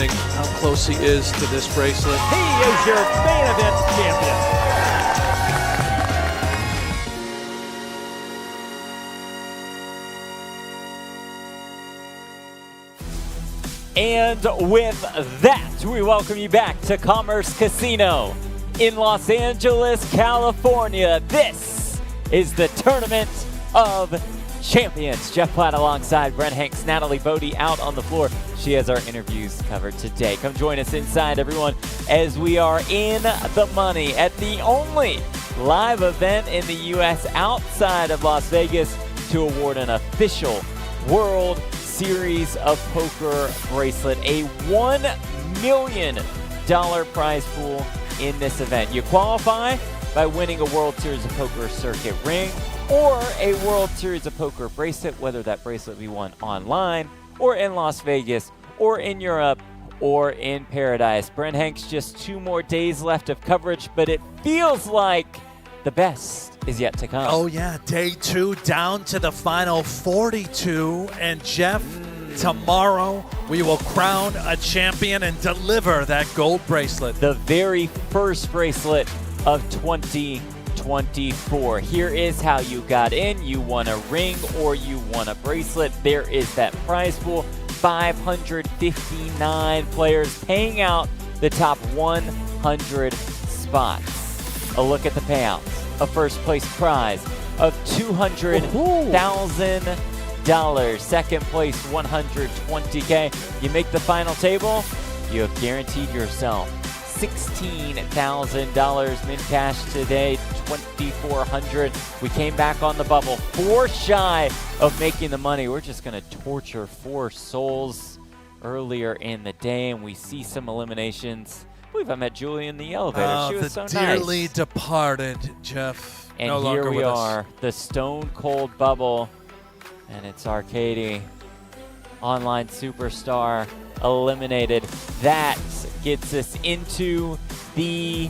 understanding how close he is to this bracelet. He is your main event champion. And with that, we welcome you back to Commerce Casino in Los Angeles, California. This is the Tournament of Champions. Jeff Platt alongside Brent Hanks, Natalie Bodie out on the floor. She has our interviews covered today. Come join us inside, everyone, as we are in the money at the only live event in the U.S. outside of Las Vegas to award an official World Series of Poker bracelet, a $1 million prize pool in this event. You qualify by winning a World Series of Poker circuit ring or a World Series of Poker bracelet, whether that bracelet be won online or in Las Vegas or in Europe or in Paradise. Brent Hanks, just 2 more days left of coverage, but it feels like the best is yet to come. Oh yeah, day 2 down to the final 42. And Jeff, tomorrow we will crown a champion and deliver that gold bracelet. The very first bracelet of 2024. Here is how you got in. You won a ring or you won a bracelet. There is that prize pool. 559 players paying out the top 100 spots. A look at the payouts. A first place prize of $200,000. Second place, $120K. You make the final table, you have guaranteed yourself $16,000. Min cash today, $2,400. We came back on the bubble, 4 shy of making the money. We're just going to torture 4 souls earlier in the day, and we see some eliminations. I believe I met Julie in the elevator. She was so nice. The dearly departed Jeff. And no here longer we with are, us. the stone cold bubble, and it's Arcady, online superstar, eliminated. That gets us into the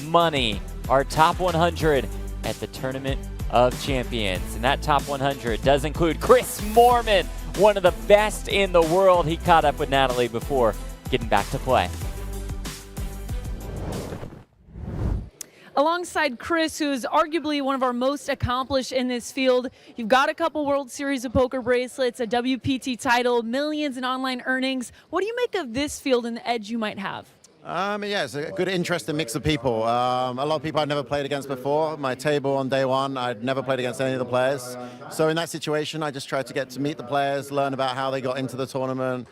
money. Our top 100 at the Tournament of Champions. And that top 100 does include Chris Moorman, one of the best in the world. He caught up with Natalie before getting back to play. Alongside Chris, who is arguably one of our most accomplished in this field. You've got a couple World Series of Poker bracelets, a WPT title, millions in online earnings. What do you make of this field and the edge you might have? Yeah, it's a good, interesting mix of people. A lot of people I'd never played against before. My table on day 1, I'd never played against any of the players. So in that situation, I just tried to get to meet the players, learn about how they got into the tournament,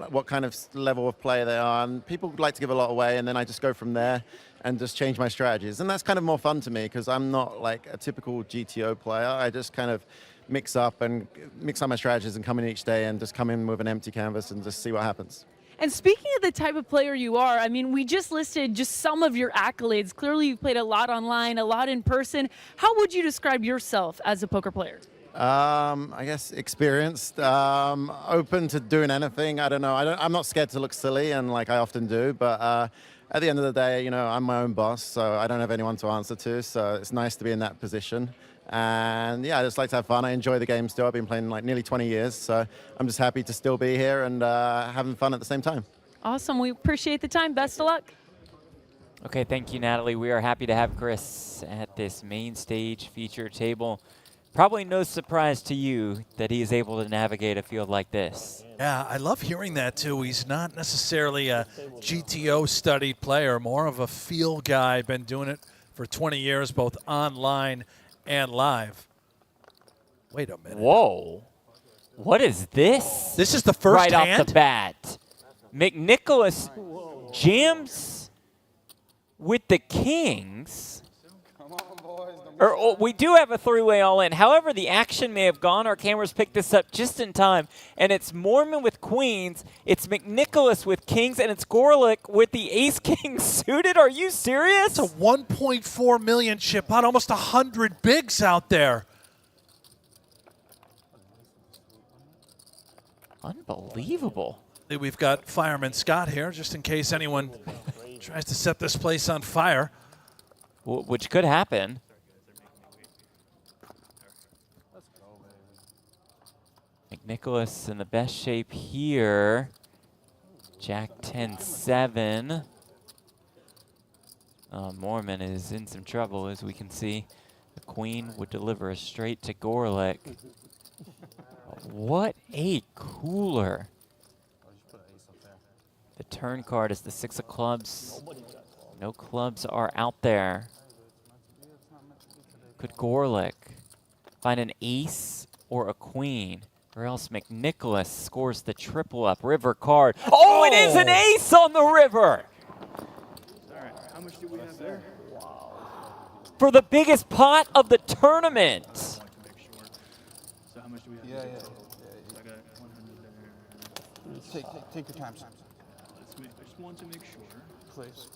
what kind of level of play they are. And people like to give a lot away, and then I just go from there and just change my strategies. And that's kind of more fun to me because I'm not like a typical GTO player. I just kind of mix up my strategies and come in each day and just come in with an empty canvas and just see what happens. And speaking of the type of player you are, I mean, we just listed just some of your accolades. Clearly, you've played a lot online, a lot in person. How would you describe yourself as a poker player? I guess experienced, open to doing anything. I don't know. I'm not scared to look silly, and like I often do, but at the end of the day, you know, I'm my own boss, so I don't have anyone to answer to, so it's nice to be in that position. And yeah, I just like to have fun. I enjoy the game still. I've been playing like nearly 20 years, so I'm just happy to still be here and having fun at the same time. Awesome. We appreciate the time. Best of luck. Okay, thank you, Natalie. We are happy to have Chris at this main stage feature table. Probably no surprise to you that he is able to navigate a field like this. Yeah, I love hearing that too. He's not necessarily a GTO studied player, more of a feel guy. Been doing it for 20 years, both online and live. Wait a minute. Whoa. What is this? This is the first right hand? off the bat. McNicholas jams with the kings. We do have a 3-way all-in. However, the action may have gone. Our cameras picked this up just in time. And it's Moorman with queens. It's McNicholas with kings. And it's Gorlick with the ace-king suited. Are you serious? It's a 1.4 million chip pot, almost 100 bigs out there. Unbelievable. We've got Fireman Scott here, just in case anyone tries to set this place on fire. Which could happen. McNicholas in the best shape here. Jack 10-7. Mormon is in some trouble, as we can see. The queen would deliver a straight to Gorlick. What a cooler. The turn card is the 6 of clubs. No clubs are out there. Could Gorlick find an ace or a queen? Or else McNicholas scores the triple up river card. Oh, it is an ace on the river! How much do we have there? For the biggest pot of the tournament. So how much do we have? Yeah. I got 100 there. Take your time, son. I just want to make sure. Please.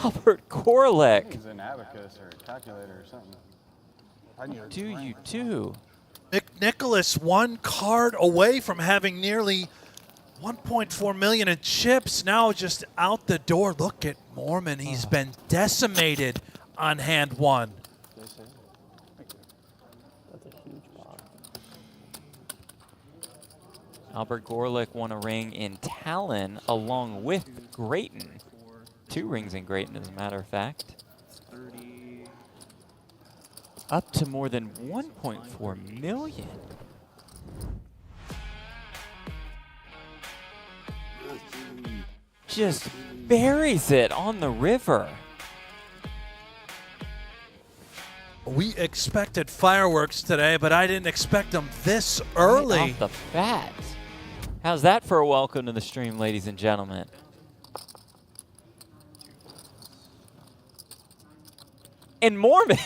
Albert Gorlick. He's an abacus or a calculator or something. I need a Do you timer. do? McNicholas one card away from having nearly 1.4 million in chips. Now just out the door. Look at Mormon. He's been decimated on hand one. Albert Gorlick won a ring in Talon along with Grayton. 2 rings in Grayton, as a matter of fact. 30. Up to more than 1.4 million. Just buries it on the river. We expected fireworks today, but I didn't expect them this early. Right off the bat. How's that for a welcome to the stream, ladies and gentlemen? And Mormon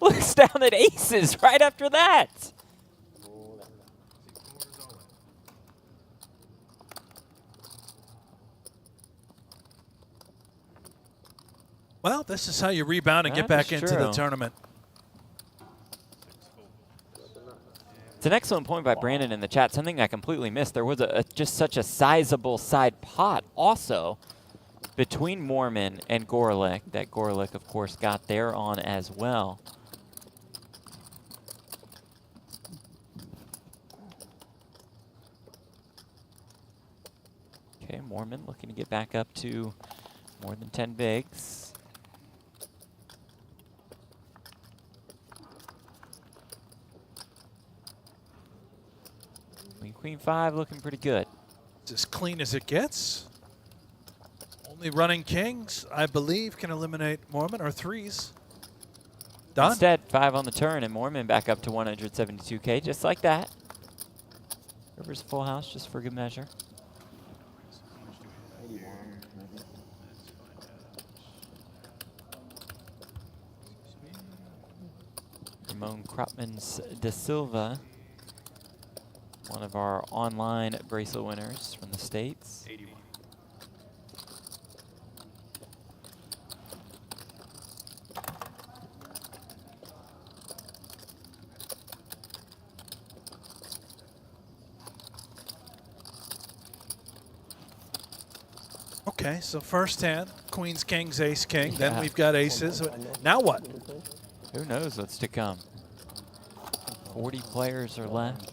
looks down at aces right after that. Well, this is how you rebound and get That back is into the true. tournament. It's an excellent point by Brandon in the chat. Something I completely missed. There was just such a sizable side pot also between Mormon and Gorlick that Gorlick, of course, got there on as well. Okay, Mormon looking to get back up to more than 10 bigs. Queen 5 looking pretty good. It's as clean as it gets. Only running kings, I believe, can eliminate Mormon, or threes. Done. Instead, 5 on the turn, and Mormon back up to 172K, just like that. River's full house, just for good measure. Ramon Kropmans de Silva, one of our online bracelet winners from the States. 81. Okay, so first hand, queens, kings, ace, king. Then Yeah. we've got aces. Now what? Who knows what's to come? 40 players are left.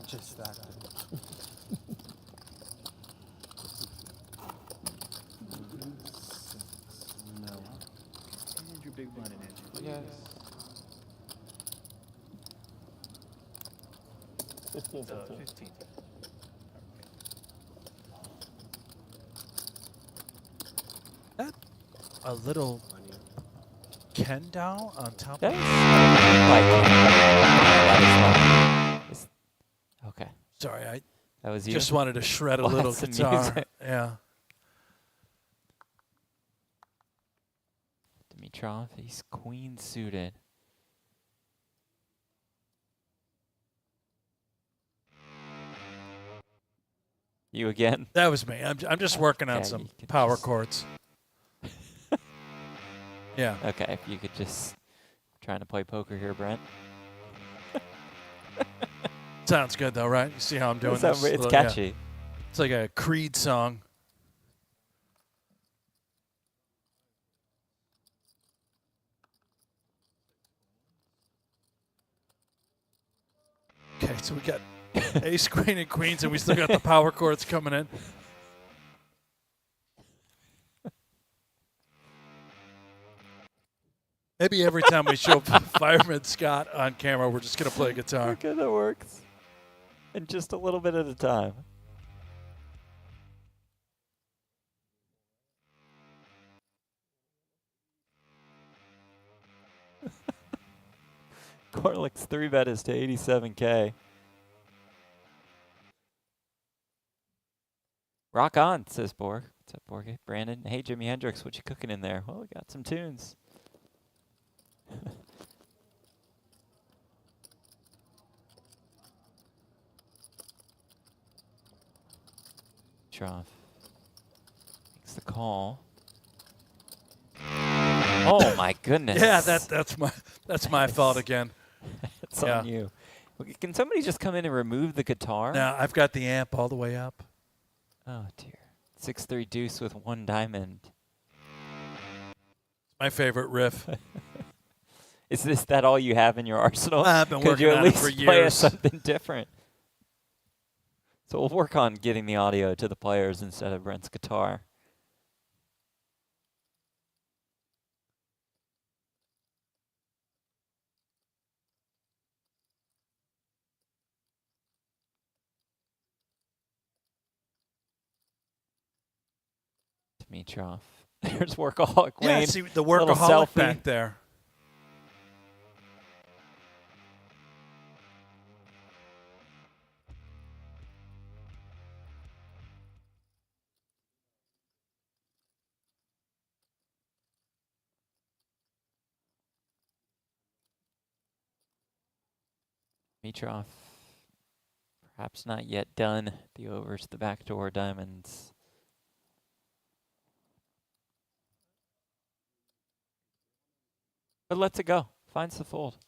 Just stacked it. And your big blind and answer, please. Yes. 15. That a little Kendall on top. That is okay. Sorry, I That was you. just wanted to shred a We'll little have some guitar. music. Yeah. Dimitrov, he's queen suited. You again? That was me. I'm just working on Okay, some you can power just- chords. Yeah. Okay, if you could just trying to play poker here, Brent. Sounds good though, right? You see how I'm doing It's this? Little- yeah. catchy. It's like a Creed song. Okay, so we got Ace, queen, and queens, and we still got the power chords coming in. Maybe every time we show Fireman Scott on camera, we're just going to play guitar. Okay, that works. And just a little bit at a time. Gorlick's 3-bet is to 87K. Rock on, says Borg. What's up, Borg? Brandon. Hey, Jimi Hendrix, what you cooking in there? Well, we got some tunes. Trough makes the call. Oh my goodness! Yeah, that's my fault again. It's on you. Can somebody just come in and remove the guitar? No, I've got the amp all the way up. Oh dear. 6-3 deuce with 1 diamond. My favorite riff. Is that all you have in your arsenal? I've been Could working you at on it least for play years. us something different? So we'll work on getting the audio to the players instead of Brent's guitar. Dimitrov. There's Workaholic Yeah, Wayne. see the Little workaholic selfie. back there. Dimitrov. Perhaps not yet done. The overs, the backdoor diamonds. But lets it go. Finds the fold.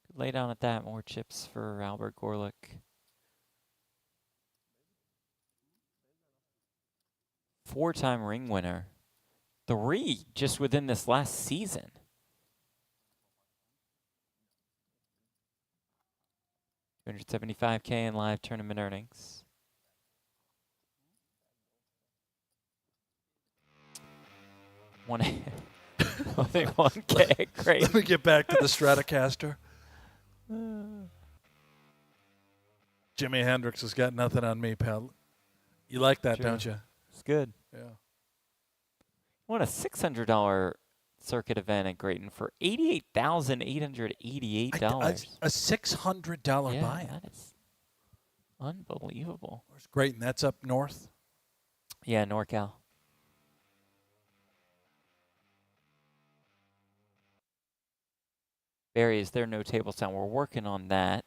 Could lay down at that. More chips for Albert Gorlick. 4-time ring winner. 3 just within this last season. $275K in live tournament earnings. Only 1K. Great. Let me get back to the Stratocaster. Jimi Hendrix has got nothing on me, pal. You like that, Sure. don't you? It's good. Yeah. Won a $600 circuit event at Grayton for $88,888. A $600 Yeah, buy-in. that is unbelievable. Where's Grayton? That's up north. Yeah, NorCal. Barry, is there no table sound? We're working on that.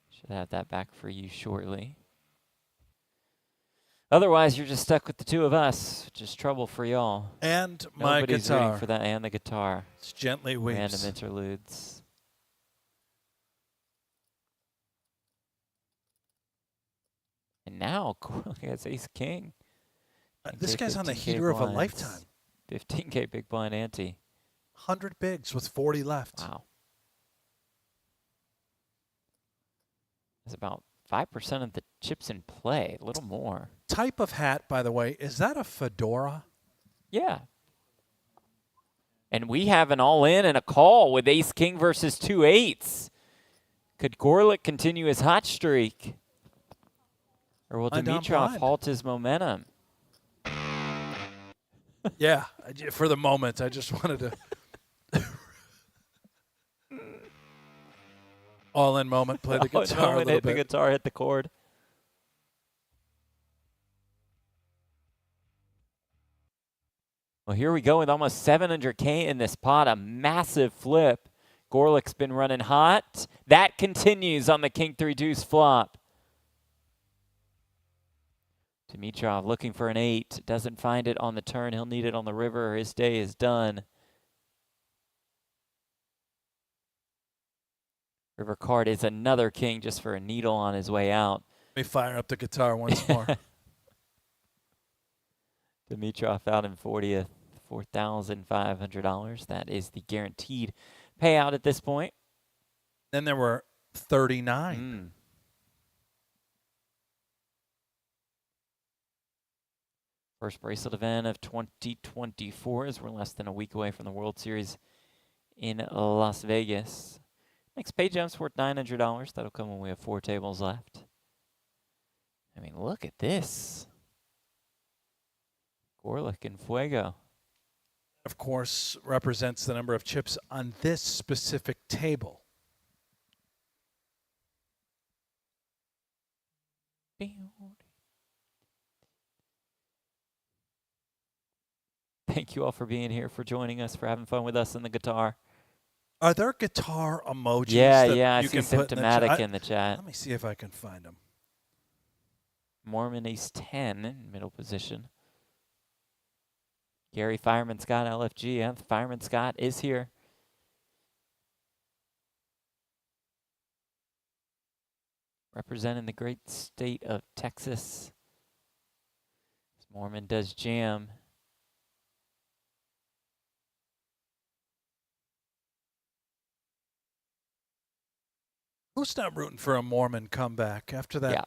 Should have that back for you shortly. Otherwise, you're just stuck with the two of us, which is trouble for y'all. And my Nobody's guitar. rooting for that, and the guitar. It's gently weeps. Random interludes. And now, Gorlick has ace king. This 10K, guy's on the 15K heater of a blinds. lifetime. 15K big blind ante. 100 bigs with 40 left. Wow. That's about 5% of the chips in play, a little more. Type of hat, by the way, is that a fedora? Yeah. And we have an all-in and a call with ace-king versus 2 8s. Could Gorlick continue his hot streak? Or will I don't Dimitrov mind. halt his momentum? Yeah, for the moment, I just wanted to. All-in moment, play the guitar a little hit bit. the guitar, hit the chord. Well, here we go with almost 700K in this pot, a massive flip. Gorlick's been running hot. That continues on the king 3 deuce flop. Dimitrov looking for an 8, doesn't find it on the turn. He'll need it on the river. His day is done. River card is another king just for a needle on his way out. Let me fire up the guitar once more. Dimitrov out in 40th, $4,500. That is the guaranteed payout at this point. Then there were 39. First bracelet event of 2024 as we're less than a week away from the World Series in Las Vegas. Next pay jump's worth $900. That'll come when we have 4 tables left. I mean, look at this. Gorlick and Fuego. Of course, represents the number of chips on this specific table. Thank you all for being here, for joining us, for having fun with us in the guitar. Are there guitar emojis? Yeah, that yeah, I you see can put Symptomatic in the chat. Let me see if I can find them. Mormon ace 10 in middle position. Gary Fireman Scott, LFG. Yeah, Fireman Scott is here. Representing the great state of Texas. Mormon does jam. Who's not rooting for a Mormon comeback after that Yeah.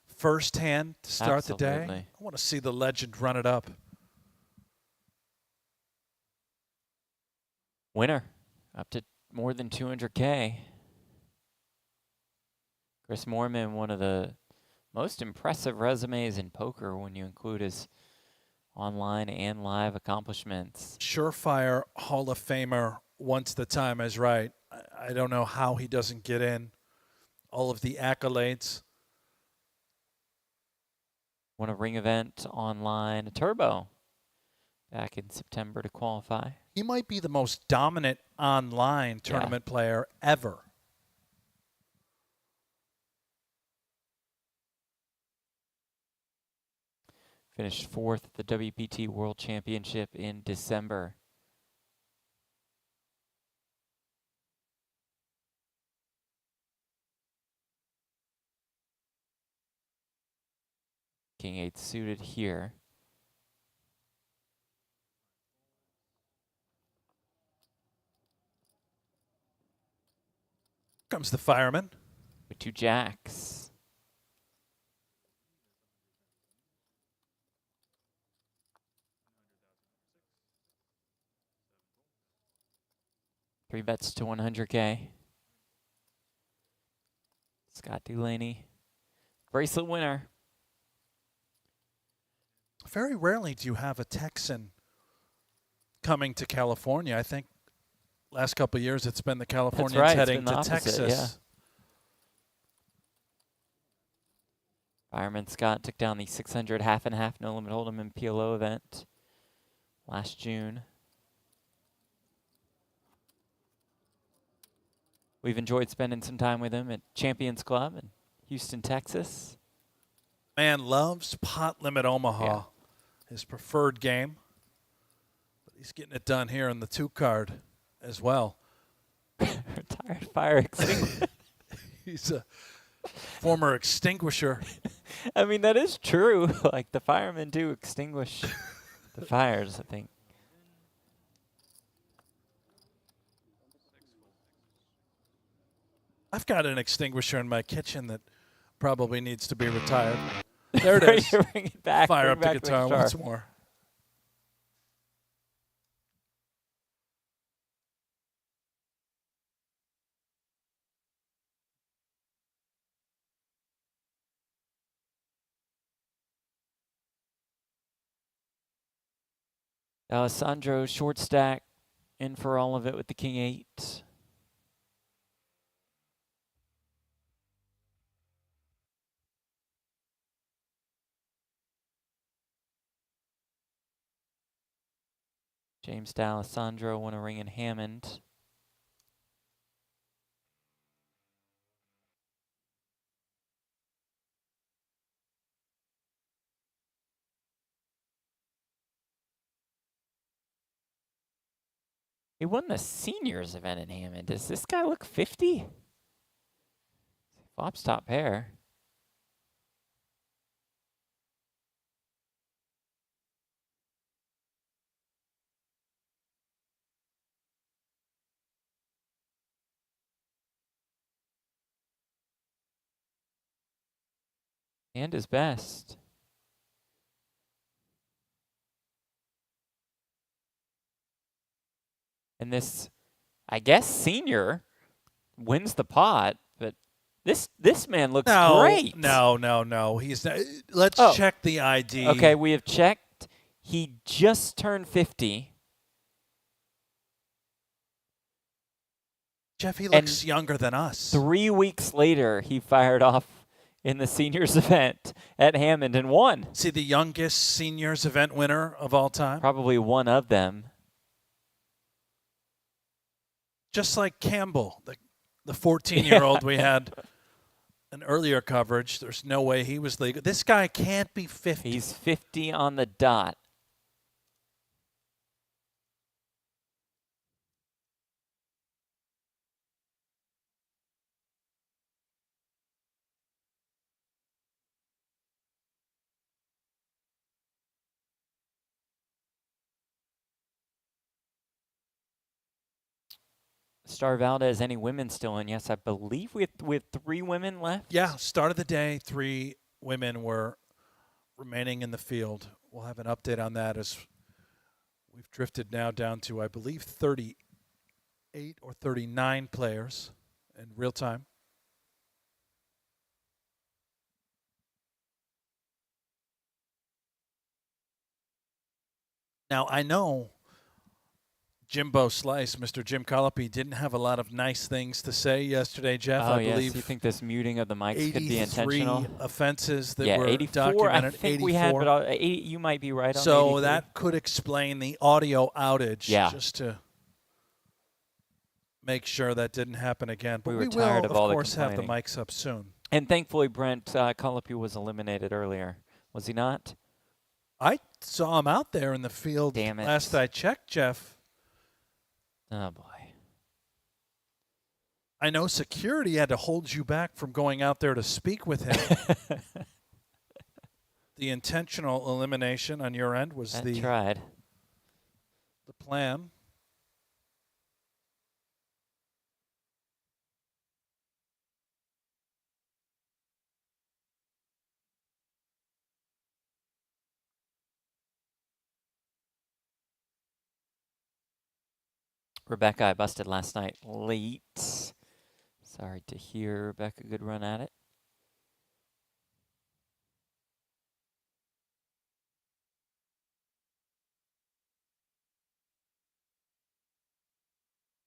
first hand to start the day? Absolutely. I want to see the legend run it up. Winner, up to more than 200K. Chris Moorman, one of the most impressive resumes in poker when you include his online and live accomplishments. Surefire Hall of Famer once the time is right. I don't know how he doesn't get in. All of the accolades. Won a ring event online, a turbo, back in September to qualify. He might be the most dominant online tournament player ever. Finished 4th at the WPT World Championship in December. King 8 suited here. Comes the fireman. With 2 jacks. Three bets to 100K. Scott Delaney, bracelet winner. Very rarely do you have a Texan coming to California. I think last couple of years it's been the Californians heading to Texas. Yeah. Fireman Scott took down the 600 half and half no limit hold'em and PLO event last June. We've enjoyed spending some time with him at Champions Club in Houston, Texas. Man loves pot limit Omaha, Yeah. his preferred game. But he's getting it done here in the 2 card as well. Retired fire extinguisher. He's a former extinguisher. I mean, that is true. Like, the firemen do extinguish the fires, I think. I've got an extinguisher in my kitchen that probably needs to be retired. There it is. Bring it back. Fire bring up the back guitar once more. Alessandro short stack in for all of it with the King 8. James D'Alessandro won a ring in Hammond. He won the seniors event in Hammond. Does this guy look 50? Flops top pair. And his best. And this, I guess, senior wins the pot, but this man looks great. No. He's not. Let's check the ID. Okay, we have checked. He just turned 50. Jeff, he looks younger than us. 3 weeks later, he fired off in the seniors event at Hammond and won. See, the youngest seniors event winner of all time? Probably one of them. Just like Campbell, the 14-year-old we had an earlier coverage. There's no way he was legal. This guy can't be 50. He's 50 on the dot. Star Valdez, any women still in? Yes, I believe we have 3 women left. Yeah, start of the day, 3 women were remaining in the field. We'll have an update on that as we've drifted now down to, I believe, 38 or 39 players in real time. Now, I know Jimbo Slice, Mr. Jim Colopy, didn't have a lot of nice things to say yesterday, Jeff. Oh, I believe you think this muting of the mics could be intentional? 83 offenses that yeah, were 84, documented. I think 84. we had, but 80, you might be right on So 83. that could explain the audio outage. Yeah. Just to make sure that didn't happen again. But We we were tired will, of all the course, have the complaining. mics up soon. And thankfully, Brent Colopy was eliminated earlier. Was he not? I saw him out there in the field Damn it. last I checked, Jeff. Oh, boy. I know security had to hold you back from going out there to speak with him. The intentional elimination on your end was the plan. Rebecca, I busted last night late. Sorry to hear, Rebecca. Good run at it.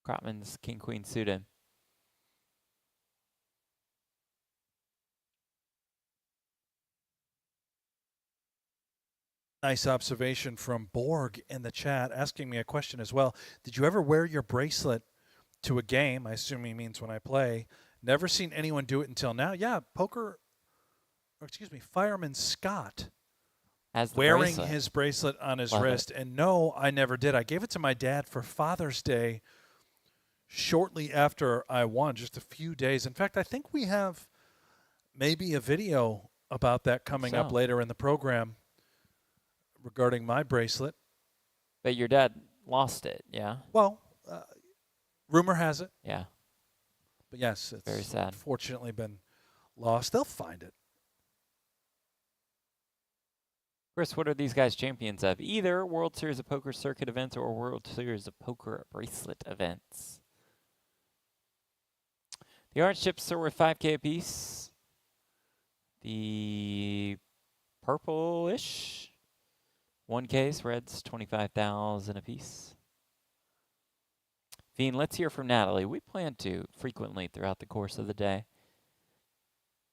Crotman's King Queen suited. Nice observation from Borg in the chat, asking me a question as well. Did you ever wear your bracelet to a game? I assume he means when I play. Never seen anyone do it until now. Yeah, Fireman Scott As the wearing bracelet. his bracelet on his Love wrist. it. And no, I never did. I gave it to my dad for Father's Day shortly after I won, just a few days. In fact, I think we have maybe a video about that coming up later in the program regarding my bracelet. But your dad lost it, yeah? Well, rumor has it. Yeah. But yes, it's very sad. Unfortunately been lost. They'll find it. Chris, what are these guys champions of? Either World Series of Poker circuit events or World Series of Poker bracelet events. The orange chips are worth 5K apiece. The purple-ish 1Ks, reds 25,000 apiece. Fiend, let's hear from Natalie. We plan to frequently throughout the course of the day.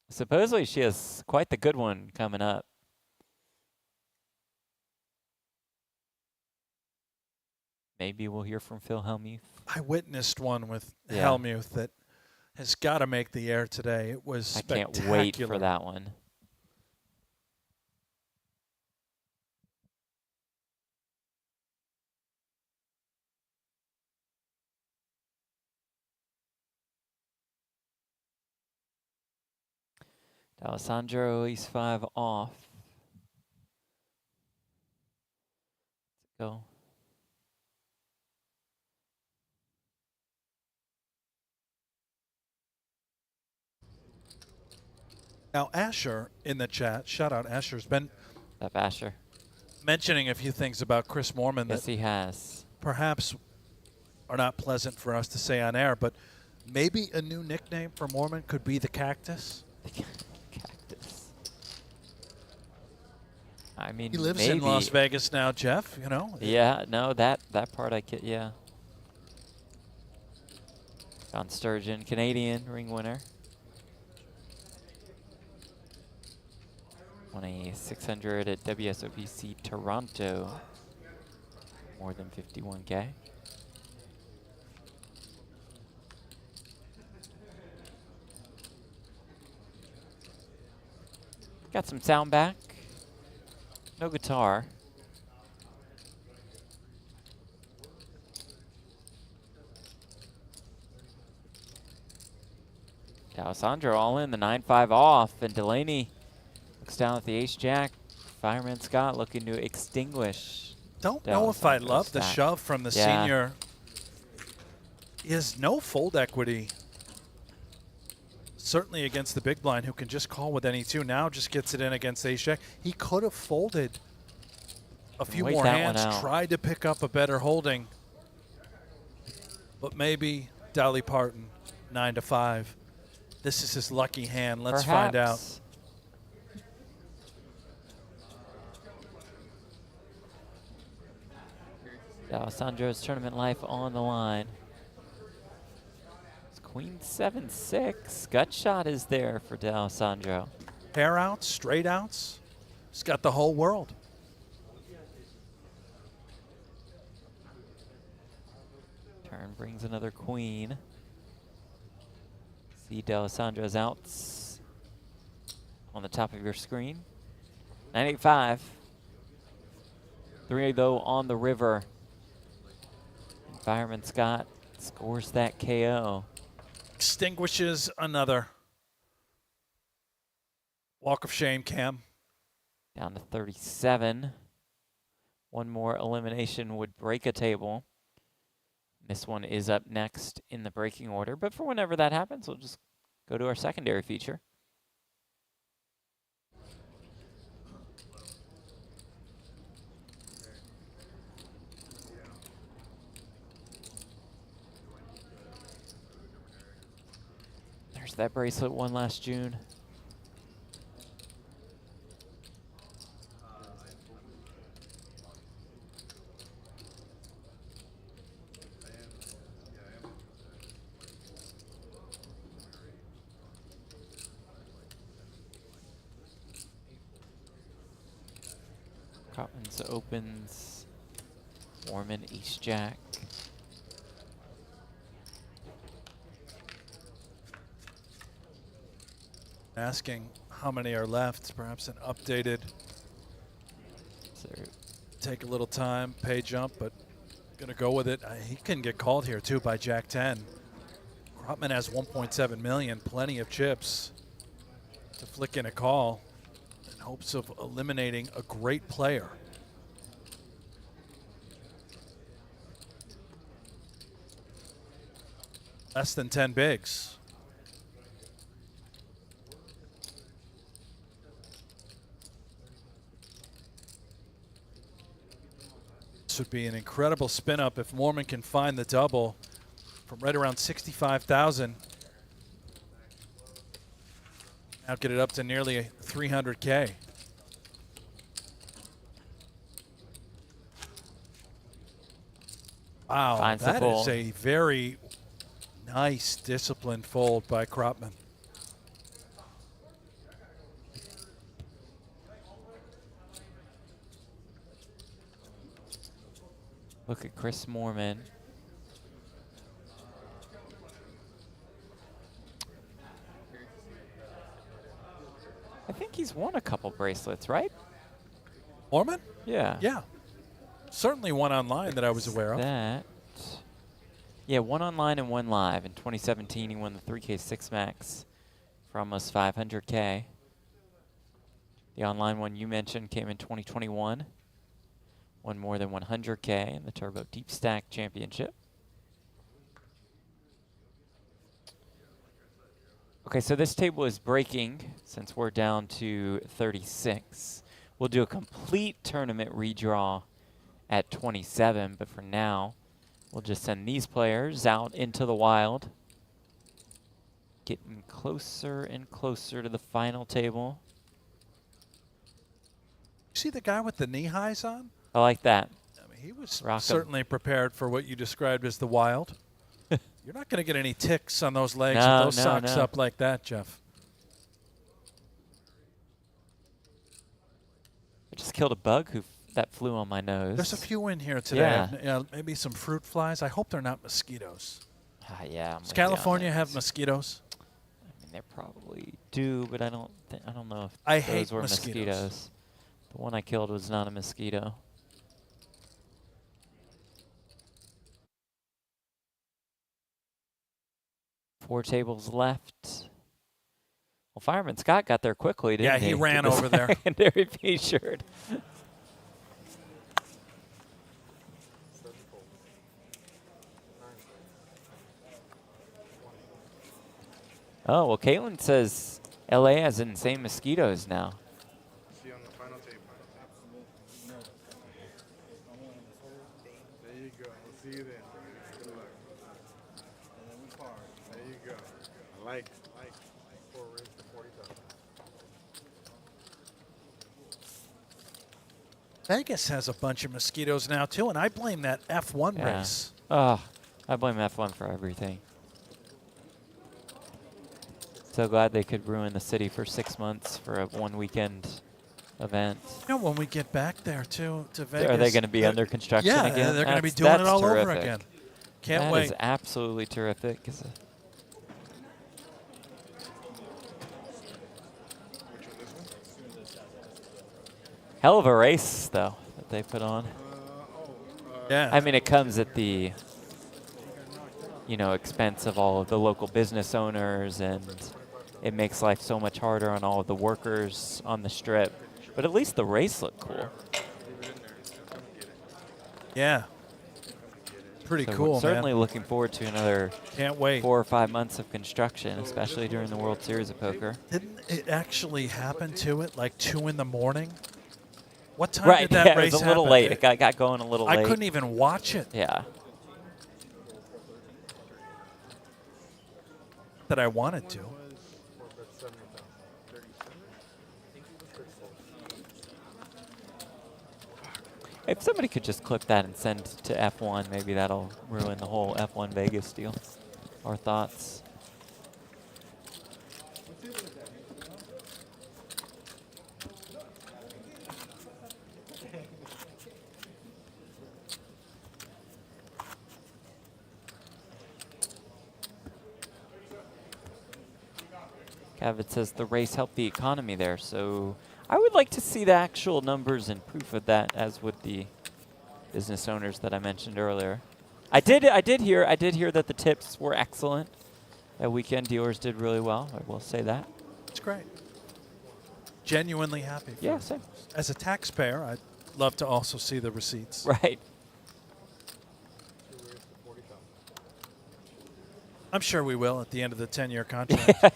Supposedly she has quite the good one coming up. Maybe we'll hear from Phil Hellmuth. I witnessed one with Hellmuth that has got to make the air today. It was spectacular. I can't wait for that one. Alessandro, Ace 5 off. Let's go. Now, Asher in the chat, shout out Asher's been Asher mentioning a few things about Chris Moorman yes, that he has. perhaps are not pleasant for us to say on air, but maybe a new nickname for Mormon could be the Cactus. Cactus. I mean, He lives maybe. in Las Vegas now, Jeff, you know. Yeah, no, that part I get, yeah. John Sturgeon, Canadian ring winner. Won a 600 at WSOP Toronto. More than 51K. Got some sound back. No guitar. Alessandro all in, the 9-5 off, and Delaney looks down at the ace-jack. Fireman Scott looking to extinguish. Don't know if I love the shove from the senior. He has no fold equity. Certainly against the big blind, who can just call with any two. Now just gets it in against ace-jack. He could have folded a few more hands, tried to pick up a better holding. But maybe Dolly Parton, 9-5. This is his lucky hand. Let's find out. Alessandro's tournament life on the line. It's Queen 7-6. Gut shot is there for D'Alessandro. Pair outs, straight outs. He's got the whole world. Turn brings another queen. See D'Alessandro's outs on the top of your screen. 9-8-5. 3 though on the river. Fireman Scott scores that KO. Extinguishes another. Walk of shame, Cam. Down to 37. One more elimination would break a table. This one is up next in the breaking order, but for whenever that happens, we'll just go to our secondary feature. There's that bracelet won last June. Cotman's opens. Warman, ace-jack. Asking how many are left, perhaps an updated. Take a little time, pay jump, but gonna go with it. He can get called here too by Jack 10. Krotman has 1.7 million, plenty of chips to flick in a call in hopes of eliminating a great player. Less than 10 bigs. This would be an incredible spin up if Mormon can find the double from right around 65,000. Now get it up to nearly 300K. Wow, that is a very nice disciplined fold by Krotman. Look at Chris Moorman. I think he's won a couple bracelets, right? Moorman? Yeah. Yeah. Certainly one online that I was aware of. That. Yeah, one online and one live. In 2017, he won the 3K 6 Max for almost 500K. The online one you mentioned came in 2021. Won more than 100K in the Turbo Deep Stack Championship. Okay, so this table is breaking since we're down to 36. We'll do a complete tournament redraw at 27, but for now, We'll just send these players out into the wild. Getting closer and closer to the final table. You see the guy with the knee highs on? I like that. I mean, he was Rock 'em. certainly prepared for what you described as the wild. You're not going to get any ticks on those legs No, with those no, socks no. up like that, Jeff. I just killed a bug that flew on my nose. There's a few in here today. Yeah. Maybe some fruit flies. I hope they're not mosquitoes. Yeah. I'm Does with you on California that. have mosquitoes? I mean, they probably do, but I don't know if I those hate were mosquitoes. mosquitoes. The one I killed was not a mosquito. Four tables left. Well, Fireman Scott got there quickly, didn't he? Yeah, he ran To the over there. secondary featured. Oh, well, Caitlin says LA has insane mosquitoes now. See you on the final tape. There you go. We'll see you then. Good luck. There you go. I like. 4 rings for 40,000. Vegas has a bunch of mosquitoes now, too, and I blame that F1 Yeah. race. Oh, I blame F1 for everything. So glad they could ruin the city for 6 months for a one weekend event. You know, when we get back there, to Vegas. Are they going to be under construction yeah, again? they're going to be That's- doing it that's all over terrific. again. Can't That wait. is absolutely terrific. Hell of a race, though, that they put on. Yeah. I mean, it comes at the, expense of all of the local business owners, and it makes life so much harder on all of the workers on the strip. But at least the race looked cool. Yeah. Pretty So we're cool, certainly man. looking forward to another Can't wait. 4 or 5 months of construction, especially during the World Series of Poker. Didn't it actually happen to it like 2 in the morning? What time Right, did that yeah, race it was a little happen? late. It got going a little late. I couldn't even watch it. Yeah. That I wanted to. If somebody could just clip that and send to F1, maybe that'll ruin the whole F1 Vegas deal. Our thoughts. Kevin says the race helped the economy there, so I would like to see the actual numbers and proof of that, as with the business owners that I mentioned earlier. I did hear that the tips were excellent. That weekend dealers did really well. I will say that. It's great. Genuinely happy. For Yeah, them. same. As a taxpayer, I'd love to also see the receipts. Right. I'm sure we will at the end of the 10-year contract.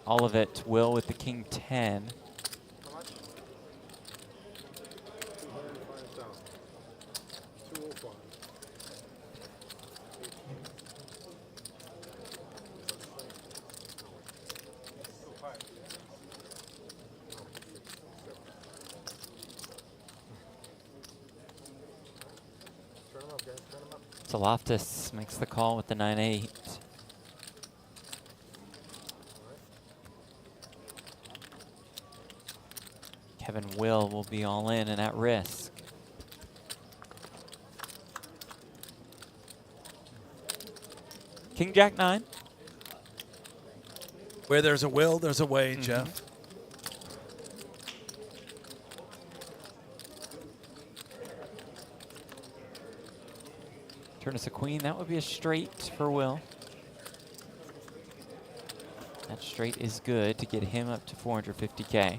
All of it. Will with the king 10. So Loftus makes the call with the 9-8. Kevin will be all in and at risk. King Jack 9. Where there's a will, there's a way, Jeff. Turn us a queen. That would be a straight for Will. That straight is good to get him up to 450K.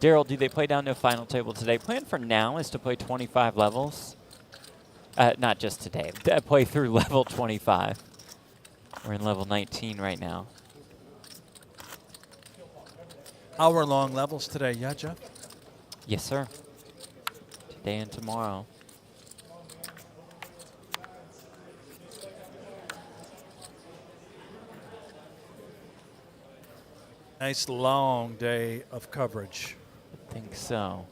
Daryl, do they play down to a final table today? Plan for now is to play 25 levels. Not just today. Play through level 25. We're in level 19 right now. Hour-long levels today, yeah, Jeff? Yes, sir. Today and tomorrow. Nice long day of coverage. I think so.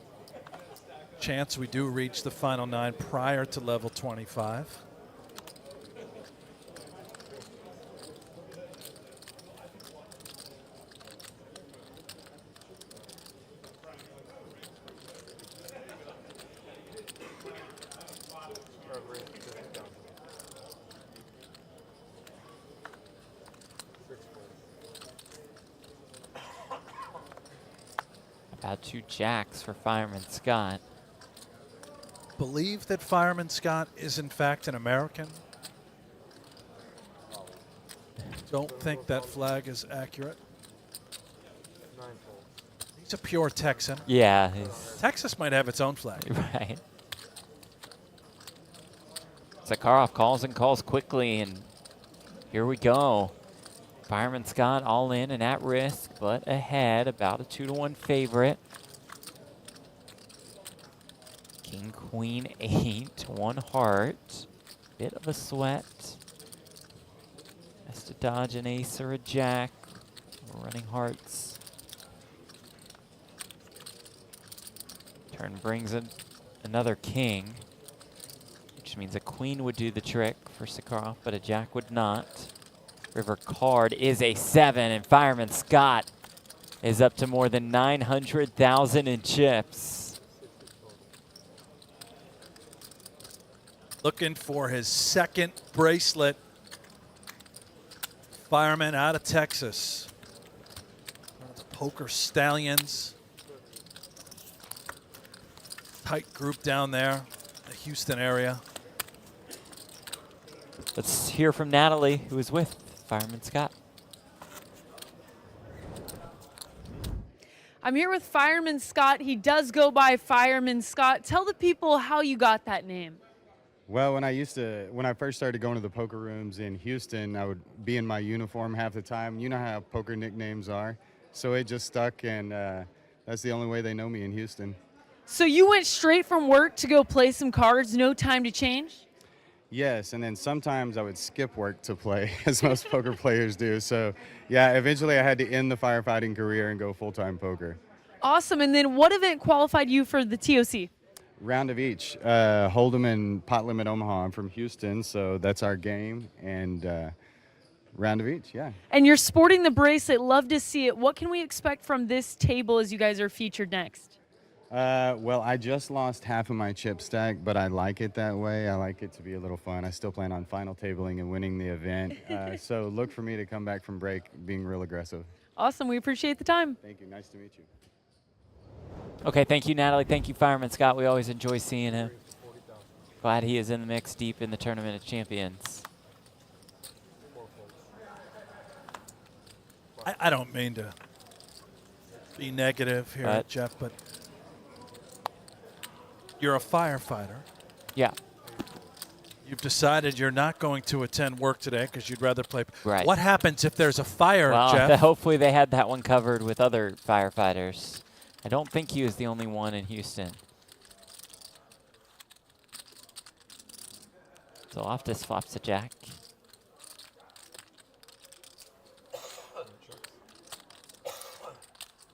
Chance we do reach the final 9 prior to level 25. About 2 jacks for Fireman Scott. Believe that Fireman Scott is in fact an American. Don't think that flag is accurate. He's a pure Texan. Yeah. Texas might have its own flag. Right. Sakharov calls and calls quickly, and here we go. Fireman Scott all in and at risk, but ahead, about a 2-to-1 favorite. King, Queen, 8, 1 heart. Bit of a sweat. Has to dodge an ace or a jack. We're running hearts. Turn brings in another king, which means a queen would do the trick for Sakharov, but a jack would not. River card is a 7, and Fireman Scott is up to more than 900,000 in chips. Looking for his second bracelet. Fireman out of Texas. One of the Poker Stallions. Tight group down there, the Houston area. Let's hear from Natalie, who is with Fireman Scott. I'm here with Fireman Scott. He does go by Fireman Scott. Tell the people how you got that name. Well, when I first started going to the poker rooms in Houston, I would be in my uniform half the time. You know how poker nicknames are. So it just stuck, and that's the only way they know me in Houston. So you went straight from work to go play some cards, no time to change? Yes, and then sometimes I would skip work to play, as most poker players do. So, yeah, eventually I had to end the firefighting career and go full-time poker. Awesome. And then what event qualified you for the TOC? Round of each. Hold'em and Pot Limit Omaha. I'm from Houston, so that's our game. And round of each, yeah. And you're sporting the bracelet. Love to see it. What can we expect from this table as you guys are featured next? Well, I just lost half of my chip stack, but I like it that way. I like it to be a little fun. I still plan on final tabling and winning the event. So look for me to come back from break being real aggressive. Awesome. We appreciate the time. Thank you. Nice to meet you. Okay, thank you, Natalie. Thank you, Fireman Scott. We always enjoy seeing him. Glad he is in the mix deep in the Tournament of Champions. I don't mean to be negative here, Jeff, but you're a firefighter. Yeah. You've decided you're not going to attend work today because you'd rather play. Right. What happens if there's a fire, Well, Jeff? hopefully they had that one covered with other firefighters. I don't think he was the only one in Houston. So Loftus flops a jack.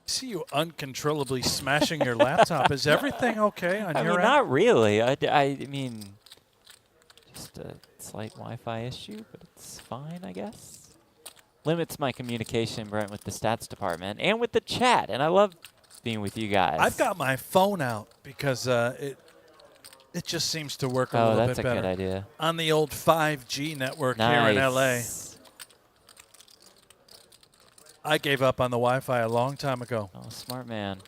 See you uncontrollably smashing your laptop. Is everything okay on your end? Not really. I mean, just a slight Wi-Fi issue, but it's fine, I guess. Limits my communication, Brent, with the stats department and with the chat, and I love being with you guys. I've got my phone out because it just seems to work a little bit better. Oh, that's a good idea. On the old 5G network here in LA. I gave up on the Wi-Fi a long time ago. Oh, smart man.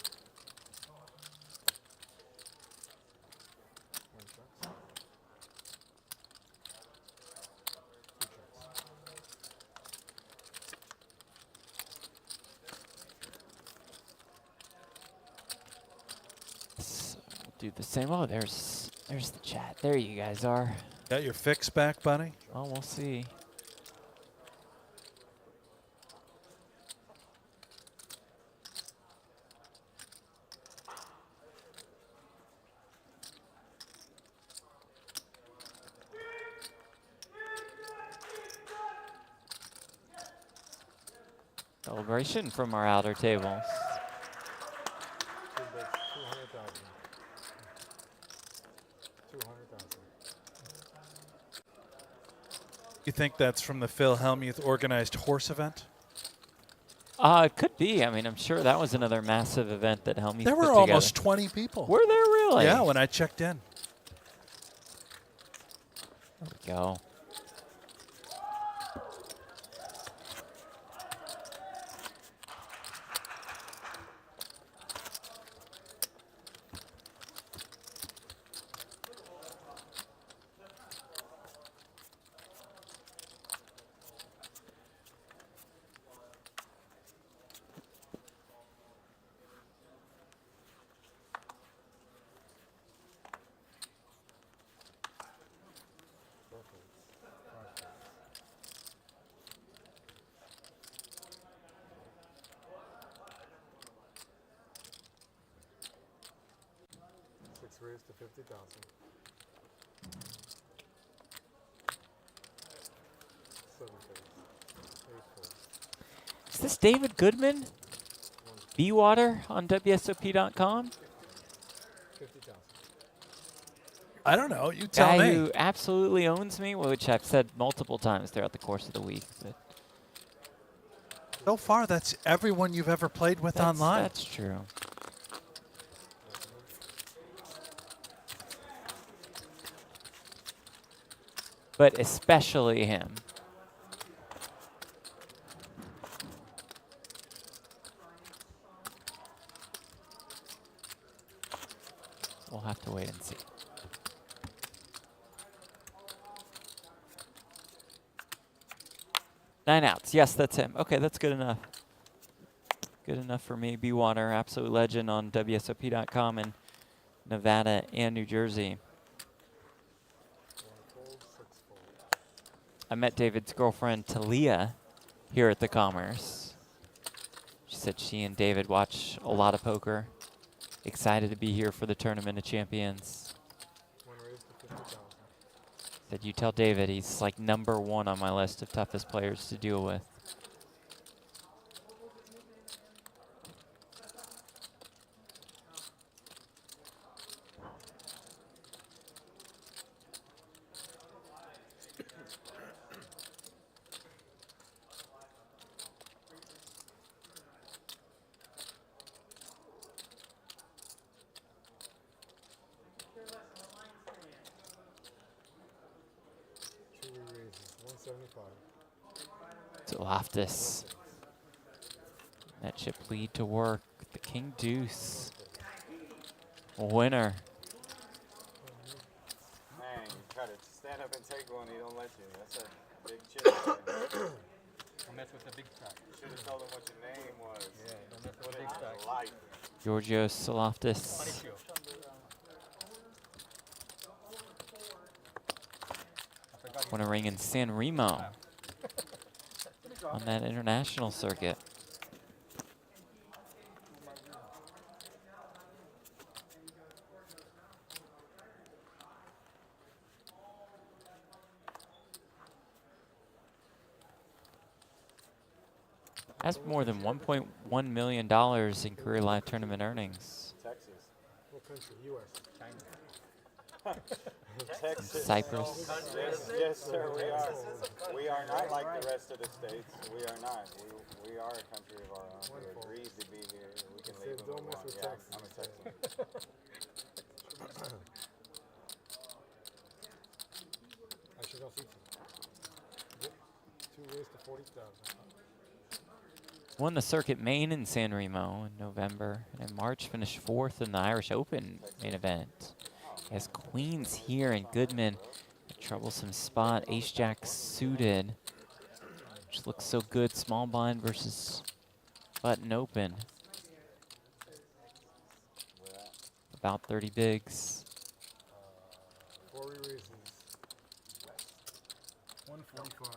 So we'll do the same. Oh, there's There's the chat. There you guys are. Got your fix back, buddy? Oh, we'll see. Celebration from our outer tables. You think that's from the Phil Hellmuth organized horse event? It could be. I mean, I'm sure that was another massive event that Helmuth There put were together. almost 20 people. Were there really? Yeah, when I checked in. There we go. Raised to 50,000. 7 phase. 8 phase. Is this David Goodman? B-Water on WSOP.com? 50,000. I don't know. You tell Guy me. who absolutely owns me, which I've said multiple times throughout the course of the week. But So far, that's everyone you've ever played with online. That's true. But especially him. We'll have to wait and see. Nine outs. Yes, that's him. Okay, that's good enough. Good enough for me. B-Water, absolute legend on WSOP.com in Nevada and New Jersey. I met David's girlfriend, Talia, here at the Commerce. She said she and David watch a lot of poker. Excited to be here for the Tournament of Champions. Said you tell David he's like #1 on my list of toughest players to deal with. Loftus. That chip lead to work. The King Deuce. Winner. Man, you try to stand up and take one, he don't let you. That's a big chip. Don't mess with the big stack. Should have told him what your name was. Yeah, don't mess with the big stack. Life. Georgios Loftus. Won a ring in San Remo on that international circuit. Has more than $1.1 million in career live tournament earnings. Texas. What country? U.S. China. Texas. Cyprus. Yes, sir, we are. We are not like the rest of the states. We are not. We are a country of our own. We agreed to be here. We can leave when we want. Yeah, I'm a Texan. I should go see you. 2 raised to 40,000. Won the circuit main in San Remo in November, and in March finished 4th in the Irish Open main event. Has queens here, and Goodman, a troublesome spot. Ace-Jack suited, which looks so good. Small blind versus button open. About 30 bigs. 4 erases. 145.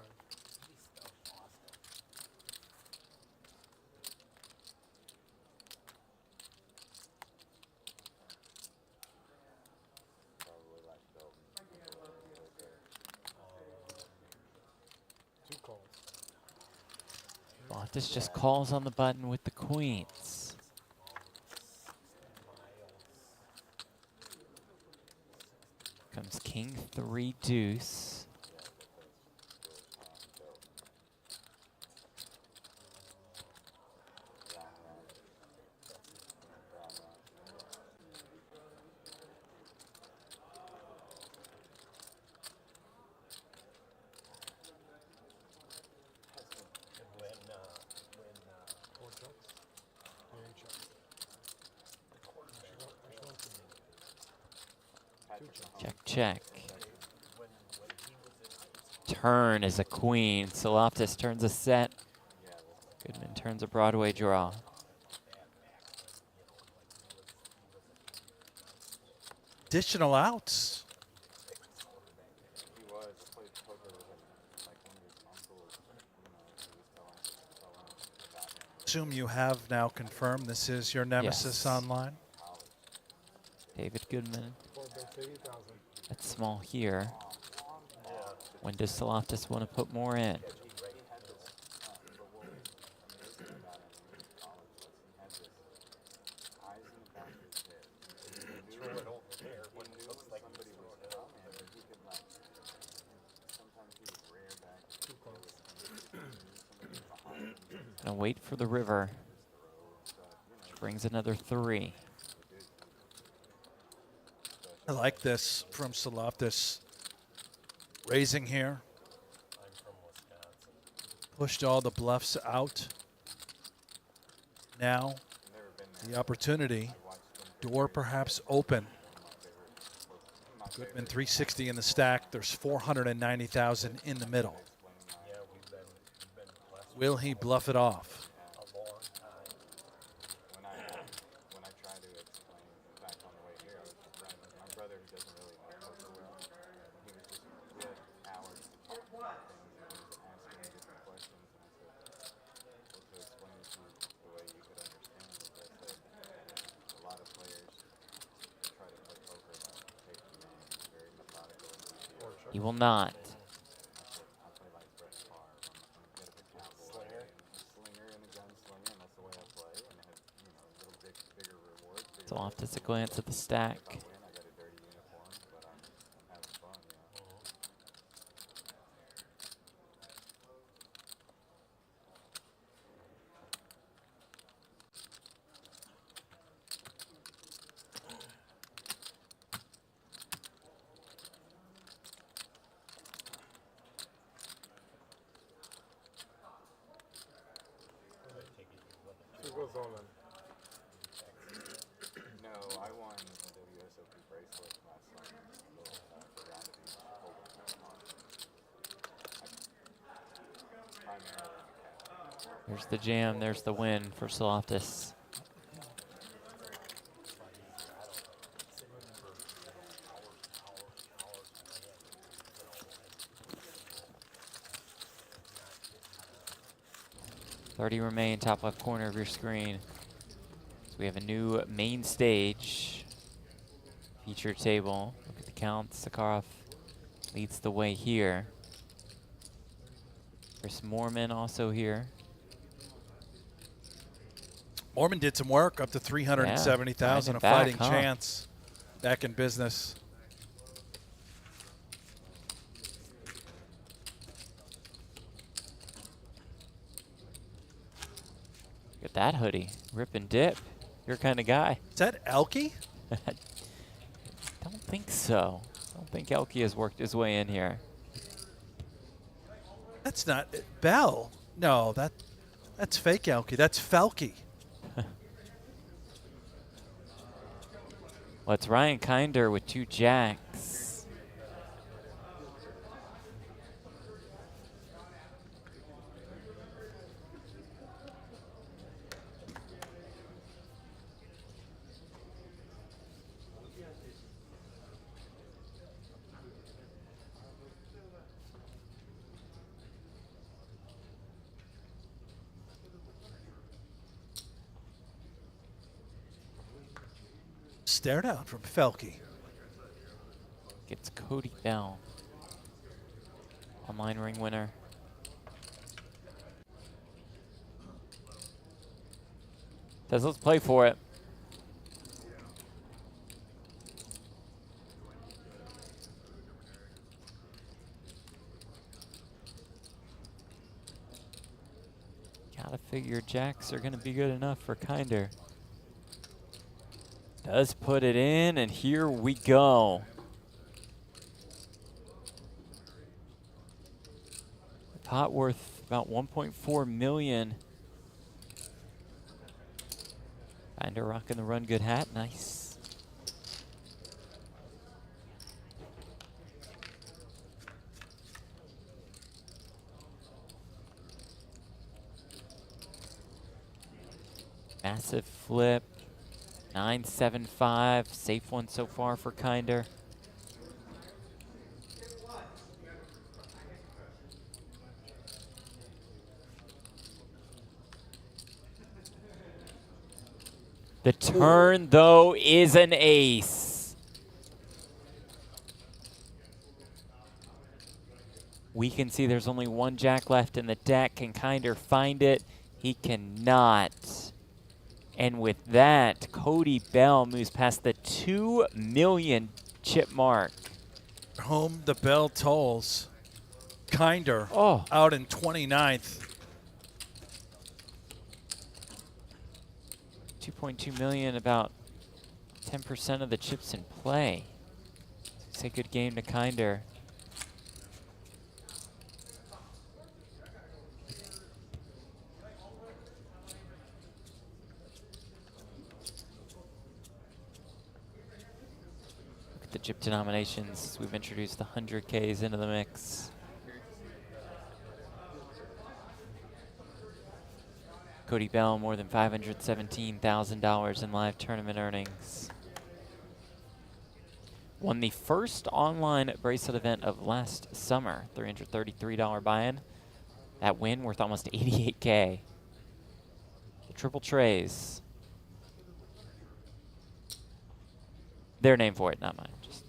Two calls. Botez just calls on the button with the queens. Comes king 3 deuce. Four checks. Yeah, he checked. Two checks. Check, check. Turn is a queen. Soloptis turns a set. Goodman turns a Broadway draw. Additional outs. Assume you have now confirmed this is your nemesis Yes. online. David Goodman. 4 bets, 80,000. That's small here. When does Soloptis want to put more in? Gonna wait for the river. Which brings another 3. I like this from Soloptis. Raising here. Pushed all the bluffs out. Now, the opportunity. Door perhaps open. Goodman 360 in the stack. There's 490,000 in the middle. Will he bluff it off? He will not. Soloptis a glance at the stack. Two goes all in. No, I won the WSOP bracelet last summer for round of each Hold'em primarily in the cat. There's the jam, there's the win for Soloptis. $30 remain, top left corner of your screen. So we have a new main stage feature table. Look at the count. Sakharov leads the way here. Chris Moorman also here. Mormon did some work, up to 370,000, Yeah, a fighting back, huh? chance. Back in business. Look at that hoodie. Rip and dip. Your kind of guy. Is that ElkY? Don't think so. Don't think ElkY has worked his way in here. That's not Bell. No, that's fake ElkY. That's Felky. Well, it's Ryan Kinder with 2 jacks. stare down from Felky. Gets Cody Bell. Online ring winner. Says let's play for it. Gotta figure jacks are gonna be good enough for Kinder. Does put it in, and here we go. Pot worth about 1.4 million. Kinder rocking the run good hat, nice. Massive flip. 9-7-5. Safe one so far for Kinder. The turn, though, is an ace. We can see there's only one jack left in the deck. Can Kinder find it? He cannot. And with that, Cody Bell moves past the 2 million chip mark. Home the bell tolls. Kinder out in 29th. 2.2 million, about 10% of the chips in play. It's a good game to Kinder. Look at the chip denominations. We've introduced the 100Ks into the mix. Cody Bell, more than $517,000 in live tournament earnings. Won the first online bracelet event of last summer, $333 buy-in. That win worth almost $88K. The triple trays. Their name for it, not mine. Just.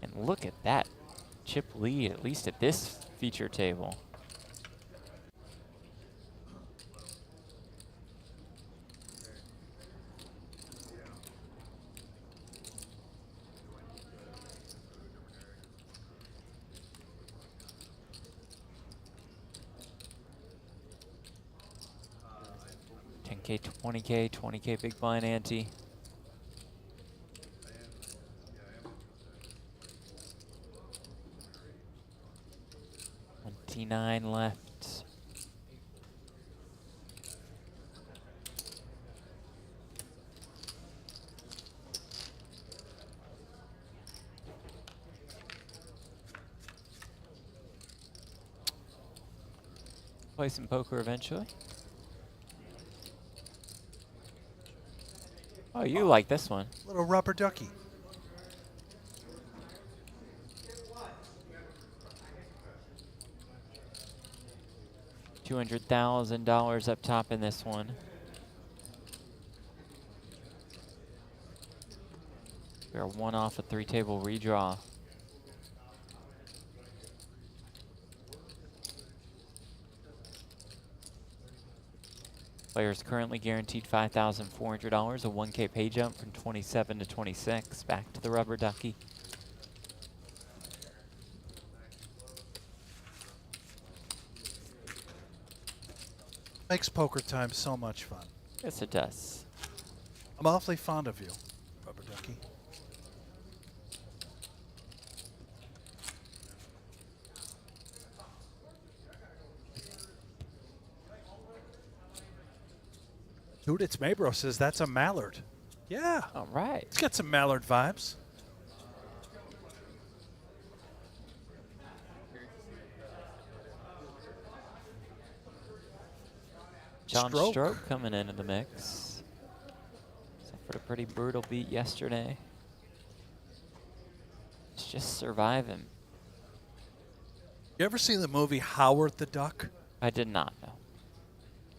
And look at that chip lead, at least at this feature table. $10K, $20K, $20K big blind ante. $29 left. Play some poker eventually. Oh, you like this one. Little rubber ducky. $200,000 up top in this one. We're one off a 3-table redraw. Players currently guaranteed $5,400, a 1K pay jump from 27 to 26. Back to the rubber ducky. Makes poker time so much fun. Yes, it does. I'm awfully fond of you, rubber ducky. Dude, it's Mabro says that's a mallard. Yeah. All right. It's got some mallard vibes. John Stroke coming into the mix. Suffered a pretty brutal beat yesterday. He's just surviving. You ever seen the movie Howard the Duck? I did not know.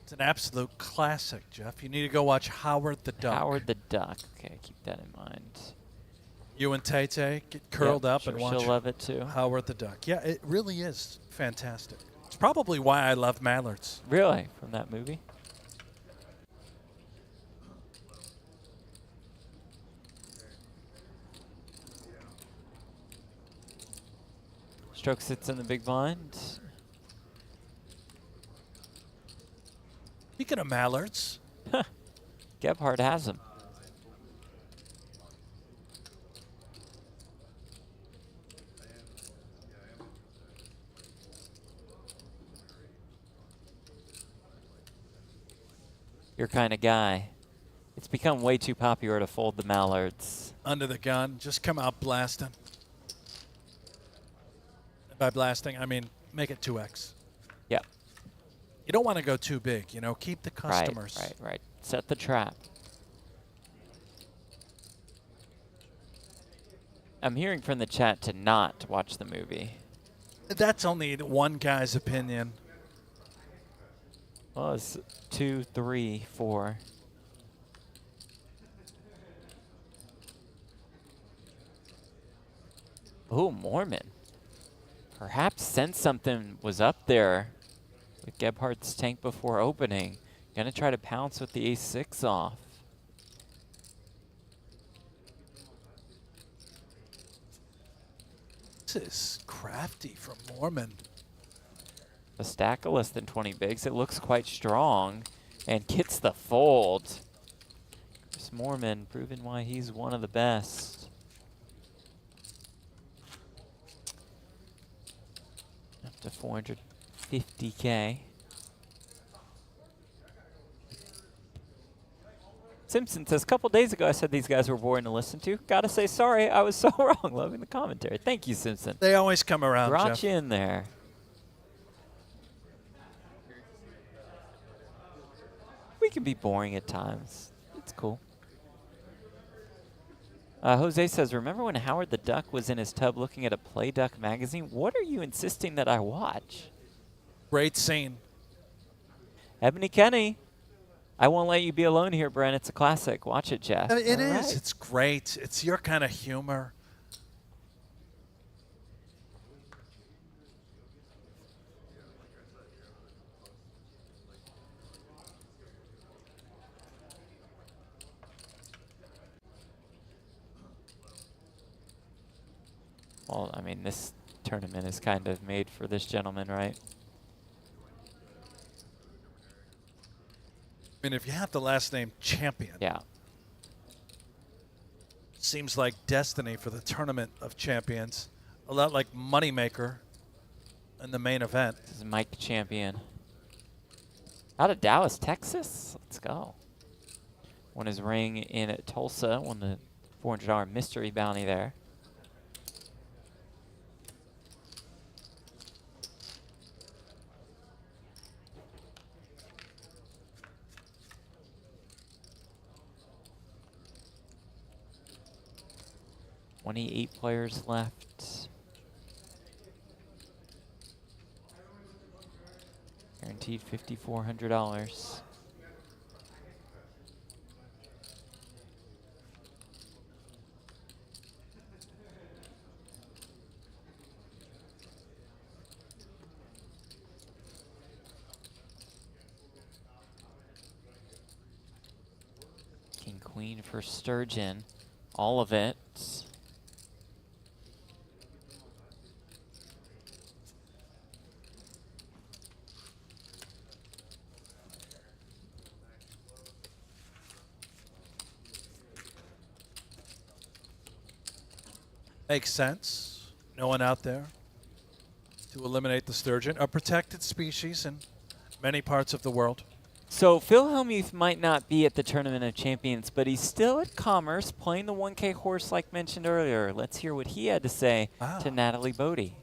It's an absolute classic, Jeff. You need to go watch Howard the Duck. Howard the Duck. Okay, keep that in mind. You and Tay get curled Yep, up sure and watch she'll love it too. Howard the Duck. Yeah, it really is fantastic. It's probably why I love Mallards. Really? From that movie? Stroke sits in the big blind. Speaking of Mallards, Gebhardt has him. Your kind of guy. It's become way too popular to fold the Mallards. under the gun, just come out blasting. By blasting, I mean make it 2x. Yeah. You don't want to go too big, you know, keep the customers. Right. Set the trap. I'm hearing from the chat to not watch the movie. That's only one guy's opinion. Well, it's 2, 3, 4. Oh, Mormon. Perhaps Sense Something was up there with Gebhardt's tank before opening. Gonna try to pounce with the ace-6 off. This is crafty from Mormon. A stack of less than 20 bigs. It looks quite strong and gets the fold. Chris Mormon proving why he's one of the best. Up to 450K. Simpson says, a couple days ago I said these guys were boring to listen to. Gotta say sorry, I was so wrong. Loving the commentary. Thank you, Simpson. They always come around, Brought Jeff. you in there. We can be boring at times. It's cool. Jose says, remember when Howard the Duck was in his tub looking at a Play Duck magazine? What are you insisting that I watch? Great scene. Ebony Kenny. I won't let you be alone here, Brent. It's a classic. Watch it, Jeff. It is. Right. It's great. It's your kind of humor. Well, I mean, this tournament is kind of made for this gentleman, right? I mean, if you have the last name Champion, Yeah. seems like destiny for the Tournament of Champions. A lot like Moneymaker in the main event. This is Mike Champion. Out of Dallas, Texas? Let's go. Won his ring in Tulsa. Won the $400 mystery bounty there. $28 players left. Guaranteed $5,400. King Queen for Sturgeon. All of it. Makes sense. No one out there to eliminate the sturgeon, a protected species in many parts of the world. So Phil Hellmuth might not be at the Tournament of Champions, but he's still at Commerce playing the 1K horse like mentioned earlier. Let's hear what he had to say to Natalie Bodie.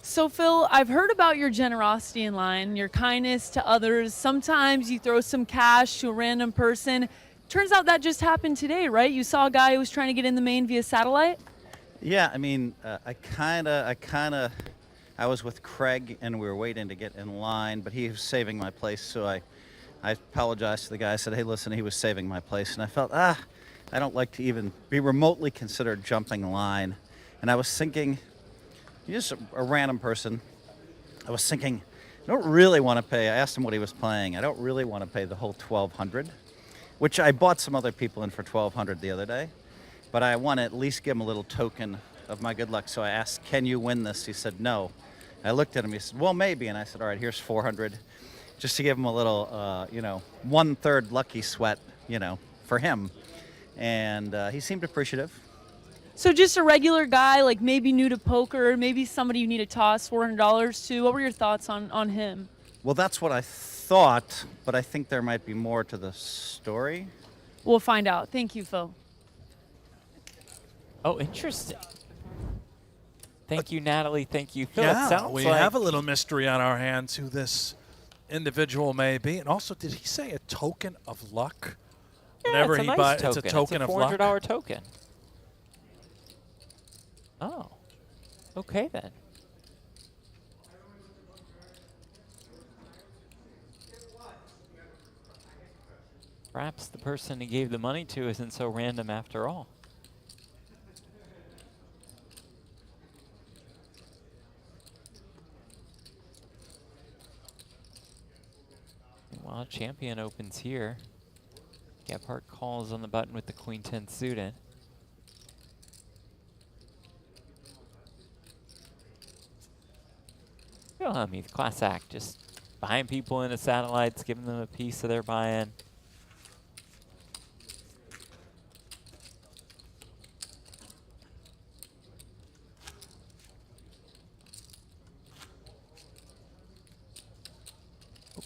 So, Phil, I've heard about your generosity in line, your kindness to others. Sometimes you throw some cash to a random person. Turns out that just happened today, right? You saw a guy who was trying to get in the main via satellite? Yeah, I mean, I kind of I was with Craig, and we were waiting to get in line, but he was saving my place, so I apologized to the guy. I said, hey, listen, he was saving my place. And I felt, I don't like to even be remotely considered jumping line. And I was thinking, just a random person, I was thinking, I don't really want to pay. I asked him what he was playing. I don't really want to pay the whole $1,200, which I bought some other people in for $1,200 the other day. But I want to at least give him a little token of my good luck. So I asked, can you win this? He said, no. I looked at him. He said, well, maybe. And I said, all right, here's $400, just to give him a little, 1/3 lucky sweat, for him. And he seemed appreciative. So just a regular guy, like maybe new to poker, maybe somebody you need to toss $400 to. What were your thoughts on him? Well, that's what I thought, but I think there might be more to the story. We'll find out. Thank you, Phil. Oh, interesting. Thank you, Natalie. Thank you, Phil. Yeah, we have a little mystery on our hands who this individual may be. And also, did he say a token of luck? Yeah, Whenever it's a he nice buys, token. it's a token it's a of luck. $400 token. Oh, okay then. Perhaps the person he gave the money to isn't so random after all. While Champion opens here, Gebhardt calls on the button with the Queen-10 suited. Heath, class act, just buying people into satellites, giving them a piece of their buy-in.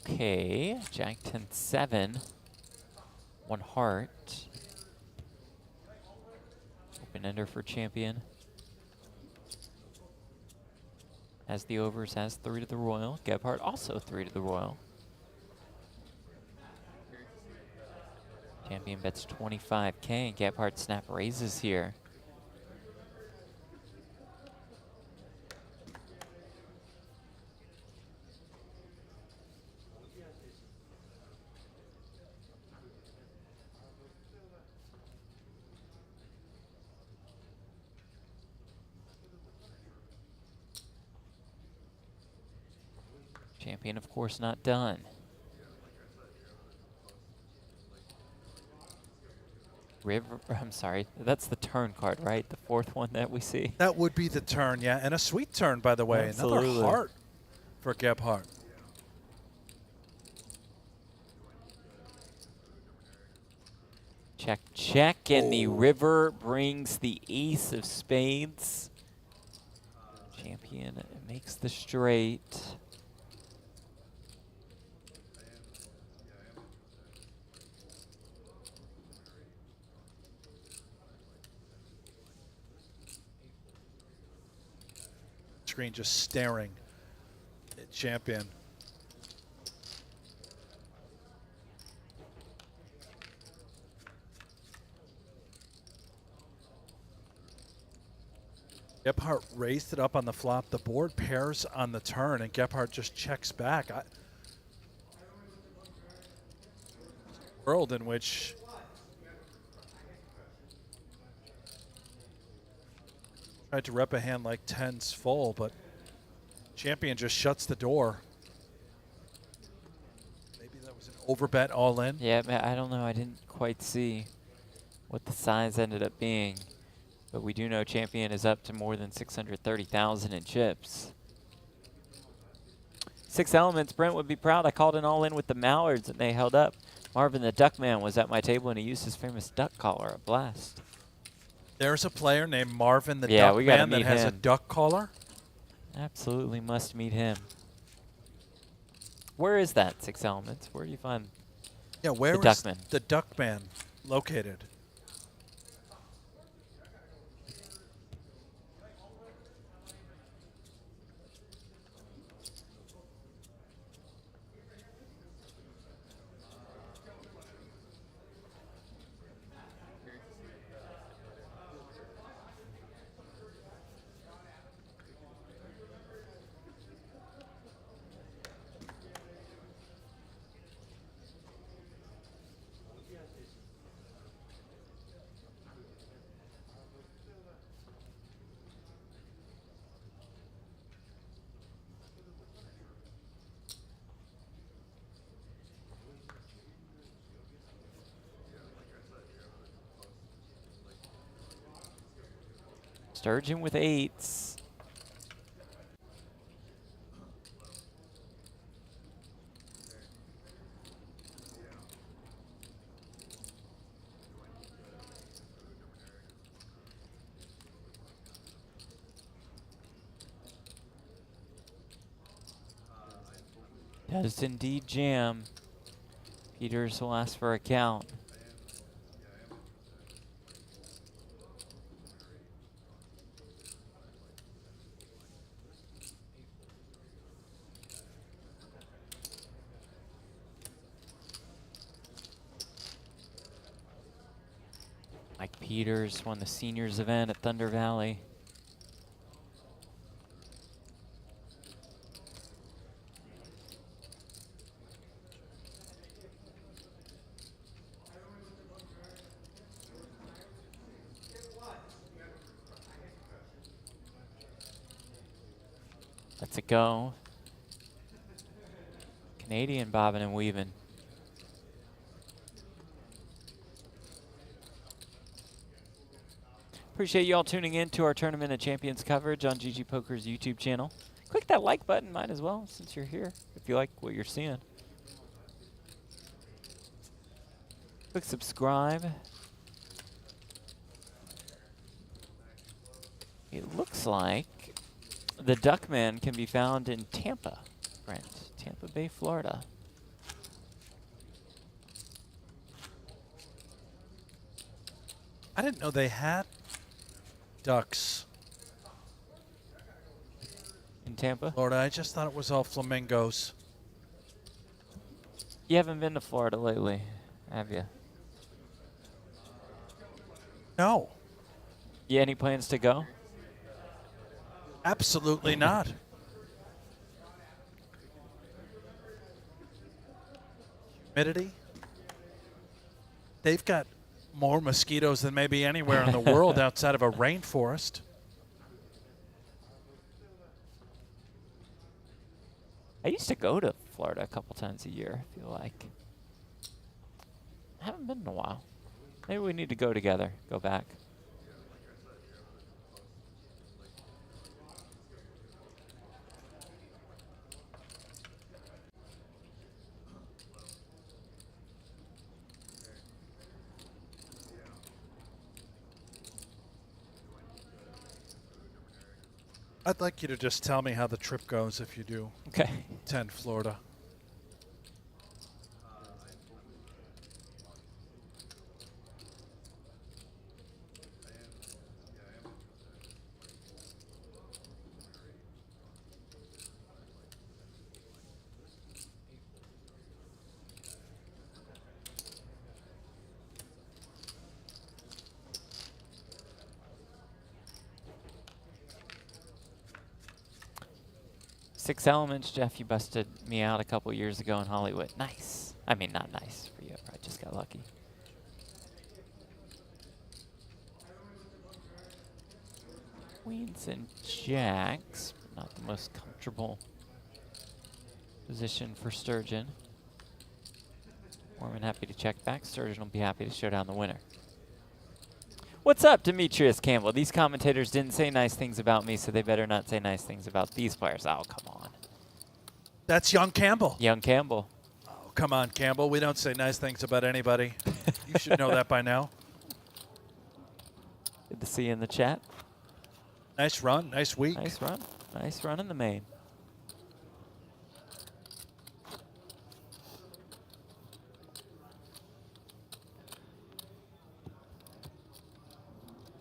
Okay, Jack 10-7, 1 heart. Open ender for Champion. Has the overs, has 3 to the Royal. Gebhardt also 3 to the Royal. Champion bets 25K and Gebhardt snap raises here. Champion, of course, not done. River, I'm sorry, that's the turn card, right? The 4th one that we see. That would be the turn, yeah. And a sweet turn, by the way. Absolutely. Another heart for Gebhardt. Check, check, and the river brings the ace of spades. Champion makes the straight. Screen just staring at Champion. Gebhardt raised it up on the flop. The board pairs on the turn, and Gebhardt just checks back. World in which tried to rep a hand like 10's full, but Champion just shuts the door. Maybe that was an overbet all in. Yeah, I don't know. I didn't quite see what the size ended up being, but we do know Champion is up to more than 630,000 in chips. 6 Elements, Brent would be proud. I called an all-in with the Mallards, and they held up. Marvin the Duckman was at my table, and he used his famous duck collar, a blast. There's a player named Marvin the we gotta Duckman that meet has a him. duck collar. Absolutely must meet him. Where is that, 6 Elements? Where do you find Yeah, where the is Duckman? the Duckman located? Sturgeon with 8s. Does indeed jam. Peters will ask for a count. Mike Peters won the seniors event at Thunder Valley. Let's it go. Canadian bobbing and weaving. Appreciate you all tuning in to our Tournament of Champions coverage on GGPoker's YouTube channel. Click that like button, might as well, since you're here, if you like what you're seeing. Click subscribe. It looks like the Duckman can be found in Tampa, Brent. Tampa Bay, Florida. I didn't know they had ducks In Tampa? Florida. I just thought it was all flamingos. You haven't been to Florida lately, have you? No, Yeah, any plans to go? absolutely not. Humidity. They've got more mosquitoes than maybe anywhere in the world outside of a rainforest. I used to go to Florida a couple times a year, I feel like. I haven't been in a while. Maybe we need to go together, go back. I'd like you to just tell me how the trip goes if you do Okay. attend Florida. Six Elements, Jeff, you busted me out a couple years ago in Hollywood. Nice. I mean, not nice for you. I just got lucky. Queens and jacks, not the most comfortable position for Sturgeon. More than happy to check back. Sturgeon will be happy to show down the winner. What's up, Demetrius Campbell? These commentators didn't say nice things about me, so they better not say nice things about these players. Oh, come on. That's young Campbell. Young Campbell. Oh, come on, Campbell. We don't say nice things about anybody. You should know that by now. Good to see you in the chat. Nice run. Nice week. Nice run. Nice run in the main.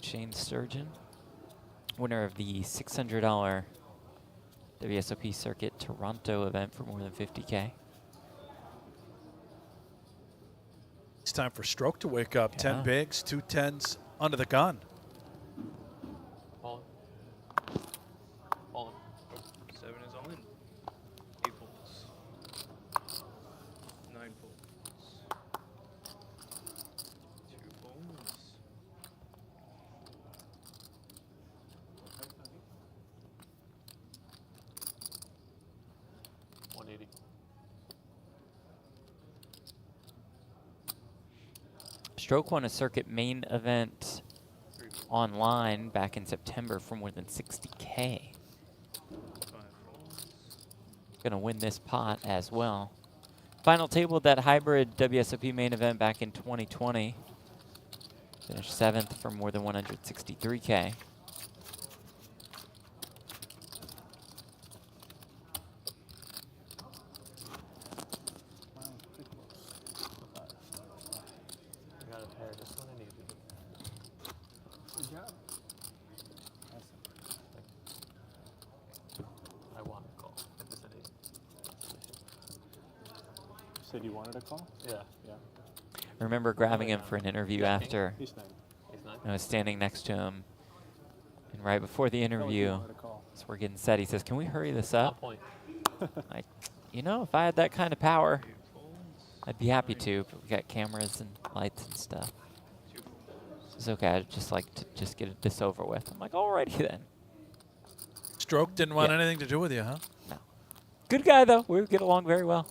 Shane Sturgeon, winner of the $600 WSOP Circuit Toronto event for more than 50K. It's time for Stroke to wake up. 10 bigs, 2 10s under the gun. All in. All in. 7 is all in. 8 folds. 9 folds. 2 folds. 180. Stroke won a circuit main event 3 folds. online back in September for more than 60K. Gonna win this pot as well. Final table of that hybrid WSOP main event back in 2020. Finished 7th for more than 163K. Said you wanted a call? Yeah. Yeah. I remember grabbing him for an interview after. He's nine. He's nine. I was standing next to him, and right before the interview, as we're getting set, he says, "Can we hurry this up?" Like, you know, if I had that kind of power, I'd be happy to, but we got cameras and lights and stuff. It's okay, I'd just like to just get this over with. I'm like, alrighty then. Stroke didn't want anything to do with you, huh? No. Good guy, though. We get along very well.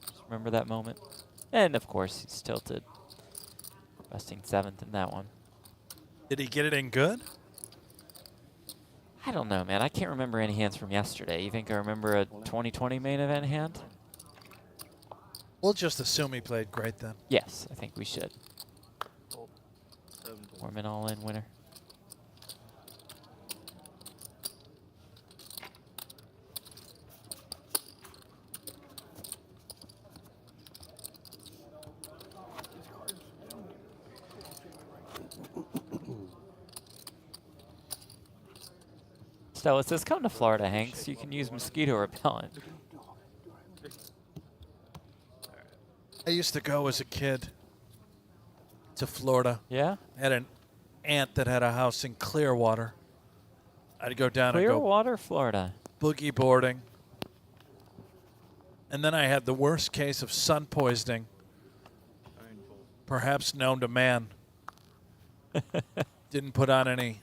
Just remember that moment. And, of course, he's tilted. Busting 7th in that one. Did he get it in good? I don't know, man. I can't remember any hands from yesterday. You think I remember a 2020 main event hand? We'll just assume he played great then. Yes, I think we should. Mormon all-in winner. Stella says, come to Florida, Hanks. You can use mosquito repellent. I used to go as a kid to Florida. Yeah? I had an aunt that had a house in Clearwater. I'd go down and go Clearwater, Florida. boogie boarding. And then I had the worst case of sun poisoning, perhaps known to man. Didn't put on any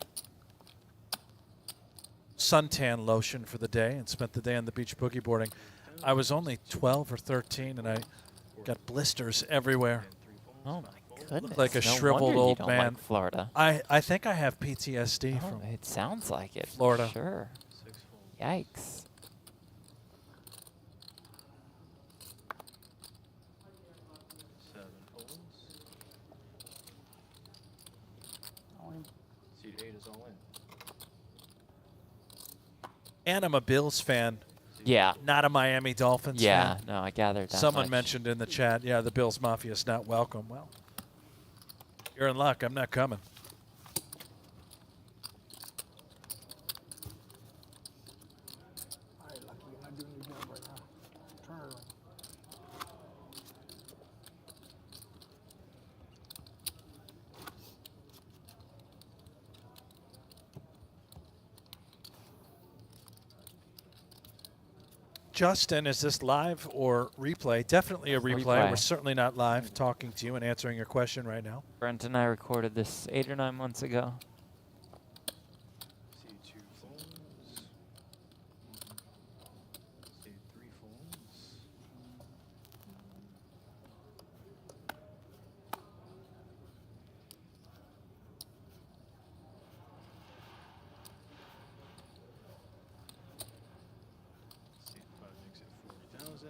suntan lotion for the day and spent the day on the beach boogie boarding. I was only 12 or 13 and I got blisters everywhere. Oh my goodness. Looked like a No shriveled wonder you old don't man. like Florida. I think I have PTSD Oh, from it sounds like it. Florida. Sure. Yikes. Seed 8 is all in. And I'm a Bills fan. Yeah. Not a Miami Dolphins Yeah, fan. no, I gathered that Someone much. mentioned in the chat, yeah, the Bills Mafia is not welcome. Well, you're in luck. I'm not coming. All right, Lucky, you're not doing your job right now. Turn it around. Justin, is this live or replay? Definitely a replay. Replay. We're certainly not live talking to you and answering your question right now. Brent and I recorded this 8 or 9 months ago. Seed 2 folds. Seed 3 folds. Seed 5 makes it 40,000.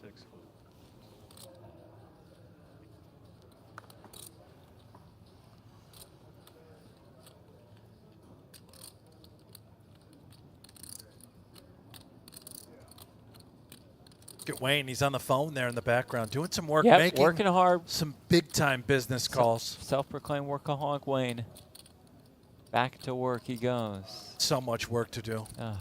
6 folds. Look at Wayne. He's on the phone there in the background doing some work, Yep, making working hard. some big-time business calls. Self-proclaimed workaholic Wayne. Back to work he goes. So much work to do. Ugh.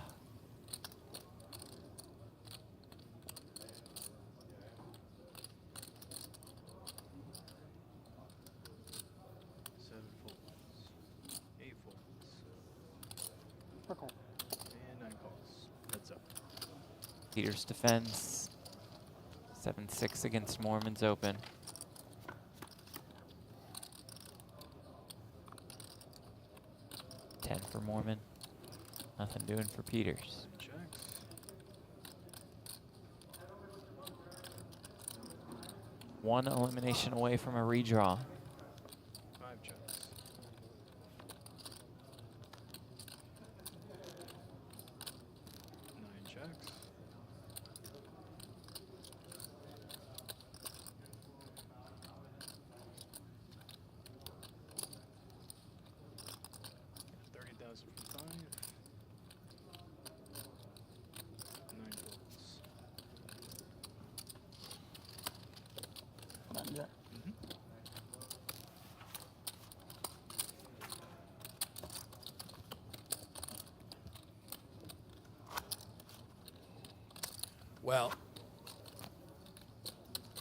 Seven folds. 8 folds. Circle. And 9 calls. Heads up. Peters defends. 7-6 against Mormon's open. Ten for Mormon. Nothing doing for Peters. Checks. One elimination away from a redraw. 5 checks. Well,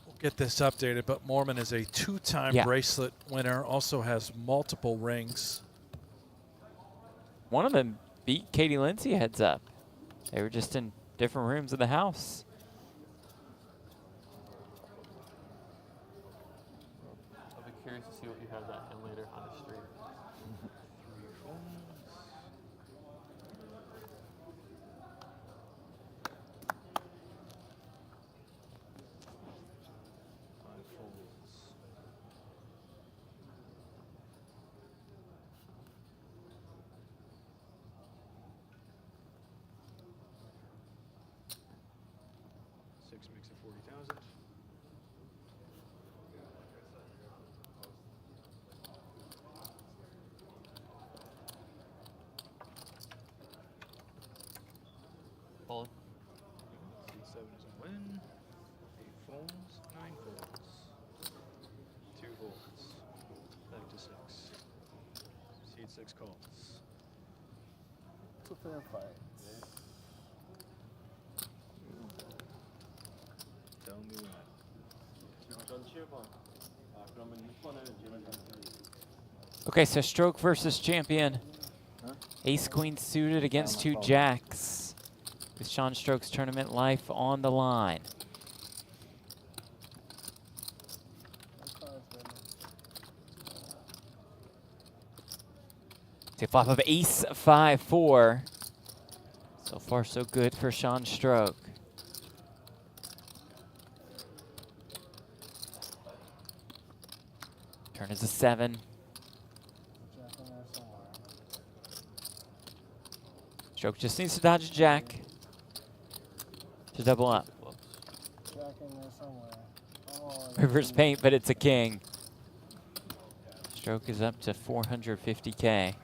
we'll get this updated, but Mormon is a two-time Yeah. bracelet winner, also has multiple rings. One of them beat Katie Lindsay heads up. They were just in different rooms of the house. I'll be curious to see what you have that in later on the stream. Six makes it 40,000. Fold. Seven is a win. 8 folds, 9 folds. 2 folds. Back to 6. Seed 6 calls. It's a fair fight. Tell me when. Okay, so stroke versus champion. Ace queen suited against 2 jacks. With Sean Stroke's tournament life on the line. To flop of ace 5-4. So far, so good for Sean Stroke. Turn is a 7. Stroke just needs to dodge a jack to double up. Reverse paint, but it's a king. Stroke is up to 450K.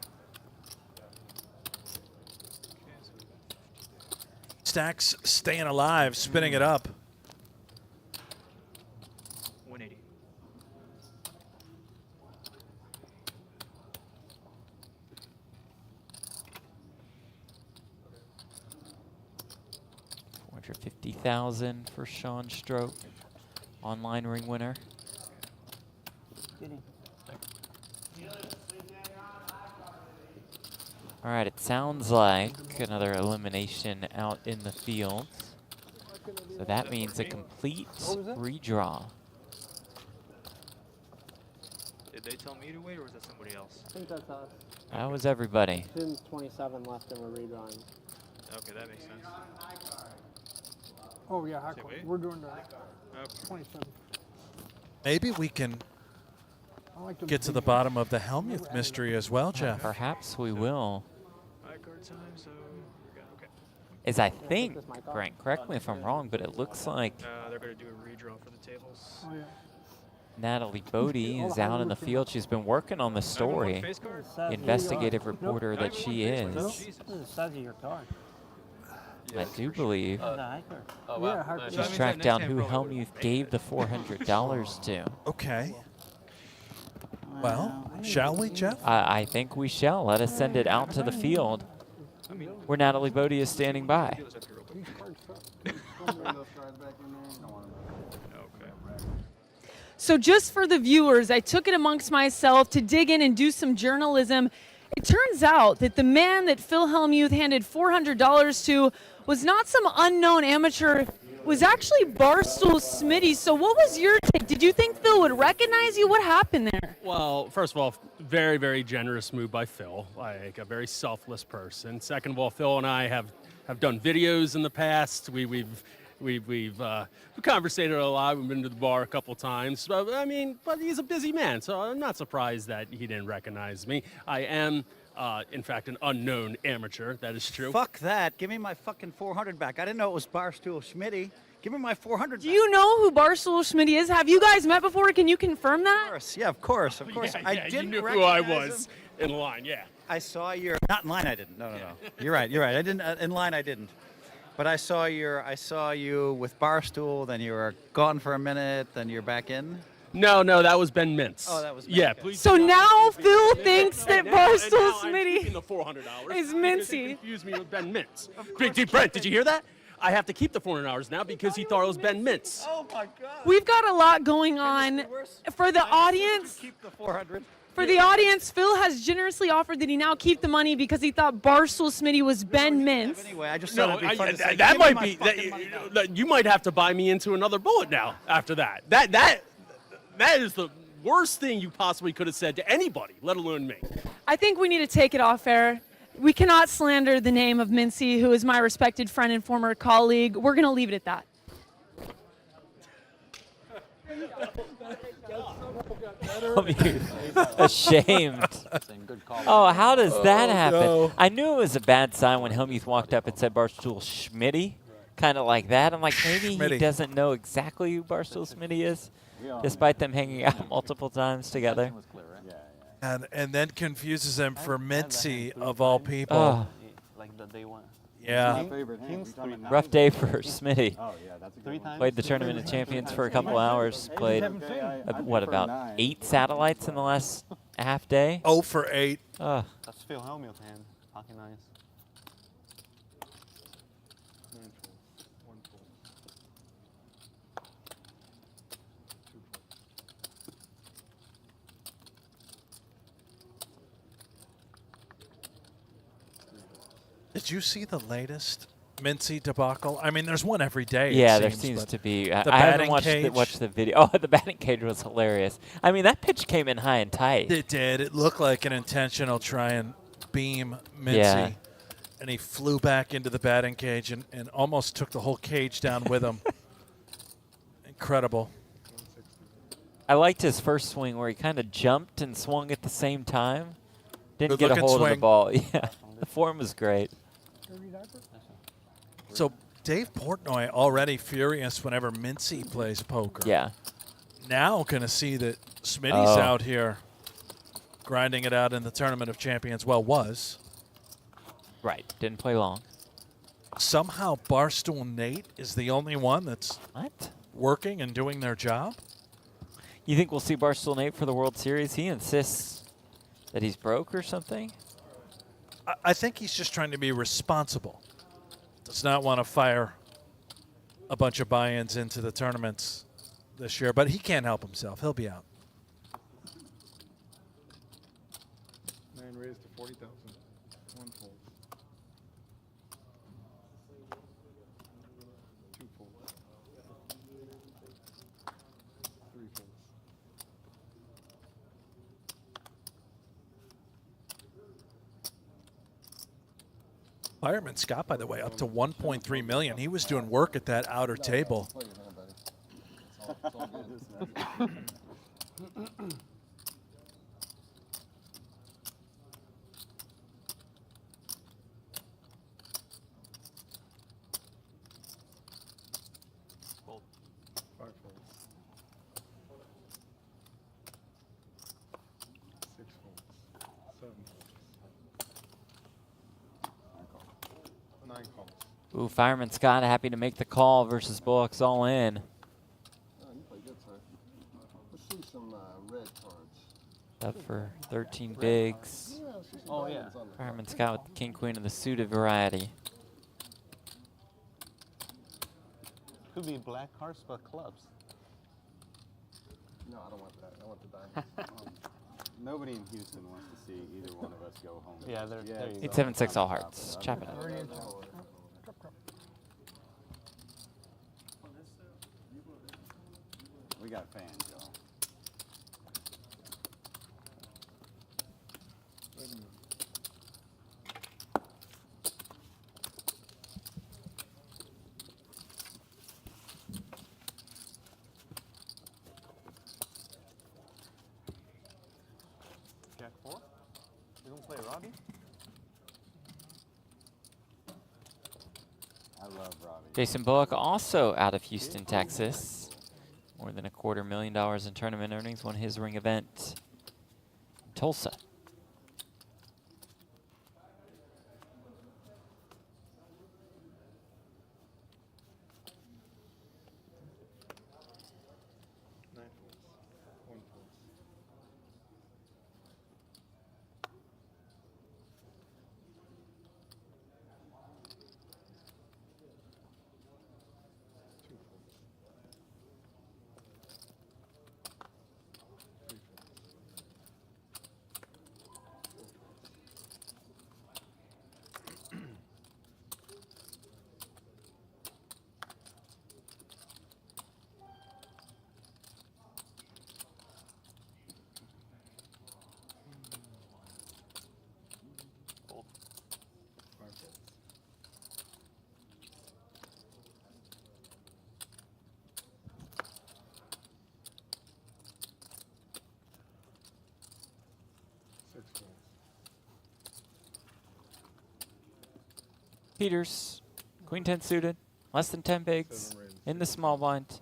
Stacks staying alive, spinning it up. 180. $450,000 for Sean Stroke, online ring winner. All right, it sounds like another elimination out in the field. So that means a complete redraw. Did they tell me to wait, or was that somebody else? I think that's us. That was everybody. Tim's 27 left and we're redrawing. Okay, that makes sense. Oh, yeah, Say wait. we're doing the Okay. 27. Maybe we can I like get to the bottom of the Helmuth mystery as well, Jeff. Perhaps we will. High card time, so we're good. Okay. As I think, Grant, correct me if I'm wrong, but it looks like They're going to do a redraw for the tables. Oh, yeah. Natalie Bodie is out in the field. She's been working on the story. Face card? Investigative reporter that she is. This is the size of your card. I do believe The high card. Oh, Yeah, wow. hard Nice. to- she's tracked down who Helmuth gave the $400 to. Okay. Well, shall we, Jeff? I think we shall. Let us send it out to the field where Natalie Bodie is standing by. So just for the viewers, I took it amongst myself to dig in and do some journalism. It turns out that the man that Phil Hellmuth handed $400 to was not some unknown amateur. It was actually Barstool Smitty. So what was your take? Did you think Phil would recognize you? What happened there? Well, first of all, very, very generous move by Phil, like a very selfless person. Second of all, Phil and I have done videos in the past. We've conversated a lot. We've been to the bar a couple times. But, I mean, but he's a busy man, so I'm not surprised that he didn't recognize me. I am, in fact, an unknown amateur. That is true. Fuck that. Give me my fucking 400 back. I didn't know it was Barstool Schmitty. Give me my 400 Do back. you know who Barstool Smitty is? Have you guys met before? Can you confirm that? Of course. Yeah, of course. Of course. Yeah, I yeah, didn't you knew who I recognize was him. in line, yeah. I saw your... Not in line, I didn't. No. You're right. I didn't... in line, I didn't. But I saw you with Barstool, then you were gone for a minute, then you're back in. No, that was Ben Mintz. Oh, that was Ben, Yeah, okay. please. So do not now confuse me. Phil thinks that And now Barstool I'm Smitty keeping the $400 is because he Mincy. confused me with Ben Mintz. Big Brent, did you hear that? I have to keep the $400 now because he thought it was Ben Mintz. Oh my God. We've got a lot going on. For the audience, Keep the 400. Phil has generously offered that he now keep the money because he thought Barstool Smitty was Ben Mintz. Anyway, I just No, thought it'd be fun to say, that "Give me might my be. fucking money back." That you might have to buy me into another bullet now after that. That is the worst thing you possibly could have said to anybody, let alone me. I think we need to take it off air. We cannot slander the name of Mincy, who is my respected friend and former colleague. We're going to leave it at that. Ashamed. Oh, how does that happen? no. I knew it was a bad sign when Helmuth walked up and said Barstool Schmitty, kind of like that. I'm like, maybe he Schmitty. doesn't know exactly who Barstool Smitty is, despite them hanging out multiple times together. And then confuses him for Mincy of all people. Oh, Like the day one. Yeah. rough day for Smitty. Oh, yeah, that's a good 3 one. times. Played the Tournament of Champions for a couple hours. Played, what, about 8 satellites in the last half day? 0 for 8. Oh, That's Phil Hellmuth hand. Pocket nines. Did you see the latest Mincy debacle? I mean, there's one every day. yeah, it there seems, seems but to be. the I haven't batting watched cage. watched the video. Oh, the batting cage was hilarious. I mean, that pitch came in high and tight. It did. It looked like an intentional try and beam Mincy. Yeah. And he flew back into the batting cage and almost took the whole cage down with him. Incredible. I liked his first swing where he kind of jumped and swung at the same time. Didn't get a Good-looking hold of the swing. ball. Yeah, the form was great. So Dave Portnoy already furious whenever Mincy plays poker. Yeah. Now going to see that Smitty's Oh. out here grinding it out in the Tournament of Champions. Well, was. Right. Didn't play long. Somehow Barstool Nate is the only one that's What? working and doing their job. You think we'll see Barstool Nate for the World Series? He insists that he's broke or something. I think he's just trying to be responsible. Does not want to fire a bunch of buy-ins into the tournaments this year, but he can't help himself. He'll be out. 9 raised to 40,000. 1 fold. 2 folds. 3 folds. Fireman Scott, by the way, up to 1.3 million. He was doing work at that outer table. Fold. 5 folds. 6 folds. 7 folds. 9 calls. Ooh, Fireman Scott happy to make the call versus Bullocks all in. Oh, you play good, sir. Let's see some red cards. Up for 13 bigs. Yeah, let's see some Oh, diamonds yeah. on there. Fireman Scott with the King Queen of the suited variety. Could be black hearts but clubs. No, I don't want that. I want the diamonds. Nobody in Houston wants to see either one of us go home. Yeah, there you go. 8-7-6 all hearts. Chop it up. We got fans, y'all. Jack 4. You don't play Robbie? I love Robbie. Jason Bullock also out of Houston, Texas. More than $250,000 in tournament earnings. Won his ring event in Tulsa. Peters, queen 10 suited, less than 10 bigs, in the small blind.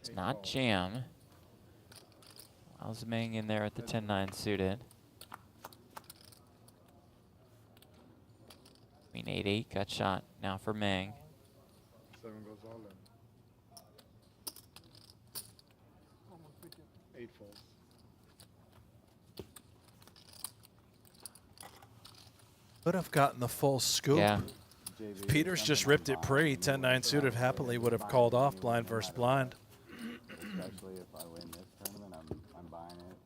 It's not jam. Allows Meng in there at the 10-9 suited. Queen 8-8 got shot. Now for Meng. 7 goes all in. 8 folds. Could have gotten the full scoop. Yeah. If Peters just ripped it pre. 10-9 suited happily would have called off blind versus blind. Especially if I win this tournament, I'm buying it.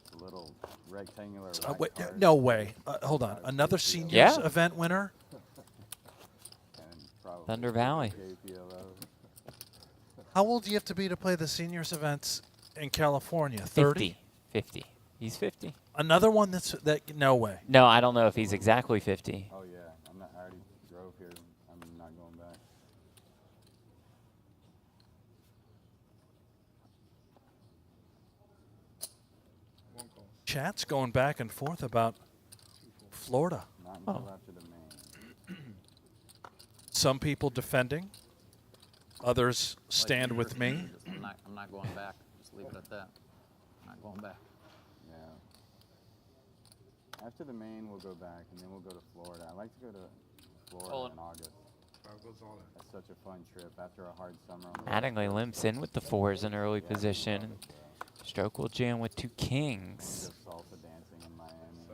It's a little rectangular. Wait, no way. Hold on. Another seniors event winner? Thunder Valley. How old do you have to be to play the seniors events in California? 30? 50. He's 50. Another one no way. No, I don't know if he's exactly 50. Oh yeah, I already drove here. I'm not going back. Chat's going back and forth about Florida. Not until after the main. Some people defending. Others stand with me. I'm not going back. Just leave it at that. I'm not going back. Yeah. After the main, we'll go back, and then we'll go to Florida. I like to go to Florida in August. That's such a fun trip after a hard summer. Mattingly limps in with the 4s in early position. Stroke will jam with 2 kings. Salsa dancing in Miami.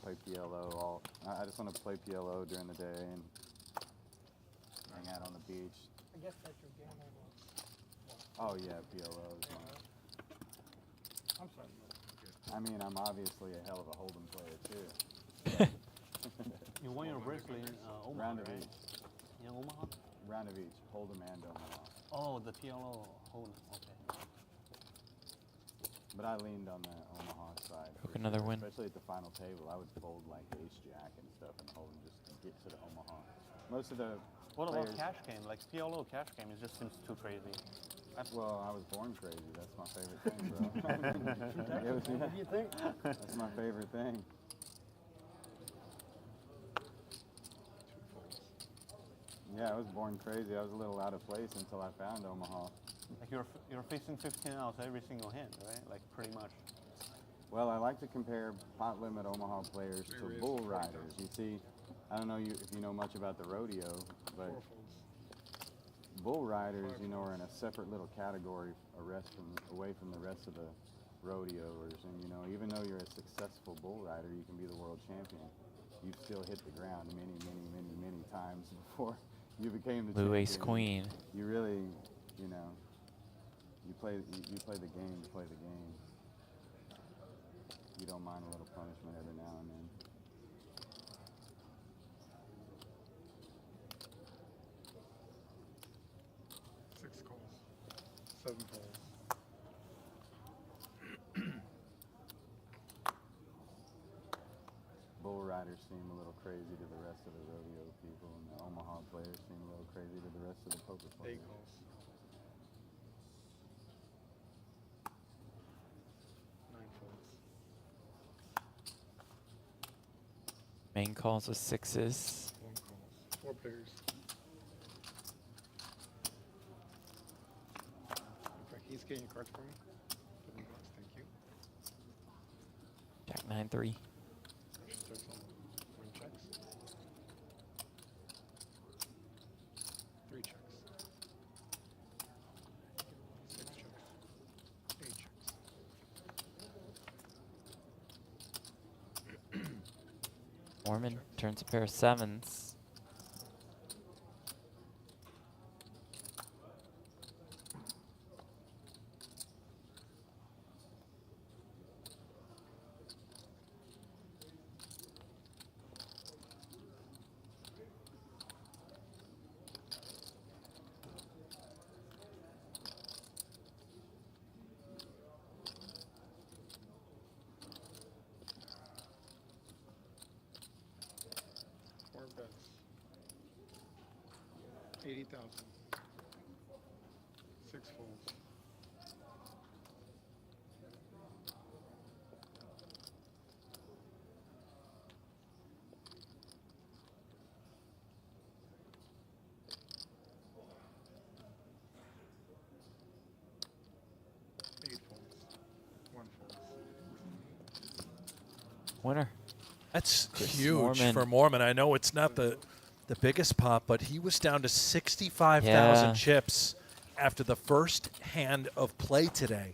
Play PLO. I just want to play PLO during the day and hang out on the beach. I guess that's your game. Oh yeah, PLO is mine. I'm sorry. I mean, I'm obviously a hell of a Hold'em player too. You won your bracelet in Omaha, Round of right? each. In Omaha? Round of each. Hold'em and Omaha. Oh, the PLO Hold'em. Okay. But I leaned on the Omaha side. Took another win. Especially at the final table, I would fold like ace-jack and stuff and hold them just to get to the Omaha. Most of the What players, about cash game? Like PLO cash game, it just seems too crazy. well, I was born crazy. That's my favorite thing, bro. What do you think? That's my favorite thing. Yeah, I was born crazy. I was a little out of place until I found Omaha. Like you're facing 15 outs every single hand, right? Like pretty much. Well, I like to compare pot limit Omaha players to bull riders. You see, I don't know if you know much about the rodeo, but bull riders, are in a separate little category away from the rest of the rodeoers. And even though you're a successful bull rider, you can be the world champion. You've still hit the ground many, many, many, many times before you became the Blue champion. ace queen. You really, you play the game to play the game. You don't mind a little punishment every now and then. Six calls. 7 calls. Bull riders seem a little crazy to the rest of the rodeo people, and the Omaha players seem a little crazy to the rest of the poker players. 8 calls. 9 folds. Main calls with 6s. 1 calls. 4 pairs. In fact, he's getting cards for me. $7, thank you. Jack 9-3. Starts on 1 checks. 3 checks. 6 checks. 8 checks. Mormon turns a pair of 7s. 8,000. 6 folds. Winner. That's Chris huge Moorman. for Moorman. I know it's not the biggest pop, but he was down to 65,000 Yeah. chips after the first hand of play today.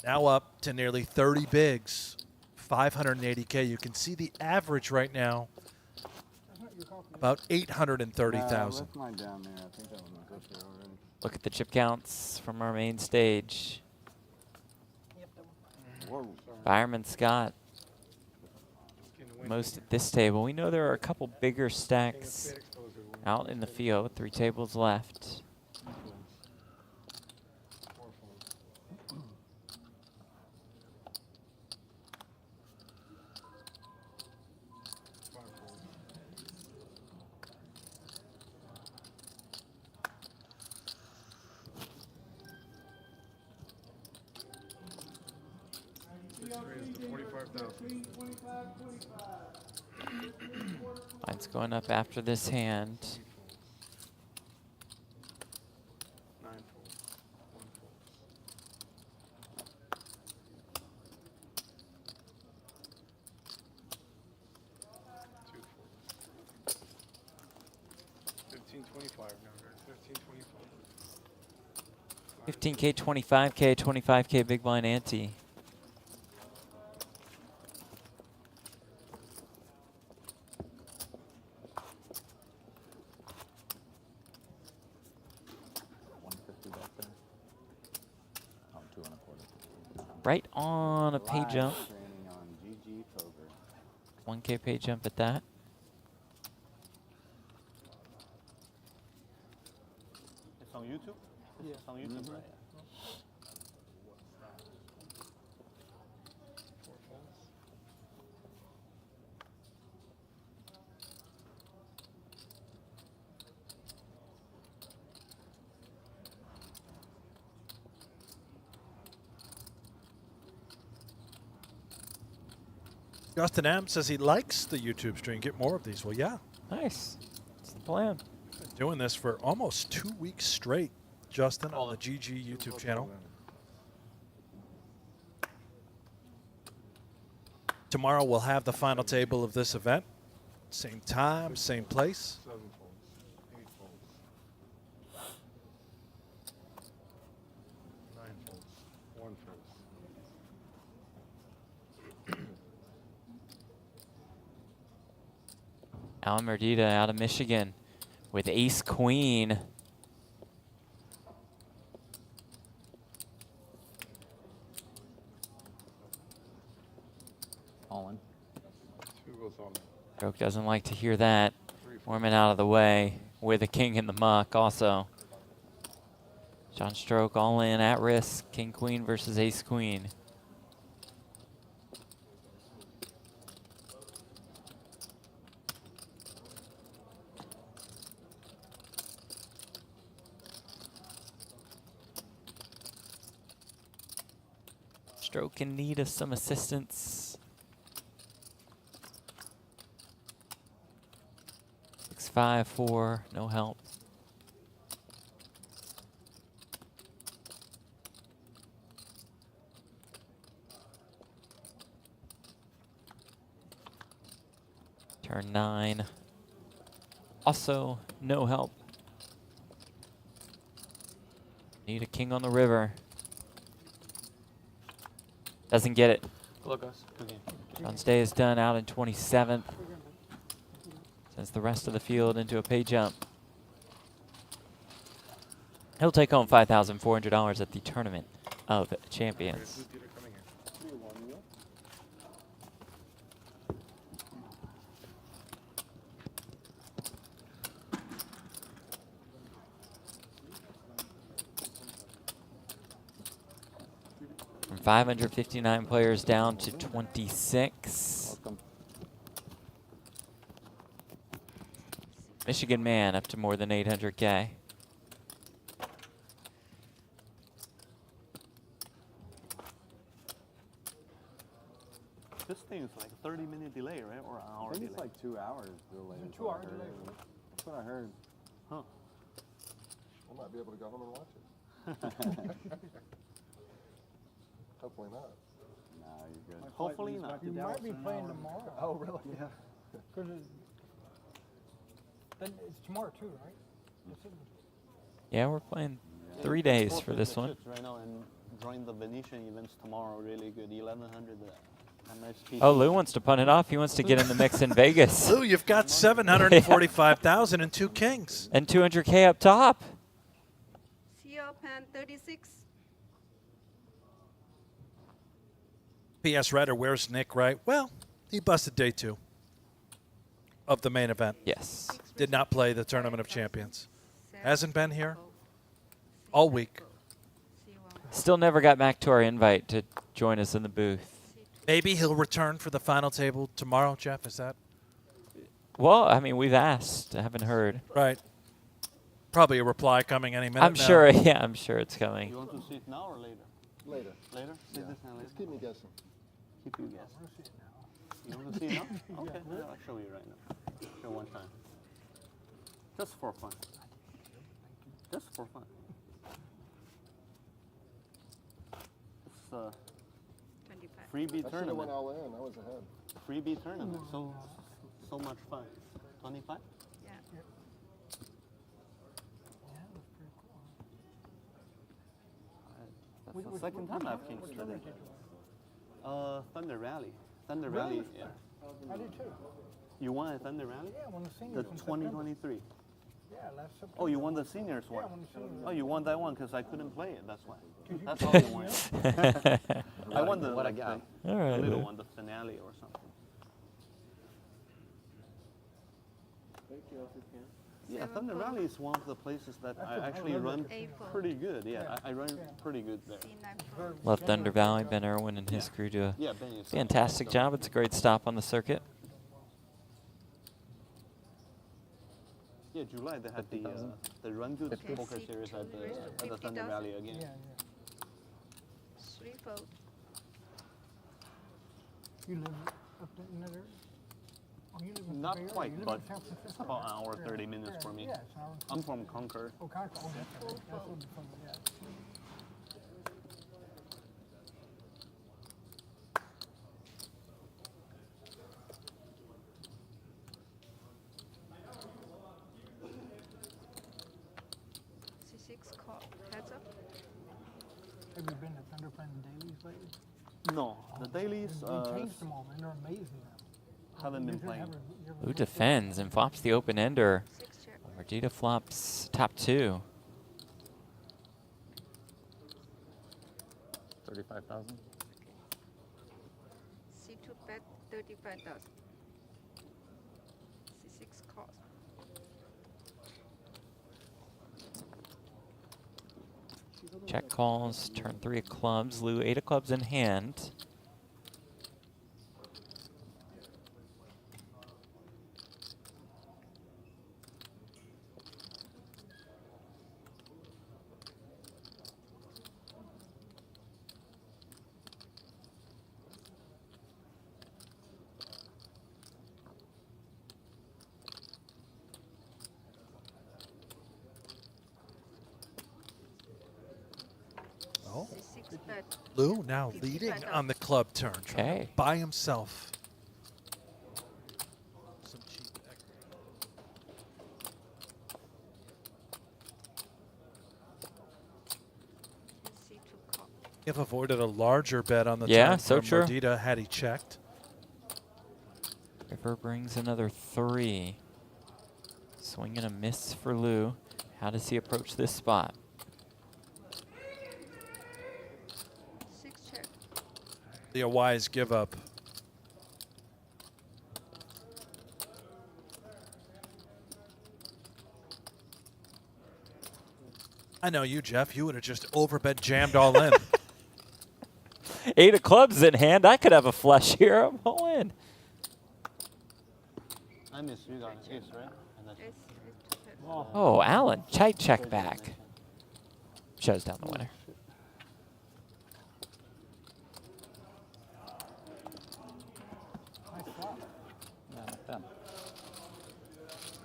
Now up to nearly 30 bigs, 580K. You can see the average right now, about 830,000. Left mine down there. I think that was my coach there already. Look at the chip counts from our main stage. Whoa. Fireman Scott, most at this table. We know there are a couple bigger stacks out in the field. 3 tables left. Mine's going up after this hand. 9 folds. 1 fold. 2 folds. 1525 now, guys. 1525. 15K, 25K, 25K big blind ante. Right on a pay jump. Training on GGPoker. 1K pay jump at that. It's on YouTube? Yeah. It's on YouTube, right? Justin M says he likes the YouTube stream. Get more of these. Well, yeah. Nice. That's the plan. Been doing this for almost 2 weeks straight, Justin, on the GG YouTube channel. Tomorrow we'll have the final table of this event. Same time, same place. 7 folds. 8 folds. 9 folds. 1 fold. Alan Merdita out of Michigan with ace queen. All in. 2 goes all in. Stroke doesn't like to hear that. Mormon out of the way with a king in the muck also. John Stroke all in at risk. King queen versus ace queen. Stroke in need of some assistance. 6-5-4, no help. Turn 9. Also, no help. Need a king on the river. Doesn't get it. Good luck, guys. Good game. John's day is done out in 27th. Sends the rest of the field into a pay jump. He'll take home $5,400 at the Tournament of Champions. From 559 players down to 26. Welcome. Michigan man up to more than 800K. This thing is like a 30-minute delay, right? Or an hour delay? It's like 2 hours delay. It's a 2 hour delay. That's what I heard. Huh. I might be able to go home and watch it. Hopefully not. Nah, you're good. Hopefully not. You might be playing tomorrow. Oh, really? Yeah. Because then it's tomorrow too, right? Yeah, we're playing 3 days for this one. Right now, and join the Venetian events tomorrow. Really good, 1100. Oh, Lou wants to punt it off. He wants to get in the mix in Vegas. Lou, you've got 745,000 and 2 kings. And 200K up top. See open 36. P.S. Redder, where's Nick, right? Well, he busted day 2 of the main event. Yes. Did not play the Tournament of Champions. Hasn't been here all week. Still never got back to our invite to join us in the booth. Maybe he'll return for the final table tomorrow, Jeff, is that? Well, I mean, we've asked. I haven't heard. Right. Probably a reply coming any minute I'm now. sure, yeah, I'm sure it's coming. You want to see it now or later? Later. Later? See Yeah. this now later? Just keep me guessing. Keep you guessing. You want to see it now? Okay, I'll show you right now. Show one time. Just for fun. Just for fun. It's a 25. freebie I should have tournament. went all in. I was ahead. Freebie tournament. So much fun. 25? Yeah. That's the second time I've kings today. Thunder Rally. Thunder Really? Rally, yeah. I did too. You won a Thunder Rally? Yeah, I won the The seniors in September. 2023. Yeah, last September. Oh, you won the seniors one? Yeah, I won the seniors. Oh, you won that one because I couldn't play it, that's why. That's all you won. I won the, What a like, guy. All the right. little one, the finale or something. Yeah, Thunder Valley is one of the places that I actually run A4. pretty good. Yeah, I run pretty good there. C9. Love Thunder Valley. Ben Irwin and his crew do a Yeah, Ben is fantastic job. It's a great stop on the circuit. Yeah, July they had the Run Good Okay. Poker Series at the Thunder 50,000. Valley again. Yeah, 3 fold. You live up in that area? Oh, you live in Not the Bay Area. quite, You live but in San Francisco. it's about an hour, 30 minutes Yeah, for me. Yeah, it's an hour. I'm from Concord. Oh, Concord. Oh, that's right. That's what from, yeah. C6 call. Heads up. Have you been to Thunder playing dailies lately? No, the dailies They changed them all, man. They're amazing now. haven't been You playing. Who defends and flops the open ender? 6 check. Ardita flops top 2. 35,000. C2 bet 35,000. C6 calls. Check calls, turn 3 of clubs. Lou 8 of clubs in hand. Oh, C6 bet. Lou now leading on the club turn, trying Okay. to by himself. Some cheap equity. C2 call. If avoided a larger bet on the Yeah, turn so from true. Ardita had he checked. River brings another 3. Swing and a miss for Lou. How does he approach this spot? 6 check. A wise give up. I know you, Jeff. You would have just overbet jammed all in. 8 of clubs in hand. I could have a flush here. I'm all in. I miss you got an ace, right? Oh, Allen, tight check back. Shows down the winner. Nice flop. Yeah, like that.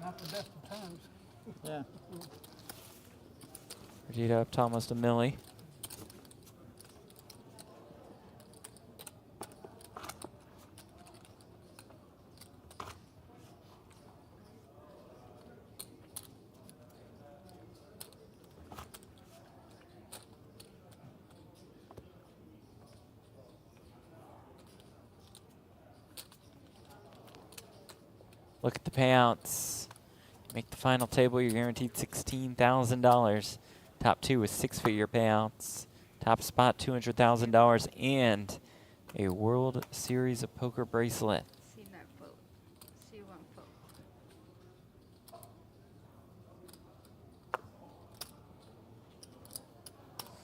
Not the best of times. Yeah. Regita up to almost a milli. Look at the payouts. Make the final table, you're guaranteed $16,000. Top two with six-figure payouts. Top spot, $200,000 and a World Series of Poker bracelet. C9 fold. C1 fold.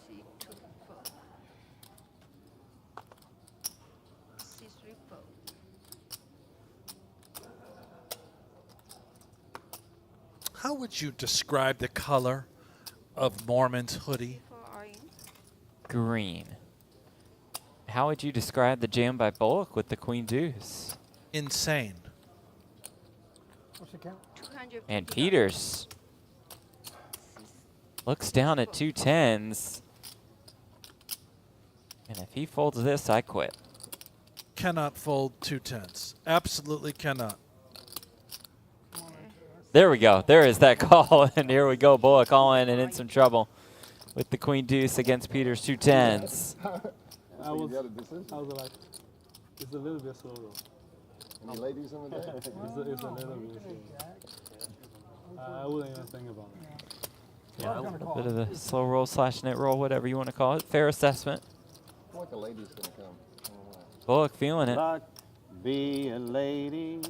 C2 fold. C3 fold. How would you describe the color of Norman's hoodie? Green. How would you describe the jam by Bullock with the Queen Deuce? Insane. What's the count? And Peters looks down at 2 10s. And if he folds this, I quit. Cannot fold 2 10s. Absolutely cannot. There we go. There is that call. And here we go. Bullock all in and in some trouble with the Queen Deuce against Peters 2 10s. I was like, it's a little bit slow though. Any ladies in the day? It's a little bit slow. I wouldn't even think about it. Yeah, a little bit of a slow roll / net roll, whatever you want to call it. Fair assessment. I feel like a lady's gonna come. Bullock feeling it. Luck be a lady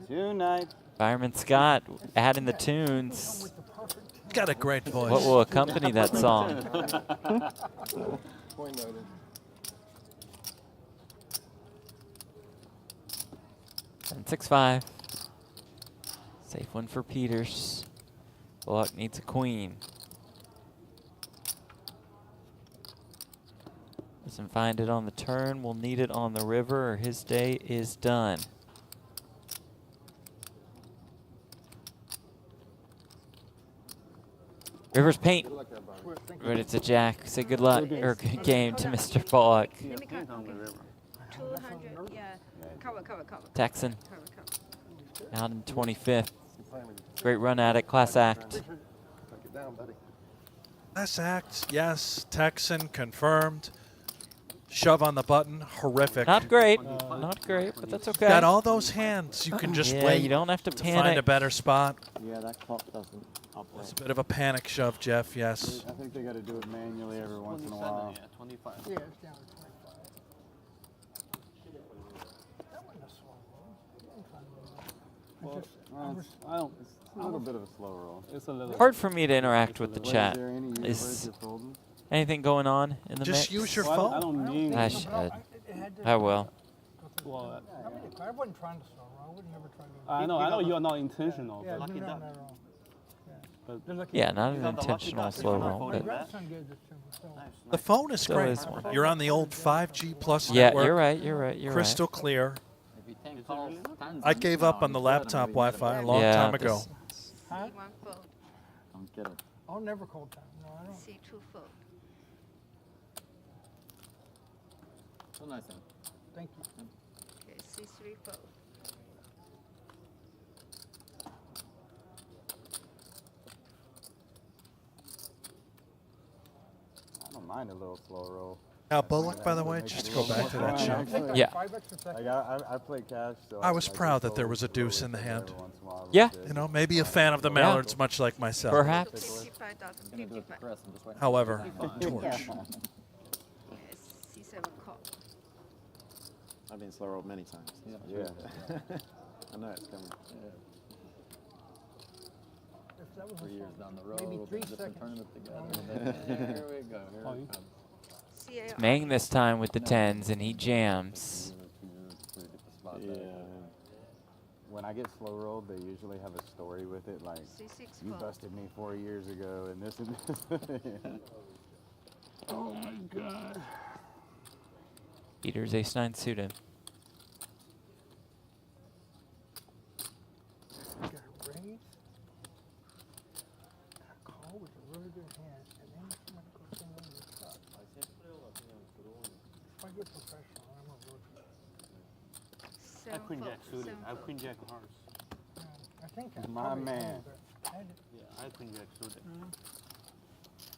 tonight. Fireman Scott adding the tunes. Got a great voice. What will accompany that song? Point noted. And 6-5. Safe one for Peters. Bullock needs a queen. Doesn't find it on the turn. Will need it on the river or his day is done. River's paint. But it's a jack. Say good luck or good game to Mr. Bullock. 200, yeah. Cover. Texan Cover. out in 25th. Great run at it. Class act. Class act, yes. Texan confirmed. Shove on the button. Horrific. Not great. Not great, but that's okay. Got all those hands. You can just Yeah, wait. you don't have to find panic. a better spot. Yeah, that clock doesn't uplink. It's a bit of a panic shove, Jeff. Yes. I think they got to do it manually every once in a while. Yeah, 25. Yeah, it's down to 25. That wasn't a slow roll. I don't. It's a little bit of a slow roll. It's a little. Hard for me to interact with the Is chat. there any universe Is you're folding? anything going on in the Just mix? use your Well, phone. I don't mean. I should. I will. Well, I wasn't trying to slow roll. I would never try to. I know you're not intentional. Yeah, but no, not at all. Yeah, not an intentional slow roll, My but grandson gave this to me. So. The phone is Still great. is one. You're on the old 5G plus yeah, network. you're right. You're right. You're Crystal clear. If you take calls, tons I of gave them, up on the laptop Wi-Fi a long Yeah, time ago. Huh? C1 fold. Don't get it. I'll never call time. No, I don't. C2 fold. So nice one. Thank you. Okay, C3 fold. I don't mind a little slow roll. Now, Bullock, by the way, just to go back to that shove. Yeah. 5 extra seconds. Like I play cash, so I was just proud that fold there was a slow deuce in the every hand. once in a while. Yeah. You know, maybe a fan of the Mallards, much like myself. Perhaps. 55,000, Gonna do it 55. for Chris. I'm just waiting. However, torch. Yes, C7 call. I've been slow rolled many times. Yeah. I know it's coming. If that was a 3 years slow- down the road, maybe 3 different seconds. tournament together. Here we go. Here it comes. CAR. Mang this time with the 10s, and he jams. Yeah. When when I get slow rolled, they usually have a story with it, like C6 you fold. busted me 4 years ago, and this and this. Yeah. Oh my God. Peter's ace-9 suited. You got a raise, and a call with a really good hand, and then somebody goes in over the top. If I get professional, I'm a rookie. I have queen jack suited. I have queen jack of hearts. I think I My probably man. had, but I had to, Yeah, I have queen jack suited.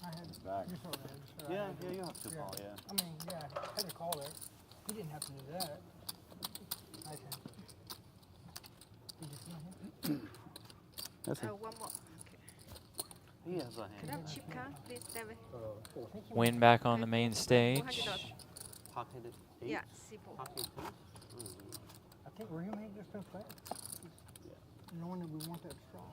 I had to, Back. just over there, just, Yeah, I had yeah, you have to call, yeah. I mean, yeah, I had to call there. He didn't have to do that. I can. Did you see him? That's it. One more. He has a Could I hand. have chip card, please, David? Win back on the main $400. stage. Pocketed eight. Yeah, C4. Pocket two. I think Rio may just been playing. Knowing that we want that strong.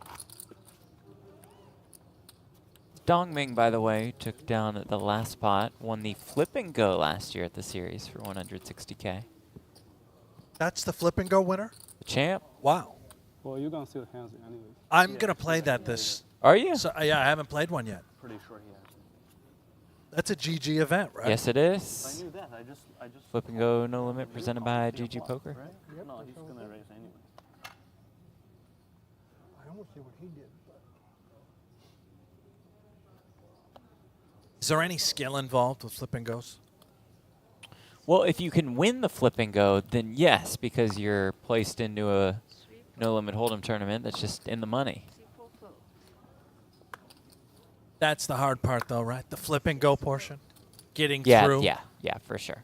Dongming, by the way, took down at the last spot, won the flip and go last year at the series for 160K. That's the flip and go winner? The champ. Wow. Well, you're going to see the hands anyway. I'm going to play that this. Are you? So, yeah, I haven't played one yet. Pretty sure he has. That's a GG event, right? Yes, it I is. knew that. I just. Flip and go no limit presented by GGPoker. Right? Yep, No, that's he's what gonna we raise anyway. I almost did what he did, but Is there any skill involved with flip and goes? Well, if you can win the flip and go, then yes, because you're placed into a no limit hold'em tournament that's just in the money. C4 fold. That's the hard part, though, right? The flip and go portion? Getting Yeah, through? yeah, for sure.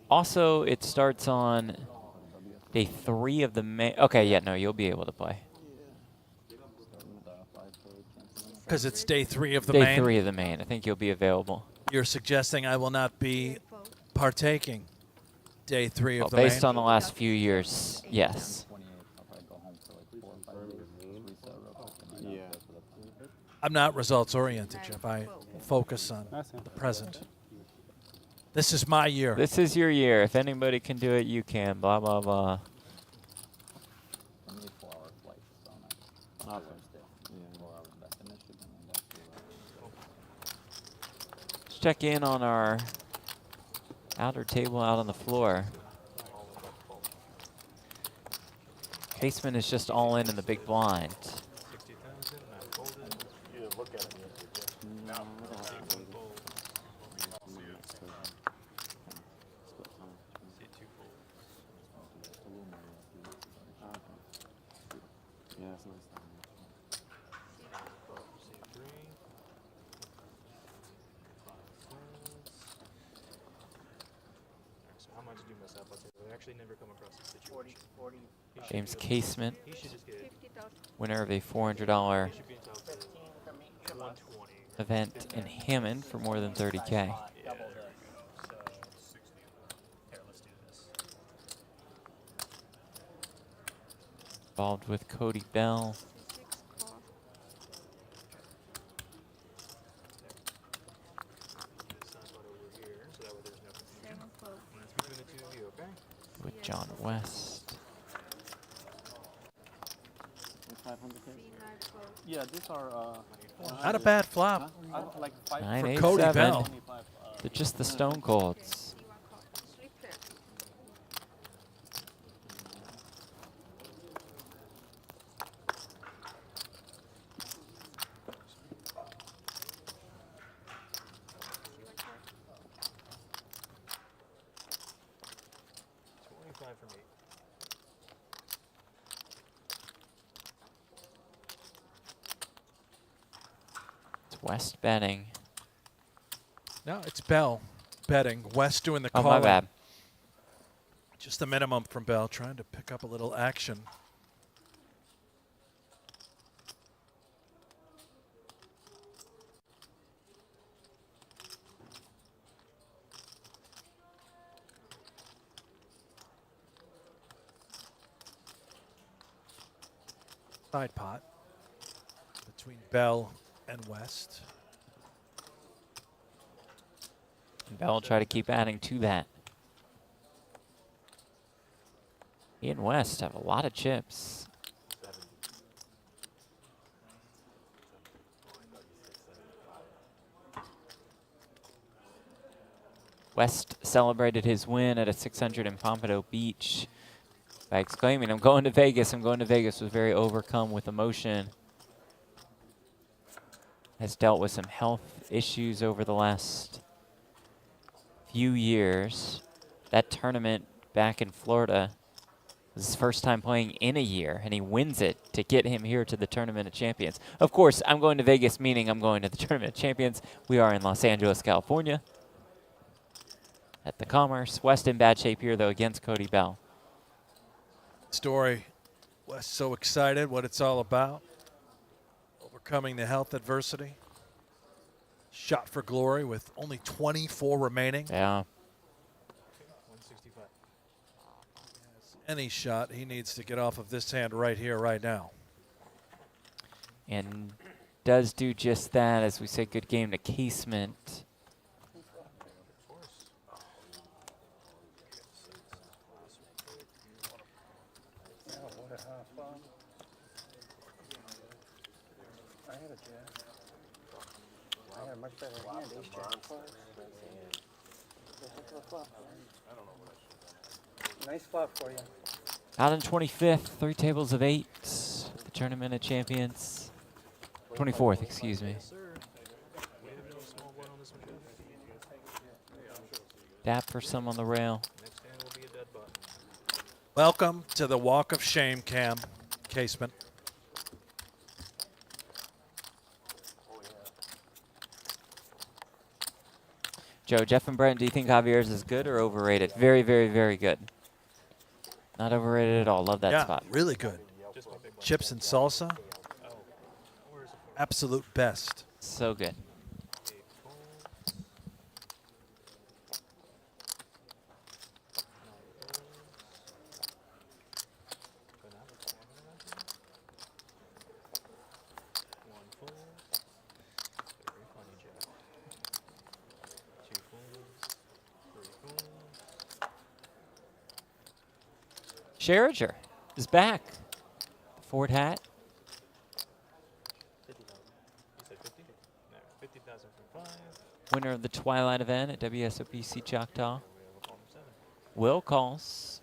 Also, it starts on day 3 of the main. Okay, yeah, no, you'll be able to play. Because it's day 3 of the Day main? 3 of the main. I think you'll be available. You're suggesting I will not be partaking day 3 of Well, the main? based on the last few years, yes. Yeah. I'm not results oriented, Jeff. I focus on the present. This is my year. This is your year. If anybody can do it, you can. Blah, blah, blah. Let's check in on our outer table out on the floor. Casement is just all in the big blind. Actually never come across this situation. James Casement, He should just get winner of a $400 he should be entitled to 120. event in Hammond for more than 30K. Yeah, so 60. Here, let's do this. Involved with Cody Bell. C6 call. This sign spot over here, so that way there's no confusion. 7 fold. And that's between the two of you, okay? With John West. 500K. C9 fold. Yeah, these are. Not a bad flop. Like 5 9, For 8, Cody 7. Bell. They're just the stone colds. C1 call. Slip there. C1 call. 25 from 8. It's West betting. No, it's Bell betting. West doing the Oh, calling. my bad. Just the minimum from Bell, trying to pick up a little action. Side pot between Bell and West. And Bell will try to keep adding to that. He and West have a lot of chips. West celebrated his win at a 600 in Pompano Beach by exclaiming, "I'm going to Vegas, I'm going to Vegas," was very overcome with emotion. Has dealt with some health issues over the last few years. That tournament back in Florida was his first time playing in a year, and he wins it to get him here to the Tournament of Champions. Of course, I'm going to Vegas, meaning I'm going to the Tournament of Champions. We are in Los Angeles, California, at the Commerce. West in bad shape here, though, against Cody Bell. Story. West so excited what it's all about. Overcoming the health adversity. Shot for glory with only 24 remaining. Yeah. 165. Any shot, he needs to get off of this hand right here, right now. And does do just that as we say good game to Casement. Much better hand, ace jack flop. Nice flop for you. Out in 25th, 3 tables of 8. The Tournament of Champions. 24th, excuse me. Dap for some on the rail. Welcome to the Walk of Shame, Cam. Casement. Joe, Jeff and Brent, do you think Javier's is good or overrated? Very, very, very good. Not overrated at all. Love that spot. Really good. Chips and salsa. Absolute best. So good. Scherringer is back. The Ford hat. 50,000. You said 50? No, 50,000 from 5. Winner of the Twilight event at WSOP Choctaw. Will calls.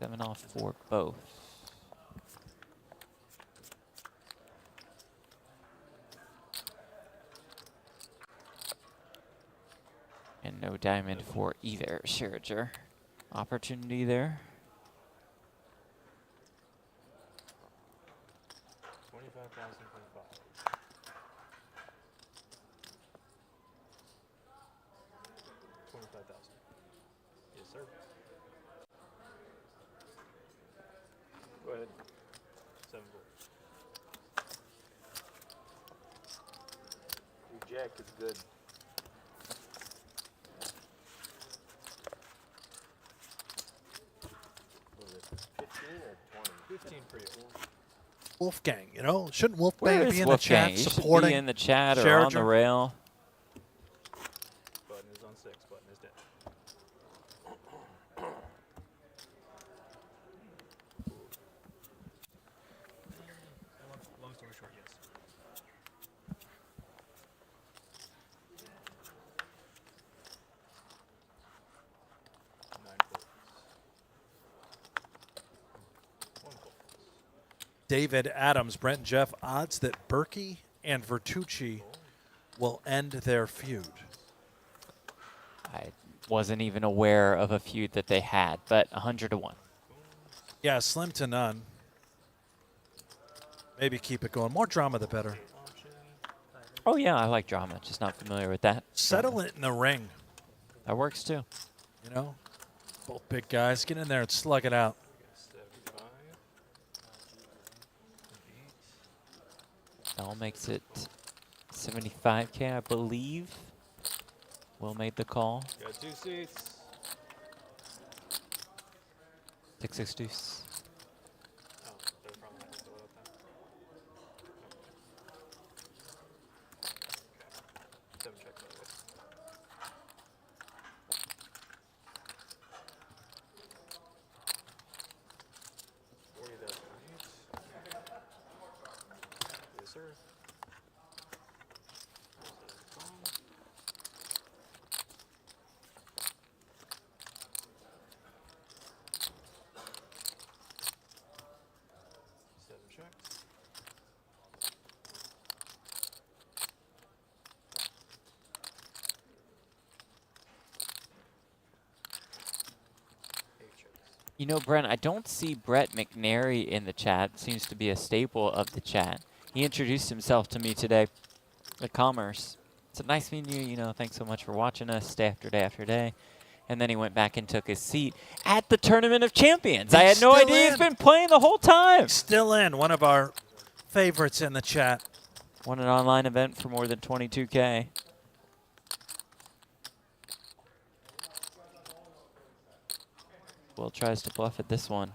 7 off for both. And no diamond for either Scherringer. Opportunity there. 25,025. 25,000. Yes, sir. Go ahead. 7 gold. Your jack is good. What is it, 15 or 20? 15 for you. Wolfgang, you know, shouldn't Where Wolfgang is be in Wolfgang? the He chat should supporting be in the chat or on the Scherringer? rail. Button is on 6. Button is dead. Long story short, yes. David Adams, Brent and Jeff, odds that Berkey and Vertucci will end their feud. I wasn't even aware of a feud that they had, but 100 to 1. Yeah, slim to none. Maybe keep it going. More drama, the better. Oh yeah, I like drama. Just not familiar with that. Settle it in the ring. That works too. You know, both big guys. Get in there and slug it out. Bell makes it 75K, I believe. Will made the call. Got 2 seats. 6-6 deuce. Oh, they're from that. So what time? Okay. 7 check, by the way. You know, Brent, I don't see Brett McNary in the chat. Seems to be a staple of the chat. He introduced himself to me today at Commerce. It's a nice meeting you. You know, thanks so much for watching us day after day after day. And then he went back and took his seat at the Tournament of Champions. I had no idea he's been playing the whole time. Still in, one of our favorites in the chat. Won an online event for more than 22K. Will tries to bluff at this one.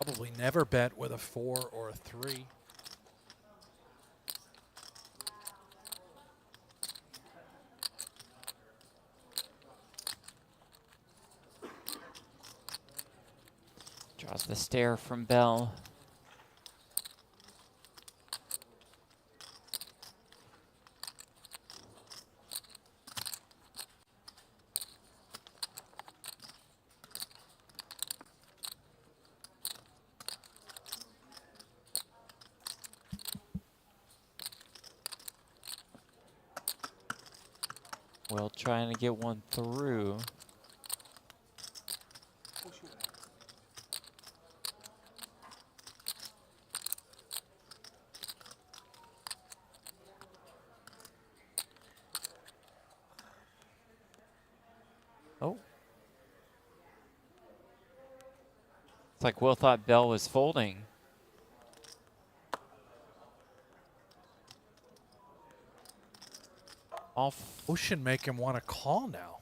Probably never bet with a 4 or a 3. Draws the stare from Bell. Will trying to get one through. Oh. It's like Will thought Bell was folding. Ocean make him want to call now.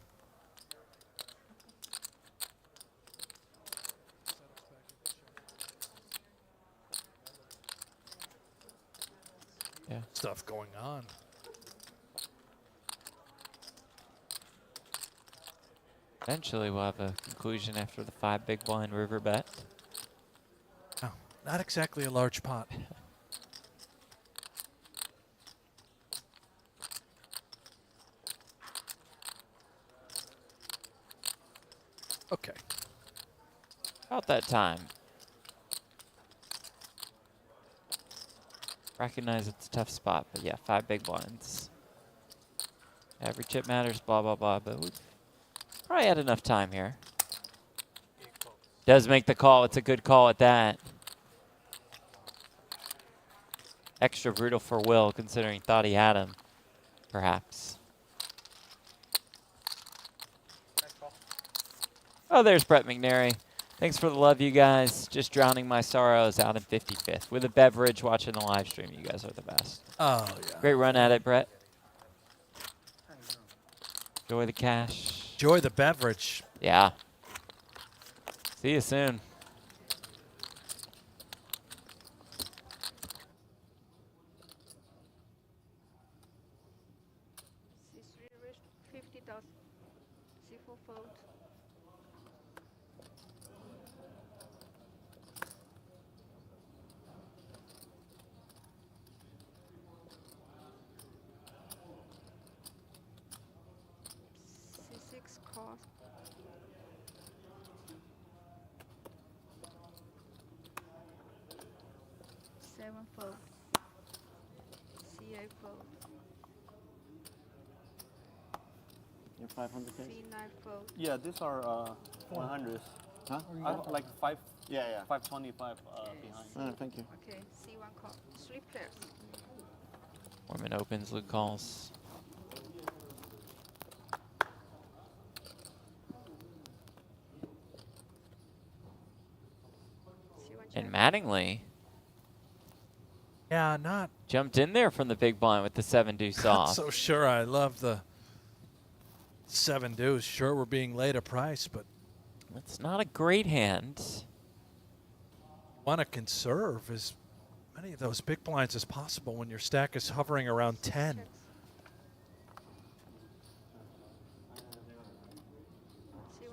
Yeah. Stuff going on. Eventually we'll have a conclusion after the 5 big blind river bet. Oh, not exactly a large pot. Okay. About that time. Recognize it's a tough spot, but yeah, 5 big blinds. Every chip matters, blah, blah, blah, but we've probably had enough time here. Does make the call. It's a good call at that. Extra brutal for Will, considering he thought he had him, perhaps. Oh, there's Brett McNary. Thanks for the love, you guys. Just drowning my sorrows out in 55th. With a beverage watching the live stream. You guys are the best. Oh, yeah. Great run at it, Brett. Enjoy the cash. Enjoy the beverage. Yeah. See you soon. C3 risk 50,000. C4 fold. C6 call. C7 fold. C8 fold. You're 500K? C9 fold. Yeah, these are 100s. Huh? I'm like 525 behind. Oh, thank you. Okay, C1 call. 3 players. Foreman opens, Luke calls. And Mattingly. Yeah, not jumped in there from the big blind with the 7 deuce not off. so sure. I love the 7 deuce. Sure, we're being laid a price, but it's not a great hand. Want to conserve as many of those big blinds as possible when your stack is hovering around 10.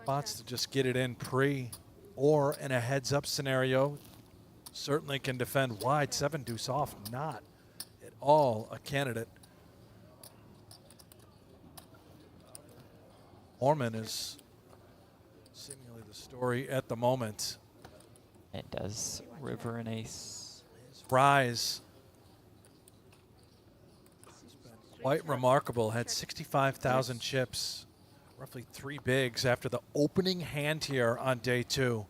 spots to just get it in pre or in a heads-up scenario. Certainly can defend wide. 7 deuce off, not at all a candidate. Orman is seemingly the story at the moment. It does river and ace. His rise has been quite remarkable. Had 65,000 chips, roughly 3 bigs after the opening hand here on day 2.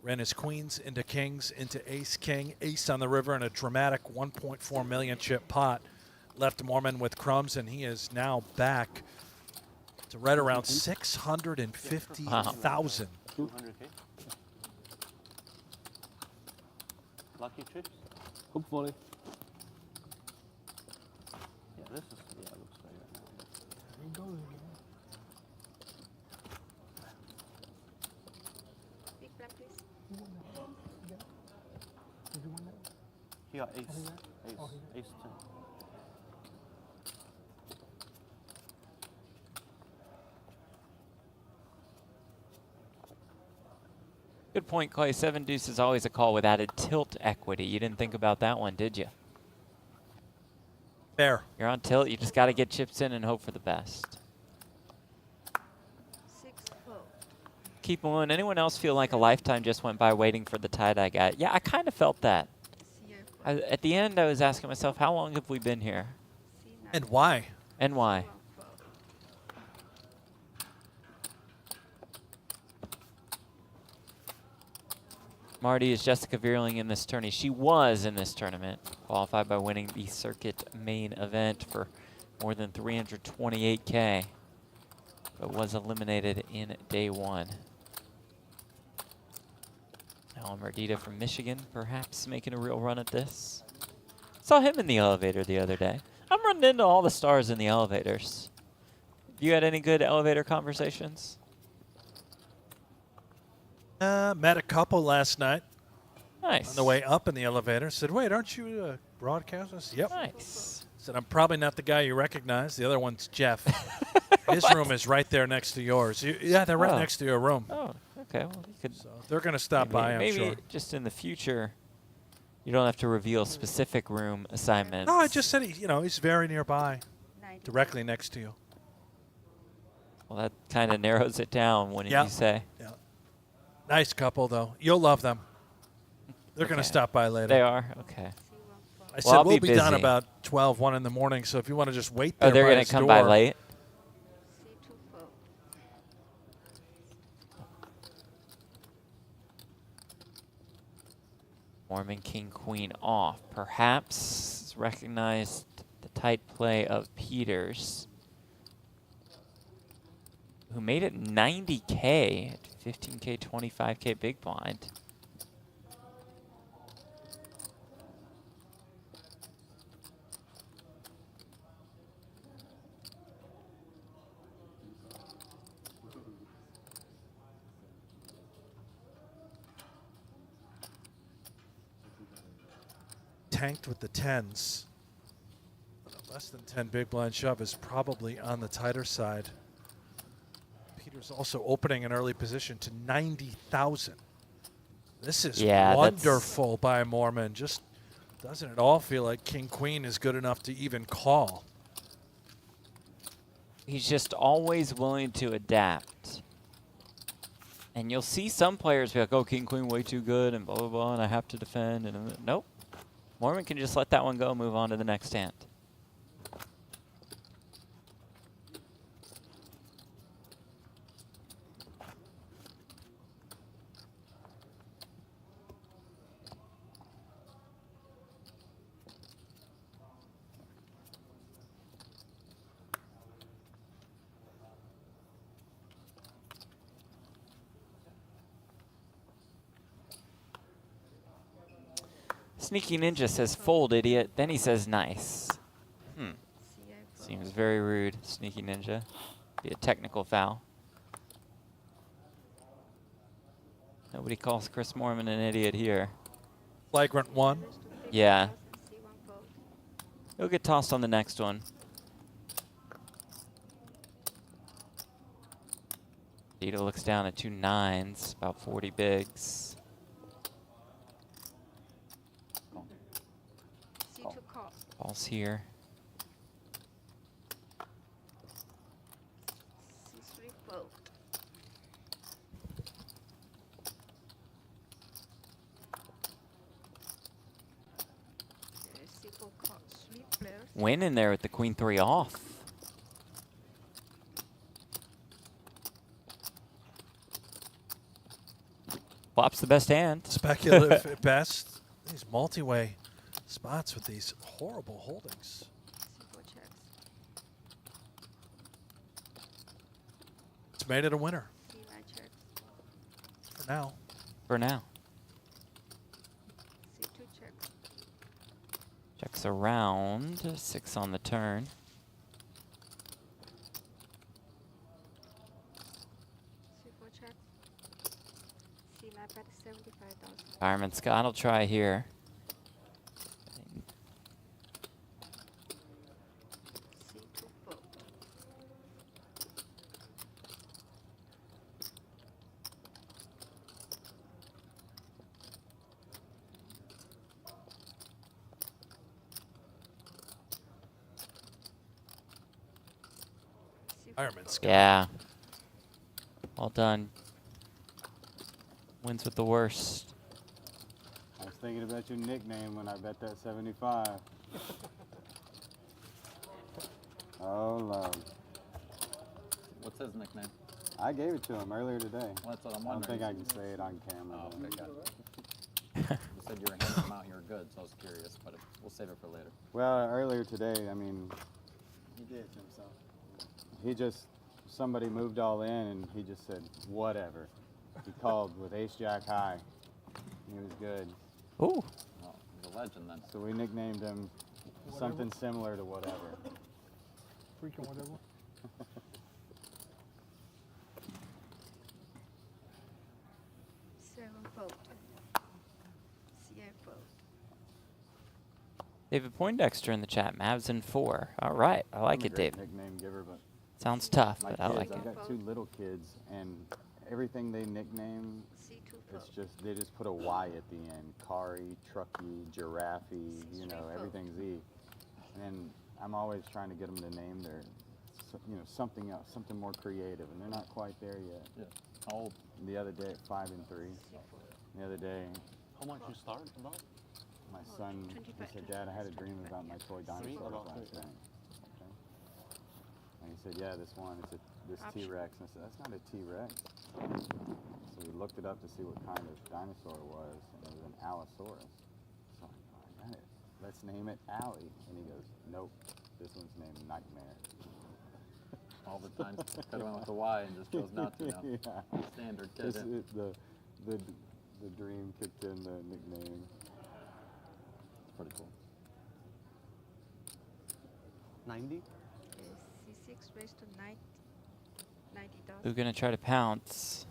Ran his queens into kings, into ace king, ace on the river, and a dramatic 1.4 million chip pot. Left Mormon with crumbs, and he is now back to right around 650,000. 200K. Lucky trips? Hopefully. Yeah, this is, yeah, looks like that. There he goes again. Big blind, please. Did you want that? He got ace. Oh, he got- Ace. oh, he got- Ace 10. Good point, Clay. 7 deuce is always a call with added tilt equity. You didn't think about that one, did you? Fair. You're on tilt. You just got to get chips in and hope for the best. 6-4. Keep on. Anyone else feel like a lifetime just went by waiting for the tie-dye guy? Yeah, I kind of felt that. At the end, I was asking myself, how long have we been here? And why? And why? Marty, is Jessica Vierling in this tourney? She was in this tournament, qualified by winning the circuit main event for more than 328K, but was eliminated in day 1. Now Merdita from Michigan, perhaps making a real run at this. Saw him in the elevator the other day. I'm running into all the stars in the elevators. You had any good elevator conversations? Met a couple last night. Nice. On the way up in the elevator. Said, wait, aren't you a broadcaster? Yep. Nice. Said, I'm probably not the guy you recognize. The other one's Jeff. His room is right there next to yours. Yeah, they're right next to your room. Oh, okay. Well, you could. So they're going to stop by, I'm maybe sure. just in the future, you don't have to reveal specific room assignments. No, I just said, he's very nearby, directly next to you. Well, that kind of narrows it down, wouldn't you say? Yeah. Nice couple, though. You'll love them. They're going to stop by later. They are? Okay. I said we'll be done about 12, 1 in the morning, so if you want to just wait there they're by going his to come door. by late? Mormon King Queen off. Perhaps recognized the tight play of Peters, who made it 90K at 15K, 25K big blind. Tanked with the 10s. Less than 10 big blind shove is probably on the tighter side. Peters also opening an early position to 90,000. This is wonderful by Mormon. Just doesn't it all feel like King Queen is good enough to even call? He's just always willing to adapt. And you'll see some players be like, oh, King Queen way too good and blah, blah, blah, and I have to defend. And nope. Mormon can just let that one go, move on to the next hand. Sneaky Ninja says, fold, idiot. Then he says, nice. Seems very rude, Sneaky Ninja. Be a technical foul. Nobody calls Chris Mormon an idiot here. Flagrant 1. Yeah. He'll get tossed on the next one. Dita looks down at 2 9s, about 40 bigs. C2 call. Ball's here. C3 fold. C4 call. 3 players. Win in there with the queen 3 off. Flop's the best hand. Speculative at best. These multi-way spots with these horrible holdings. C4 checks. It's made it a winner C9 checks. for now. For now. C2 checks. Checks around. 6 on the turn. C4 checks. C9 bet 75,000. Fireman Scott will try here. C2 fold. Fireman Scott. Yeah. Well done. Wins with the worst. I was thinking about your nickname when I bet that 75. Oh, Lord. What's his nickname? I gave it to him earlier today. Well, that's what I'm I don't wondering. think I can say it on camera. Oh, though. okay, got it. You said you were handing them out and you were good, so I was curious, but we'll save it for later. Well, earlier today, I mean, he did it to himself. He just, somebody moved all in and he just said, whatever. He called with ace-jack high. He was good. Ooh. Well, he's a legend then. So we nicknamed him something similar to whatever. Freaking whatever. C7 fold. C8 fold. David Poindexter in the chat. Mavs in 4. All right. I like I'm a it, great David. nickname giver, but Sounds tough, my but I kids, like I've it. got 2 little kids, and everything they nickname, C2 it's fold. just, they just put a Y at the end. Kari, Trucky, Giraffe, you know, everything's E. And I'm always trying to get them to name their, you know, something else, something more creative, and they're not quite there yet. Yeah. How old? The other day, 5 and 3. The other day, How much you start about? my son, he said, Dad, I had a dream about my toy dinosaurs About last three. night. Okay. And he said, yeah, this one, it's this Option. T-Rex. And I said, that's not a T-Rex. So we looked it up to see what kind of dinosaur it was, and it was an Allosaurus. So I'm like, all right, let's name it Allie. And he goes, nope, this one's named Nightmare. All the time. Could have went with the Y and just chose not to now. Yeah. Standard kid. Just the dream kicked in the nickname. It's pretty cool. 90? C6 raised to 90,000. Who's going to try to pounce?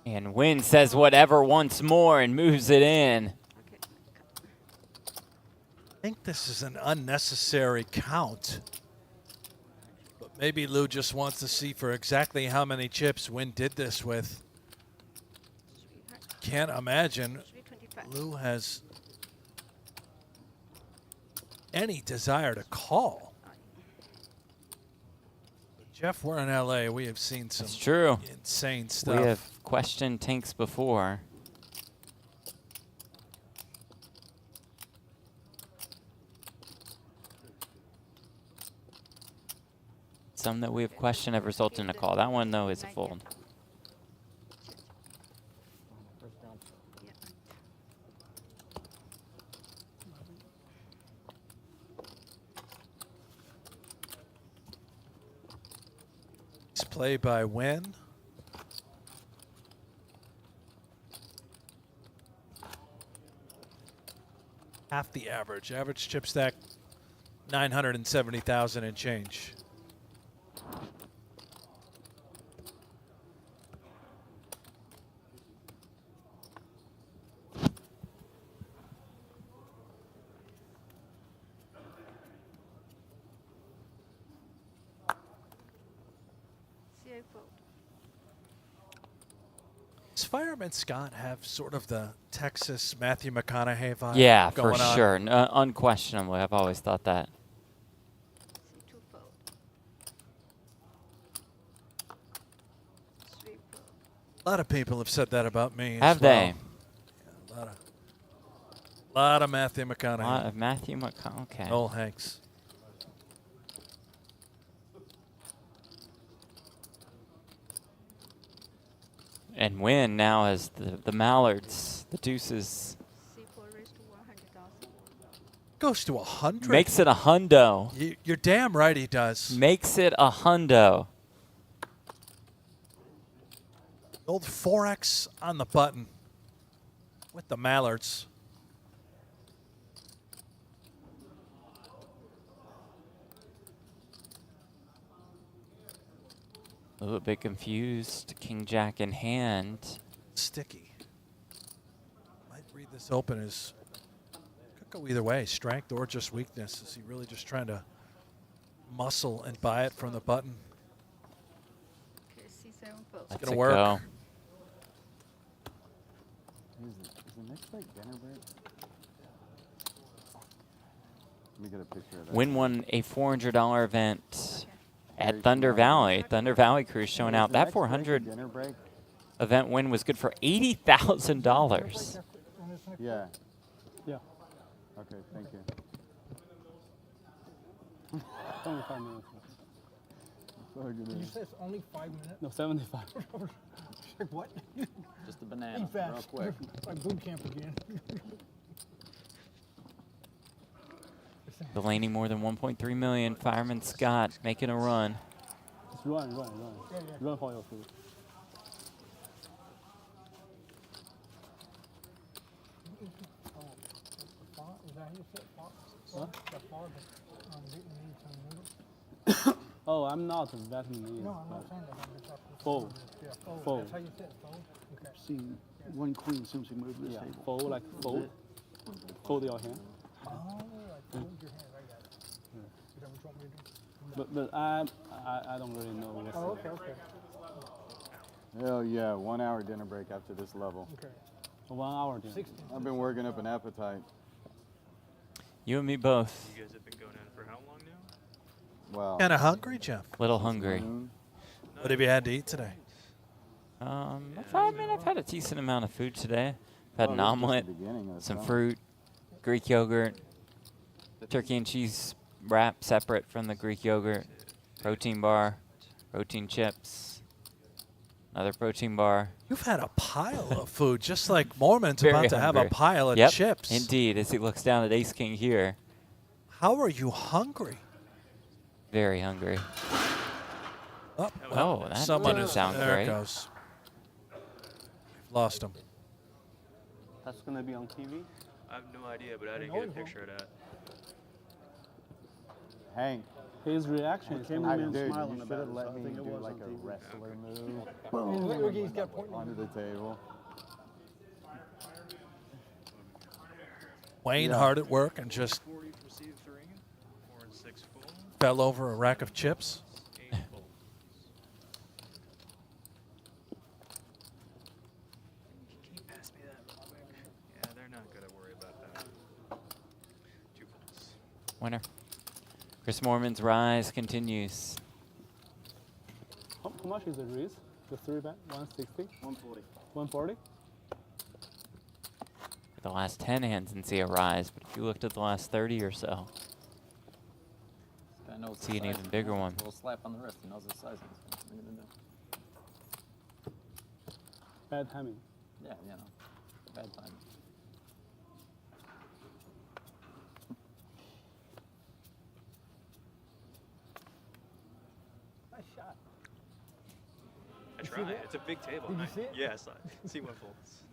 And Win says whatever once more and moves it in. I think this is an unnecessary count. But maybe Lou just wants to see for exactly how many chips Win did this with. Can't imagine 325. Lou has any desire to call. But Jeff, we're in LA. We have seen some It's true. insane stuff. We have questioned Tinks before. Some that we have questioned have resulted in a call. That one, though, is a fold. Yeah. It's play by Win. half the average. Average chip stack, 970,000 and change. CA fold. Does Fireman Scott have sort of the Texas Matthew McConaughey vibe? Yeah, going for on? sure. Unquestionably, I've always thought that. C2 fold. 3 fold. A lot of people have said that about me. Have as well. they? Yeah, lot of Matthew McConaughey. A lot of Matthew McConaughey. Okay. Noel Hanks. And Win now has the Mallards, the deuces. C4 raised to 100,000. Goes to 100. Makes it a hundo. You're damn right he does. Makes it a hundo. Old 4X on the button with the Mallards. A little bit confused. King Jack in hand. Sticky. Might read this open as could go either way, strength or just weakness. Is he really just trying to muscle and buy it from the button? Okay, C7 fold. Let's gonna it work. go. Is the next break dinner break? Let me get a picture of that. Win won a $400 event at Thunder Valley. Thunder Valley Crew showing out. That 400 dinner break? event win was good for $80,000. Yeah. Yeah. Okay, thank you. Only 5 minutes. You said it's only 5 minutes? No, 75. Like what? Just a banana, Eat fast. real quick. Like boot camp again. Delaney more than 1.3 million. Fireman Scott making a run. Just run. Yeah. Run for your food. Is that how you say it? Huh? The far, Vietnamese noodles? Oh, I'm not Vietnamese. No, I'm not saying that. I'm just talking Fold. Yeah, fold. Fold. That's how you say it, fold? Okay. See one queen as soon as we move this Yeah, table. fold like fold. Fold your hand. Oh, like fold your hand. I got it. Is that what you want me to do? But I don't really know what's Oh, okay. Hell yeah, 1 hour dinner break after this level. Okay. 1 hour dinner. 60. I've been working up an appetite. You and me both. You guys have been going at it for how long now? Wow. Kind of hungry, Jeff. Little hungry. What have you had to eat today? I've had a decent amount of food today. I've had Oh, an this is just omelet, the beginning of the some song. fruit, Greek yogurt, turkey and cheese wrap separate from the Greek yogurt, protein bar, protein chips, another protein bar. You've had a pile of food, just like Mormon's Very about to have a hungry. pile of Yep, chips. Indeed, as he looks down at Ace King here. How are you hungry? Very hungry. Oh, that someone didn't is sound there. great. It goes. Lost him. That's gonna be on TV. I have no idea, but I didn't get a picture of that. Hank. His reaction is cameraman Dude, smiling you about should have it, let so I me think it do was like on a TV. wrestler move Look, he's got pointing. onto the table. Wayne Yeah. hard at work and just 40 receive 3, 4 and 6 full, fell over a rack of chips. 8 full. Can you pass me that real quick? Yeah, they're not gonna worry about that. 2 folds. Winner. Chris Moorman's rise continues. How much is the raise? The 3-bet? 160? 140. 140? The last 10 hands and see a rise, but if you looked at the last 30 or so, I know see an even bigger one. A little slap on the wrist. He knows his sizing. Bad timing. Yeah, you know, bad timing. Nice shot. I You see tried. that? It's a big table. Did you I- see it? Yes, I see what folds.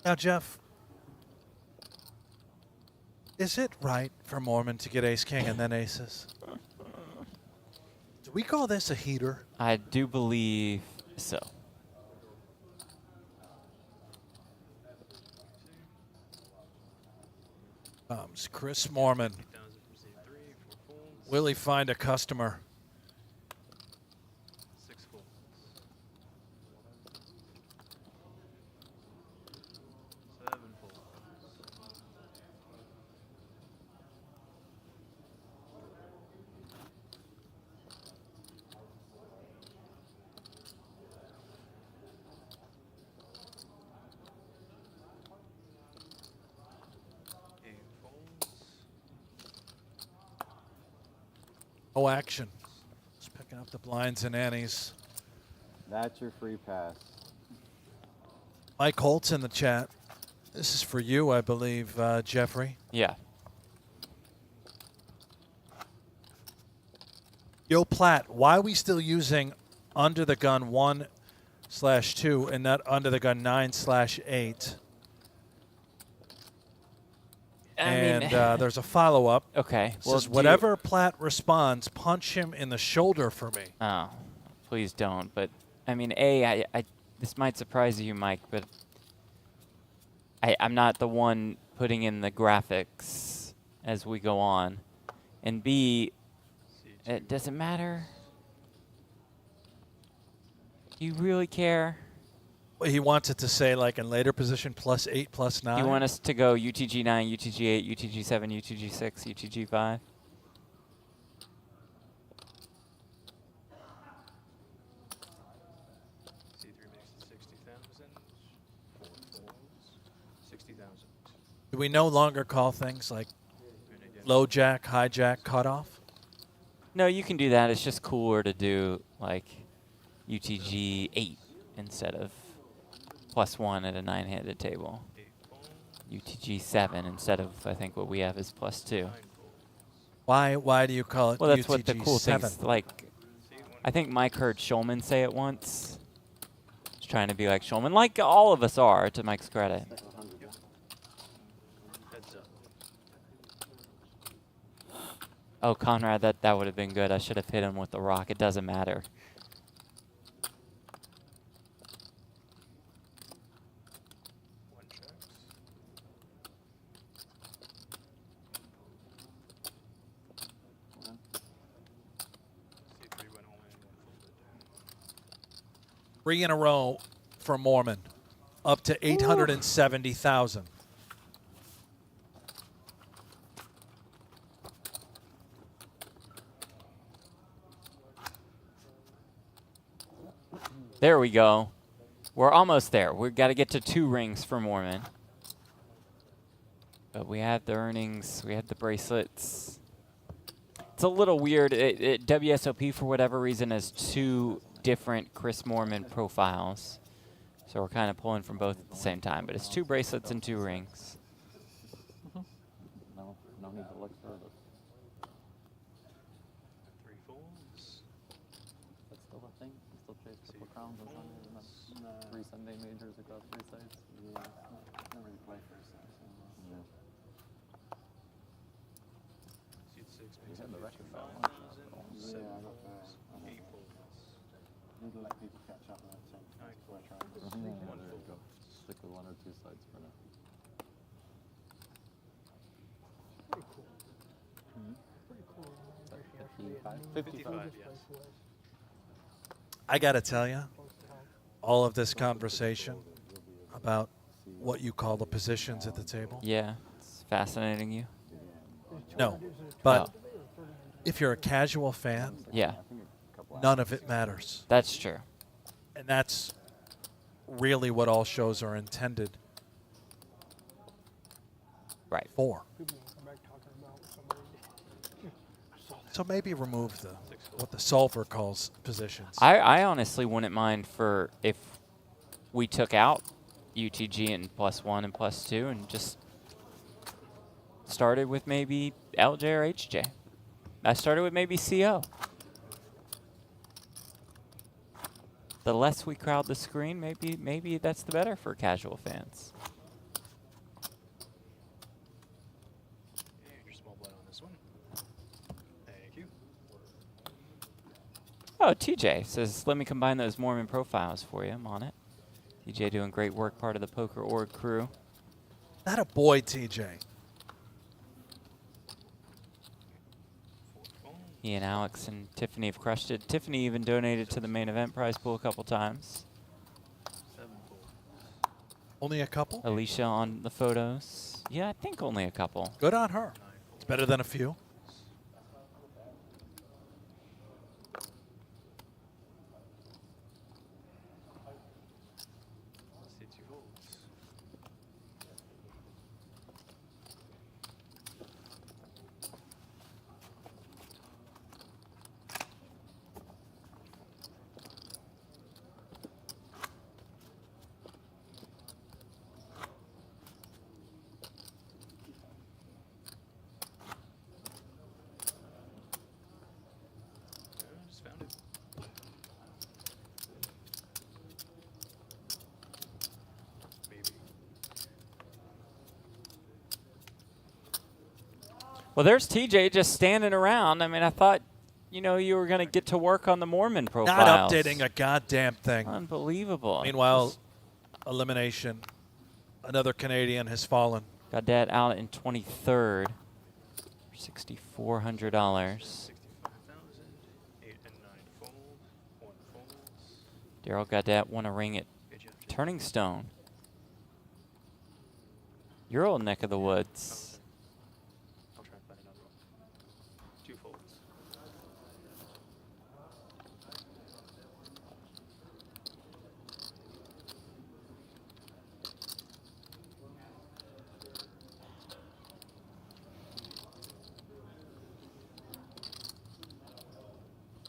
Now, Jeff, is it right for Mormon to get ace-king and then aces? Do we call this a heater? I do believe so. Comes Chris Mormon. Will he find a customer? 6 folds. 7 folds. No action. Just picking up the blinds and antes. That's your free pass. Mike Holtz in the chat. This is for you, I believe, Jeffrey. Yeah. Yo, Platt, why are we still using under the gun 1/2 and not under the gun 9/8? And there's a follow-up. Okay. Well, says, whatever Platt responds, punch him in the shoulder for me. Oh, please don't. But, I mean, this might surprise you, Mike, but I'm not the one putting in the graphics as we go on. And B, it doesn't matter. Do you really care? He wants it to say, like, in later position, +8, +9. You want us to go UTG 9, UTG 8, UTG 7, UTG 6, UTG 5? C3 makes it 60,000. 4 folds. 60,000. Do we no longer call things like low jack, high jack, cutoff? No, you can do that. It's just cooler to do, like, UTG 8 instead of +1 at a 9-handed table. UTG 7 instead of, I think, what we have is +2. Why do you call it Well, that's UTG what the cool 7? thing's like. I think Mike heard Schulman say it once. He's trying to be like Schulman, like all of us are, to Mike's credit. Heads up. Oh, Conrad, that would have been good. I should have hit him with the rock. It doesn't matter. C3 went all in, 1 folded. 3 in a row for Mormon, up to 870,000. There we go. We're almost there. We've got to get to 2 rings for Mormon. But we have the earnings. We have the bracelets. It's a little weird. WSOP, for whatever reason, has 2 different Chris Mormon profiles. So we're kind of pulling from both at the same time. But it's 2 bracelets and 2 rings. No need to look further. 3 folds. That's still a thing. You still chase triple crowns on Sunday, and that's 3 Sunday majors across 3 sites. Yeah, never really play first side. Yeah. C6 You makes had it the record by 55,000. one. 7 I got folds. 8 folds. Need to let people catch up with that thing. 9 Before I try and folds. Mhm. 1 There you go. fold. Stick with 1 or 2 sites for now. Pretty cool. Pretty cool. Is that 55? 55, yes. I got to tell you, all of this conversation about what you call the positions at the table. Yeah, it's fascinating you. No, but if you're a casual fan, Yeah, none of it matters. that's true. And that's really what all shows are intended Right. for. People will come back talking about somebody. I saw that. So maybe remove what the solver calls positions. I honestly wouldn't mind for if we took out UTG and +1 and +2 and just started with maybe LJ or HJ. I started with maybe CO. The less we crowd the screen, maybe that's the better for casual fans. Oh, TJ says, let me combine those Mormon profiles for you. I'm on it. TJ doing great work, part of the Poker Org crew. Not a boy, TJ. He and Alex and Tiffany have crushed it. Tiffany even donated to the main event prize pool a couple times. Only a couple? Alicia on the photos. Yeah, I think only a couple. Good on her. It's better than a few. Just found it. Well, there's TJ just standing around. I mean, I thought, you know, you were going to get to work on the Mormon profiles. Not updating a goddamn thing. Unbelievable. Meanwhile, elimination. Another Canadian has fallen. Got that out in 23rd. $6,400. Daryl Gaudette won a ring at Turning Stone. Your old neck of the woods. I'll try and find another one. 2 folds.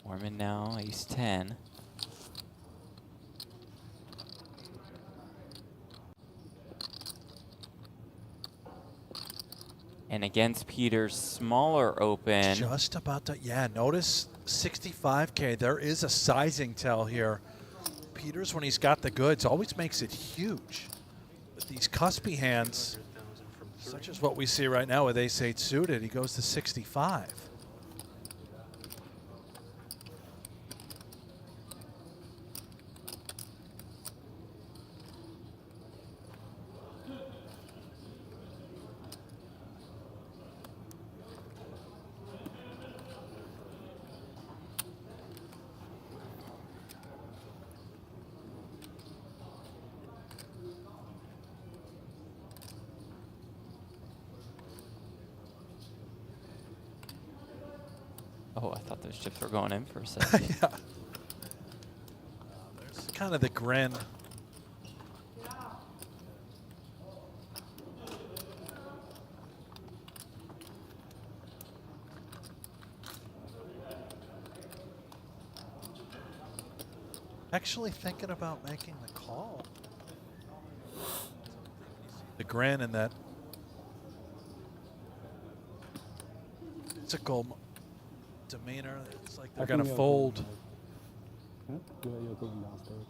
Mormon now, ace 10. And against Peter's smaller open. Just about to, yeah, notice 65K. There is a sizing tell here. Peters, when he's got the goods, always makes it huge. With these cuspy hands, such as what we see right now with ace-8 suited, he goes to 65. Oh, I thought those chips were going in for a second. Yeah. There's kind of the grin. Actually thinking about making the call. The grin and that physical demeanor. It's like they're going to fold. You're going downstairs.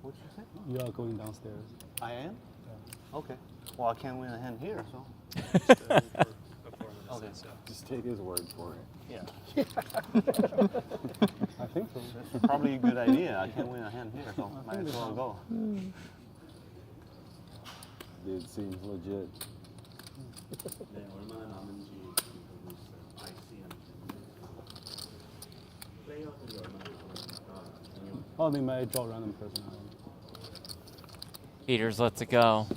What'd you say? You are going downstairs. I am? Yeah. Okay. Well, I can't win a hand here, so. Okay. Just take his word for it. Yeah. I think so. That's probably a good idea. I can't win a hand here, so might as well go. It seems legit. Oh, they might draw random person. Peters lets it go.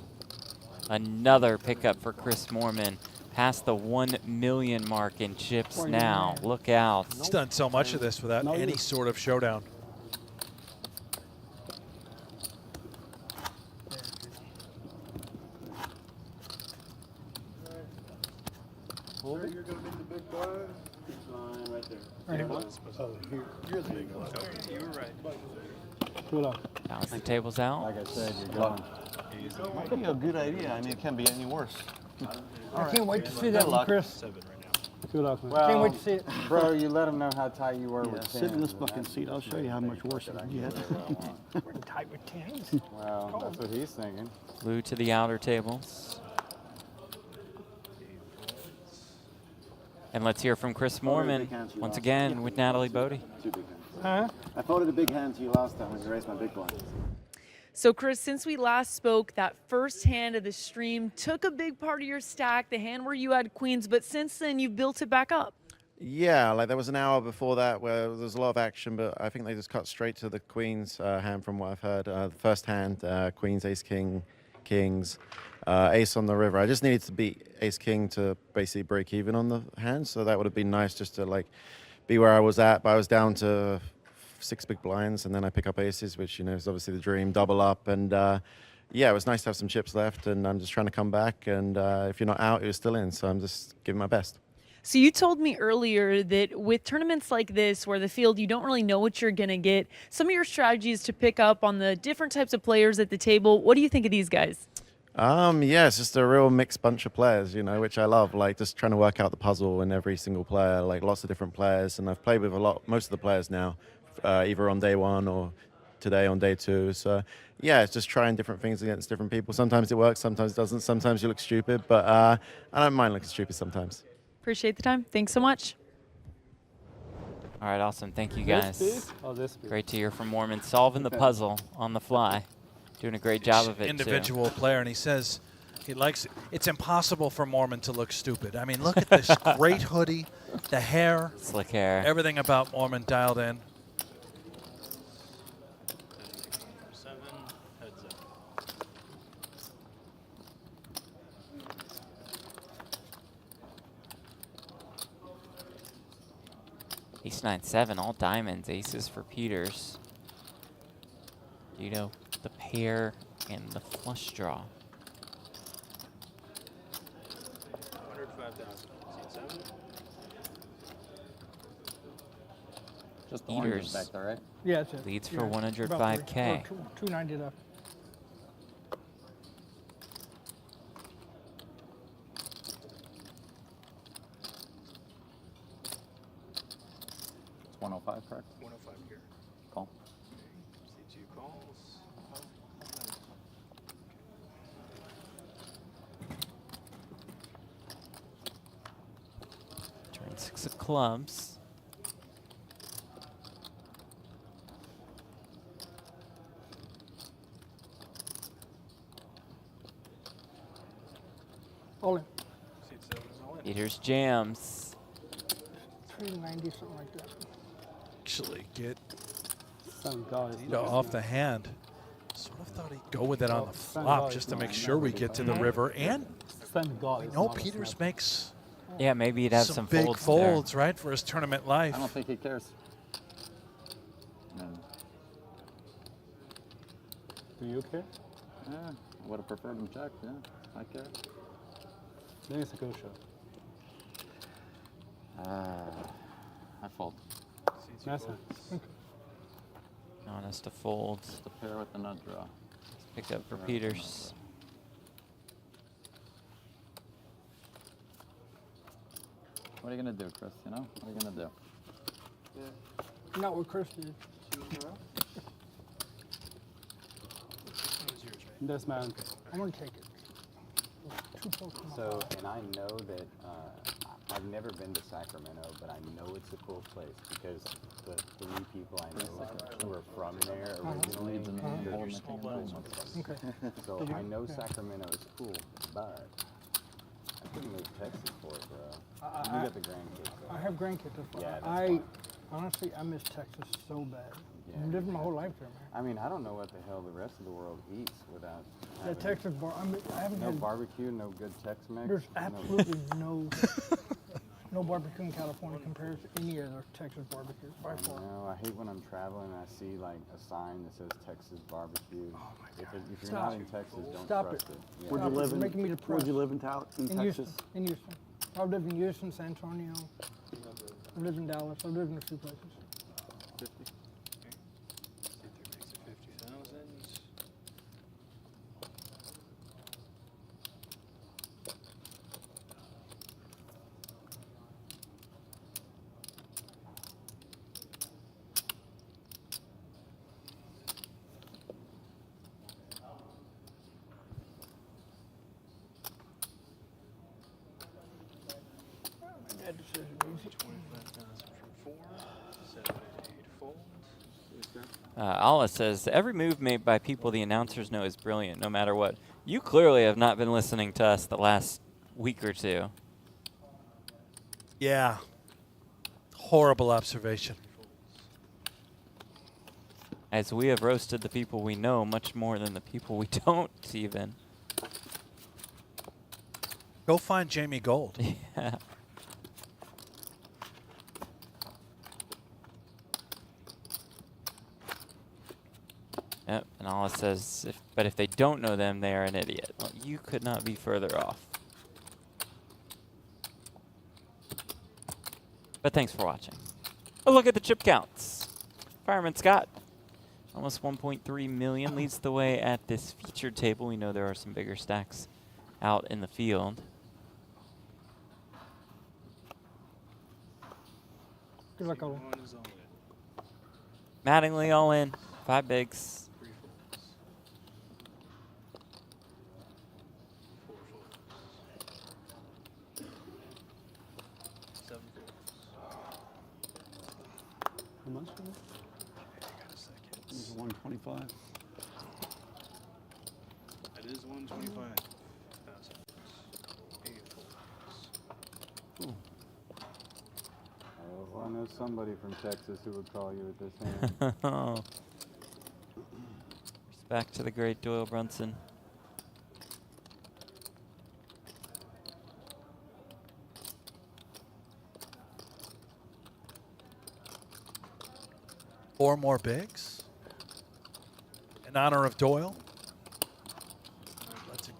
Another pickup for Chris Moorman. Past the 1 million mark in chips now. Look out. He's done so much of this without any sort of showdown. Sure, you're going to be the big blind? Right there. Right here. Oh, here. You're the big blind. You were right. Good luck. Bounce the tables out. Like I said, you're going. Might be a good idea. I mean, it can't be any worse. I can't wait to see that one, Chris. 7 right now. Good luck, man. Well, Can't wait to see it. Bro, you let him know how tight you were with Sit 10. in this fucking seat. I'll show you how much worse it gets. We're tight with tens. Well, that's what he's thinking. Blue to the outer tables. And let's hear from Chris Moorman once again with Natalie Bodie. Too big hand. Huh? I folded a big hand to you last time when you raised my big blind. So Chris, since we last spoke, that first hand of the stream took a big part of your stack, the hand where you had queens, but since then you've built it back up. Yeah, like there was an hour before that where there was a lot of action, but I think they just cut straight to the queens hand from what I've heard. The first hand, queens, ace, king, kings, ace on the river. I just needed to beat ace, king to basically break even on the hand, so that would have been nice just to like be where I was at, but I was down to 6 big blinds, and then I pick up aces, which, you know, is obviously the dream, double up, and yeah, it was nice to have some chips left, and I'm just trying to come back, and if you're not out, you're still in, so I'm just giving my best. So you told me earlier that with tournaments like this, where the field, you don't really know what you're going to get, some of your strategies to pick up on the different types of players at the table. What do you think of these guys? Yeah, it's just a real mixed bunch of players, you know, which I love, like just trying to work out the puzzle in every single player, like lots of different players, and I've played with most of the players now, either on day one or today on day two. So yeah, it's just trying different things against different people. Sometimes it works, sometimes it doesn't. Sometimes you look stupid, but I don't mind looking stupid sometimes. Appreciate the time. Thanks so much. All right, awesome. Thank you, guys. This big? Oh, this big. Great to hear from Mormon. Solving the puzzle on the fly. Doing a great job of it, individual player, and he says he likes it. It's impossible for Mormon to look stupid. I mean, look at this great hoodie, the hair. Slick hair. Everything about Mormon dialed in. 7, heads up. Ace 9, 7, all diamonds. Aces for Peters. Dito, the pair, and the flush draw. 105,000. Seat 7. Just the orange Peters back there, right? Yeah, that's it. leads for Yeah, 105K. 290 left. It's 105, correct? 105 here. Call. C2 calls. Turn 6 of clubs. All in. Seat 7 is all in. Peters jams. 390, something like that. Actually, get Thank God. it's Dito not off big. the hand. Sort of thought he'd go with it on the Thank flop God just to it's make not sure we really get to big. the river. And Thank God. we it's know not a Peters snap. makes Yeah, maybe he'd have some big folds folds, right, for his tournament life. I don't think he cares. Do you care? Yeah, I would have preferred him check, yeah. I care. Then it's a good shot. I fold. C2 That's folds. Honest to fold. The pair with the nut draw. Picked up for Pair with the nut Peters. draw. What are you gonna do, Chris? You know? What are you gonna do? Not what Chris did. That's my uncle. I'm going to take it. Two pokes in my So, file. and I know that I've never been to Sacramento, but I know it's a cool place because the 3 people I know who are from there originally, they're small friends with them. Okay. So Did you? I know Yeah. Sacramento is cool, but I couldn't move to Texas for it, bro. I- You got the grandkids. though. I have grandkids. That's why. Yeah, that's I honestly, I miss Texas so bad. Yeah. I'm living my whole life there, man. I mean, I don't know what the hell the rest of the world eats without That having Texas bar, I haven't no had. barbecue, no good Tex-Mex. There's no- absolutely no barbecue in California compares to any other Texas barbecue by far. No, I hate when I'm traveling and I see like a sign that says Texas barbecue. If you're Stop. not in Texas, don't Stop trust it. it. Yeah. Where'd you Stop it. live You're in? making me depressed. Where'd you live in Texas? Houston. In Houston. I've lived in Houston, San Antonio. I've lived in Dallas. I've lived in a few places. 50. Okay. C3 makes it 50,000. Bad decision, easy. 25,000 from 4. 7. Allah says, every move made by people the announcers know is brilliant, no matter what. You clearly have not been listening to us the last week or two. Yeah. Horrible observation. As we have roasted the people we know much more than the people we don't even. Go find Jamie Gold. Yeah. Yep, and Allah says, but if they don't know them, they are an idiot. Well, you could not be further off. But thanks for watching. A look at the chip counts. Fireman Scott, almost 1.3 million, leads the way at this featured table. We know there are some bigger stacks out in the field. Good luck, Owen. Mattingly all in, 5 bigs. How much? This is 125. It is 125. I know somebody from Texas who would call you at this hand. Respect to the great Doyle Brunson. Four more bigs in honor of Doyle. Let's it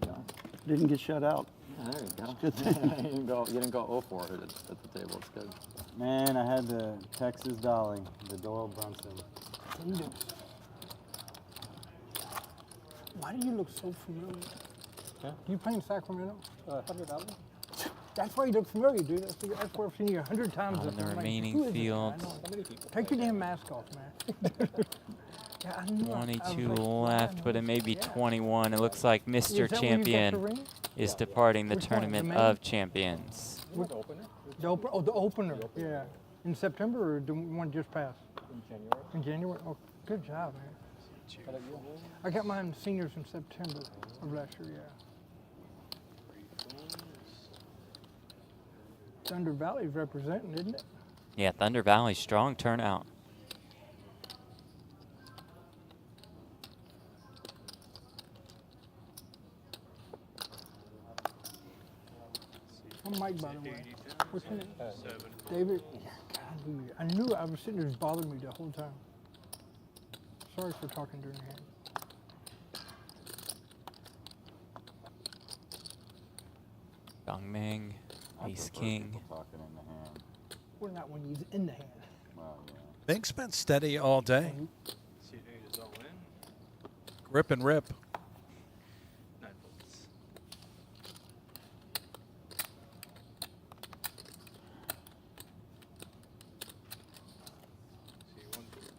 go. Didn't get shut out. Yeah, there you go. Good thing. you didn't go 0 for it at the table. It's good. Man, I had the Texas Dolly, the Doyle Brunson. Why do you look so familiar? Yeah. Do you play in Sacramento? $100. That's why you look familiar, dude. That's where I've seen you 100 times. On the I'm like, remaining who is this guy? field. I know. Take your damn mask off, man. Yeah, I knew it. I was 22 like, left, but it may be 21. It looks like Mr. Is that when you got the Champion ring? is departing the Which one, the Tournament main? of Champions. The opener. Yeah. In September or the one just passed? In January. In January? Oh, good job, man. I got mine seniors in September of last year, yeah. Thunder Valley's representing, isn't it? Yeah, Thunder Valley, strong turnout. I'm Mike, by the way. What's your name? David? Yeah, God, I knew I was sitting there bothering me the whole time. Sorry for talking during the hand. Dong Meng, Ace King. Talking in the hand. Well, not when he's in the hand. Well, yeah. Bing's been steady all day. See, 8 is all in. Grip and rip. 9 volts. See, 1 volts.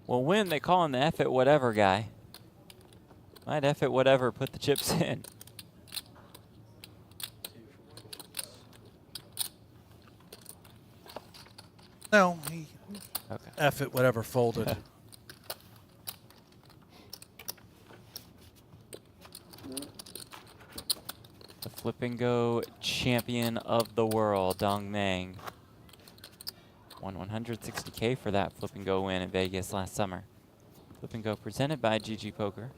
Well, win, they call him the F it whatever guy. Might F it whatever, put the chips in. No, he Okay. F it, whatever, folded. The flip and go champion of the world, Dong Meng. Won 160K for that flip and go win in Vegas last summer. Flip and go presented by GGPoker. Your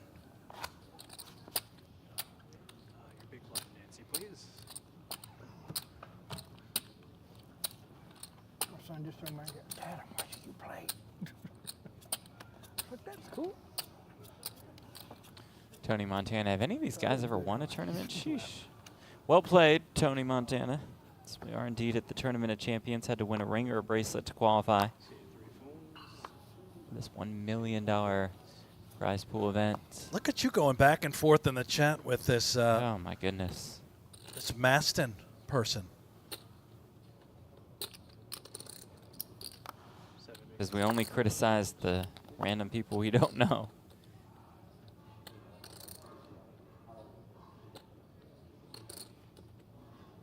big blind, Nancy, please. My son just told me, Dad, I'm watching you play. But that's cool. Tony Montana. Have any of these guys ever won a tournament? Sheesh. Well played, Tony Montana. So we are indeed at the Tournament of Champions. Had to win a ring or a bracelet to qualify. This $1 million prize pool event. Look at you going back and forth in the chat with this. Oh my goodness. This Maston person. Because we only criticize the random people we don't know.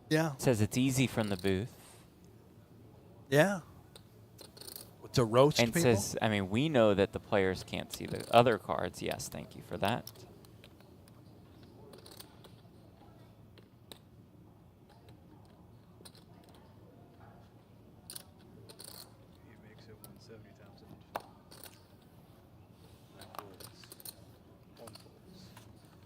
Yeah. Says it's easy from the booth. Yeah. To roast and people? says, I mean, we know that the players can't see the other cards. Yes, thank you for that. He makes it 170,000. 9 folds. 1 folds.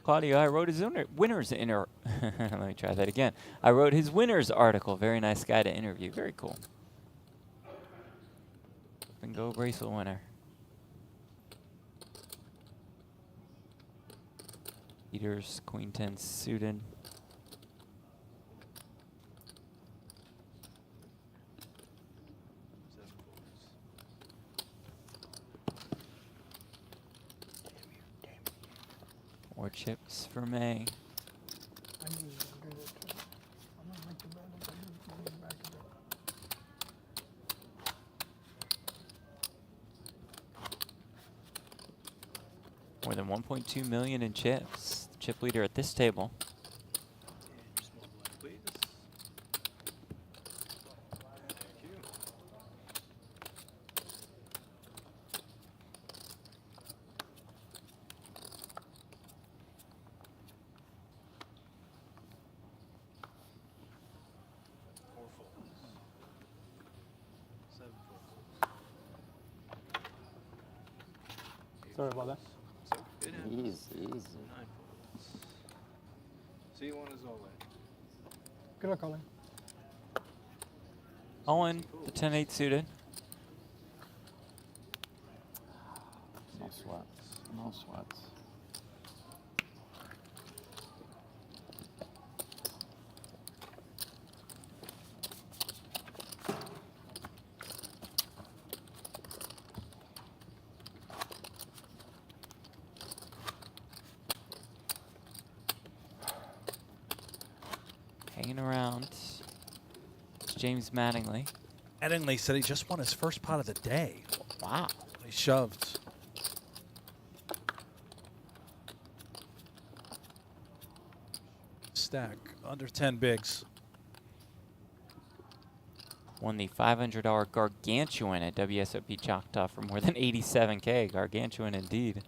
Claudio, I wrote his winners let me try that again. I wrote his winners article. Very nice guy to interview. Very cool. And go bracelet winner. Peters, Queen 10 suited. More chips for May. More than 1.2 million in chips. The chip leader at this table. Sorry about that. It happens. 9 folds. C1 is all in. Good luck, Colin. Owen, the 10-8 suited. No sweats. No sweats. Hanging around. It's James Mattingly. Mattingly said he just won his first pot of the day. Wow. He shoved. Stack under 10 bigs. Won the $500 gargantuan at WSOP Choctaw for more than 87K. Gargantuan indeed.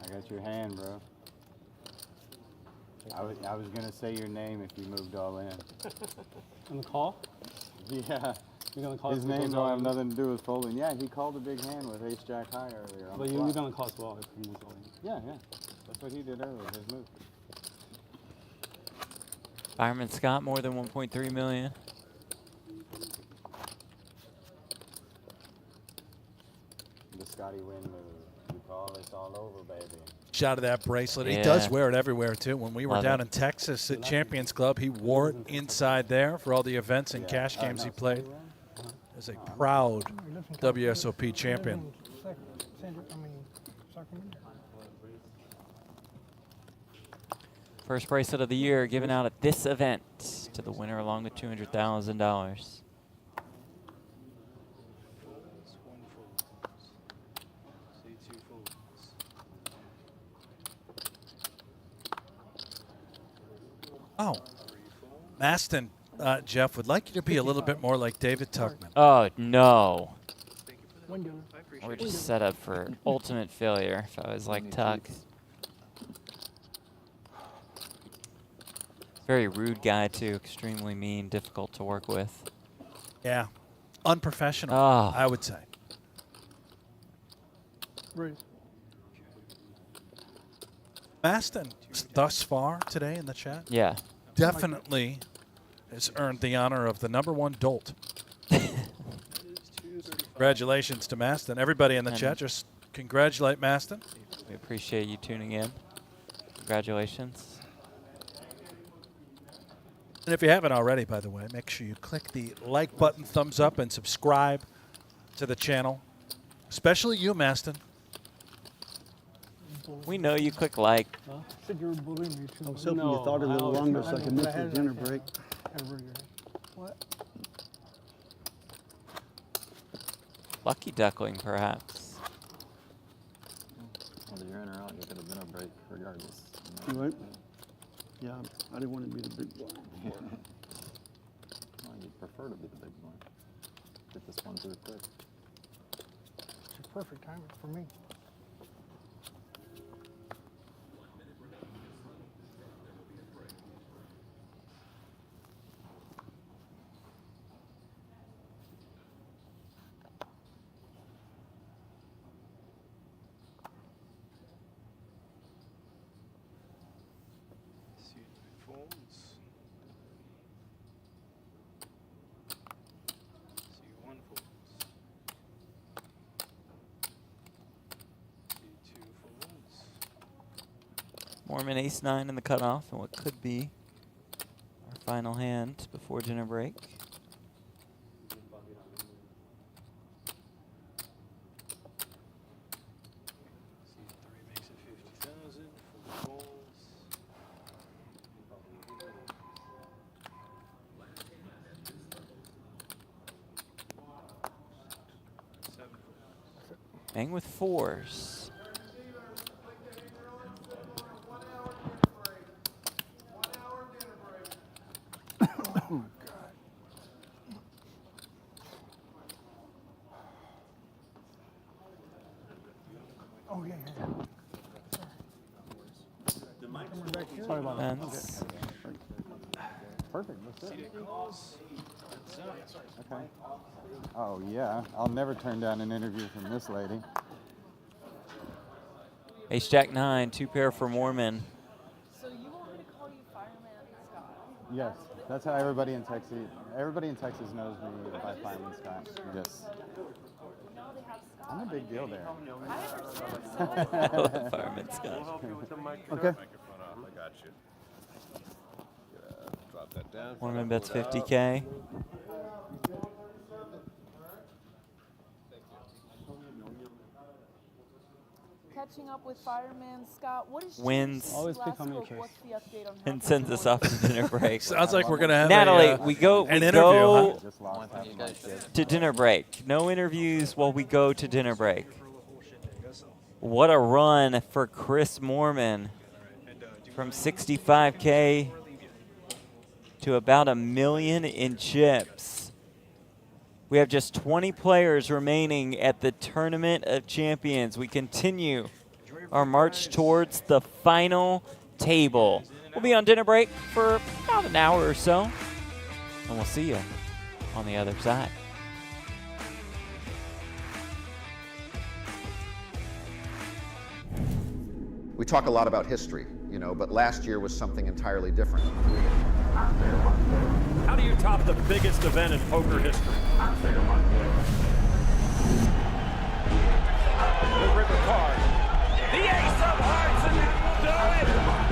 I got your hand, bro. I was gonna say your name if you moved all in. On the call? Yeah. You're gonna call His name don't have nothing to do with folding. Yeah, he called a big hand with ace jack high earlier. But you're gonna call as well if he moves all in. Yeah, yeah. That's what he did earlier, his move. Fireman Scott, more than 1.3 million. The Scotty Wynn move. You call this all over, baby. Shot of that bracelet. Yeah. He does wear it everywhere, too. When we were Love down it. in Texas at Champions Club, he wore it inside there for all the events and cash games he played. As a proud WSOP champion. First bracelet of the year given out at this event to the winner along with $200,000. Oh. Maston, Jeff, would like you to be a little bit more like David Tuckman. Oh, no. One dollar. We're just set up for ultimate failure if I was like Tuck. Very rude guy, too. Extremely mean, difficult to work with. Yeah. Unprofessional, Oh. I would say. Right. Maston, thus far today in the chat, Yeah. definitely has earned the honor of the #1 dolt. Congratulations to Maston. Everybody in the chat, just congratulate Maston. We appreciate you tuning in. Congratulations. And if you haven't already, by the way, make sure you click the like button, thumbs up, and subscribe to the channel. Especially you, Maston. We know you click like. Said you were bullying me too. I was hoping you thought a little longer so I could miss the dinner break. What? Lucky duckling, perhaps. Whether you're in or out, you get a dinner break regardless. You what? Yeah, I didn't want to be the big blind. Well, you'd prefer to be the big one. Get this one through quick. It's perfect timing for me. Mormon ace-9 in the cutoff, and what could be our final hand before dinner break. Bang with 4s. Oh, yeah, yeah. Sorry about that. Fence. Perfect. That's it. Okay. Oh, yeah. I'll never turn down an interview from this lady. Ace-Jack-9, 2-pair for Mormon. So you want me to call you Fireman Scott? Yes. That's how everybody in Texas knows me by Fireman Scott. Yes. I'm a big deal there. Fireman Scott. Okay. I got you. Drop that down. Mormon bets 50K. Catching up with Fireman Scott. What is Wins. Always pick on me, Chase. What's the update on And sends us off to dinner break. Sounds like we're going to have Natalie, a, we go an interview, to dinner break. No interviews while we go to dinner break. What a run for Chris Mormon from 65K to about $1 million in chips. We have just 20 players remaining at the Tournament of Champions. We continue our march towards the final table. We'll be on dinner break for about an hour or so, and we'll see you on the other side. We talk a lot about history, you know, but last year was something entirely different. How do you top the biggest event in poker history? The river card. The ace of hearts, and that will do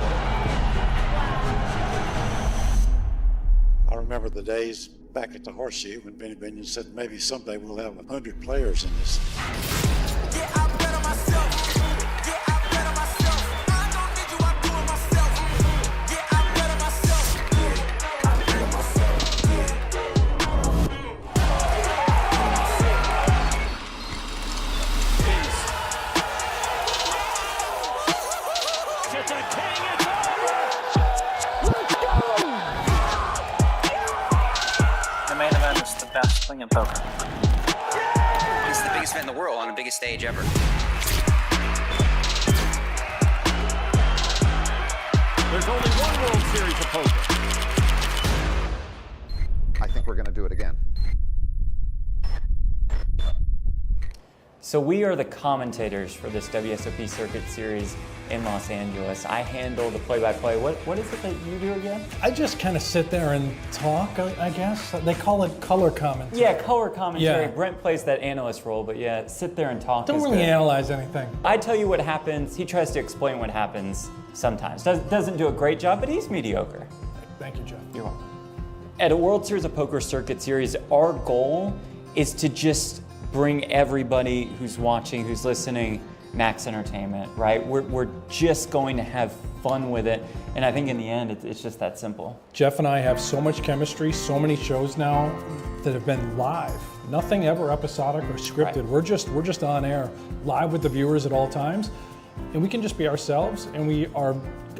it! I remember the days back at the Horseshoe when Benny Binion said maybe someday we'll have 100 players in this. Poker. He's the biggest event in the world on the biggest stage ever. There's only one World Series of Poker. I think we're going to do it again. So we are the commentators for this WSOP Circuit Series in Los Angeles. I handle the play-by-play. What is it that you do again? I just kind of sit there and talk, I guess. They call it color commentary. Yeah, color commentary. Yeah. Brent plays that analyst role, but yeah, sit there and talk. Don't is really the- analyze anything. I tell you what happens. He tries to explain what happens sometimes. Doesn't do a great job, but he's mediocre. Thank you, Jeff. You're welcome. At a World Series of Poker Circuit Series, our goal is to just bring everybody who's watching, who's listening, max entertainment, right? We're just going to have fun with it. And I think in the end, it's just that simple. Jeff and I have so much chemistry, so many shows now that have been live. Nothing ever episodic or scripted. Right. We're just on air, live with the viewers at all times. And we can just be ourselves, and we are,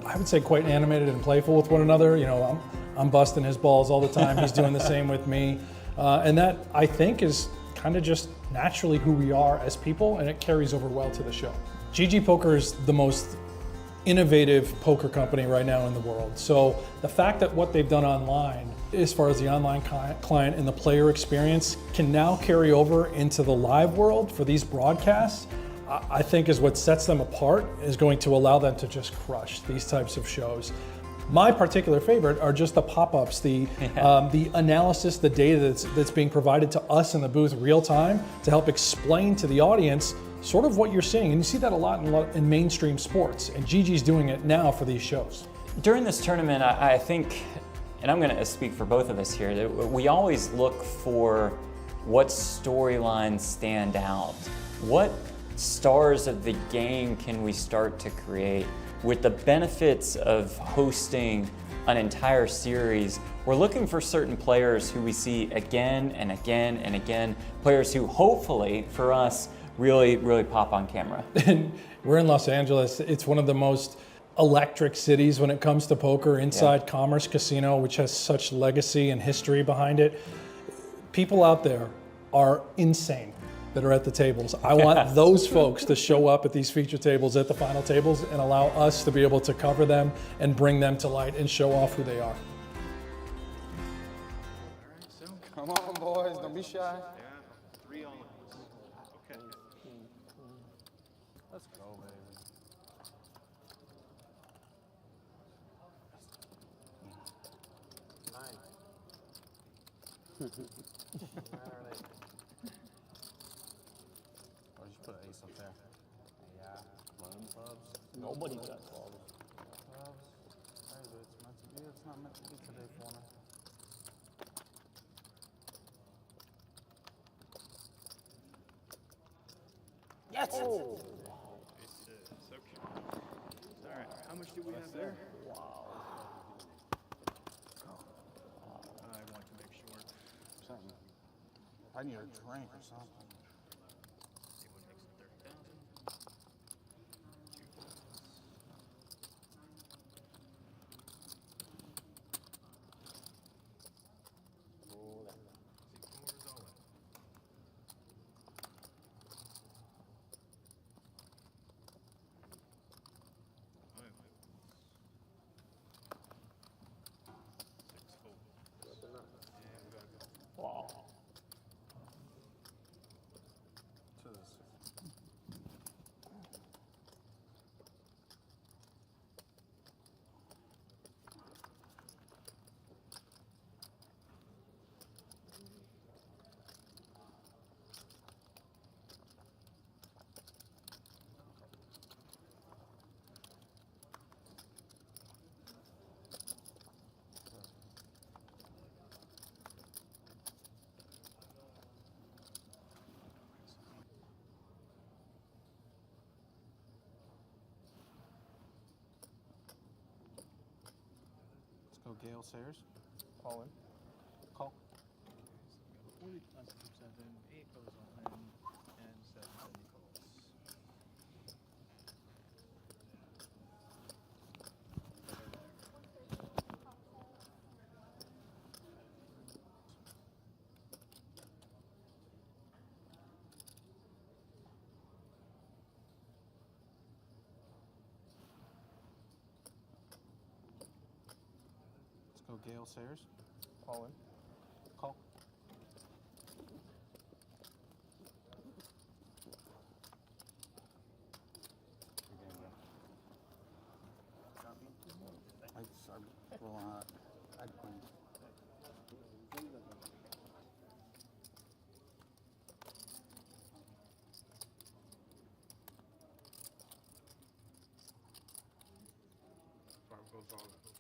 I would say, quite animated and playful with one another. You know, I'm busting his balls all the time. He's doing the same with me. And that, I think, is kind of just naturally who we are as people, and it carries over well to the show. GGPoker is the most innovative poker company right now in the world. So the fact that what they've done online, as far as the online client and the player experience, can now carry over into the live world for these broadcasts, I think is what sets them apart, is going to allow them to just crush these types of shows. My particular favorite are just the pop-ups, the analysis, the data that's being provided to us in the booth real time to help explain to the audience sort of what you're seeing. And you see that a lot in mainstream sports, and Gigi's doing it now for these shows. During this tournament, I think, and I'm going to speak for both of us here, that we always look for what storylines stand out. What stars of the game can we start to create? With the benefits of hosting an entire series, we're looking for certain players who we see again and again and again, players who hopefully, for us, really pop on camera. And we're in Los Angeles. It's one of the most electric cities when it comes to poker, inside Commerce Casino, which has such legacy and history behind it. People out there are insane that are at the tables. I want those folks to show up at these feature tables, at the final tables, and allow us to be able to cover them and bring them to light and show off who they are. Come on, boys, don't be shy. Yeah, 3 all. Okay. Let's go, baby. Or just put an ace up there. Yeah. 11 clubs. Nobody got 12. Clubs. Where is it? It's meant to be. It's not meant to be today for me. Yes! Oh. It's so cute. All right, how much do we have there? Wow. I want to make sure. Something. I need a drink or something. Anyone makes it 30,000. 2 votes. Oh, that. 6 4s all in. Wow. To this. Let's go, Gale Sayers. Call in. Call. 40 plus 7, 8 goes all in, and 7 calls. So Gale Sayers. All in. Call. I'd roll on. I'd queen. Five goes all in.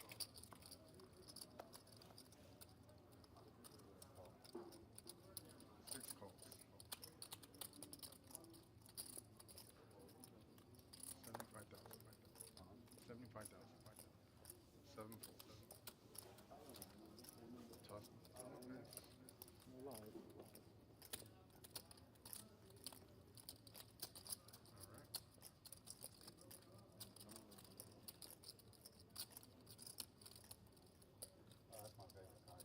Six calls. 75,000. 75,000. Seven folds. Tough. That's my favorite card.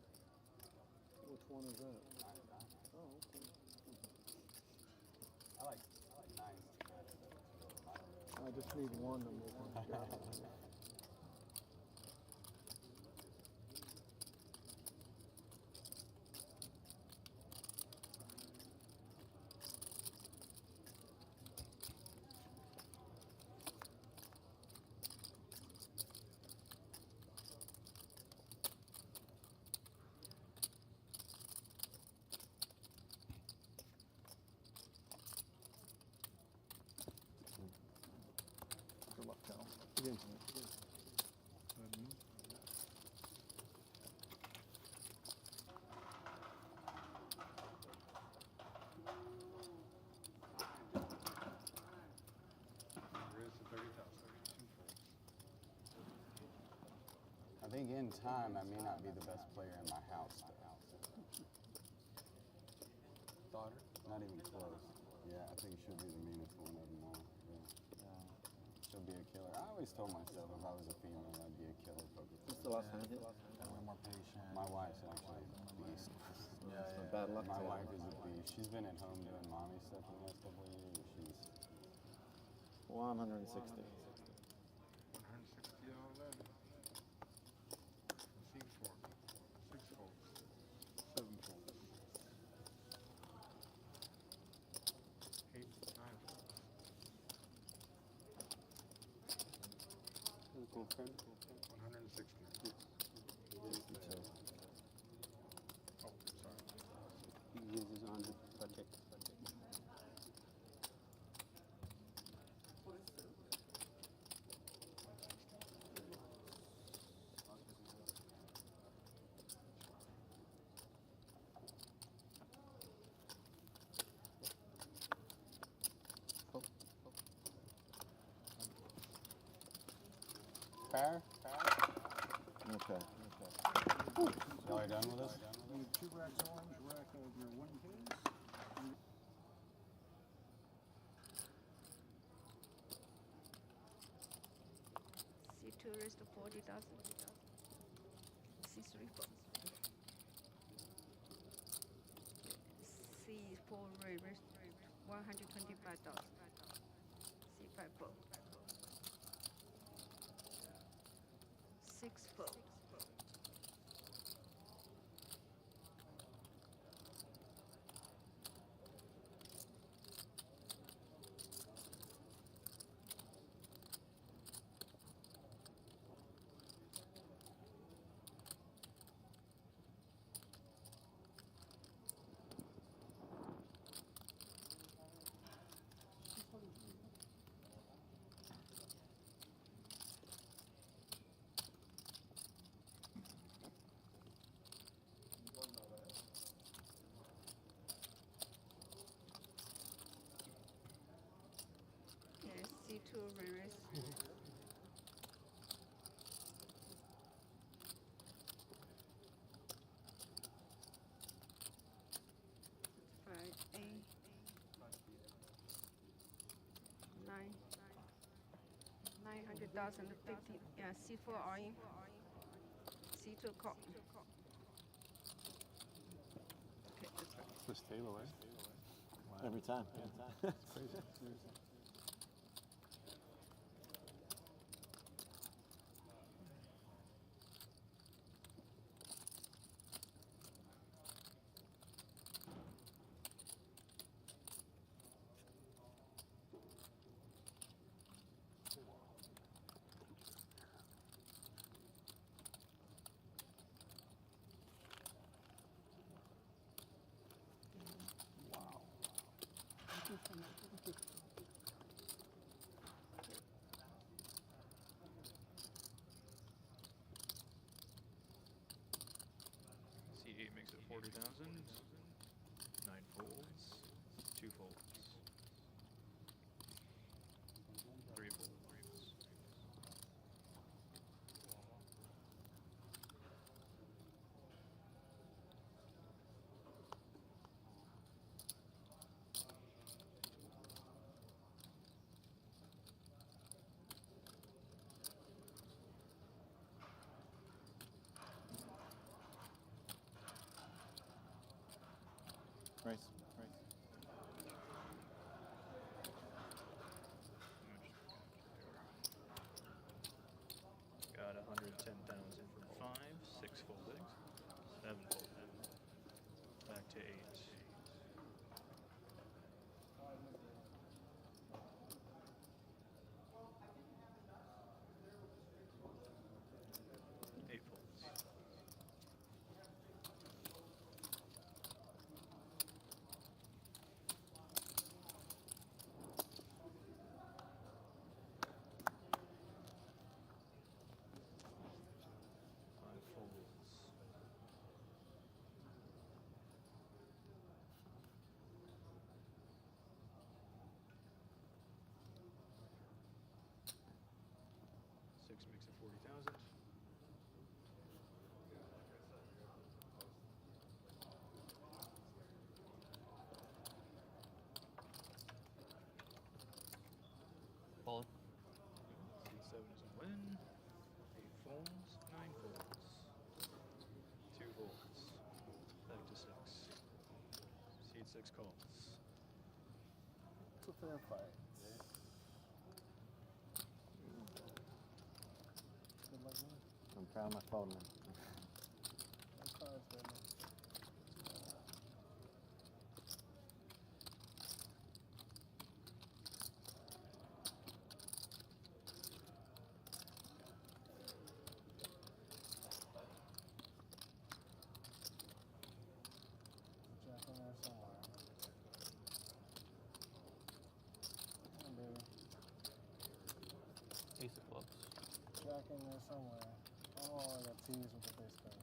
Which one is that? Oh, okay. I like nines better than I just need one to make one together. Good luck, Cal. Against me. Raise to 30,000. I think in time, I may not be the best player in my house. Daughter. Not even close. Yeah, I think she'll be the meanest one of them all. Yeah. She'll be a killer. I always told myself if I was a female, I'd be a killer poker player. What's the last one? We're more patient. My wife's actually a beast. Yeah. Bad luck. My wife is a beast. She's been at home doing mommy stuff the last couple of years. She's 160. 160 all in. C4. Six folds. Seven folds. 8, 9 folds. Confirm. 160. Oh, sorry. He uses 100 protect. fair. Okay. Y'all are done with us? You need 2 racks orange, rack of your win case. C2 raised to 40,000. C3 4. C4 raised 125,000. C5 4. 6 4. Yes, C2 raise. Five, 8, 9, 900,000, 50. Yeah, C4 all in. C2 call. Okay, that's right. First table, right? Wow. Every time. It's crazy. 5, 40,000. 9 folds. 2 folds. 3 folds. Race. Got 110,000 for 5, 6 foldings, 7 foldings, back to 8. Eight folds. Six makes it 40,000. Fold. C7 is a win. 8 folds, 9 folds. 2 folds. Back to 6. Seed 6 calls. It's a fair fight. Good luck, man. I'm proud of my phone, man. No cards, baby. Jack in there somewhere. Come on, baby. Ace of clubs. Jack in there somewhere. Oh, I got teased with the face card.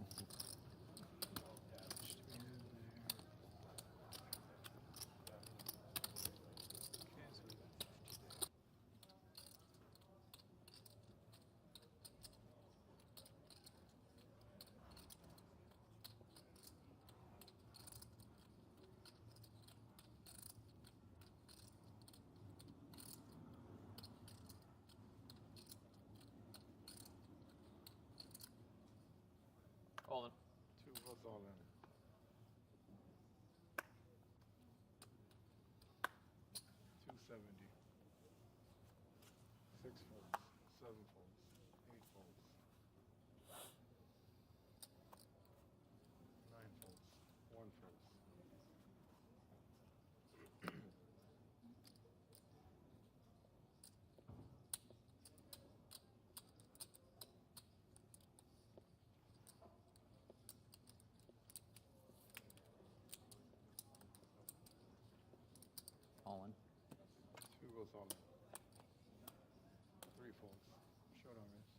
All in. 2 votes all in. 270. 6 folds. 7 folds. 8 folds. 9 folds. 1 folds. All in. 2 goes all in. 3 folds. Showdown race.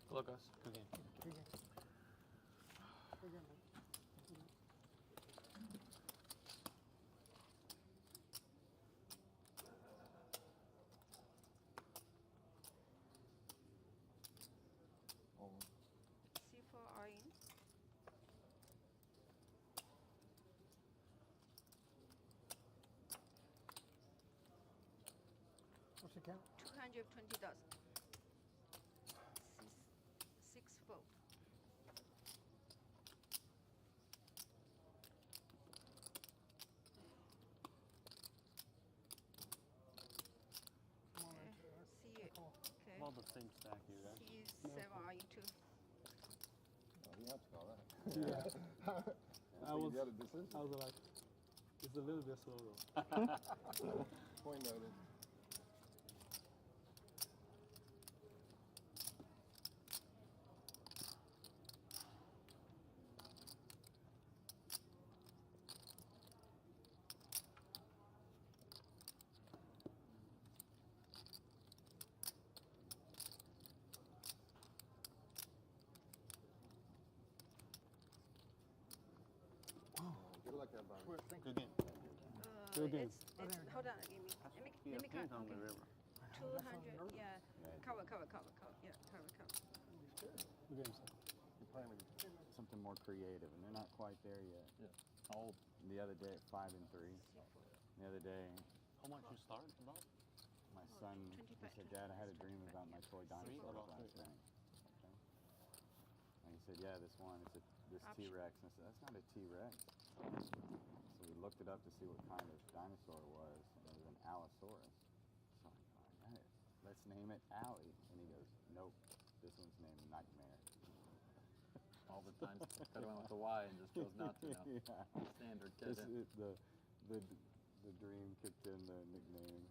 Good luck, guys. Good game. Good game. Good game, man. C4 all in. What's your Again? 220,000. Six fold. See you. Okay. About the same stack, you guys. See you 7 are you 2. Oh, you have to call that. Yeah. I was like, it's a little bit slow though. Point noted. Good luck, everybody. Good game. Good game. Hold on, let me count. Okay. 200, yeah. Cover. Yeah, cover. Good game, sir. You're playing Something more creative, and they're not quite there yet. Yeah. How old? The other day at 5 and 3. The other day, How much you start about? my son he said, "Dad, I had a dream about my toy dinosaur last night." Okay. And he said, "Yeah, this one. It's this T-Rex." And I said, "That's not a T-Rex." So we looked it up to see what kind of dinosaur it was, and it was an Allosaurus. So I'm going, "All right, let's name it Allie." And he goes, "Nope, this one's named Nightmare." All the times could have went with the Y and just chose not to now. Yeah. Standard kid. The dream kicked in the nickname.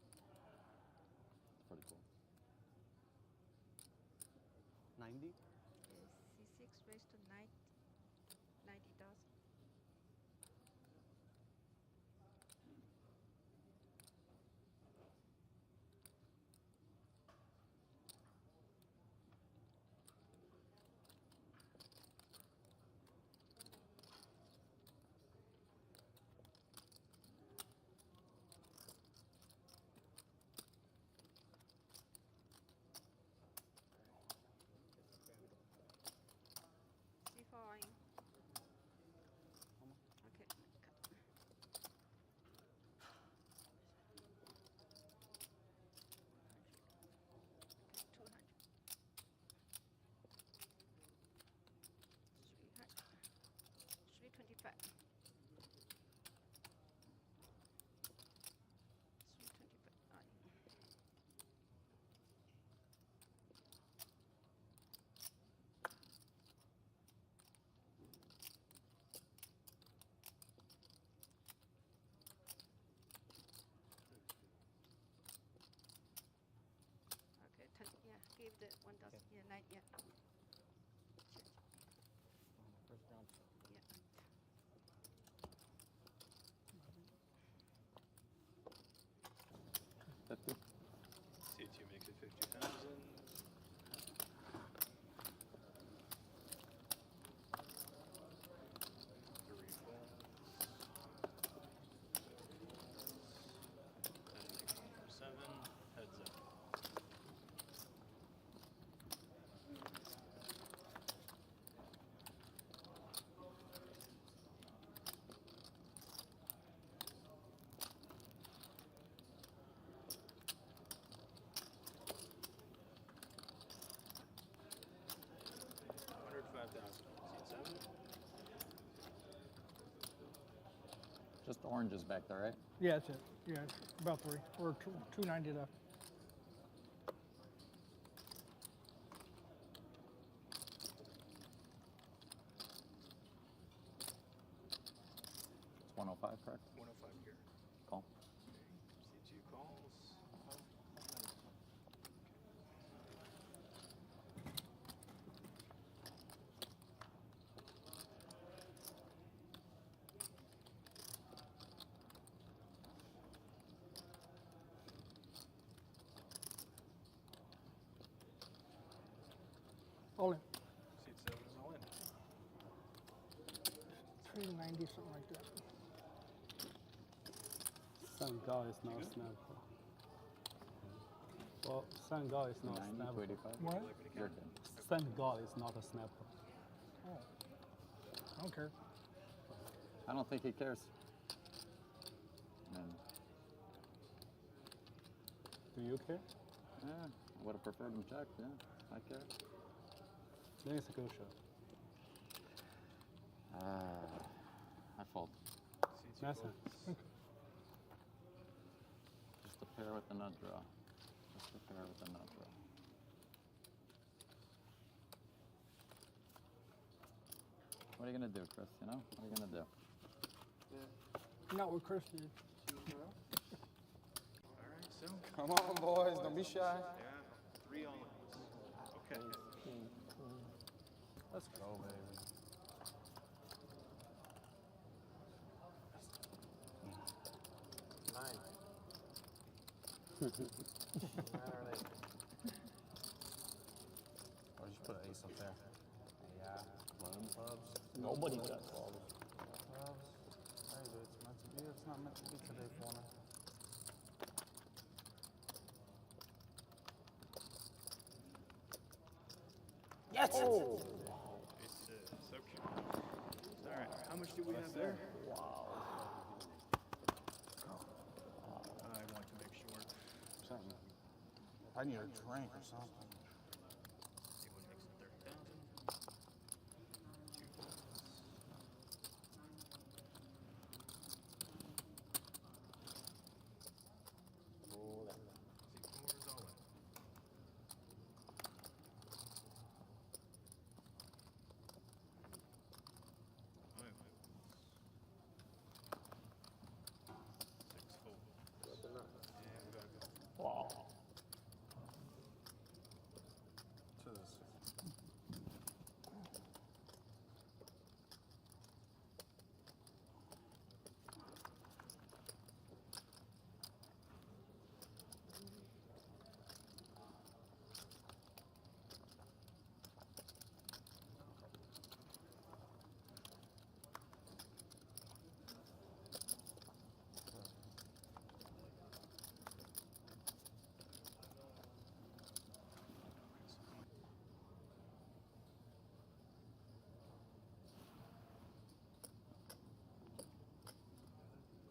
It's pretty cool. 90? C6 raised to 90,000. C4 in. Okay. 200. 325. 325. Okay, 10, yeah, give the 1,000, yeah, 9, yeah. First round. Yeah. C2 makes it 50,000. Three falls. And next one for 7. Heads up. Seat 7. Just oranges back there, right? Yeah, that's it. Yeah, about 3. Or 290 left. It's 105, correct? 105 here. Call. C2 calls. All in. Seat 7 is all in. 390, something like that. Sangha is not snapper. Well, Sangha is not a 90, snapper. 285. What? Your turn. Sangha is not a snapper. Oh. I don't care. I don't think he cares. And Do you care? Yeah, I would have preferred him check, yeah. I care. I think it's a good shot. I fold. That's it. Just a pair with the nut draw. Just a pair with the nut draw. What are you gonna do, Chris? You know? What are you gonna do? Yeah. Not what Chris did. All right, so. Come on, boys. Don't be shy. Yeah, 3 all ins. Okay. Let's go, baby. Nine. Or just put an ace up there. Yeah. Clubs. Nobody does. Clubs. Hey, it's meant to be. It's not meant to be today for me. Yes! Oh. It's okay. All right, how much do we have there? Wow. I want to make sure. Something. I need a drink or something. Anyone makes it 30,000. 2 folds. Oh, that. 6 quarters all in. Wow. To this.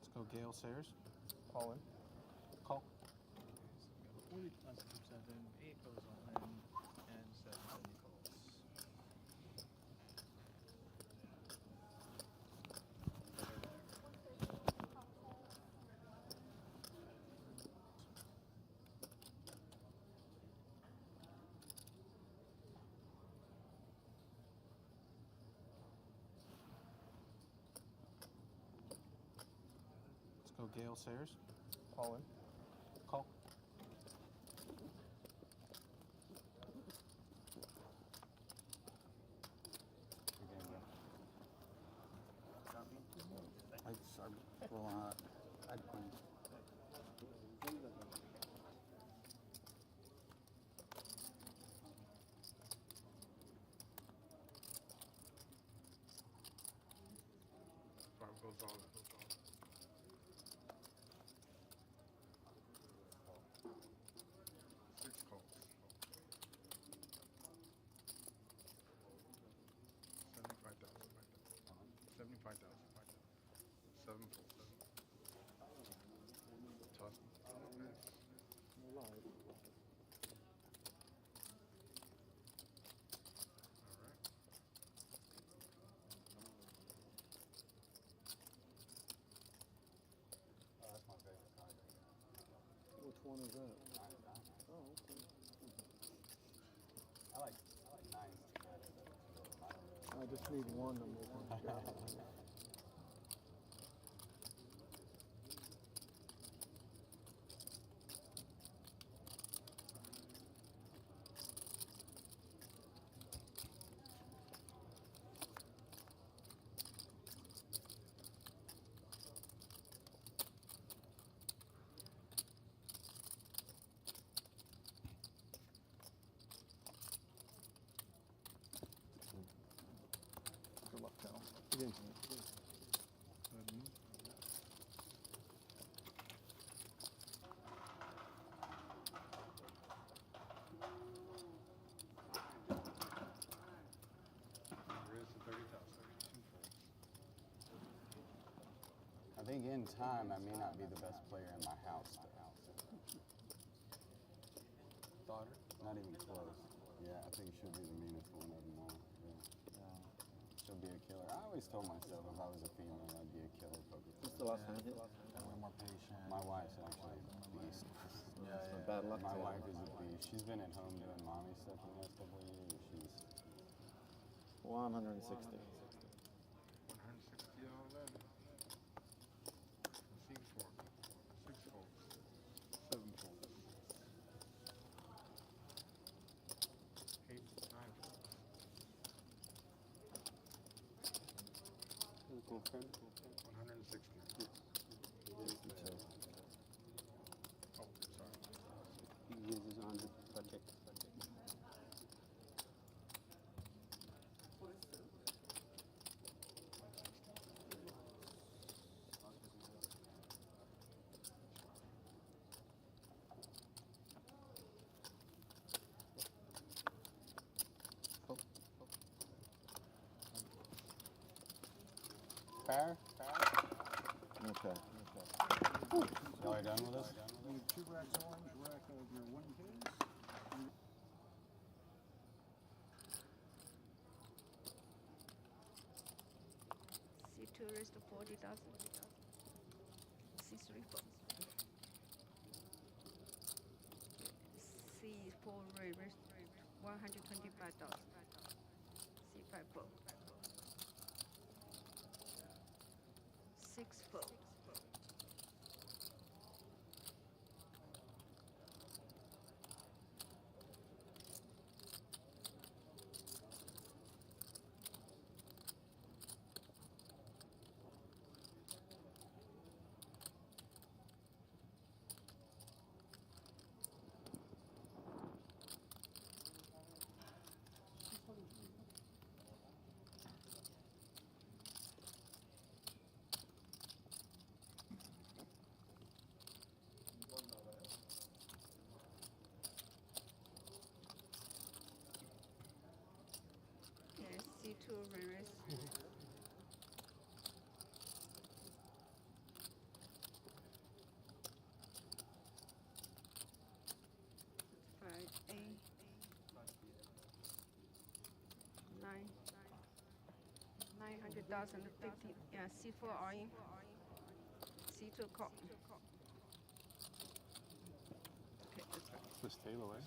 Let's go Gale Sayers. Call in. Call. 40 plus 7, 8 goes all in, and 7 calls. Let's go Gale Sayers. Call in. Call. I'd roll on. I'd queen. Five goes all in. 6 calls. 75,000. 75,000. 7 full. Toss. That's my favorite card. Which one is that? Oh, okay. I like nines better than I just need one to make one shot. Good luck, Cal. I think in time, I may not be the best player in my house. Not even close. Yeah, I think she'll be the meanest one of them all. Yeah. She'll be a killer. I always told myself if I was a female, I'd be a killer poker player. What's the last one? Way more patient. My wife's actually a beast. Bad luck. My wife is a beast. She's been at home doing mommy stuff the last couple of years. She's 160. 160 all in. 6 folds. 6 folds. 7 folds. 8, 9 folds. Confirm. 160. Oh, sorry. He uses 100 project. fair. Okay. Y'all are done with us? Need 2 racks orange, rack of your 1Ks. C2 raised to 40,000. C3 4. C4 raised 125,000. C5 4. 6 4. Okay, C2 raise. Five, 8, 9, 900,000, 50. Yeah, C4 all in. C2 call. Okay, that's right. This table, eh?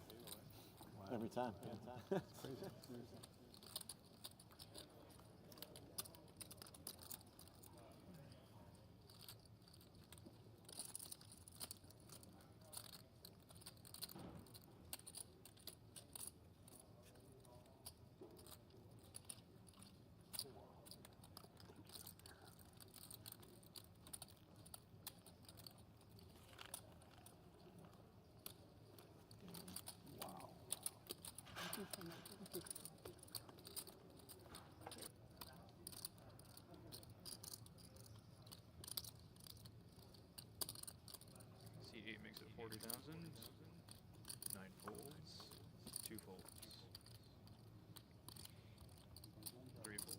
Wow. Every time. Yeah. Crazy. C8 makes it 40,000. 9 folds. 2 folds. 3 folds.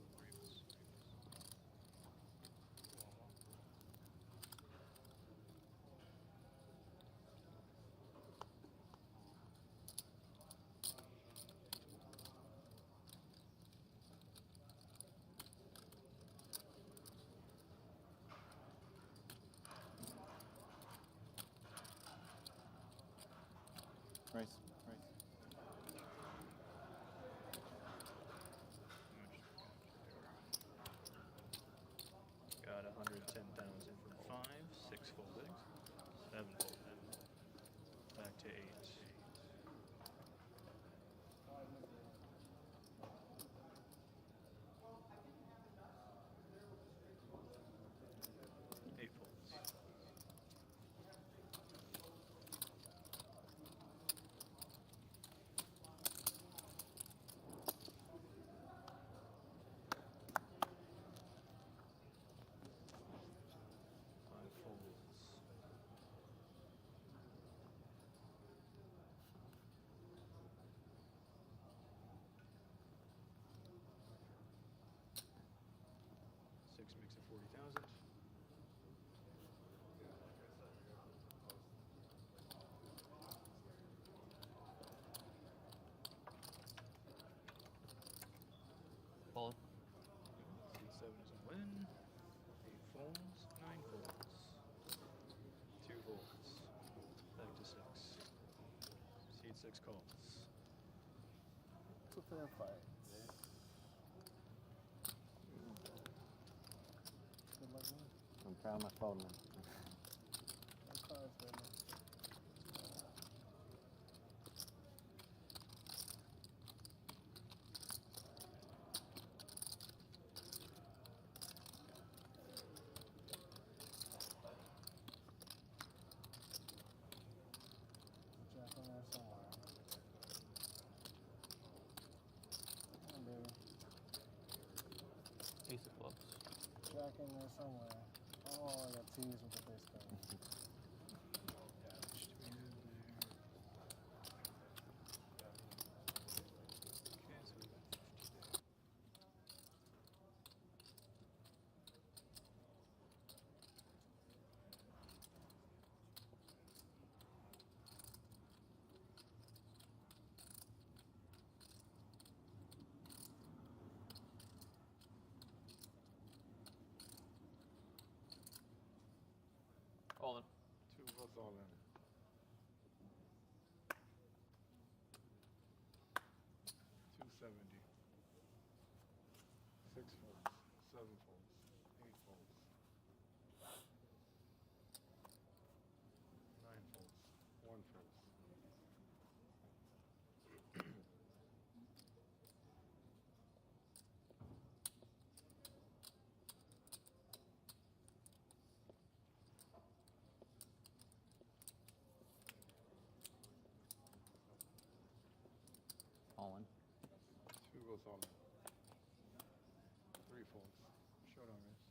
Raise. Got 110,000 from 5, 6 foldings, 7 foldings. Back to 8. Eight folds. Six makes it 40,000. 6 calls. It's a fair fight. Good luck, man. I'm proud of my phone, man. No cards, baby. Jack in there somewhere. Come on, baby. Ace of clubs. Jack in there somewhere. Oh, I got teased with the face card. All in. 2 votes all in. 270. 6 folds. 7 folds. 8 folds. 9 folds. 1 folds. All in. 2 votes all in. 3 folds. Showdown race.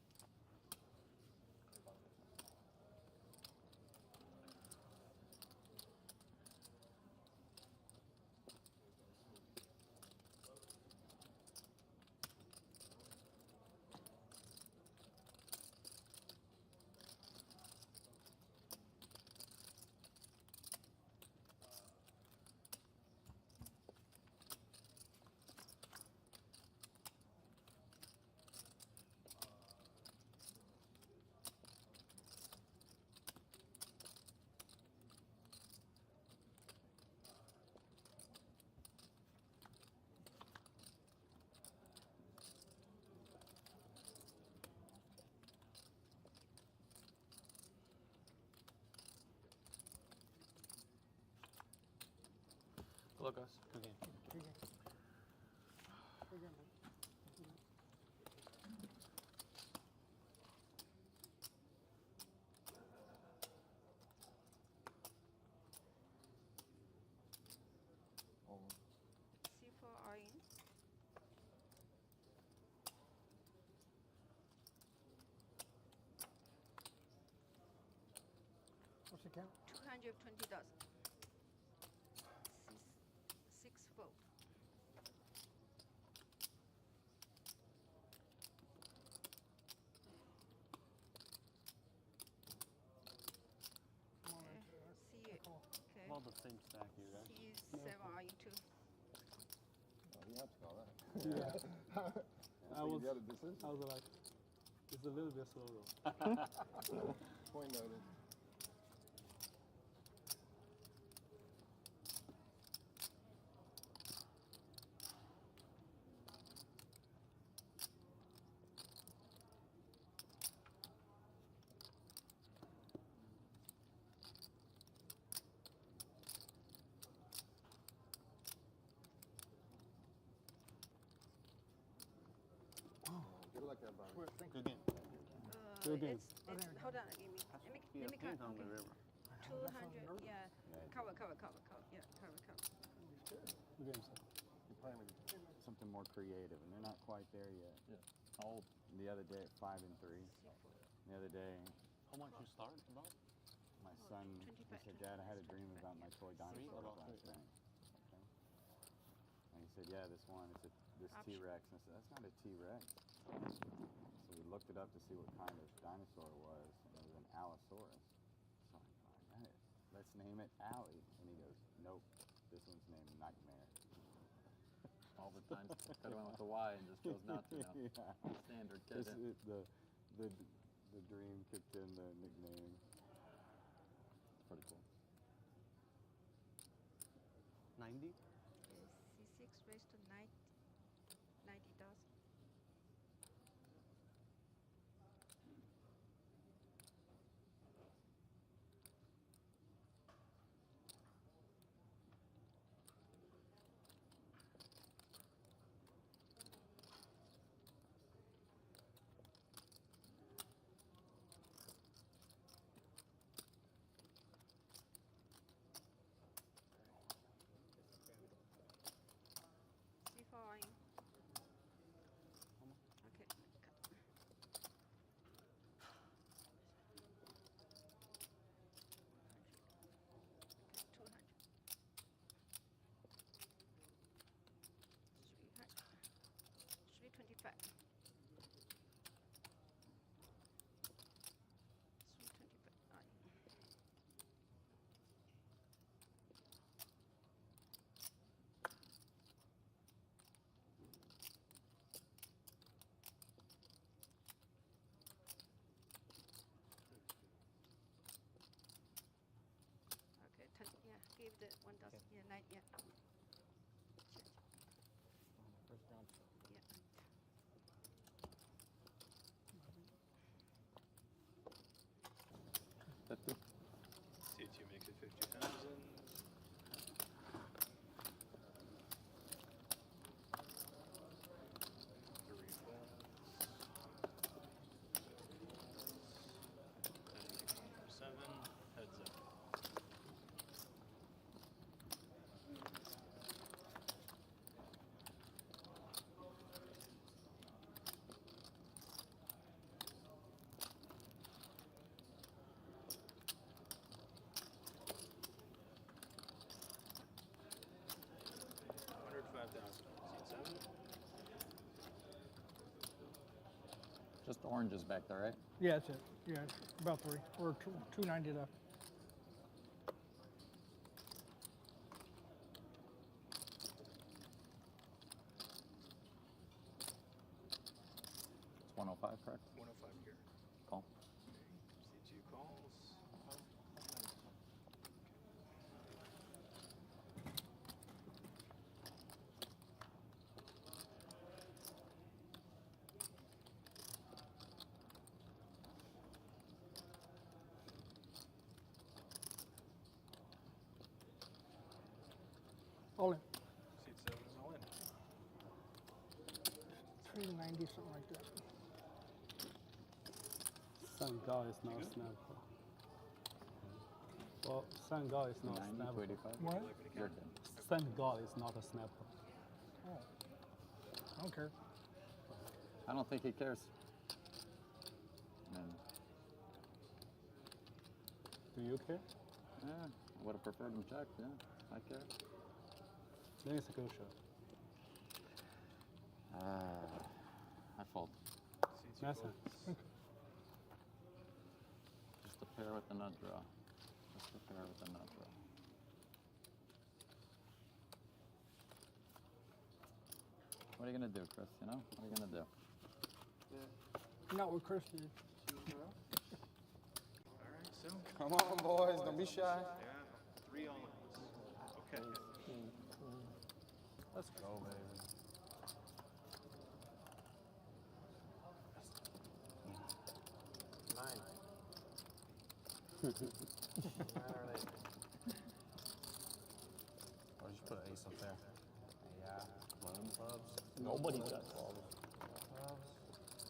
Good luck, guys. Good game. Good game. Good game, man. C4 all in. What's your count? 220,000. 6 fold. See you. Okay. About the same stack here, guys. See you 7 all in 2. Oh, you have to call that. Yeah. So you got a decision? I was like, it's a little bit slow though. Point noted. Good luck, everybody. Good game. Good game. Hold on, give me. Let me count. Okay. 200. Yeah. Cover. Yeah. Cover. Good game, sir. You're playing with Something more creative, and they're not quite there yet. Yeah. How old? The other day at 5 and 3. The other day, How much you start about? my son he said, "Dad, I had a dream about my toy dinosaur About last three. night." Okay. And he said, "Yeah, this one. It's this T-Rex." And I said, "That's not a T-Rex." So we looked it up to see what kind of dinosaur it was, and it was an Allosaurus. So I'm like, "All right, let's name it Allie." And he goes, "Nope, this one's named Nightmare." All the time. Could have went with the Y and just chose not to now. Yeah. Standard. Just the dream kicked in the nickname. It's pretty cool. 90? C6 raised to 90,000. C4 in. Okay. 200. 325. 325. Okay, 10, yeah, give the 1,000, yeah, 9, yeah. First round. Yeah. C2 makes it 50,000. Three folds. Seven, heads up. Just oranges back there, right? Yeah, that's it. Yeah, about 3. Or 290 left. It's 105, correct? 105 here. Call. C2 calls. All in. C7 is all in. 390, something like that. Sangha is not a snapper. Well, Sangha is not a 90 to snapper. 85. What? Your turn. Sangha is not a snapper. Oh. I don't care. I don't think he cares. And, Do you care? yeah, I would have preferred him check. Yeah, I care. Then it's a good shot. I fold. C2 That's folds. Just a pair with the nut draw. Just a pair with the nut draw. What are you gonna do, Chris? You know? What are you gonna do? Not what Chris did. All right, so. Come on, boys, don't be shy. Yeah, 3 all-ins. Okay. Let's go, baby. Nine. 9 or 8. Or just put an ace up there. Yeah. Clubs. Nobody does. Clubs.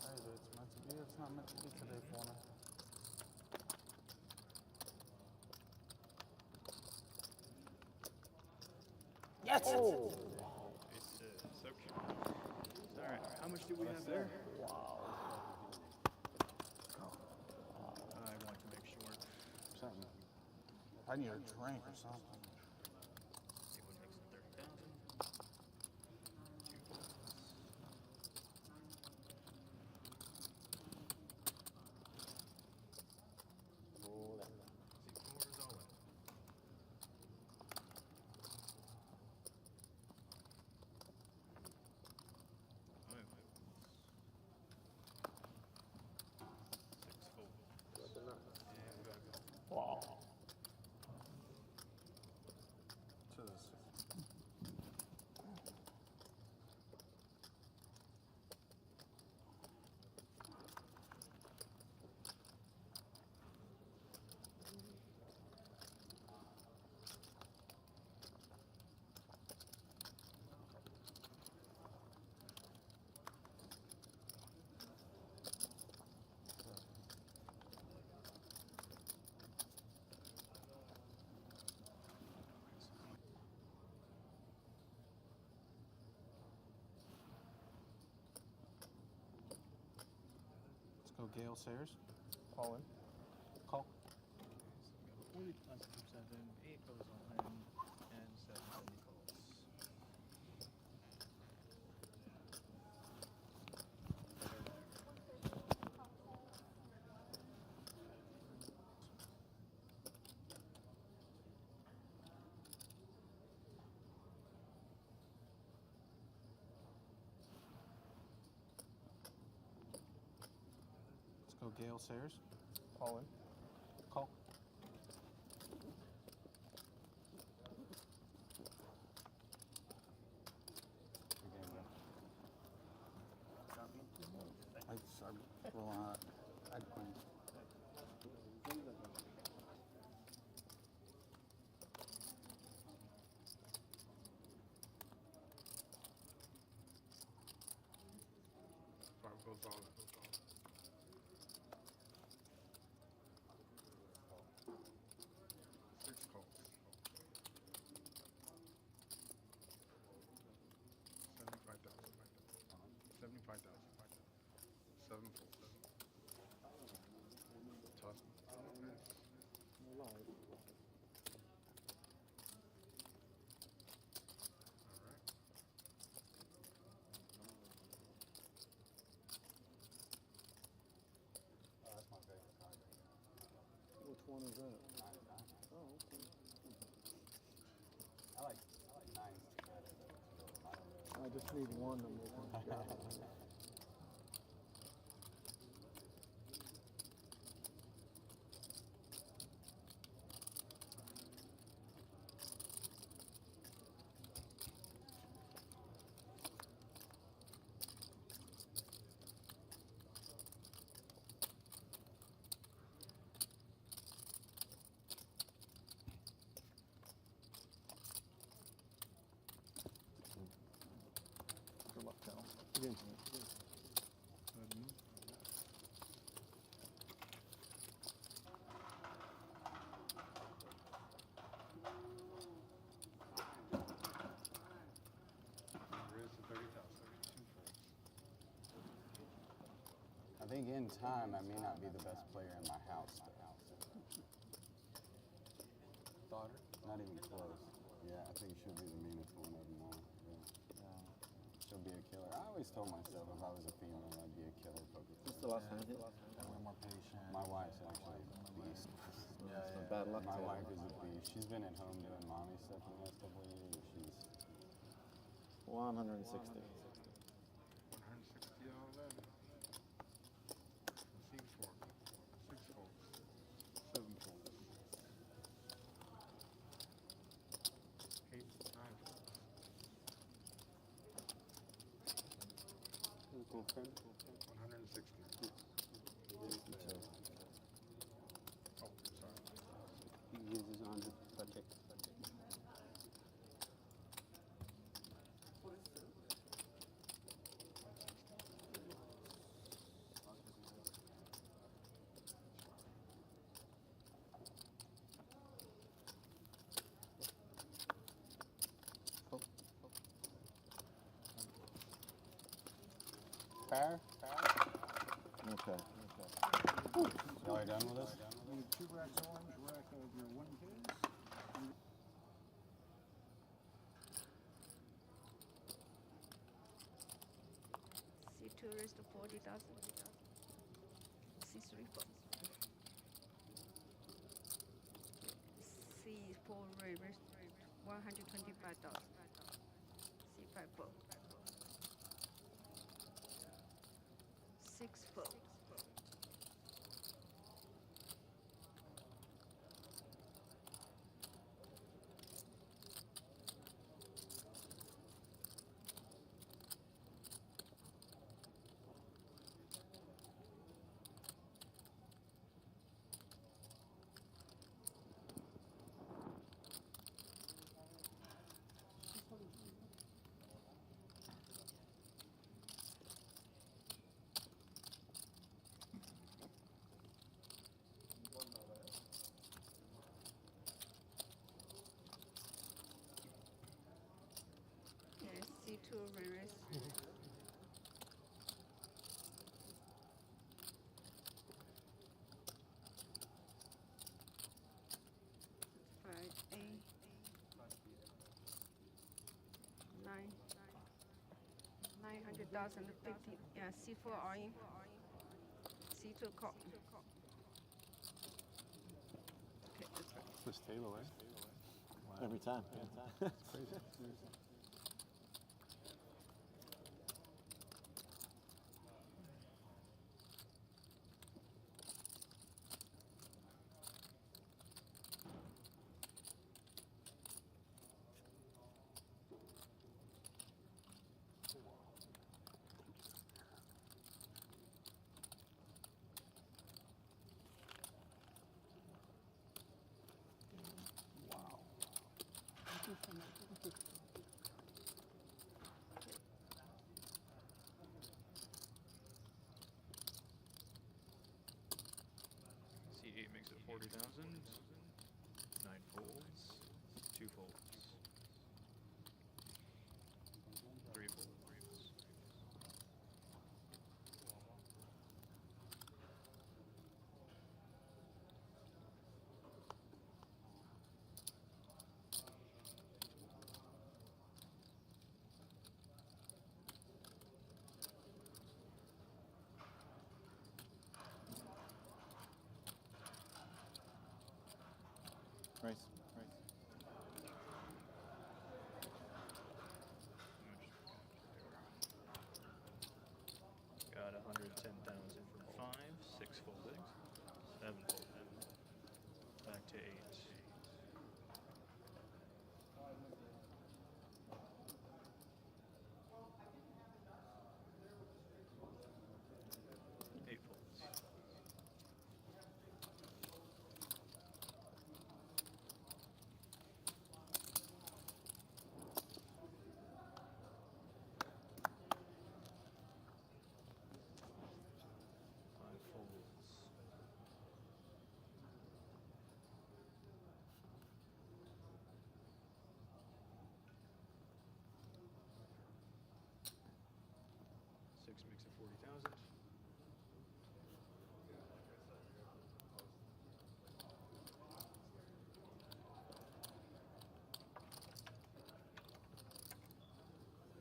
Hey, but it's meant to be. It's not meant to be today for me. Yes! It's okay. All right, how much do we have there? Wow. I want to make sure. Something. I need a drink or something. See what makes it 30,000. 2 folds. Hold it. C4 is all in. Wow. go Gale Sayers. Call in. Call. 40 plus 7, 8 goes all in, and 7 calls. Let's go Gale Sayers. Call in. Call. I'd queen. Five goes all in. Six calls. 75,000. 75,000. 7 full. Toss. That's my favorite card. Which one is that? Oh, okay. I like nines better. I just need one to make one shot. Good luck, Cal. Against me. I think in time, I may not be the best player in my house. Daughter? Not even close. Yeah, I think she'll be the meanest one of them all. Yeah. She'll be a killer. I always told myself if I was a female, I'd be a killer poker player. What's the last one? Way more patient. My wife's actually a beast. Bad luck. My wife is a beast. She's been at home doing mommy stuff the last couple of years. She's 160. 160 all in. C4. 6 folds. 7 folds. 8, 9 folds. Confirm. 160. Oh, sorry. He uses 100 budget. fair. Okay. Y'all are done with us? Need 2 racks orange, rack of your 1Ks. C2 raised to 40,000. C3 4. C4 raised 125,000. C5 4. 6 4. Yes, C2 raised. 1,050. Yeah, C4 all in. C2 call. Okay, that's right. This table, right? Wow. Every time. It's crazy. Seriously. C8 makes it 40,000. 9 folds. 2 folds. 3 folds. Race. Got 110,000 from 5, 6 folding, 7 folding. Back to 8. Eight folds. Six makes it 40,000.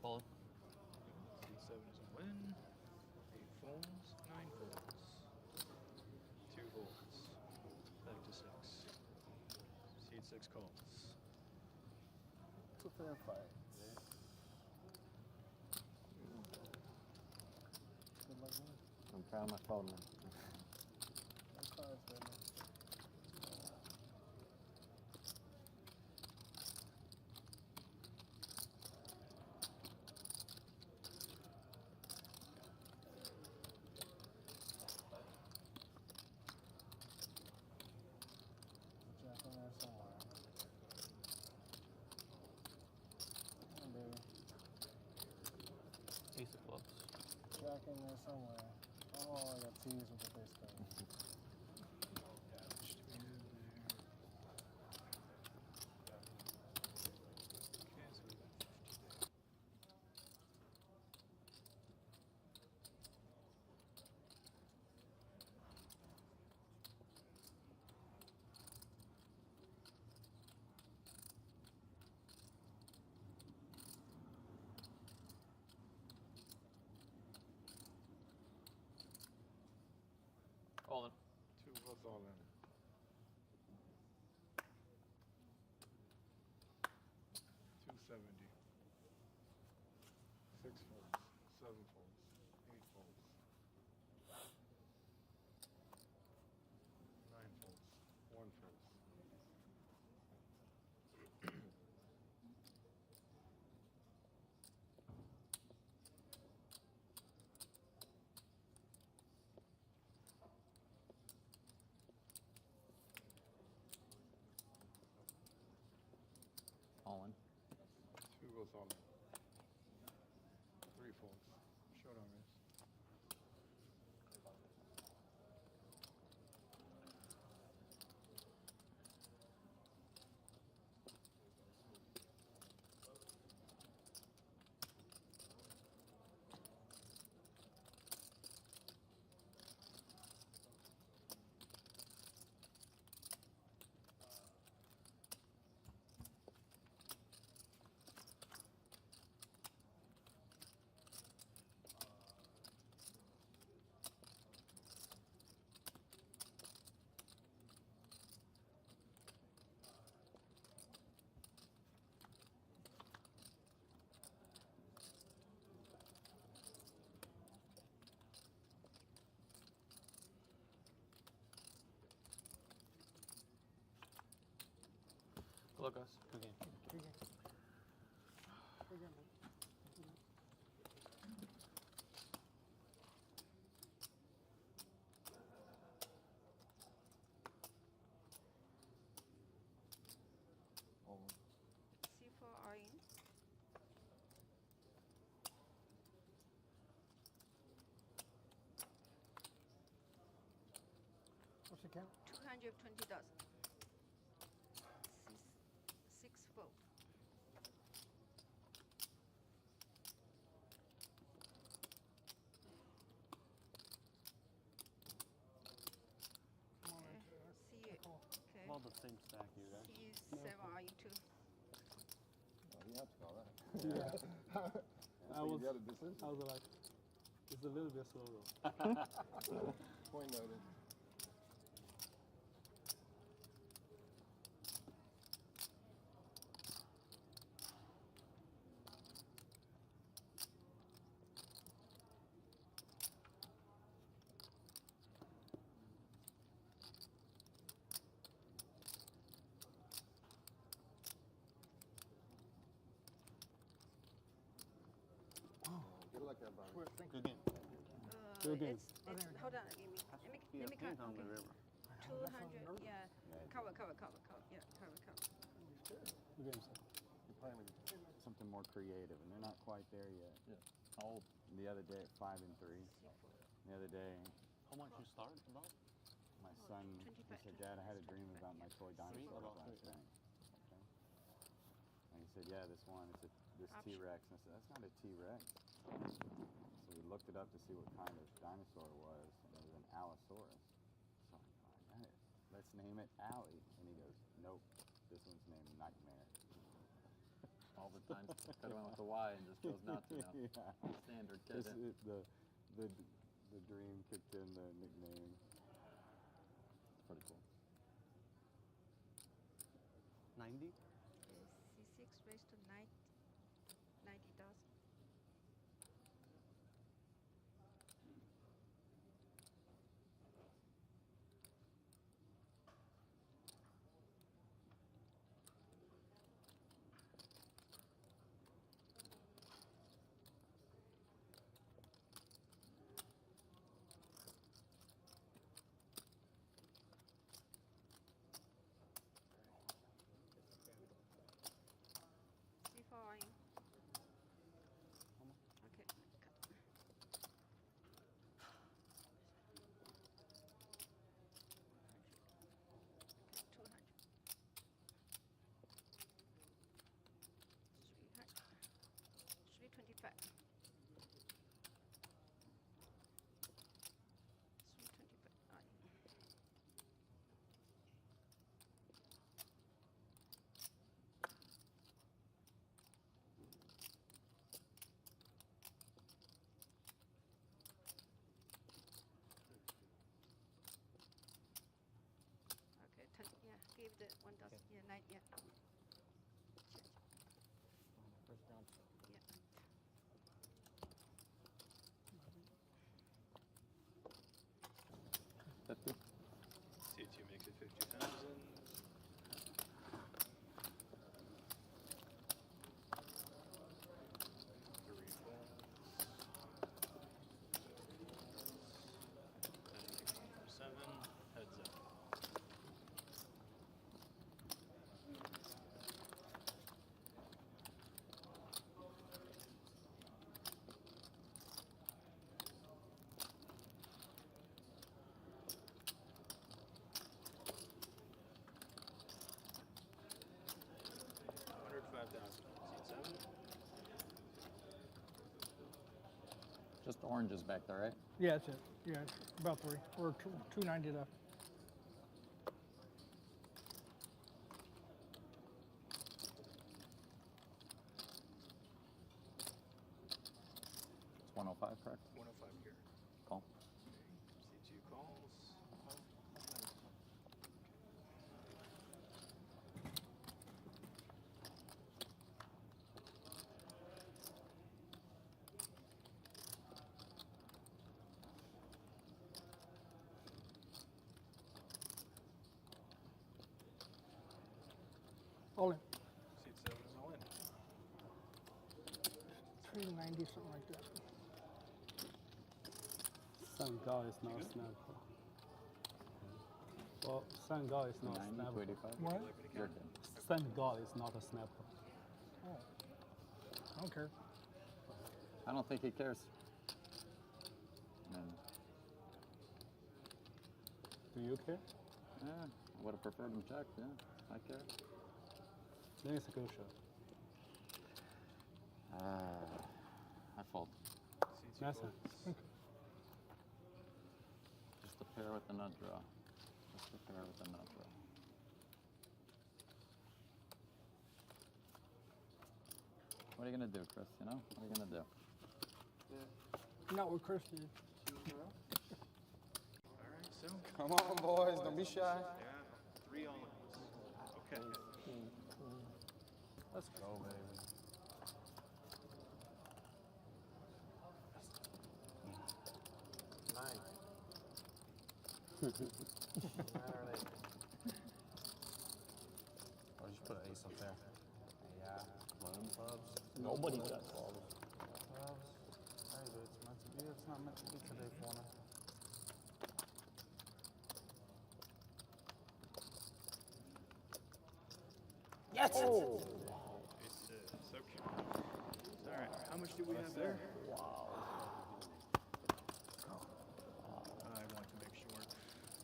Fold. C7 is a win. 8 folds, 9 folds. 2 folds. Back to 6. Seed 6 calls. It's a fair fight. Good luck, man. I'm proud of my phone now. Nice cards, baby. Jack in there somewhere. Come on, baby. Ace of clubs. Jack in there somewhere. Oh, I got teased with the face card. All in. 2 votes all in. 270. 6 folds. 7 folds. 8 folds. 9 folds. 1 folds. All in. 2 goes all in. 3 folds. Showdown race. Look us. Good game. C4 all in. What's the count? 220,000. Six fold. See you. Okay. About the same stack, you guys. See you 7 all in 2. Oh, you have to call that. Yeah. So you got a decision. I was like, it's a little bit slow though. Point noted. Good luck, everybody. Good game. Good game. It's hold on, give me. Let me count. On the Okay. river. 200. Yeah. Cover. Yeah, cover. Good game, sir. You're playing with Something more creative, and they're not quite there yet. Yeah. How old? The other day at 5 and 3. The other day, How much you start about? my son he said, "Dad, I had a dream about my toy dinosaurs About last three. night." Okay. And he said, "Yeah, this one. It's this T-Rex." And I said, "That's not a T-Rex." So we looked it up to see what kind of dinosaur it was, and it was an Allosaurus. So I'm like, "All right, let's name it Allie." And he goes, "Nope, this one's named Nightmare." All the times could have went with the Y and just chose not to now. Yeah. Standard kid. Just the dream kicked in the nickname. It's pretty cool. 90? C6 raised to 90,000. C4 all in. Okay. 200. 325. 325. All in. Okay, 10, yeah, give the 1,000, yeah, 9, yeah. First round. Yeah. C2 makes it 50,000. Three folds. Then it makes 147. Heads up. Just oranges back there, right? Yeah, that's it. Yeah, about 3. Or 290 left. It's 105, correct? 105 here. Call. C2 calls. 90, something like that. Sangha is not a snap call. Well, Sangha is not a snap call. What? Sangha is not a snap call. Oh. I don't care. I don't think he cares. Do you care? Yeah, I would have preferred him check. Yeah, I care. Then it's a good shot. I fold. That's it. Okay. Just a pair with the nut draw. Just a pair with the nut draw. What are you gonna do, Chris? You know? What are you gonna do? Not what Chris did. Alright, so. Come on, boys. Don't be shy. Yeah, 3 all Okay. Let's go, baby. Or just put an ace up there. Yeah. Clubs. Nobody does. Clubs. Hey, but it's meant to be. It's not meant to be today for me. Yes! Oh. It's so cute. Alright, how much do we have there? Wow. I want to make sure.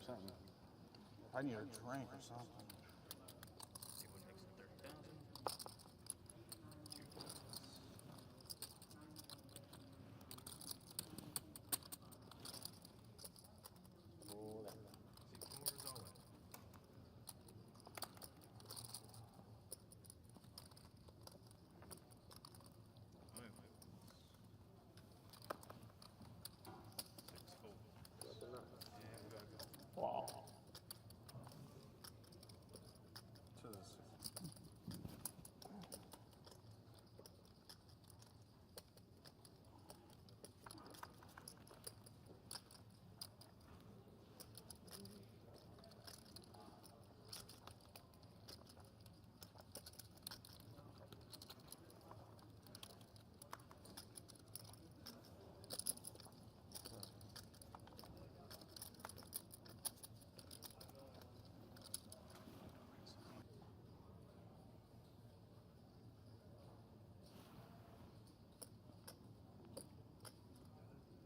Something. I need a drink or something. See what makes it 30,000. 2 points. C4 is all in. Wow. To this.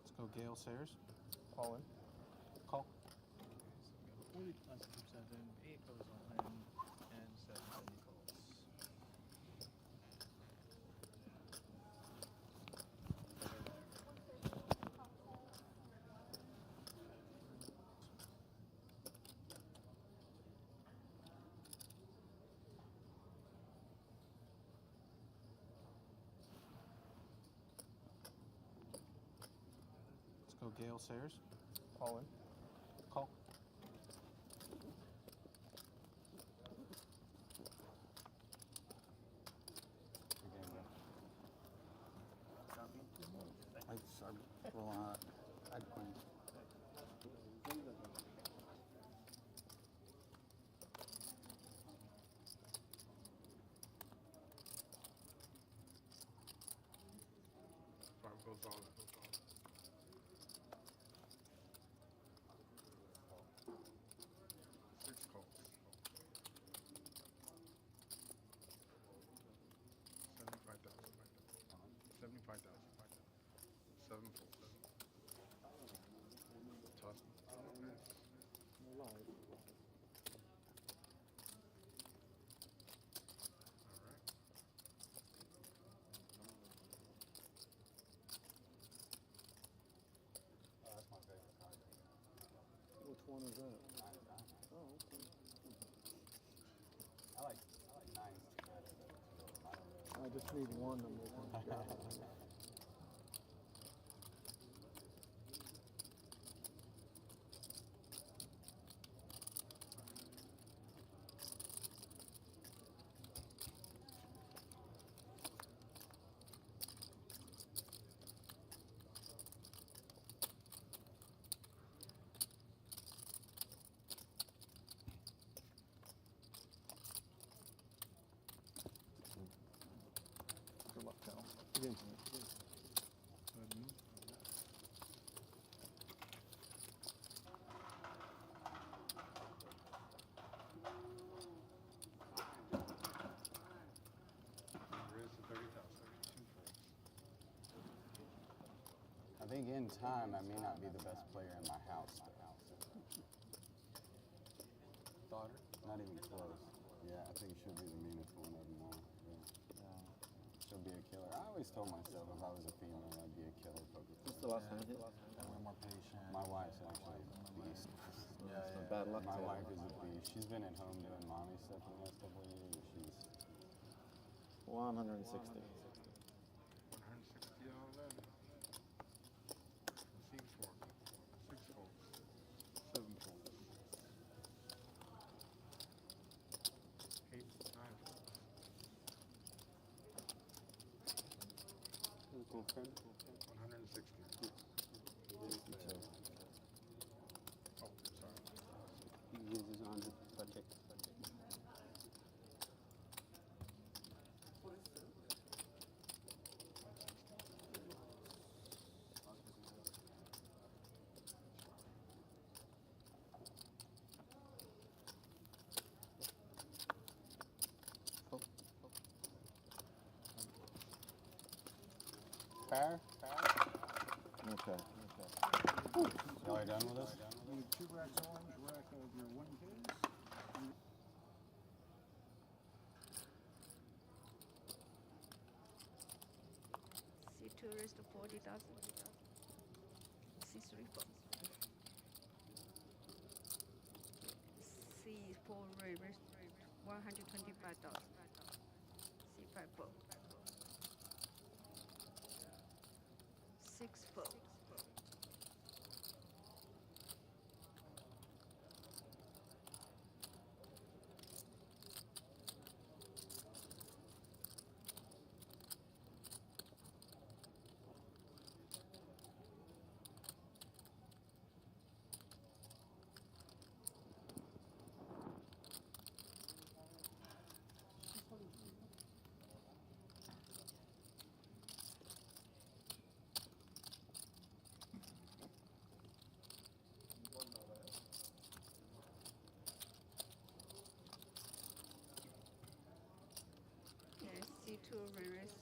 Let's go Gale Sayers. Call in. Call. 40 plus 7, 8 goes all in, and 7 calls. Let's go Gale Sayers. Call in. Call. I'd roll on. I'd queen. Five goes all in. Six calls. 75,000. 75,000. 7 full. Toss. That's my favorite card. Which one is that? Oh, okay. I like nines better. I just need one to make one shot. Good luck, Cal. Against me. think in time I may not be the best player in my house. Daughter? Not even close. Yeah, I think she'll be the meanest one of them all. Yeah. She'll be a killer. I always told myself if I was a female, I'd be a killer poker player. What's the last one? Way more patient. My wife's actually a beast. Yeah. Bad luck. My wife is a beast. She's been at home doing mommy stuff the last couple of years. She's 160. 160 on that. C4. 6 folds. 7 folds. 8, 9 folds. Confirm. 160. Oh, sorry. This is 100 per tick. Fair? Okay. Y'all are done with us? Need 2 racks orange, rack of your 1Ks. C2 raised to 40,000. C3 fold. C4 raised 125,000. C5 fold. 6 fold. Yes, C2 raise.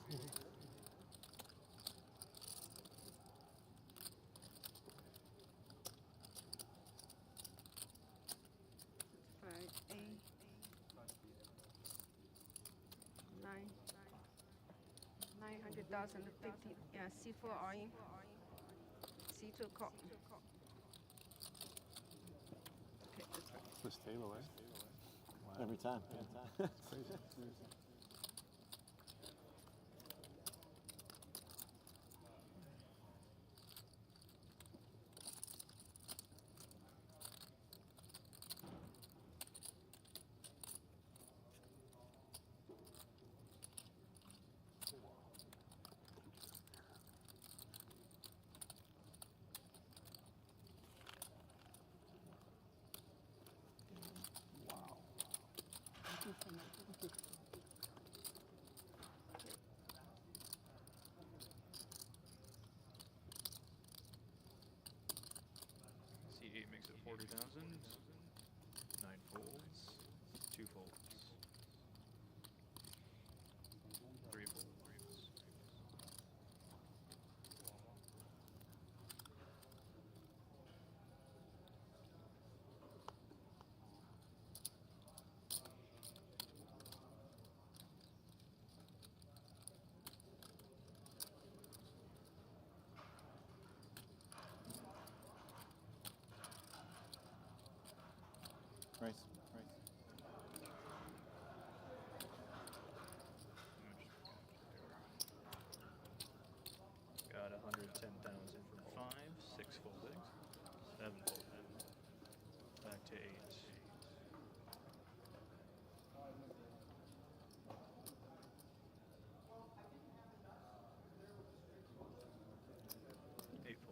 Five, 8, 9, 900,000, 50. Yeah, C4 all in. C2 call. Okay, that's right. First table, eh? Every time. Crazy. C8 makes it 40,000. 9 folds. 2 folds. 3 folds. Race. Got 110,000 from 5, 6 folding, 7 folding, back to 8. Makes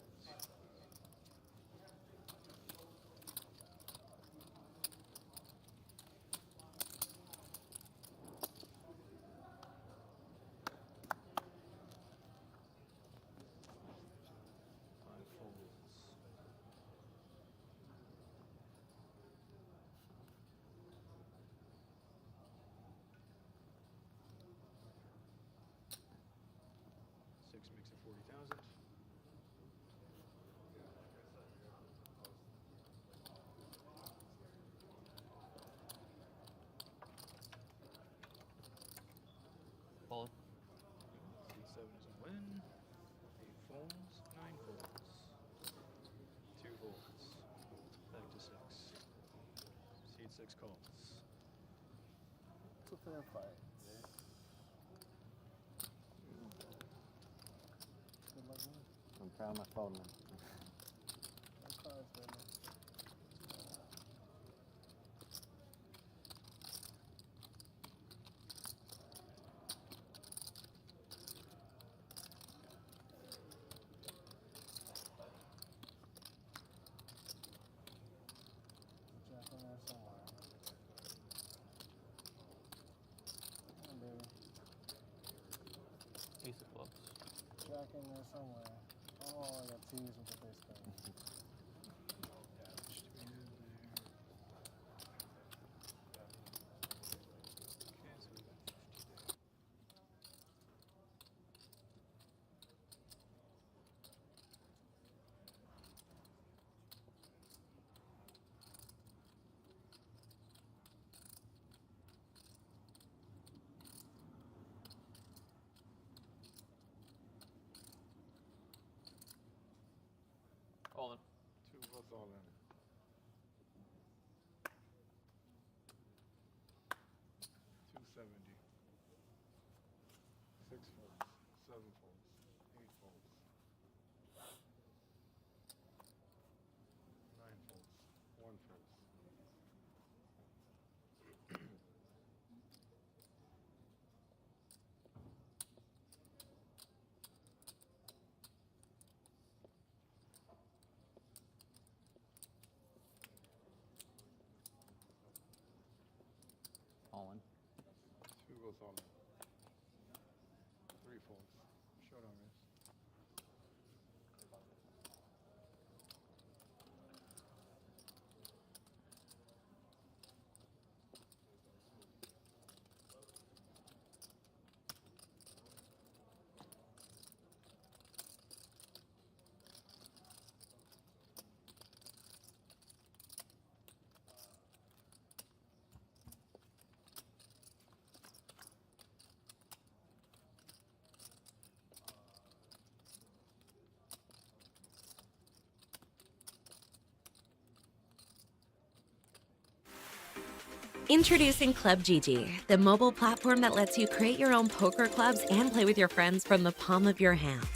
it 40,000. win. 8 folds, 9 folds. 2 folds. Back to 6. Seed 6 calls. It's a fair fight. Good luck, man. I'm proud of my phone, man. Nice cards, baby. Jack in there somewhere. Come on, baby. Ace of clubs. Jack in there somewhere. Oh, I got teased with the face card. All in. 2 votes all in. 270. 6 folds, 7 folds, 8 folds. 9 folds, 1 folds. All in. 2 goes all in. 3 folds. Showdown race. Introducing Club GG, the mobile platform that lets you create your own poker clubs and play with your friends from the palm of your hand.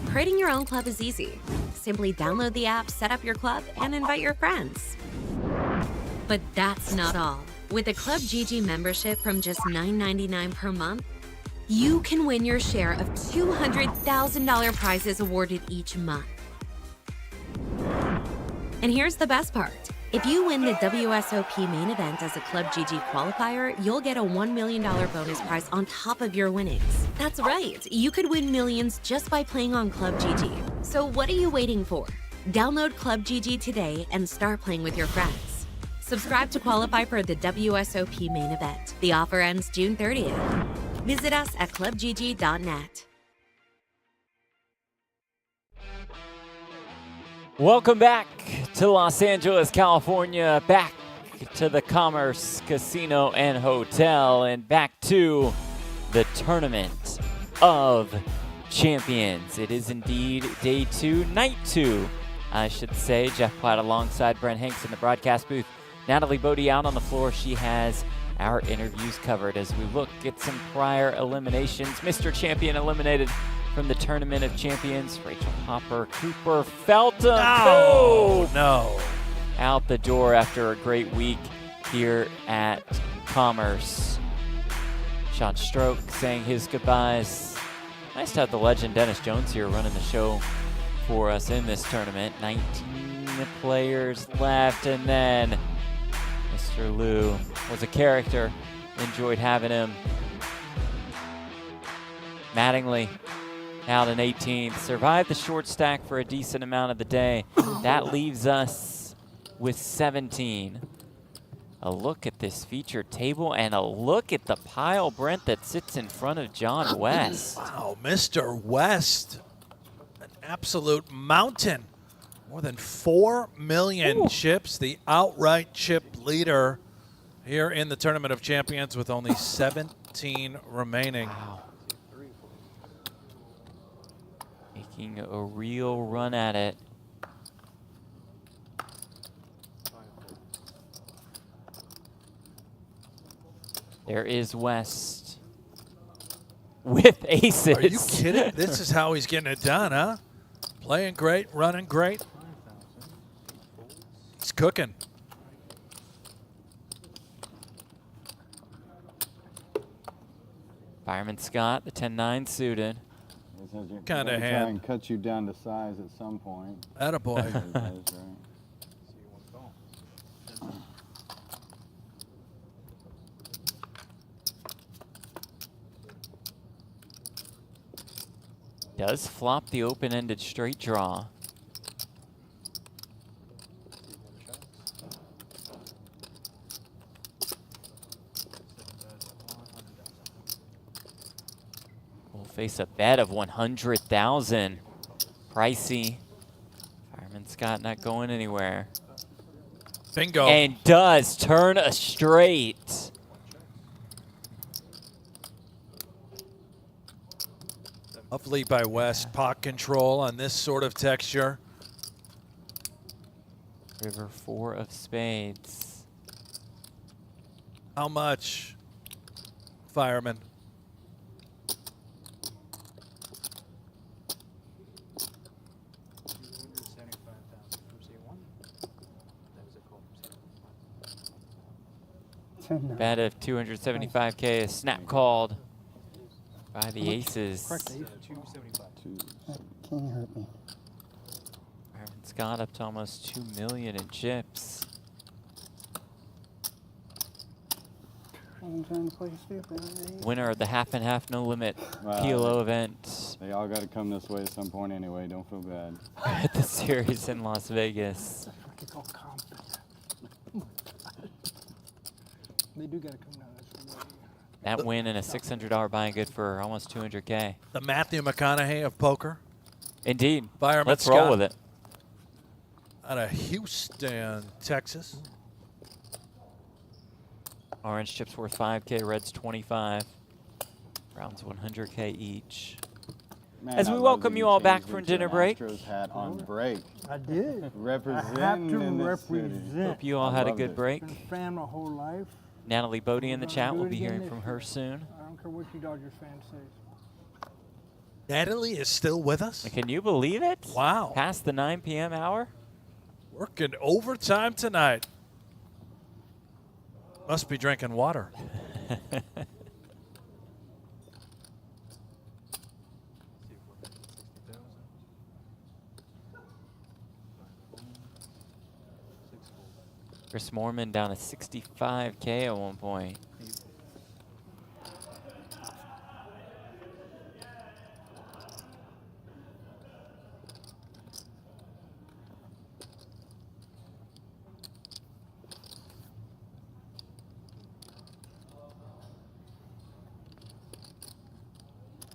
Creating your own club is easy. Simply download the app, set up your club, and invite your friends. But that's not all. With a Club GG membership from just $9.99 per month, you can win your share of $200,000 prizes awarded each month. And here's the best part. If you win the WSOP main event as a Club GG qualifier, you'll get a $1 million bonus prize on top of your winnings. That's right, you could win millions just by playing on Club GG. So what are you waiting for? Download Club GG today and start playing with your friends. Subscribe to qualify for the WSOP main event. The offer ends June 30th. Visit us at clubgg.net. Welcome back to Los Angeles, California, back to the Commerce Casino and Hotel, and back to the Tournament of Champions. It is indeed day 2, night 2, I should say. Jeff Platt alongside Brent Hanks in the broadcast booth. Natalie Bodie out on the floor. She has our interviews covered as we look at some prior eliminations. Mr. Champion eliminated from the Tournament of Champions, Rachel Hopper, Cooper Felton. Oh, no. Out the door after a great week here at Commerce. Sean Stroke saying his goodbyes. Nice to have the legend Dennis Jones here running the show for us in this tournament. 19 players left, and then Mr. Lou was a character. Enjoyed having him. Mattingly out in 18th, survived the short stack for a decent amount of the day. That leaves us with 17. A look at this featured table and a look at the pile, Brent, that sits in front of John West. Wow, Mr. West, an absolute mountain. More than 4 million chips, the outright chip leader here in the Tournament of Champions with only 17 remaining. Wow. Taking a real run at it. There is West with aces. Are you kidding? This is how he's getting it done, huh? Playing great, running great. He's cooking. Fireman Scott, the 10-9 suited. Kind of Try hand. and cut you down to size at some point. Attaboy. That is right. Does flop the open-ended straight draw. We'll face a bet of 100,000. Pricey. Fireman Scott not going anywhere. Bingo. And does turn a straight. Lovely by West. Pot control on this sort of texture. River 4 of spades. How much, Fireman? Bet of 275K is snap called by the aces. King hurt me. Fireman Scott up to almost 2 million in chips. I'm trying to play stupid. Winner of the half and half no limit PLO event They all got to come this way at some point anyway. Don't feel bad. at the series in Las Vegas. They do gotta come down this way. That win and a $600 buy good for almost 200K. The Matthew McConaughey of poker. Indeed. Fireman Let's Scott. roll with it. Out of Houston, Texas. Orange chips worth 5K, reds 25. Browns 100K each. Man, As I we love welcome that you all back changed from into dinner an break. Astros hat on break. I did. Representing I have to in this city. represent. Hope you all had a good break. Been a fan my whole life. Natalie Bodie in the We're gonna chat. do We'll it be again hearing this from her year. soon. I don't care what you Dodgers fans say. Natalie is still with us. Can you believe it? Wow. Past the 9 p.m. hour? Working overtime tonight. Must be drinking water. Chris Moorman down to 65K at one point.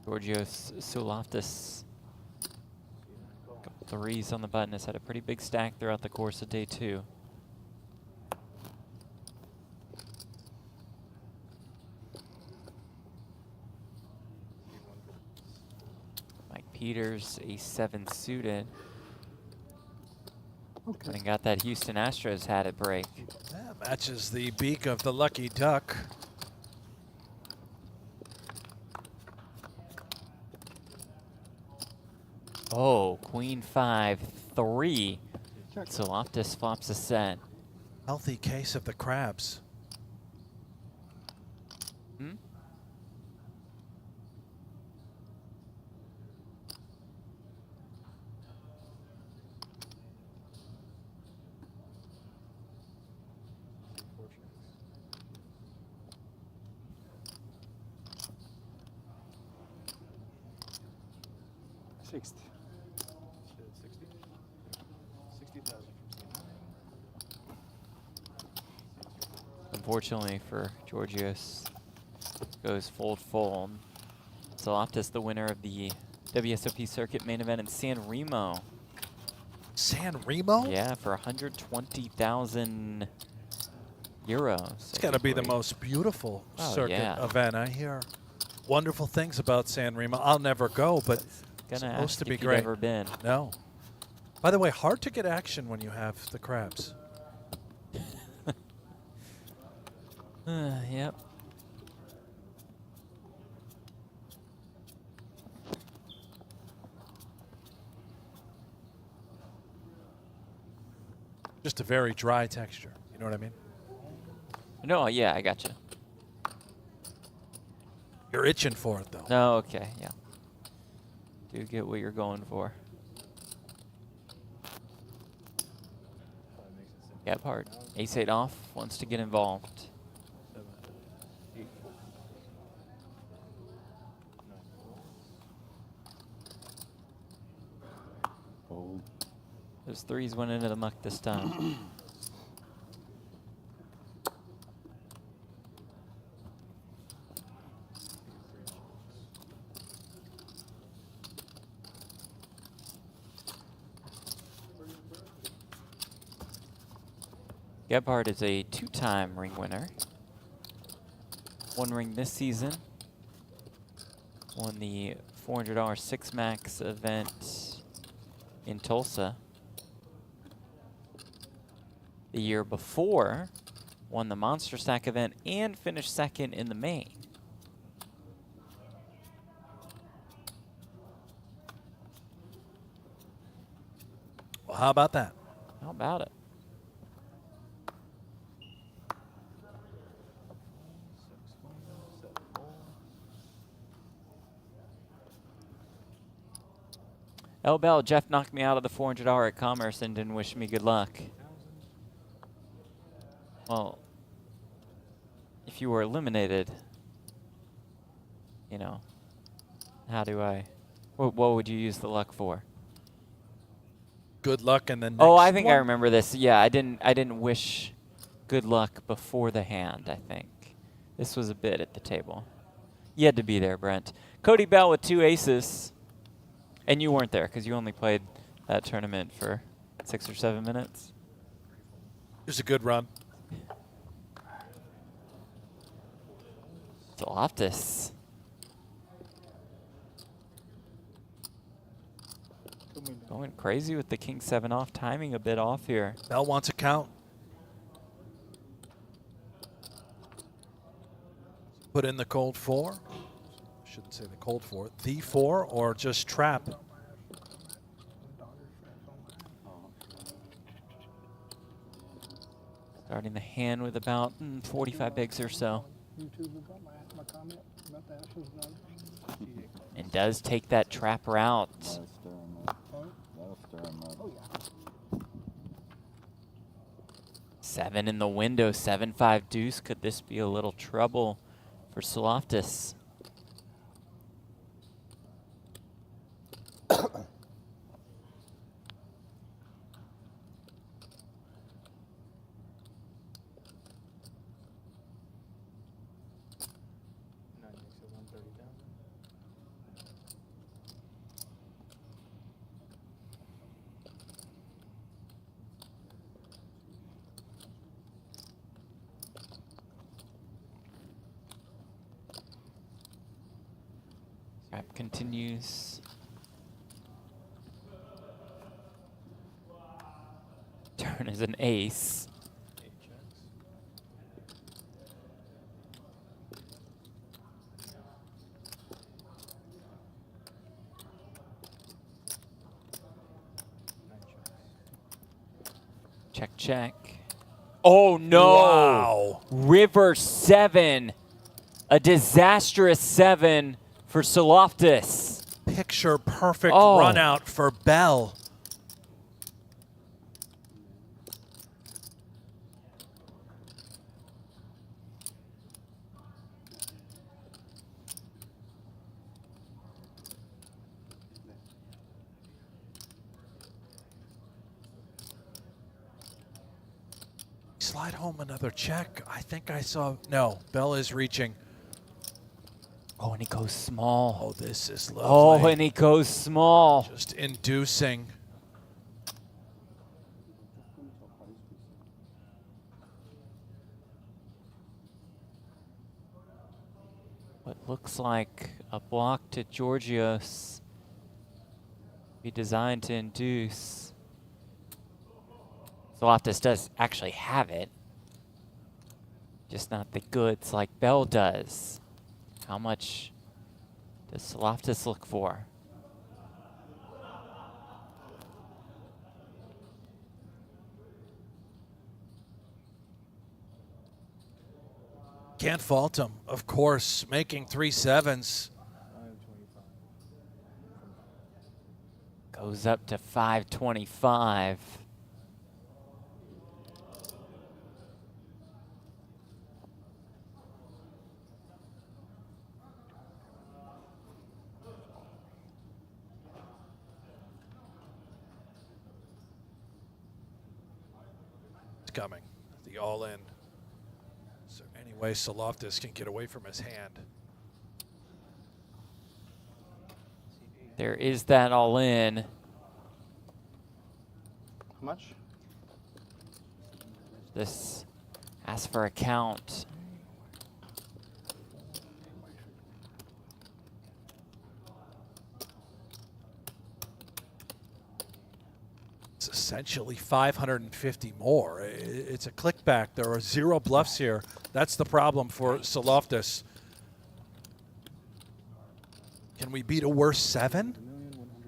Georgios Souloftis, couple threes on the button, has had a pretty big stack throughout the course of day 2. Mike Peters, A7 suited. Okay. And got that Houston Astros hat at break. That matches the beak of the lucky duck. Oh, Queen 5-3. So Loftus flops a set. Healthy case of the crabs. Hmm? Unfortunately for Georgios, goes fold. So Loftus, the winner of the WSOP circuit main event in San Remo. San Remo? Yeah, for 120,000 euros. It's got to be the most beautiful circuit event. I hear wonderful things about San Remo. I'll never go, but gonna Supposed ask to be if you'd great. ever been. No. By the way, hard to get action when you have the crabs. Yep. Just a very dry texture. You know what I mean? No, yeah, I got you. You're itching for it, though. No, okay, yeah. Do get what you're going for. Gebhardt, ace-8 off, wants to get involved. Those threes went into the muck this time. Gebhardt is a 2-time ring winner. 1 ring this season. Won the $400 Six Max event in Tulsa. The year before, won the Monster Stack event and finished second in the main. Well, how about that? How about it? El Bell, Jeff knocked me out of the $400 at Commerce and didn't wish me good luck. Well, if you were eliminated, you know, how do I, what would you use the luck for? Good luck and then. Oh, I think I remember this. Yeah, I didn't wish good luck before the hand, I think. This was a bit at the table. You had to be there, Brent. Cody Bell with 2 aces. And you weren't there because you only played that tournament for 6 or 7 minutes. It was a good run. Loftus. Going crazy with the King 7 off, timing a bit off here. Bell wants a count. Put in the cold 4. Shouldn't say the cold 4. The 4 or just trap. Starting the hand with about 45 bigs or so. And does take that trap route. Seven in the window, 7-5 deuce. Could this be a little trouble for Loftus? Trap continues. Turn is an ace. Check, check. Oh no! Wow. River 7. A disastrous 7 for Loftus. Picture perfect run out for Bell. Slide home another check. I think I saw. No, Bell is reaching. Oh, and he goes small. Oh, this is lovely. Oh, and he goes small. Just inducing. What looks like a block to Georgios. be designed to induce. Loftus does actually have it, just not the goods like Bell does. How much does Loftus look for? Can't fault him, of course, making 3 sevens. Goes up to 525. It's coming, the all-in. So anyway, Loftus can get away from his hand. There is that all in. How much? This asks for a count. It's essentially 550 more. It's a click back. There are 0 bluffs here. That's the problem for Loftus. Can we beat a worse 7?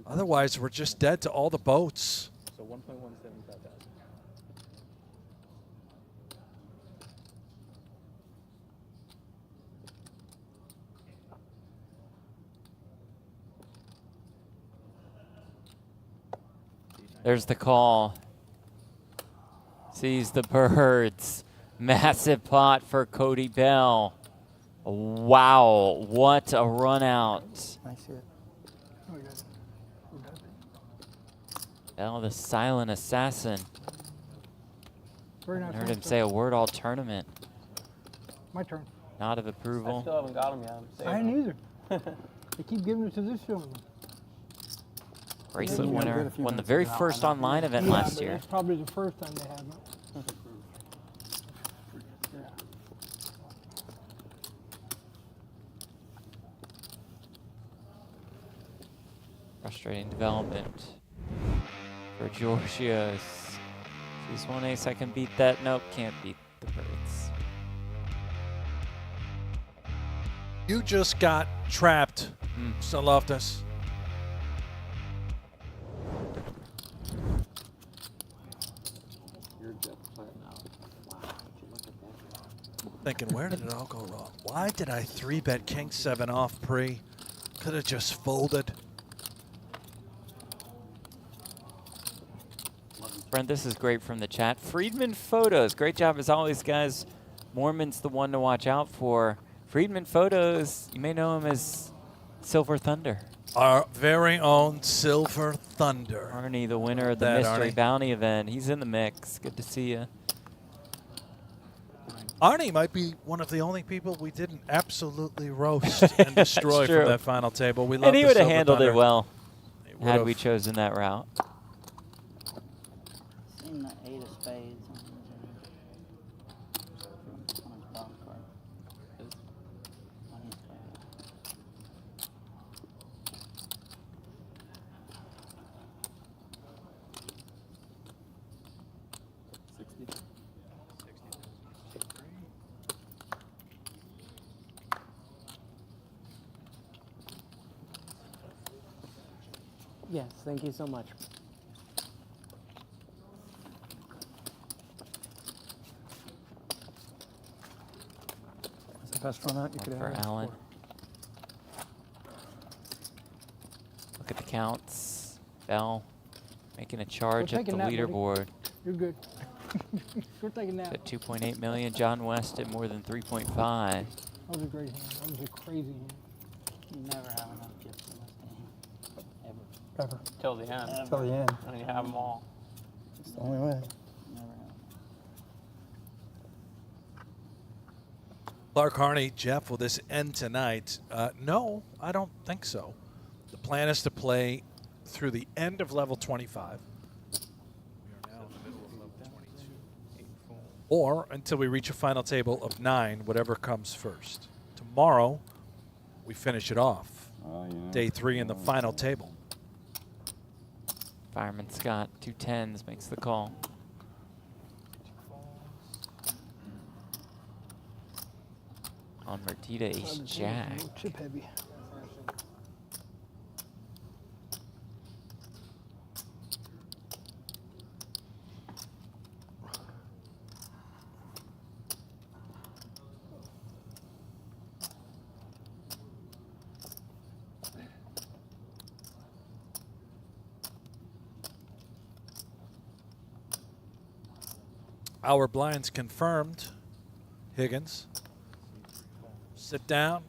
Otherwise, we're just dead to all the boats. So 1.175,000. There's the call. Sees the birds. Massive pot for Cody Bell. Wow, what a run out. I see it. Bell, the silent assassin. Very nice. Heard him say a word all tournament. My turn. Nod of approval. I still haven't got him yet. I ain't either. They keep giving it to this show. Bracelet winner. Won the very first online event last year. It's probably the first time they haven't. Frustrating development for Georgios. Sees 1 ace, I can beat that. Nope, can't beat the birds. You just got trapped, Loftus. You're just playing out. Wow, would you look at that? Thinking, where did it all go wrong? Why did I 3-bet King 7 off pre? Could have just folded. Brent, this is great from the chat. Friedman Photos, great job as always, guys. Mormon's the one to watch out for. Friedman Photos, you may know him as Silver Thunder. Our very own Silver Thunder. Arnie, the winner of the Mystery Bounty event. He's in the mix. Good to see you. Arnie might be one of the only people we didn't absolutely roast and destroy from that final table. We love and he would have Silver handled Thunder. it well had we chosen that route. Seen the 8 of spades on his bottom card. On his card. Yes, thank you so much. That's the best run out you could For have. Allen. Look at the counts. Bell making a charge Go up take the a nap, buddy. leaderboard. You're good. Go take a nap. At 2.8 million. John West at more than 3.5. That was a great hand. That was a crazy hand. You never have enough chips in this game. Ever. Ever. Till the end. Till the end. And you have them all. It's the only way. Never have. Clark Harney, Jeff, will this end tonight? No, I don't think so. The plan is to play through the end of level 25. We are now in the middle of level 22. Or until we reach a final table of 9, whatever comes first. Tomorrow, we finish it off. Day 3 in the final table. Fireman Scott, 2 10s, makes the call. On Merdita, ace jack. Chip heavy. Our blinds confirmed. Higgins. Sit down,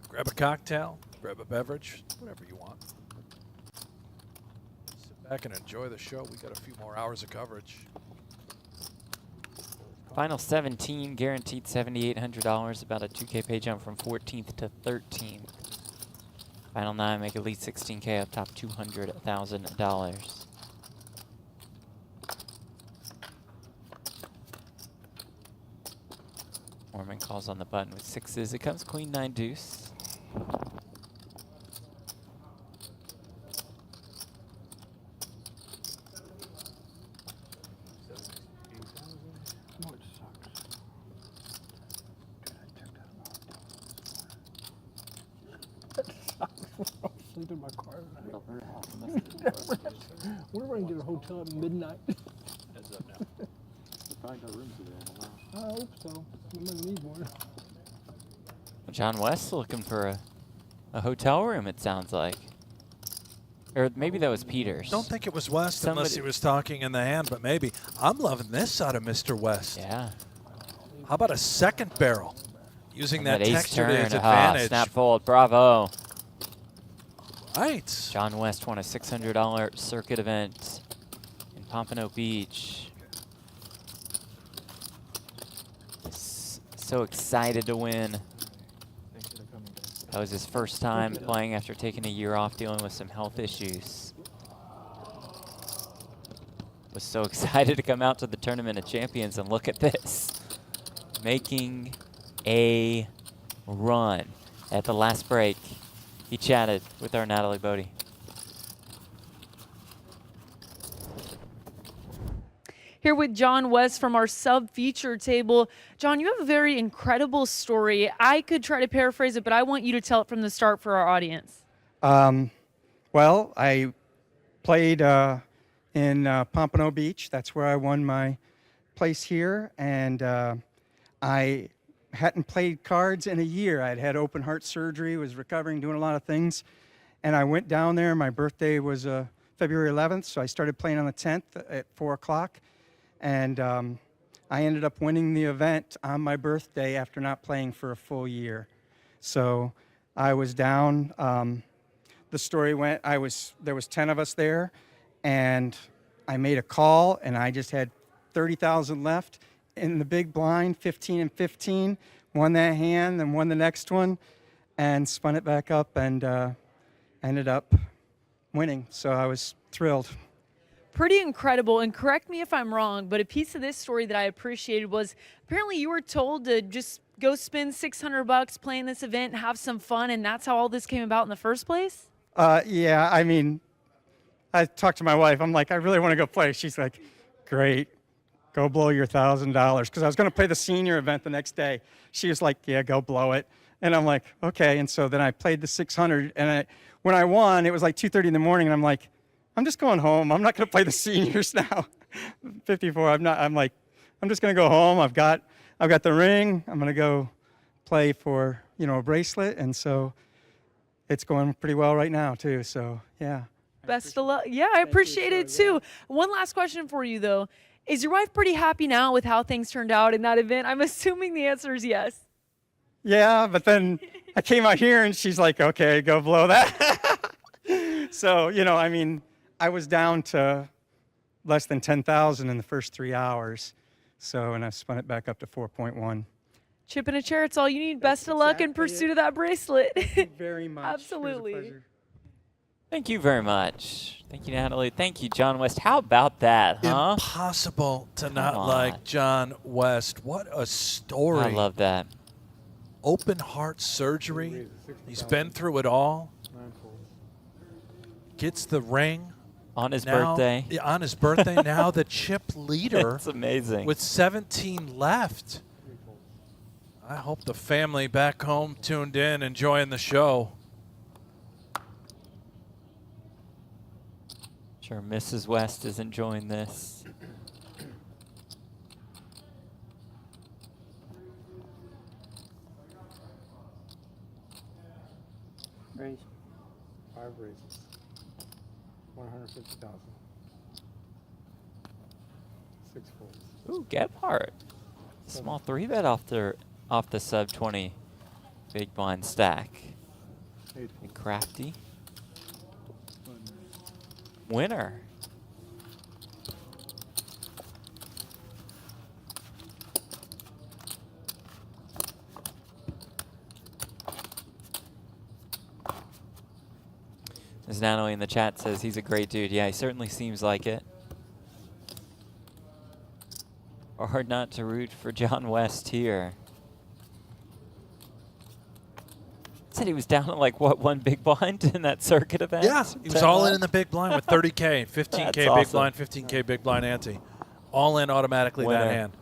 grab a cocktail, grab a beverage, whatever you want. Sit back and enjoy the show. We got a few more hours of coverage. Final 17, guaranteed $7,800, about a 2K pay jump from 14th to 13th. Final 9, make at least 16K up top, $200,000. Mormon calls on the button with 6s. It comes queen 9 deuce. Sleep in my car. We're going to get a hotel at midnight. Heads up now. Probably got rooms available. I hope so. We might need one. John West looking for a hotel room, it sounds like. Or maybe that was Peters. Don't think it was West unless he was talking in the hand, but maybe. I'm loving this out of Mr. West. Yeah. How about a second barrel? Using that ace texture to turn, his advantage. snap fold, bravo. Right. John West won a $600 circuit event in Pompano Beach. So excited to win. That was his first time playing after taking a year off dealing with some health issues. Was so excited to come out to the Tournament of Champions, and look at this. Making a run. At the last break, he chatted with our Natalie Bodie. Here with John West from our sub-feature table. John, you have a very incredible story. I could try to paraphrase it, but I want you to tell it from the start for our audience. Well, I played in Pompano Beach. That's where I won my place here. And I hadn't played cards in a year. I'd had open heart surgery, was recovering, doing a lot of things. And I went down there. My birthday was February 11th, so I started playing on the 10th at 4 o'clock. And I ended up winning the event on my birthday after not playing for a full year. So I was down. The story went, there was 10 of us there, and I made a call, and I just had 30,000 left in the big blind, 15 and 15. Won that hand, then won the next one, and spun it back up, and ended up winning. So I was thrilled. Pretty incredible, and correct me if I'm wrong, but a piece of this story that I appreciated was apparently you were told to just go spend $600 playing this event and have some fun, and that's how all this came about in the first place? Yeah, I mean, I talked to my wife. I'm like, I really want to go play. She's like, great, go blow your $1,000. Because I was going to play the senior event the next day. She was like, yeah, go blow it. And I'm like, okay. And so then I played the 600, and when I won, it was like 2:30 in the morning, and I'm like, I'm just going home. I'm not going to play the seniors now. 54. I'm like, I'm just going to go home. I've got the ring. I'm going to go play for, a bracelet. And so it's going pretty well right now too. So yeah. Best of luck. Yeah, I appreciate it too. One last question for you though. Is your wife pretty happy now with how things turned out in that event? I'm assuming the answer is yes. Yeah, but then I came out here and she's like, okay, go blow that. So, I mean, I was down to less than 10,000 in the first 3 hours. So, and I spun it back up to 4.1. Chip in a chair, it's all you need. Best of luck in pursuit of that bracelet. Thank you very much. Absolutely. Thank you very much. Thank you, Natalie. Thank you, John West. How about that, huh? Impossible to not like John West. What a story. I love that. Open heart surgery. He's been through it all. Gets the ring On his Now- birthday. Yeah, on his birthday. Now the chip leader. It's amazing. With 17 left. I hope the family back home tuned in, enjoying the show. Sure, Mrs. West is enjoying this. Raise. 5 raises. 150,000. 6 folds. Ooh, Gebhardt. Small 3-bet off the sub 20 big blind stack. 8 And Crafty. Winner. As Natalie in the chat says, he's a great dude. Yeah, he certainly seems like it. Hard not to root for John West here. Said he was down at like, what, 1 big blind in that circuit event? Yeah, he was all in the big blind with 30K, 15K big awesome. blind, 15K big blind ante. All in automatically Winner. that hand.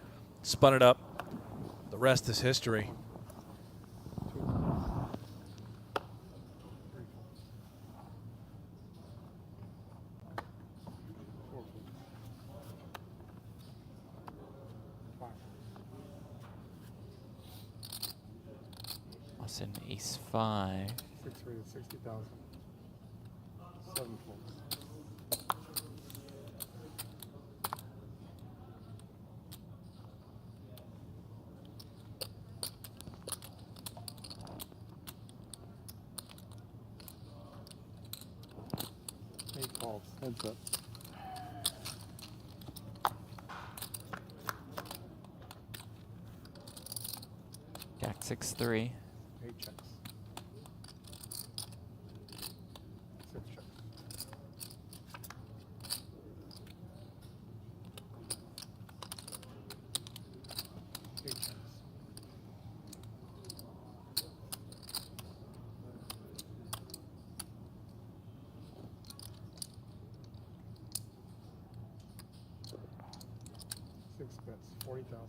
Spun it up. The rest is history. Austin ace 5. 6 rated 60,000. 7 folds. Eight calls. Heads up. Jack 6-3. 8 checks. 6 checks. 8 checks. 6 bets. 40,000.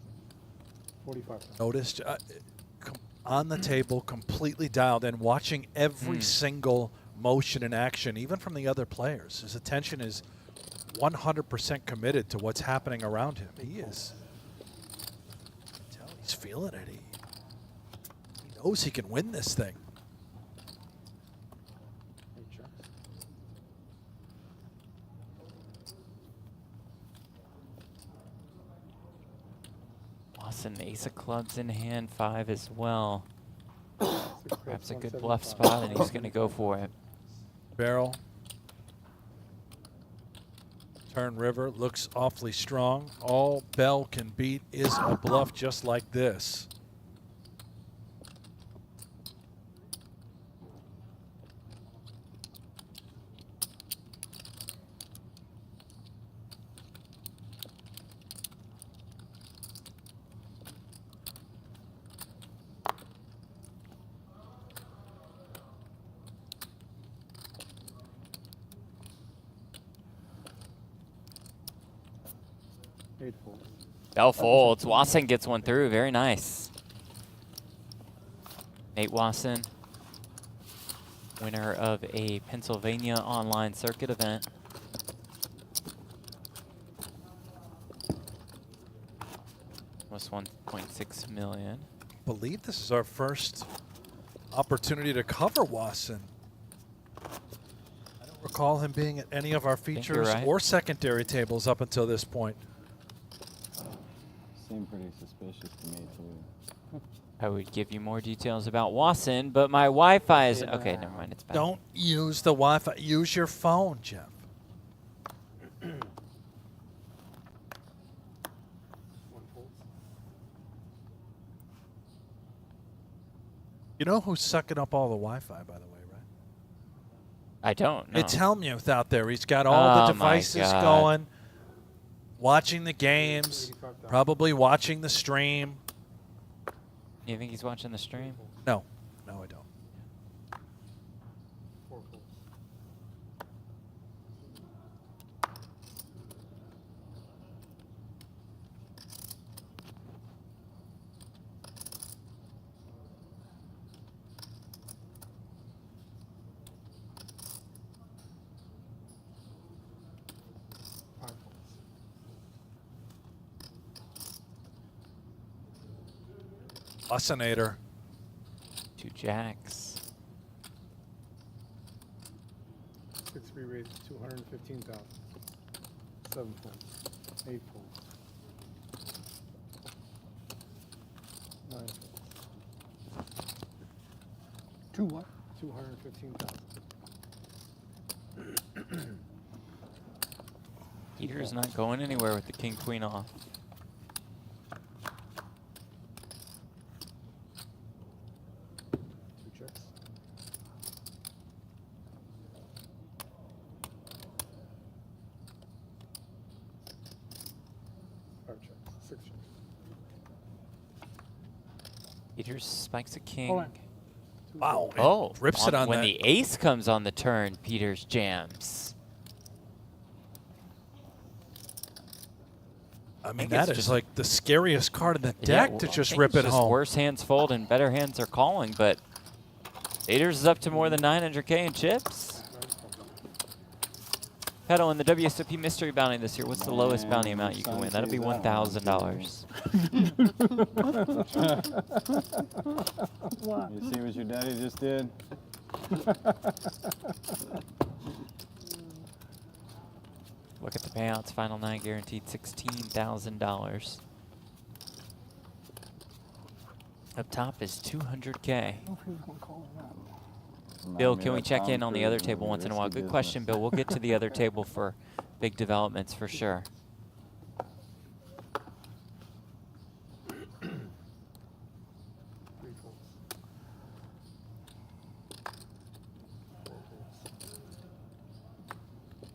45,000. Noticed on the table, completely dialed in, watching every single motion and action, even from the other players. His attention is 100% committed to what's happening around him. He is. He's feeling it. He knows he can win this thing. 8 checks. Austin ace of clubs in hand, 5 as well. 6 Perhaps bets, a good bluff 175. spot, and he's going to go for it. Barrel. Turn river looks awfully strong. All Bell can beat is a bluff just like this. Bell folds. Wasson gets one through. Very nice. Nate Wasson, winner of a Pennsylvania online circuit event. Almost 1.6 million. I believe this is our first opportunity to cover Wasson. I don't recall him being at any of our features right. or secondary tables up until this point. Seemed pretty suspicious to me, too. I would give you more details about Wasson, but my Wi-Fi is... Okay, never mind. It's back. Don't use the Wi-Fi. Use your phone, Jeff. You know who's sucking up all the Wi-Fi, by the way, right? I don't know. It's Helmuth out there. He's got all the Oh, my devices God. going, watching the games, probably watching the stream. You think he's watching the stream? No, no, I don't. Oscinator. 2 jacks. 6 re-raise, 215,000. 7 folds, 8 folds, 9 folds. 2 what? 215,000. Peter's not going anywhere with the king queen off. Peters spikes a king. Hold on. Wow. Oh, rips it on when that. the ace comes on the turn, Peters jams. I mean, think that it's is just- like the scariest card in the Yeah, deck to I just think rip it's it just home. Worse hands fold and better hands are calling, but Peters is up to more than 900K in chips. Pedal in the WSOP mystery bounty this year. What's the lowest bounty amount you can win? That'll be $1,000. You see what your daddy just did? Look at the payouts. Final 9 guaranteed $16,000. Up top is 200K. Bill, can we check in on the other table once in a while? Good question, Bill. We'll get to the other table for big developments for sure.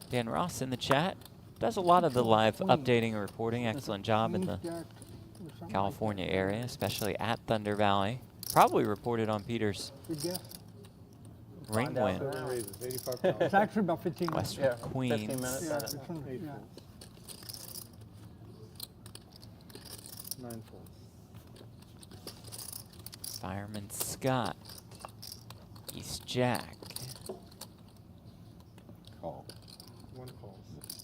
Dan Ross in the chat does a lot of the live updating and reporting. Excellent job in the California area, especially at Thunder Valley. Probably reported on Peters' ring win. It's actually about 15 minutes. Western Queens. 15 minutes. Yeah, That's it. 9 folds. Fireman Scott. East Jack. Call. 1 call.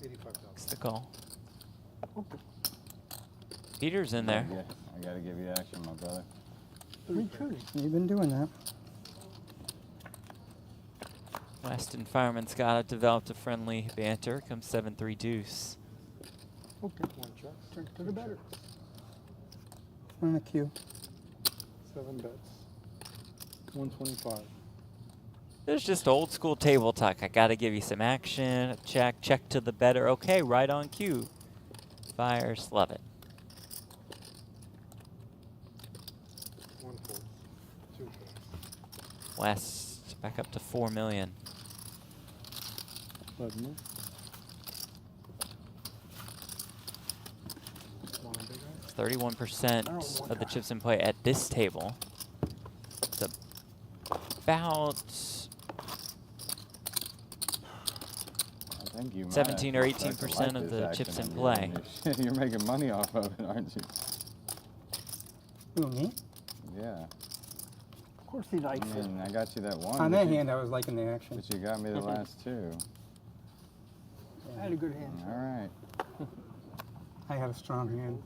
85,000. It's the call. Peters in there. I gotta give you action, my brother. You've been doing that. Weston Fireman Scott have developed a friendly banter. Comes 7-3 deuce. Okay. 1 check. Turn to the better. On the queue. 7 bets. 125. There's just old school table talk. I gotta give you some action. Check to the better. Okay, right on cue. Fires, love it. 1 fold. 2 folds. West back up to 4 million. Button. It's 31% of the chips in play at this table. It's about 17 or 18% of the chips in play. You're making money off of it, aren't you? Who, me? Yeah. Of course he likes I mean, I got you that one. On but that you- hand, I was liking the action. But you got me the last 2. I had a good hand. All right. I have a strong hand.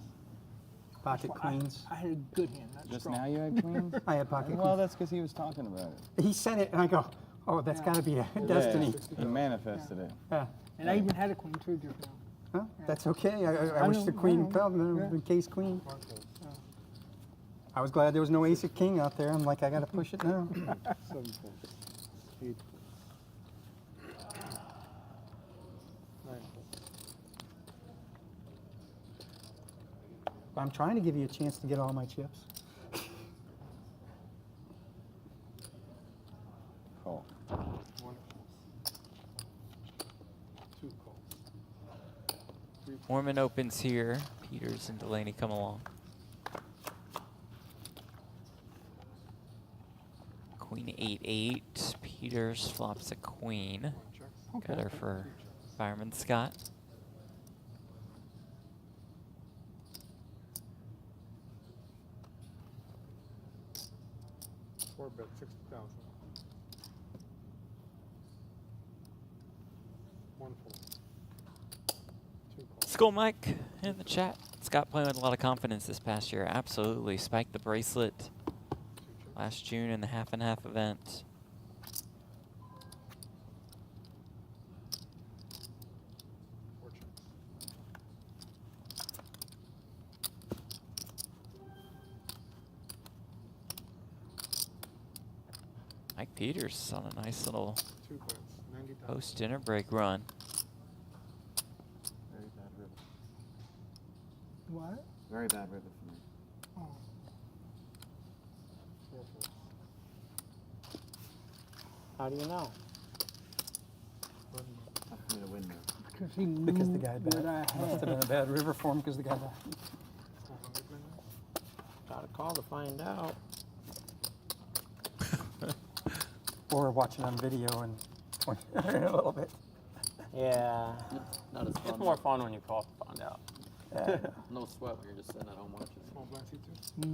Pocket queens. I had a good hand. Not Just strong. now you had queens? I had pocket Well, queens. that's because he was talking about it. He said it, and I go, oh, that's got to be a destiny. He manifested it. Yeah. And I even had a queen too just now. Huh? That's okay. I wish know, the queen I know. fell, Yeah. in case queen. I was glad there was no ace of king out there. I'm like, I got to push it now. 7 folds. 8 folds. 9 folds. I'm trying to give you a chance to get all my chips. Call. 1 calls. 2 calls. 3 calls. Mormon opens here. Peters and Delaney come along. Queen 8-8. Peters flops a queen. Got her for Fireman Scott. Four bet 60,000. 1 fold. 2 calls. Skull Mike in the chat. Scott playing with a lot of confidence this past year. Absolutely. Spiked the bracelet Last June in the half and half event. Mike Peters on a nice little post-dinner break run. Very bad river. What? Very bad river for me. Oh. How do you know? Tough for me to win now. Because the guy Must have been a bad river for him because the guy. Got a call to find out. Or watching on video and a little bit. Yeah. Not as fun. It's more fun when you call to find out. No sweat when you're just sitting at home watching.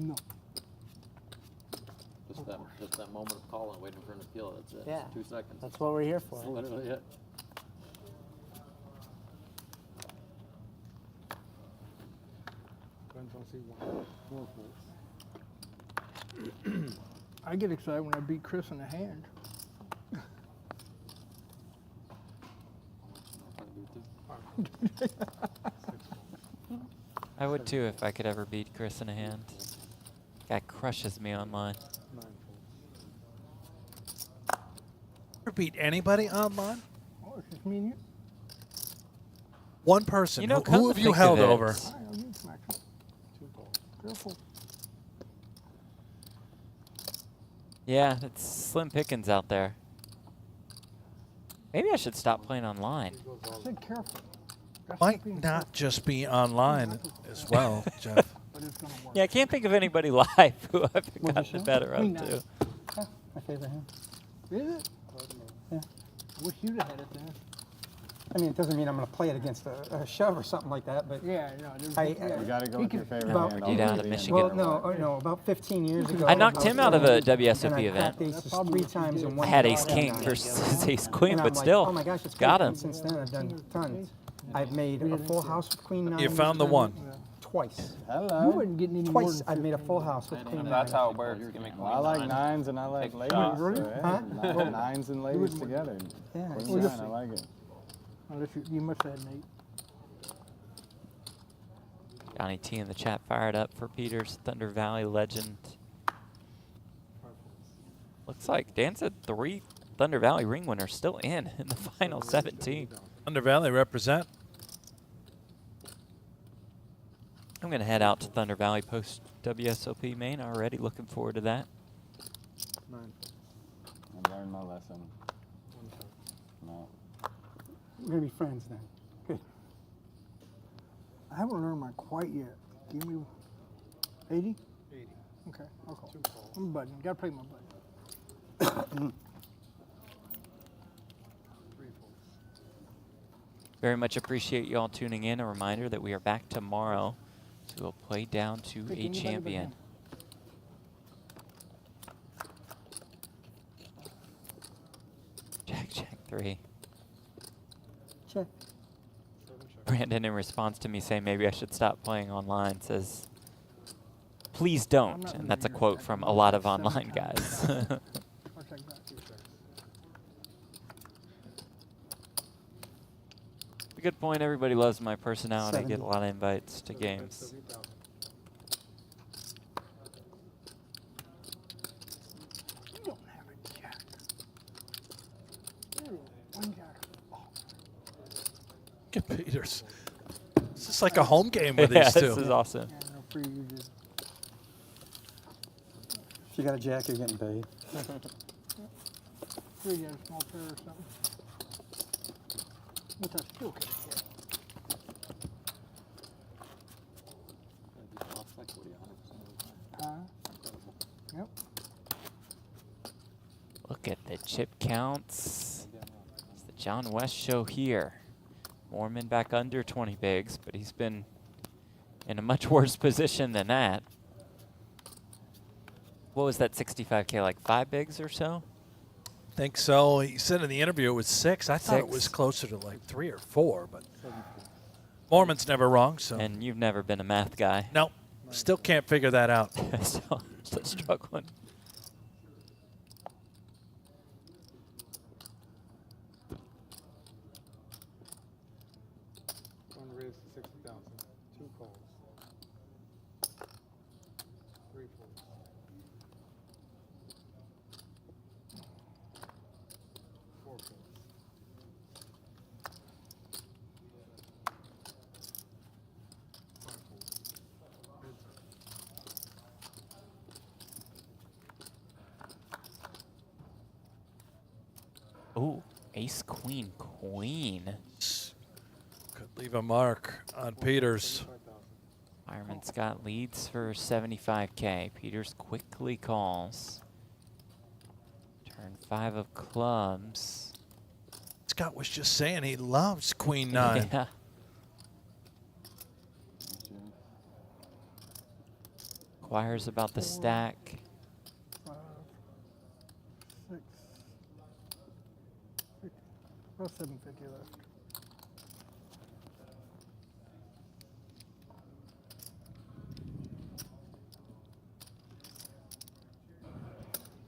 No. Just that moment of calling, waiting for an appeal. That's it. Yeah. 2 seconds. That's what we're here for. That's literally it. I get excited when I beat Chris in the hand. I would too if I could ever beat Chris in a hand. Guy crushes me online. Ever beat anybody online? Oh, it's just me and you. One person. You know, Who have you held over? Careful. Yeah, it's slim pickings out there. Maybe I should stop playing online. I said careful. Might not just be online as well, Jeff. Yeah, I can't think of anybody live who I've gotten better Queen of nine. to. Yeah, my favorite hand. Is it? Yeah. I wish you'd have had it then. I mean, it doesn't mean I'm going to play it against a shove or something like that, but Yeah, no. You got to go with your favorite About- hand. Get all out the of way Michigan. well, no, about 15 years ago. I knocked him out of a WSOP and I event. cracked aces 3 times in one Had shot ace king and versus ace queen, and I'm but like, still oh my gosh, it's got great. him. Since then, I've done tons. I've made a full house with queen 9. You found the one. Twice. Hello. You wouldn't get any more Twice than I've made a full house with queen 9. That's how it works. Give me Well, I like queen 9s and I like Take a ladies. shot. So, yeah, Huh? 9s and ladies together. Yeah. Queen 9, I like it. Unless you must have had an 8. Johnny T in the chat fired up for Peters, Thunder Valley legend. Looks like Dan said 3 Thunder Valley ring winners still in the final 17. Thunder Valley represent. I'm going to head out to Thunder Valley post WSOP main already. Looking forward to that. I learned my lesson. No. We're going to be friends then. Good. I haven't learned mine quite yet. Give me 80? 80. Okay, I'll call. 2 calls. I'm a button. Gotta play my button. 3 folds. Very much appreciate you all tuning in. A reminder that we are back tomorrow. So we'll play down to Pick a anybody but champion. him. Jack 3. Check. 7 check. Brandon, in response to me saying maybe I should stop playing online, says, please don't. And that's a quote from a lot of online guys. I'll check that. 2 checks. A good point. Everybody loves my personality. I 70. get a lot of invites to games. 70,000. You don't have a jack. Ooh, 1 jack. Oh. Get Peters. This is like a home game with Yeah, these two. this is awesome. Yeah, no free you did. If you got a jack, you're getting paid. Free you had a small pair or something. What's that skill kit? Yep. Look at the chip counts. It's the John West show here. Mormon back under 20 bigs, but he's been in a much worse position than that. What was that 65K, like 5 bigs or so? Think so. He said in the interview it was 6. I thought it 6. was closer to like 3 or 4, but Mormon's never wrong. So And you've never been a math guy. no, still can't figure that out. Still struggling. Ooh, ace, queen, queen. Could leave a mark on Peters. Fireman Scott leads for 75K. Peters quickly calls. Turn 5 of clubs. Scott was just saying he loves queen 9. Yeah. Inquires about the stack. 5, 6, about 750 left.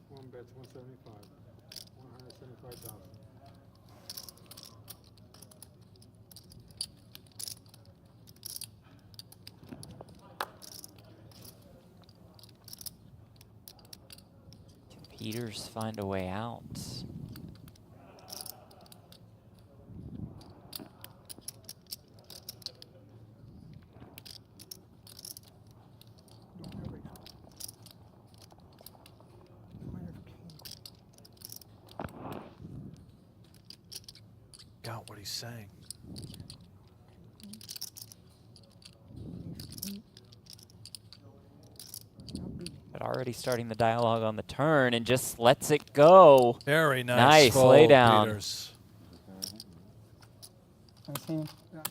One bet's 175. 175,000. Peters find a way out. Got what he's saying. But already starting the dialogue on the turn and just lets it go. Very nice. Nice fold, lay down. Peters. Nice hand.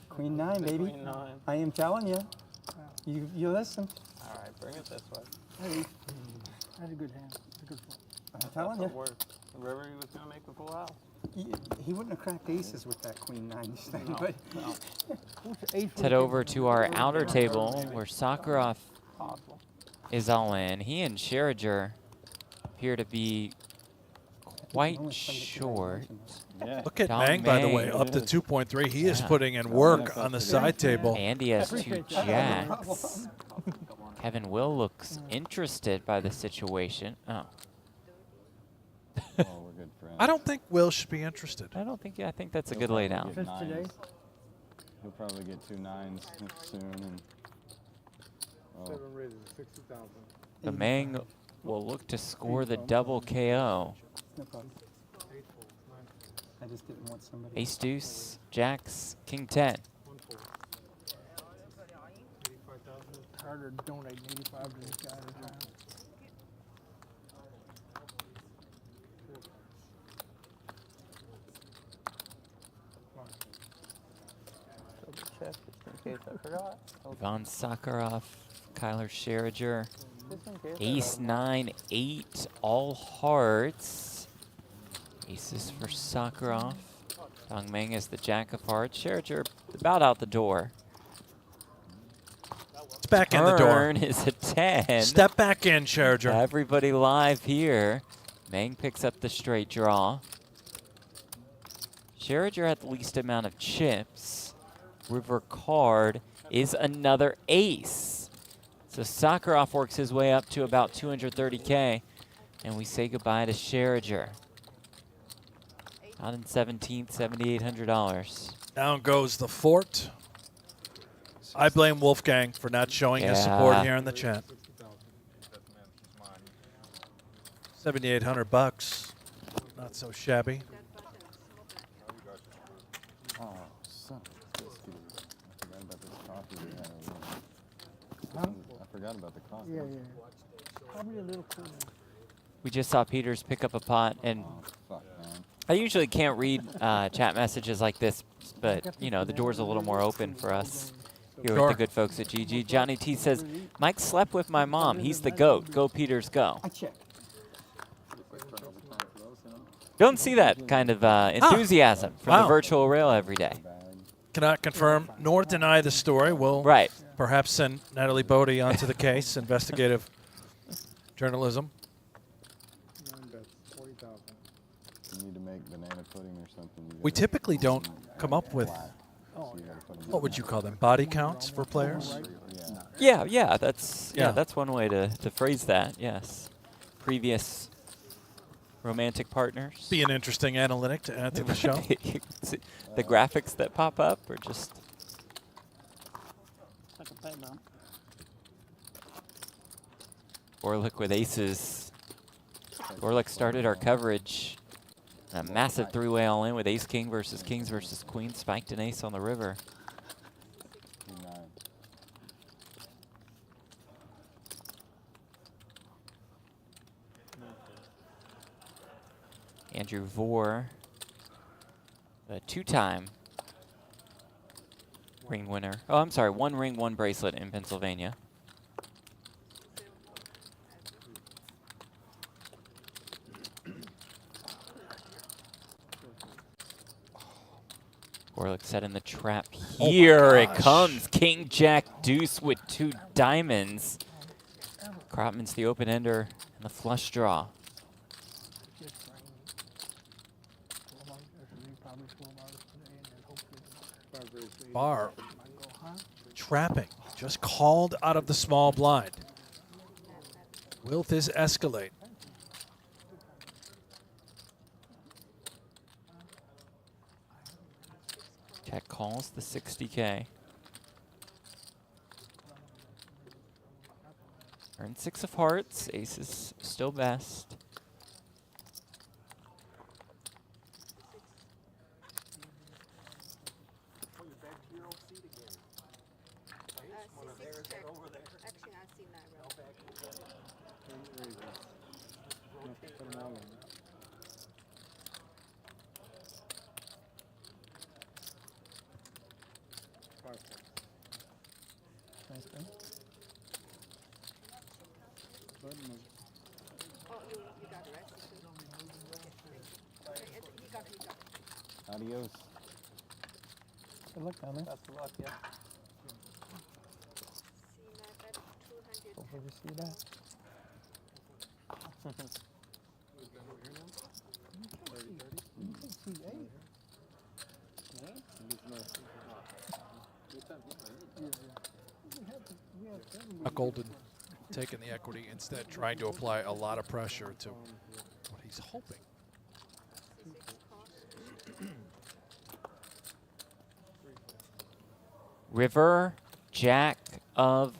Queen 9, baby. Queen 9. I am telling you. You listen. All right, bring it this way. Hey, that's a good hand. That's a good fold. I'm telling you. The river he was going to make the full house. He wouldn't have cracked aces with that queen 9 this time, No, but no. Let's head over to our outer table where Sakharov is all in. He and Scherzer appear to be quite short. Look at Mang, by the way, up to 2.3. He is putting in work on the side table. And he has 2 jacks. Kevin Will looks interested by the situation. Oh. I don't think Will should be interested. I don't think. Yeah, I think that's a good lay down. He'll probably get 2 9s soon. And, oh. 7 raises 60,000. The Mang will look to score the double KO. no problem. I just didn't want somebody. Ace deuce, jacks, king 10. It's harder to donate 85 to this guy at a time. Check, just in case I forgot. Ivan Sakharov, Kyler Scherzer. Just in case I Ace don't- 9, 8, all hearts. Aces for Sakharov. Dong Meng is the jack of hearts. Scherzer about out the door. It's back in the door. Turn is a 10. Step back in, Scherzer. Everybody live here. Meng picks up the straight draw. Scherzer had the least amount of chips. River card is another ace. So Sakharov works his way up to about 230K. And we say goodbye to Scherzer. Out in 17th, $7,800. Down goes the fort. I blame Wolfgang for not showing his support here in the chat. 7,800 bucks. Not so shabby. Oh, son of a biscuit. I forgot about this coffee we had over Huh? there. I forgot about the coffee. Yeah. Probably a little cool. We just saw Peters pick up a pot, and Fuck, man. I usually can't read chat messages like this, but you know the door's a little more open for us here with the good folks at GG. Johnny T says, Mike slept with my mom. He's the GOAT. Go Peters, go. I check. Don't see that kind of enthusiasm from the virtual rail every day. Cannot confirm nor deny the story. We'll perhaps send Natalie Bodie onto the case, investigative journalism. You need to make banana pudding or something. We typically don't come up with, what would you call them, body counts for players? Yeah, that's one way to phrase that. Yes, previous romantic partners. Be an interesting analytic to add to the show. The graphics that pop up are just. Orlick with aces. Orlick started our coverage A massive three-way all-in with ace-king versus kings versus queens, spiked an ace on the river. Andrew Vore, a two-time ring winner. Oh, I'm sorry, one ring, one bracelet in Pennsylvania. Orlick set in the trap. Here it comes. King, Jack, deuce with two diamonds. Kropman's the open ender and the flush draw. Barr trapping, just called out of the small blind. Will this escalate? Jack calls the 60K. Earned 6 of hearts. Ace is still best. Adios. Good luck down there. Best of luck, yeah. Hopefully we see that. Golden taking the equity, instead trying to apply a lot of pressure to what he's hoping. River, Jack of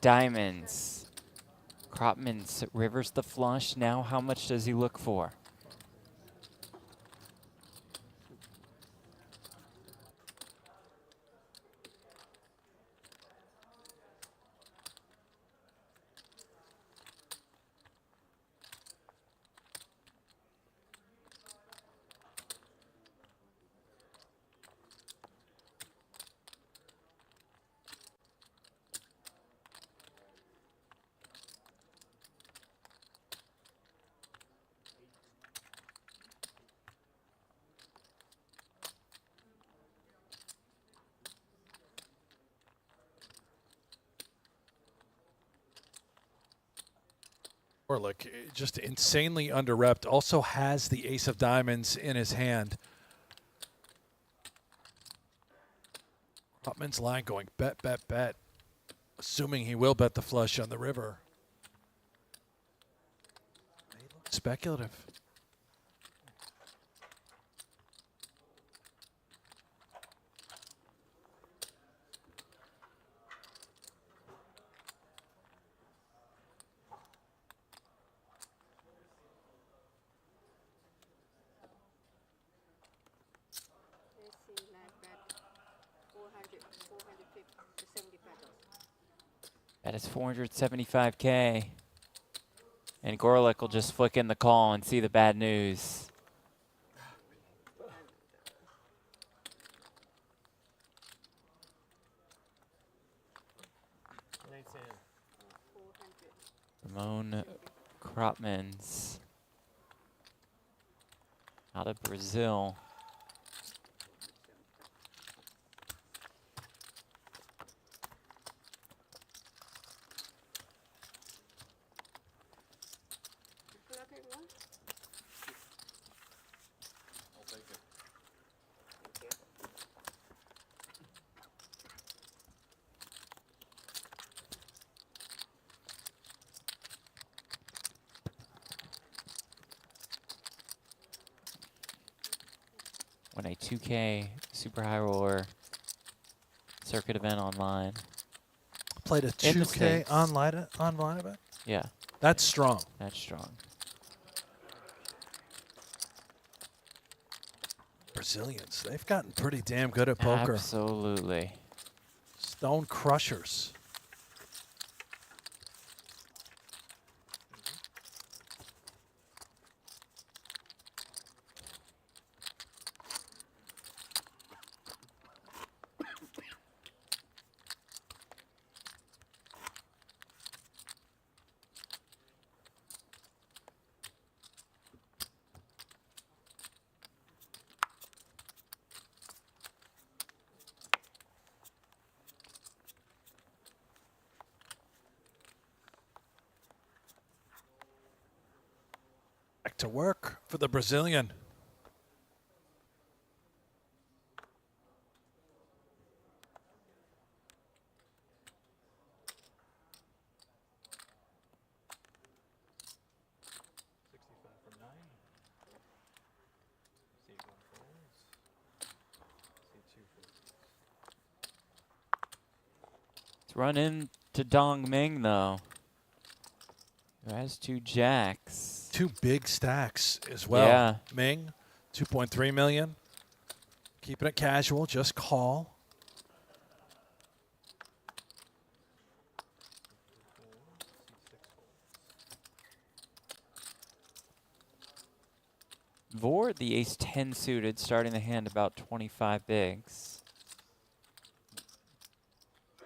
diamonds. Kropman's rivers the flush. Now how much does he look for? Orlick, just insanely under-repped, also has the ace of diamonds in his hand. Kropman's line going bet, bet, bet, assuming he will bet the flush on the river. Speculative. That is $475K. And Gorlick will just flick in the call and see the bad news. Ramon Kropman's out of Brazil. Won a 2K Super High Roller circuit event online. Played a 2K online event? Yeah. That's strong. That's strong. Brazilians, they've gotten pretty damn good at poker. Absolutely. Stone crushers. Back to work for the Brazilian. Let's run into Dong Ming, though. Who has 2 jacks. 2 big stacks as well. Yeah. Ming, 2.3 million. Keeping it casual, just call. Vor, the ace-10 suited, starting the hand about 25 bigs.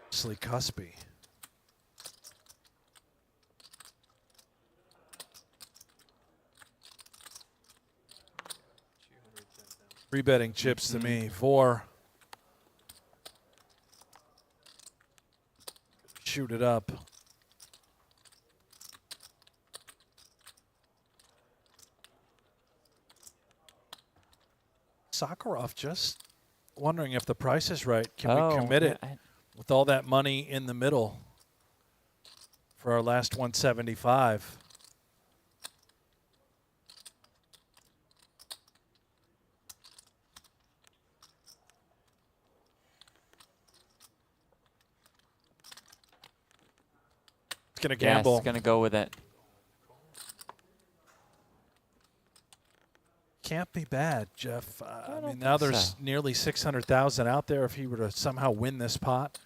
Sleek Cuspy. Rebetting chips to me. Vor. Shoot it up. Sakharov just wondering if the price is right. Can we commit it with all that money in the middle for our last 175? It's going to gamble. Yes, going to go with it. Can't be bad, Jeff. I mean, now there's nearly 600,000 out there if he were to somehow win this pot.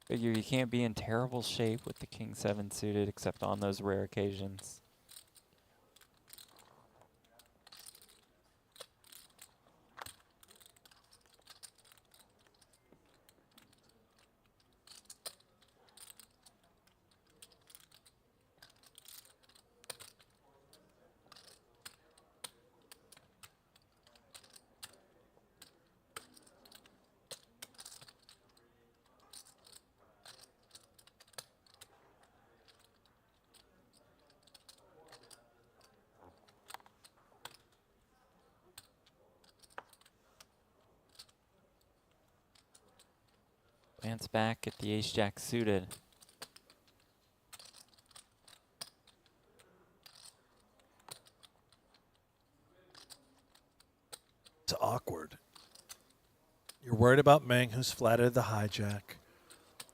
Figure you can't be in terrible shape with the King-7 suited, except on those rare occasions. Glance back at the ace-jack suited. It's awkward. You're worried about Ming, who's flatted the hijack.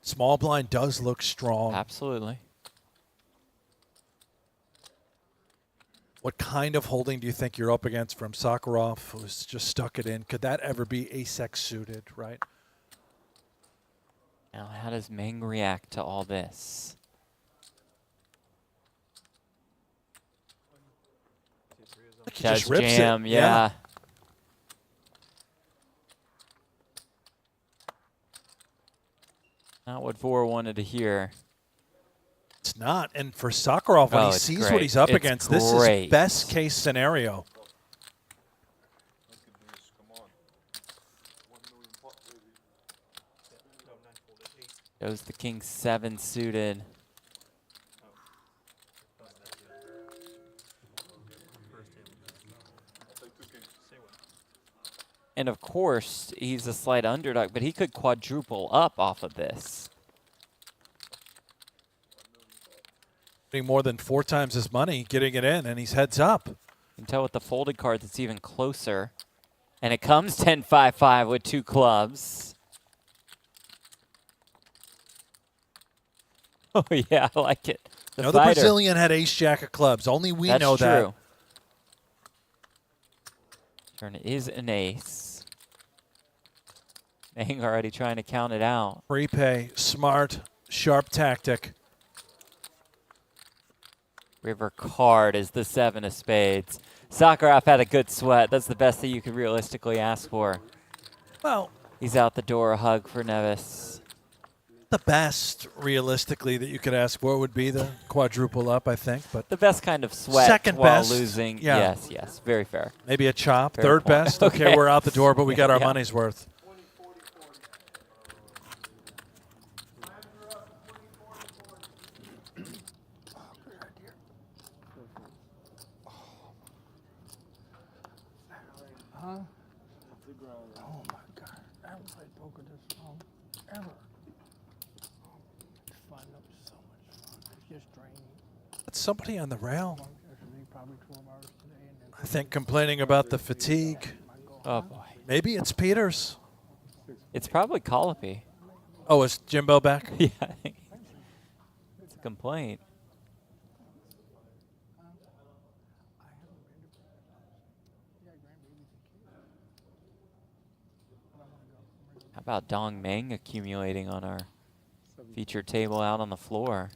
Small blind does look strong. Absolutely. What kind of holding do you think you're up against from Sakharov, who's just stuck it in? Could that ever be ace-X suited, right? Now, how does Ming react to all this? He just rips jam, it. yeah. Not what Vor wanted to hear. It's not. And for Sakharov, when he sees what he's up against, this is best case scenario. Goes the King-7 suited. And of course, he's a slight underdog, but he could quadruple up off of this. Getting more than 4 times his money, getting it in, and he's heads up. You can tell with the folded cards, it's even closer. And it comes 10-5-5 with 2 clubs. Oh, yeah, I like it. The Brazilian had ace-jack of clubs. Only we know that. That's true. Turn is an ace. Meng already trying to count it out. Prepay, smart, sharp tactic. River card is the 7 of spades. Sakharov had a good sweat. That's the best that you could realistically ask for. Well, he's out the door. A hug for Nevis. The best, realistically, that you could ask for would be the quadruple up, I think. But the best kind of sweat second while best, losing. yeah. Yes, yes, very fair. Maybe a chop. Fair Third point. best. Okay, we're out the door, but we got our Yeah. money's worth. Huh? Oh my God. I haven't played poker this long ever. It's fun up so much fun. It's just draining. That's somebody on the rail. Probably 12 hours today. And then I think complaining about the fatigue. Oh boy. Maybe it's Peters. It's probably Colopy. Oh, is Jimbo back? Yeah, I think it's a complaint. How about Dong Meng accumulating on our featured table out on the floor?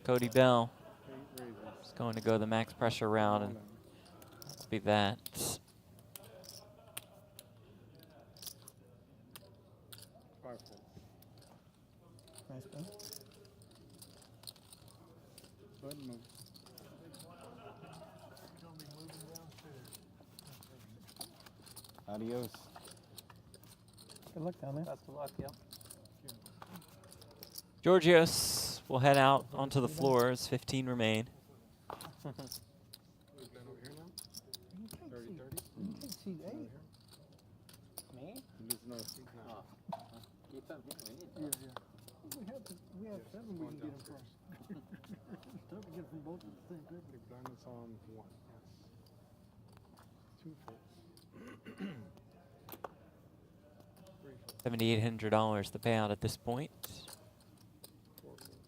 Cody Bell is going to go the max pressure round, and that'll be that. Nice play. Adios. Good luck down there. Best of luck, yep. Georgios will head out onto the floors. 15 remain. You take seat 8. Me? Oh. You said me? Yeah. We have 7 we can get them from. It's tough to get from both at the same time. The blind is on 1, yes. 2 folds. $7,800 the payout at this point.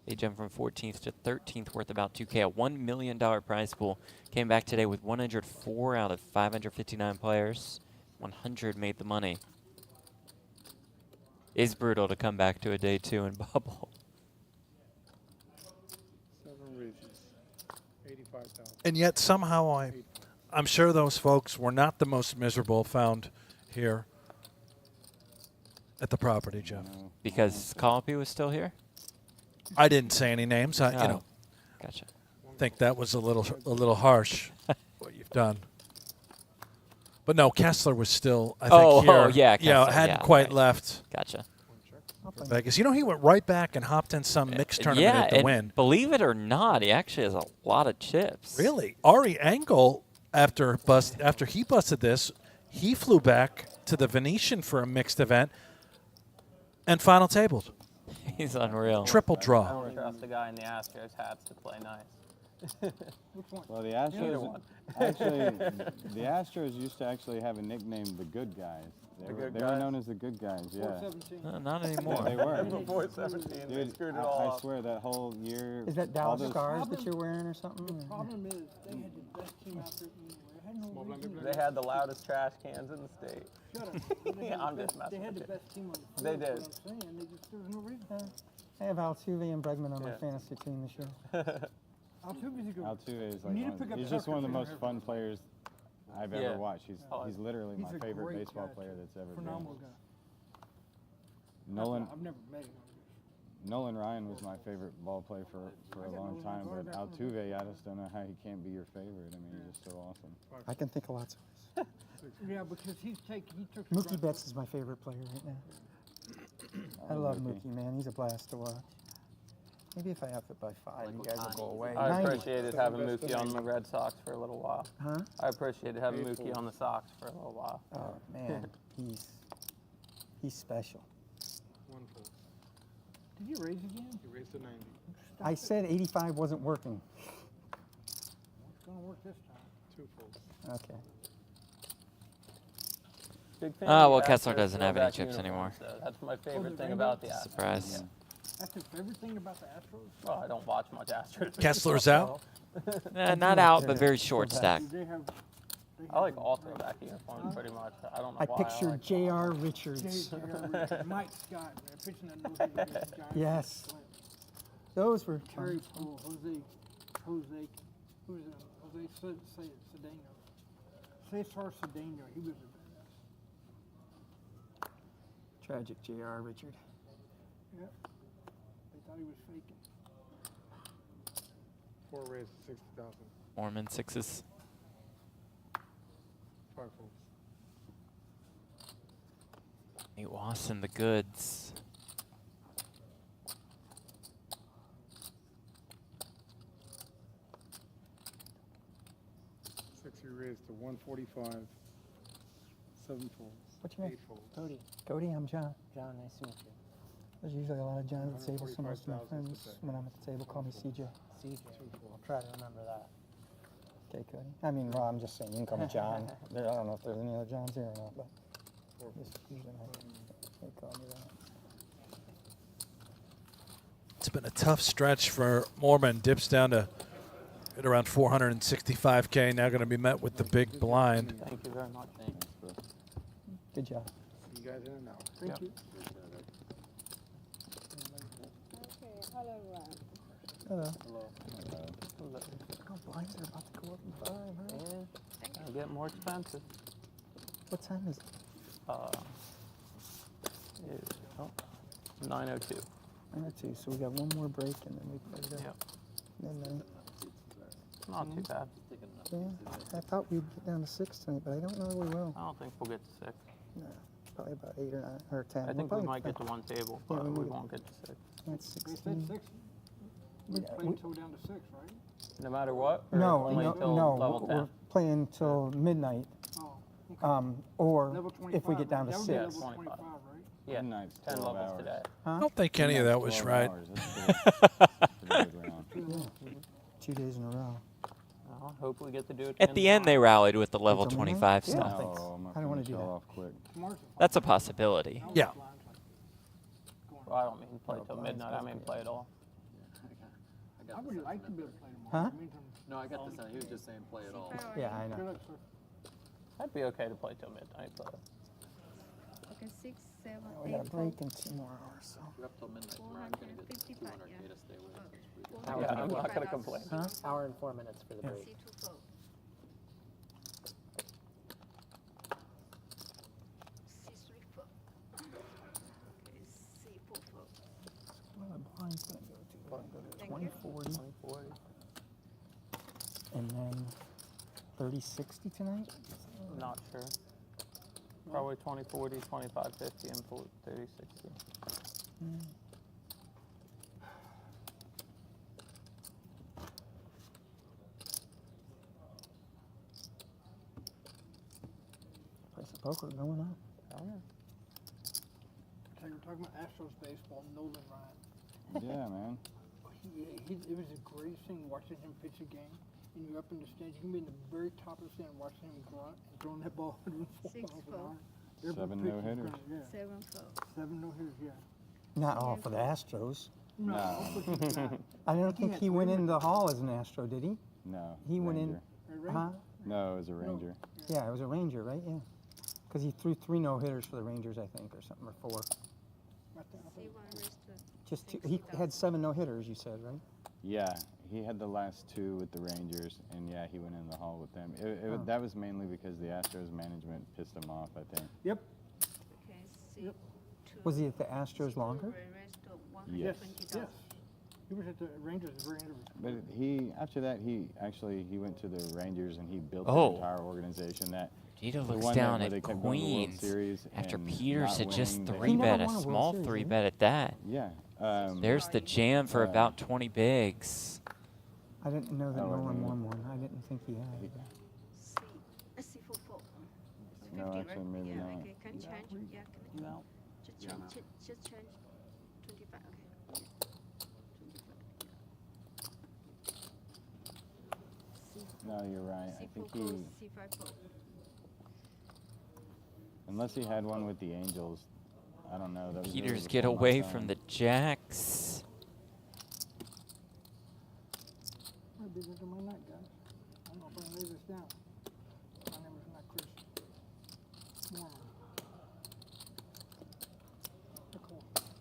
They jumped from 14th to 13th, worth about 2K. A $1 million prize pool. Came back today with 104 out of 559 players. 100 made the money. Is brutal to come back to a day 2 and bubble. 7 reasons. 85,000. And yet somehow I'm sure those folks were not the most miserable found here at the property, Jeff. Because Colopy was still here? I didn't say any names. I, you know, Gotcha. think that was a little harsh what you've done. But no, Kessler was still, I think, here. Oh, yeah, Yeah, Kessler, hadn't yeah, quite right. left. Gotcha. For Vegas. You know, he went right back and hopped in some mixed tournament Yeah, at the and win. believe it or not, he actually has a lot of chips. Really? Ari Engel, after he busted this, he flew back to the Venetian for a mixed event and final tabled. He's unreal. Triple I draw. don't trust the guy in the Astros hats to play nice. Well, the Either Astros one. actually, the Astros used to actually have a nickname, the Good Guys. They were known as the Good Guys, yeah. Not anymore. They were. Before 17, they Dude, screwed it all I up. swear that whole year. Is that all Dallas those- Stars that you're wearing or something? The problem is they had the best team out there anyway. I had no reason. They had the loudest trash cans in the state. Shut up. They had I'm the just best- messing They had with the you. best team on the They field. did. That's what I'm saying. There was no reason. I have Altuve and Bregman on my Yeah. fantasy team this year. Altuve's a good. Altuve is You like need to pick up he's just one of the Tucker most for fun players I've Yeah. ever watched. He's Oh, literally he's my a favorite great baseball guy, player too. that's ever Phenomenal been. guy. Nolan I've never met him. Nolan Ryan was my favorite ball player for a long time, but Altuve, I just don't know how he can't be your favorite. I mean, he's just so awesome. I can think of lots of ways. Yeah, because he took. Mookie Betts is my favorite player right now. I love Mookie, man. He's a blast to watch. Maybe if I up it by 5, you guys will go away. I 90. appreciated having Mookie on the Red Sox for a little while. Huh? I appreciated having Mookie on the Sox for a little while. Oh, man. He's special. 1 fold. Did you raise again? You raised to 90. I said 85 wasn't working. It's gonna work this time. 2 folds. Okay. Big fan Oh, of well, the Kessler Astros doesn't have any throwback chips anymore. uniforms, though. That's my the favorite thing rainbow? about the Astros. Surprise. Yeah. That's the favorite thing about the Astros? Well, I don't watch much Astros. Kessler's out? Not out, but very short stack. I like all throwback uniforms pretty much. I don't know I why. picture like J.R. Richards. Mike Scott, man, pitching that no-hitter against the Giants. Yes. Those were Terry fun. Poole, Jose Cedeno. Cesar Cedeno, he was a badass. Tragic J.R. Richard. Yep. They thought he was faking. 4 raised 60,000. Mormon sixes. 5 folds. Nate Wasson, the goods. Six, you raised to 145. 7 folds. What's your name? 8 folds. Cody. Cody, I'm John. John, nice to meet you. There's usually a lot of Johns at the table, so most of my 145,000 friends, is the when I'm at the table, call me CJ. CJ. I'll try to remember that. Okay, Cody. I mean, well, I'm just saying, you can call me John. I don't know if there's any other Johns here or not, but just usually they call me that. It's been a tough stretch for Mormon. Dips down to at around 465K. Now going to be met with the big blind. Thank you very much. Thanks, bro. Good job. See you guys in an hour. Thank you. Hello. Oh, blinds are about to go up in 5, huh? Yeah. It'll get more expensive. What time is it? It's 9:02. 9:02, so we got one more break and then we play it up. Midnight. Not too bad. Yeah, I thought we'd get down to 6 tonight, but I don't know that we will. I don't think we'll get to 6. No, probably about 8 or 9 or 10. I think we might get to one table, Yeah, but we we will. won't get to 6. That's They 16. said 6. We're playing until down to 6, right? No matter what? Or No, only no, till no. level 10? We're playing till midnight. Oh, okay. Or Level if we 25, get down to that would be 6. level 25, right? Yeah, Midnight's 10 12 levels hours. today. I don't think any of that was 12 right. hours. That's a good round. Yeah. 2 days in a row. Well, hope we get to do it. At the end, they rallied with the level Until midnight? 25 Yeah. stuff. Oh, my I don't want to phone do fell that. off quick. That's a possibility. Yeah. Well, I don't mean play till midnight. I mean play it all. I would like to be able to play tomorrow. Huh? I mean, No, I got this. He was just saying play it all. Yeah, I good know. luck, sir. I'd be okay to play till midnight, but Okay, 6, 7, We 8, got a break in 2 more hours, so. We're up till midnight tomorrow. I'm gonna get 455, 200K to stay with. yeah, I'm not going to complain. Huh? Hour and 4 minutes for the Yeah. break. C2 fold. C3 fold. Okay, C4 fold. Well, the blind's gonna go to, Thank 20, you. 40, and then 30, 60 tonight? Not sure. Probably 20, 40, 25, 50, and 40, 30, 60. Price of poker going up. Oh, yeah. So you're talking about Astros baseball, Nolan Ryan. Yeah, man. It was the greatest thing watching him pitch a game. And you're up in the stands. You can be in the very top of the stand watching him grunt and throwing that ball 104 6 miles an fold. hour. Every 7 pitch was no-hitters. great, Yeah. 7 fold. 7 no-hitters, yeah. Not all for the Astros. No, but he's not. I don't think had he went 3 in the hall as an Astro, did he? No. He went in. Ranger. Huh? No, it was a Ranger. Yeah, it was a Ranger, right? Yeah. Because he threw 3 no-hitters for the Rangers, I think, or something, or 4. C1 raised to Just 2, he had 7 no-hitters, you said, right? Yeah, he had the last 2 with the Rangers, and yeah, he went in the hall with them. Oh. That was mainly because the Astros management pissed him off, I think. Yep. Okay, C2. Was he at the Astros longer? Raised to Yes. 120,000. Yes. He was at the Rangers at the very end of it. But after that, he went to the Rangers and he built Oh. the entire organization. That Gita the looks one down where at they kept going to the World Queens Series after and Peters not had just winning, they- 3-bet, a won a World small Series, did he? 3-bet at that. Yeah. There's the jam for about 20 bigs. I didn't know that Oh, I Nolan mean- won one. I didn't think he had. C4 fold. No, 50, actually, right? maybe Yeah, not. okay, can change. Yeah, can No. just change. Just change. 25, okay. 25, No, you're right. I C4 think fold, C5 fold. and Unless he had one with the Angels, I don't know. That was really Peters the get full away knockdown. from the jacks. Might be good to my night, guys. I don't know if I can lay this down. My name is not Chris. Mormon.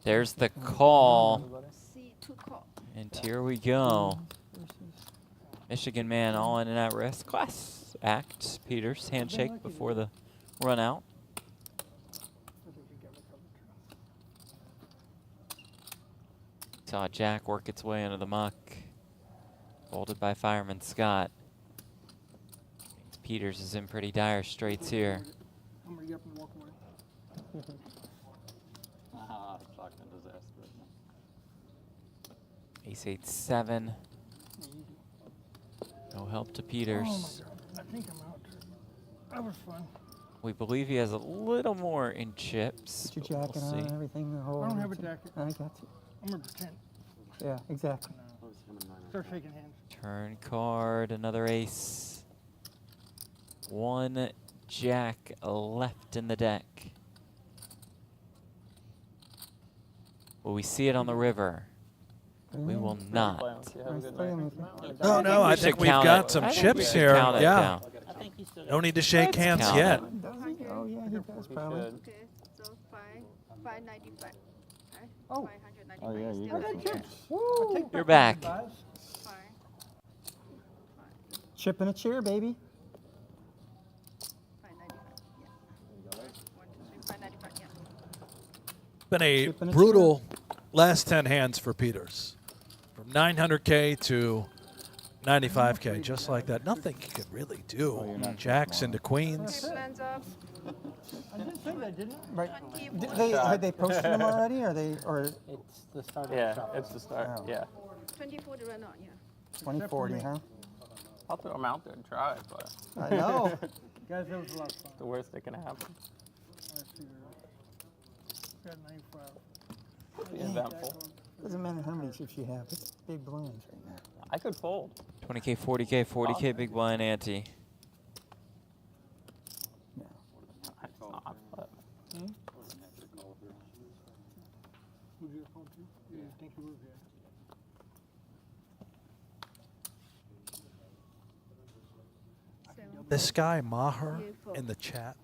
There's the call. C2 call. And here we go. Michigan man all in and out risk. Class act. Peters handshake before the run out. Saw Jack work its way into the muck. Folded by Fireman Scott. Peters is in pretty dire straits here. I'm gonna get up and walk away. Shotgun disaster. Ace 8-7. No help to Peters. Oh my God. I think I'm out. That was fun. We believe he has a little more in chips. Put your jacket on and everything. The whole I don't have a jacket. I got you. I'm gonna pretend. Yeah, exactly. Start shaking hands. Turn card, another ace. One jack left in the deck. Will we see it on the river? We will not. No, no, I think we've got some chips here. Yeah. No need to shake hands yet. Oh, yeah, he does probably. Okay, so 595. Right? Oh. 595. Oh, yeah, you Still got got it. Woo! You're back. Chip in a chair, baby. 595, yeah. Been a brutal last 10 hands for Peters. From 900K to 95K, just like that. Nothing he could really do. Jacks into queens. Lands up. I didn't say that, didn't I? Right. Had they posted them already? Or they or It's the start. Yeah, it's the start. Oh. Yeah. 2040 run out, yeah. 2040, huh? I'll throw them out there and try it, but I know. Guys, that was a lot of fun. the worst that can happen. Let's figure it out. Got 95. Be eventful. Doesn't matter how many chips you have. It's big blinds right now. I could fold. 20K, 40K, 40K big blind ante. It's not, but Would you have phone too? Yeah, thank you. We're good. This guy, Maher, in the chat.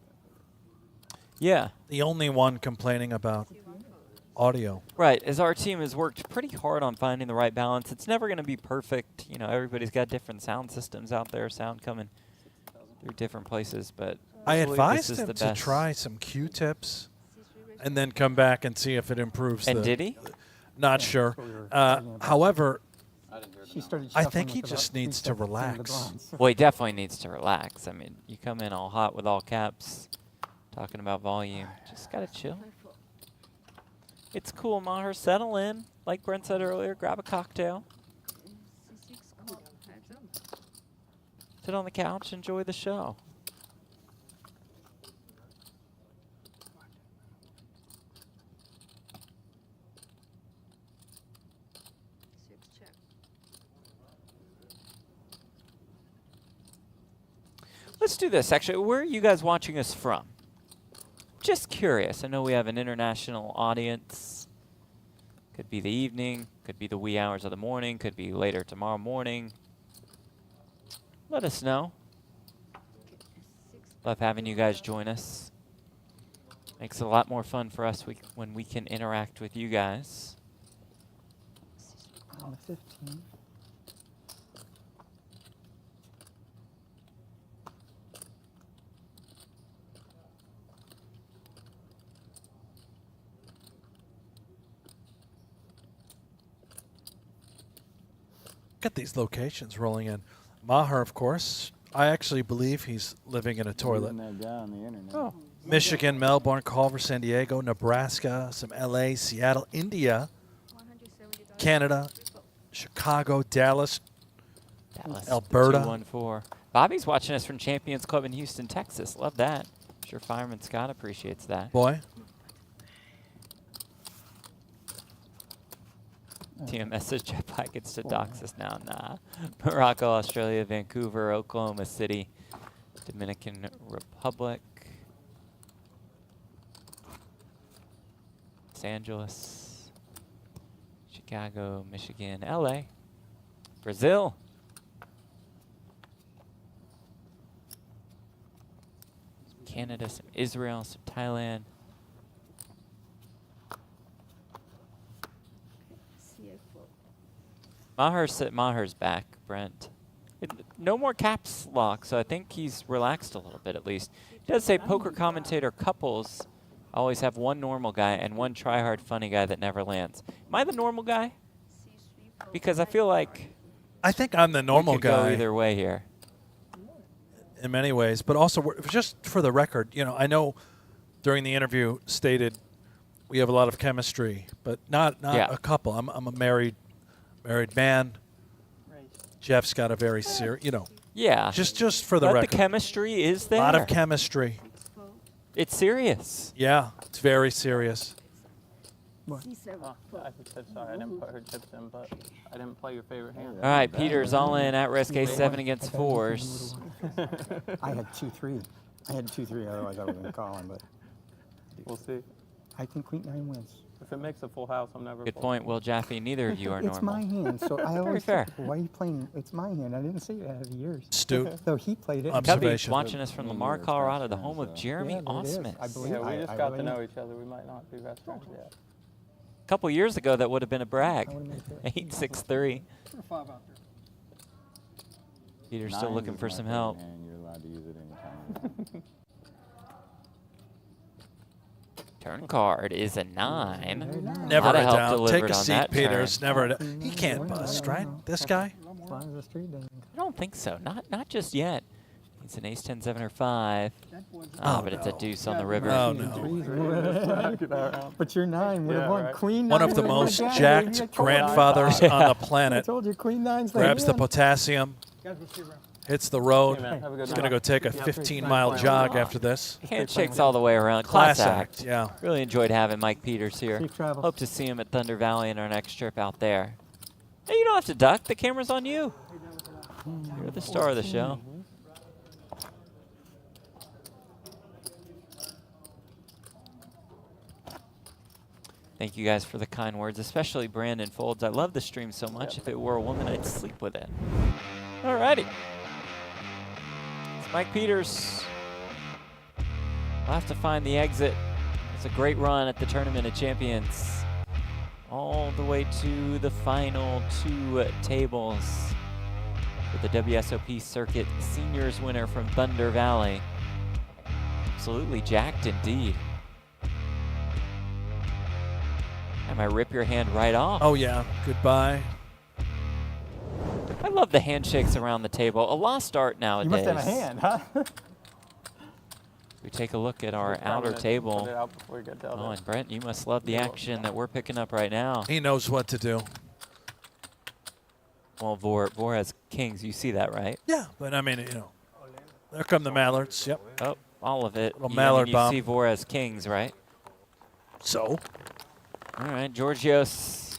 Yeah. The only one complaining about audio. Right, as our team has worked pretty hard on finding the right balance. It's never going to be perfect. You know, everybody's got different sound systems out there, sound coming through different places, but I hopefully advised this is him the to best. try some Q-tips and then come back and see if it improves. And did he? Not sure. However, I shuffling think he with about just 3 needs to seconds into the relax. blinds. Well, he definitely needs to relax. I mean, you come in all hot with all caps, talking about volume. Just got to chill. It's cool, Maher. Settle in. Like Brent said earlier, grab a cocktail. Sit on the couch, enjoy the show. Let's do this. Actually, where are you guys watching us from? Just curious. I know we have an international audience. Could be the evening, could be the wee hours of the morning, could be later tomorrow morning. Let us know. Love having you guys join us. Makes it a lot more fun for us when we can interact with you guys. On the 15. Look at these locations rolling in. Maher, of course. I actually believe he's living in a toilet. That guy on the internet. Oh. Michigan, Melbourne, Culver, San Diego, Nebraska, some LA, Seattle, India, Canada, Chicago, Dallas, Alberta. 214. Bobby's watching us from Champions Club in Houston, Texas. Love that. I'm sure Fireman Scott appreciates that. Boy. TM message Jeff Pike gets to dox us now. Nah. Morocco, Australia, Vancouver, Oklahoma City, Dominican Republic. Los Angeles, Chicago, Michigan, LA, Brazil. Canada, some Israel, some Thailand. Maher said Maher's back, Brent. No more caps lock, so I think he's relaxed a little bit at least. He does say poker commentator couples always have one normal guy and one try-hard funny guy that never lands. Am I the normal guy? Because I feel like I think I'm the normal we could guy go either way here. in many ways, but also just for the record, you know, I know during the interview stated we have a lot of chemistry, but not Yeah. a couple. I'm a married man. Jeff's got a very serious, you know. Yeah. Just for the But record. the chemistry is there. A lot of chemistry. It's serious. Yeah, it's very serious. Oh, I said sorry, I didn't put her chips in, but I didn't play your favorite hand. All right, Peter's all in at risk A7 against fours. I had 2-3. I had 2-3, otherwise I would have been calling, but We'll see. I think Queen 9 wins. If it makes a full house, I'm never. Good point, Will Jaffe. Neither of you are It's normal. my hand, so I Very always fair. think, why are you playing? It's my hand. I didn't say it out of yours. Astute. So he played it. Cubby's watching us from Lamar, Colorado, the home of Jeremy Yeah, there it is. Osmus. I believe Yeah, we I just got really to know am. each other. We might not be best friends yet. A couple years ago, that would have been a brag. 8-6-3. Peter's still looking for some help. And you're allowed to use it anytime. Turn card is a 9. Never Lot a of help doubt. delivered Take a on seat, that Peters. turn. Never. He can't bust, right? This guy. I don't think so. Not just yet. It's an ace 10, 7, or 5. Oh, but it's a deuce on the river. Oh, no. But you're 9 would have won. Queen 9. One of the most jacked grandfathers on the I planet. told you, Queen 9's the Grabs the hand. potassium, hits the road. Hey, man, have a good He's going to night. go take a 15-mile jog after this. Handshakes all the way around. Class act. Yeah. Really enjoyed having Mike Peters here. Safe travels. Hope to see him at Thunder Valley in our next trip out there. Hey, you don't have to duck. The camera's on you. You're the star of the show. Thank you guys for the kind words, especially Brandon Folds. I love the stream so much. If it were a woman, I'd sleep with it. Alrighty. It's Mike Peters. I'll have to find the exit. It's a great run at the Tournament of Champions. All the way to the final 2 tables with the WSOP Circuit Seniors winner from Thunder Valley. Absolutely jacked indeed. I might rip your hand right off. Oh, yeah. Goodbye. I love the handshakes around the table. A lost art nowadays. You must have a hand, huh? We take a look at our We're probably outer gonna table. put it out before we get dealt Oh, with. and Brent, you must love the action that we're picking up right now. He knows what to do. Well, Vor has kings. You see that, right? Yeah, but I mean, you know, there come the mallards. Yep. Oh, all of it. Little You- mallard you bomb. see Vor has kings, right? So? All right, Georgios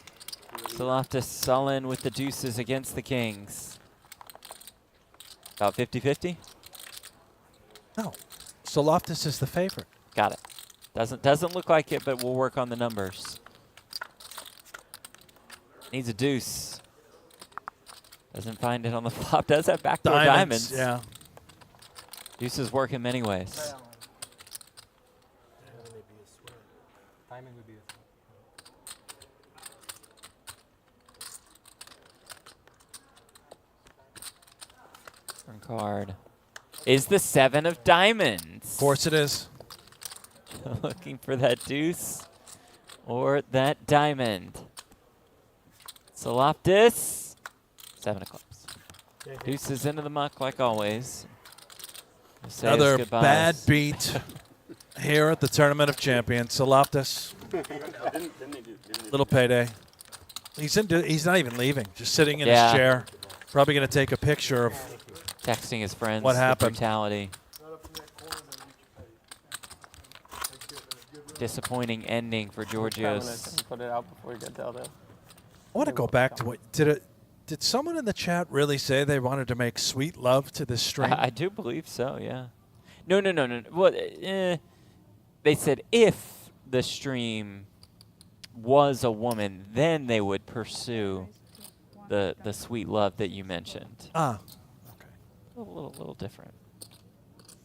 Saloftis sullen with the deuces against the kings. About 50-50? No. Saloftis is the favorite. Got it. Doesn't look like it, but we'll work on the numbers. Needs a deuce. Doesn't find it on the flop. Does have backdoor diamonds. Yeah. Deuce is working many ways. Timing would be a Turn card is the 7 of diamonds. Of course it is. Looking for that deuce or that diamond. Saloftis, 7 of clubs. Deuce is into the muck like always. We'll say his Another goodbyes. bad beat here at the Tournament of Champions. Saloftis. Little payday. He's not even leaving. Just sitting in his chair. Probably going to take a picture of texting his friends. What happened? The brutality. Disappointing ending for Georgios. Put it out before we get dealt with. I want to go back to what did someone in the chat really say they wanted to make sweet love to this stream? I do believe so, yeah. No. Well, they said if the stream was a woman, then they would pursue the sweet love that you mentioned. Ah, okay. A little different.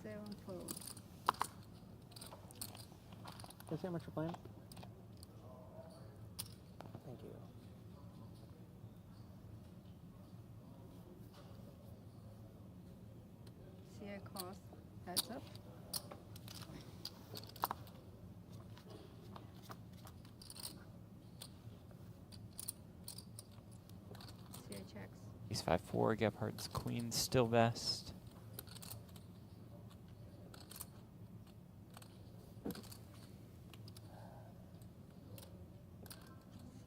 7 fold. Can I see how much you're playing? Thank you. CA cross. Heads up. CA checks. Ace 5-4, Gebhardt's queen still best.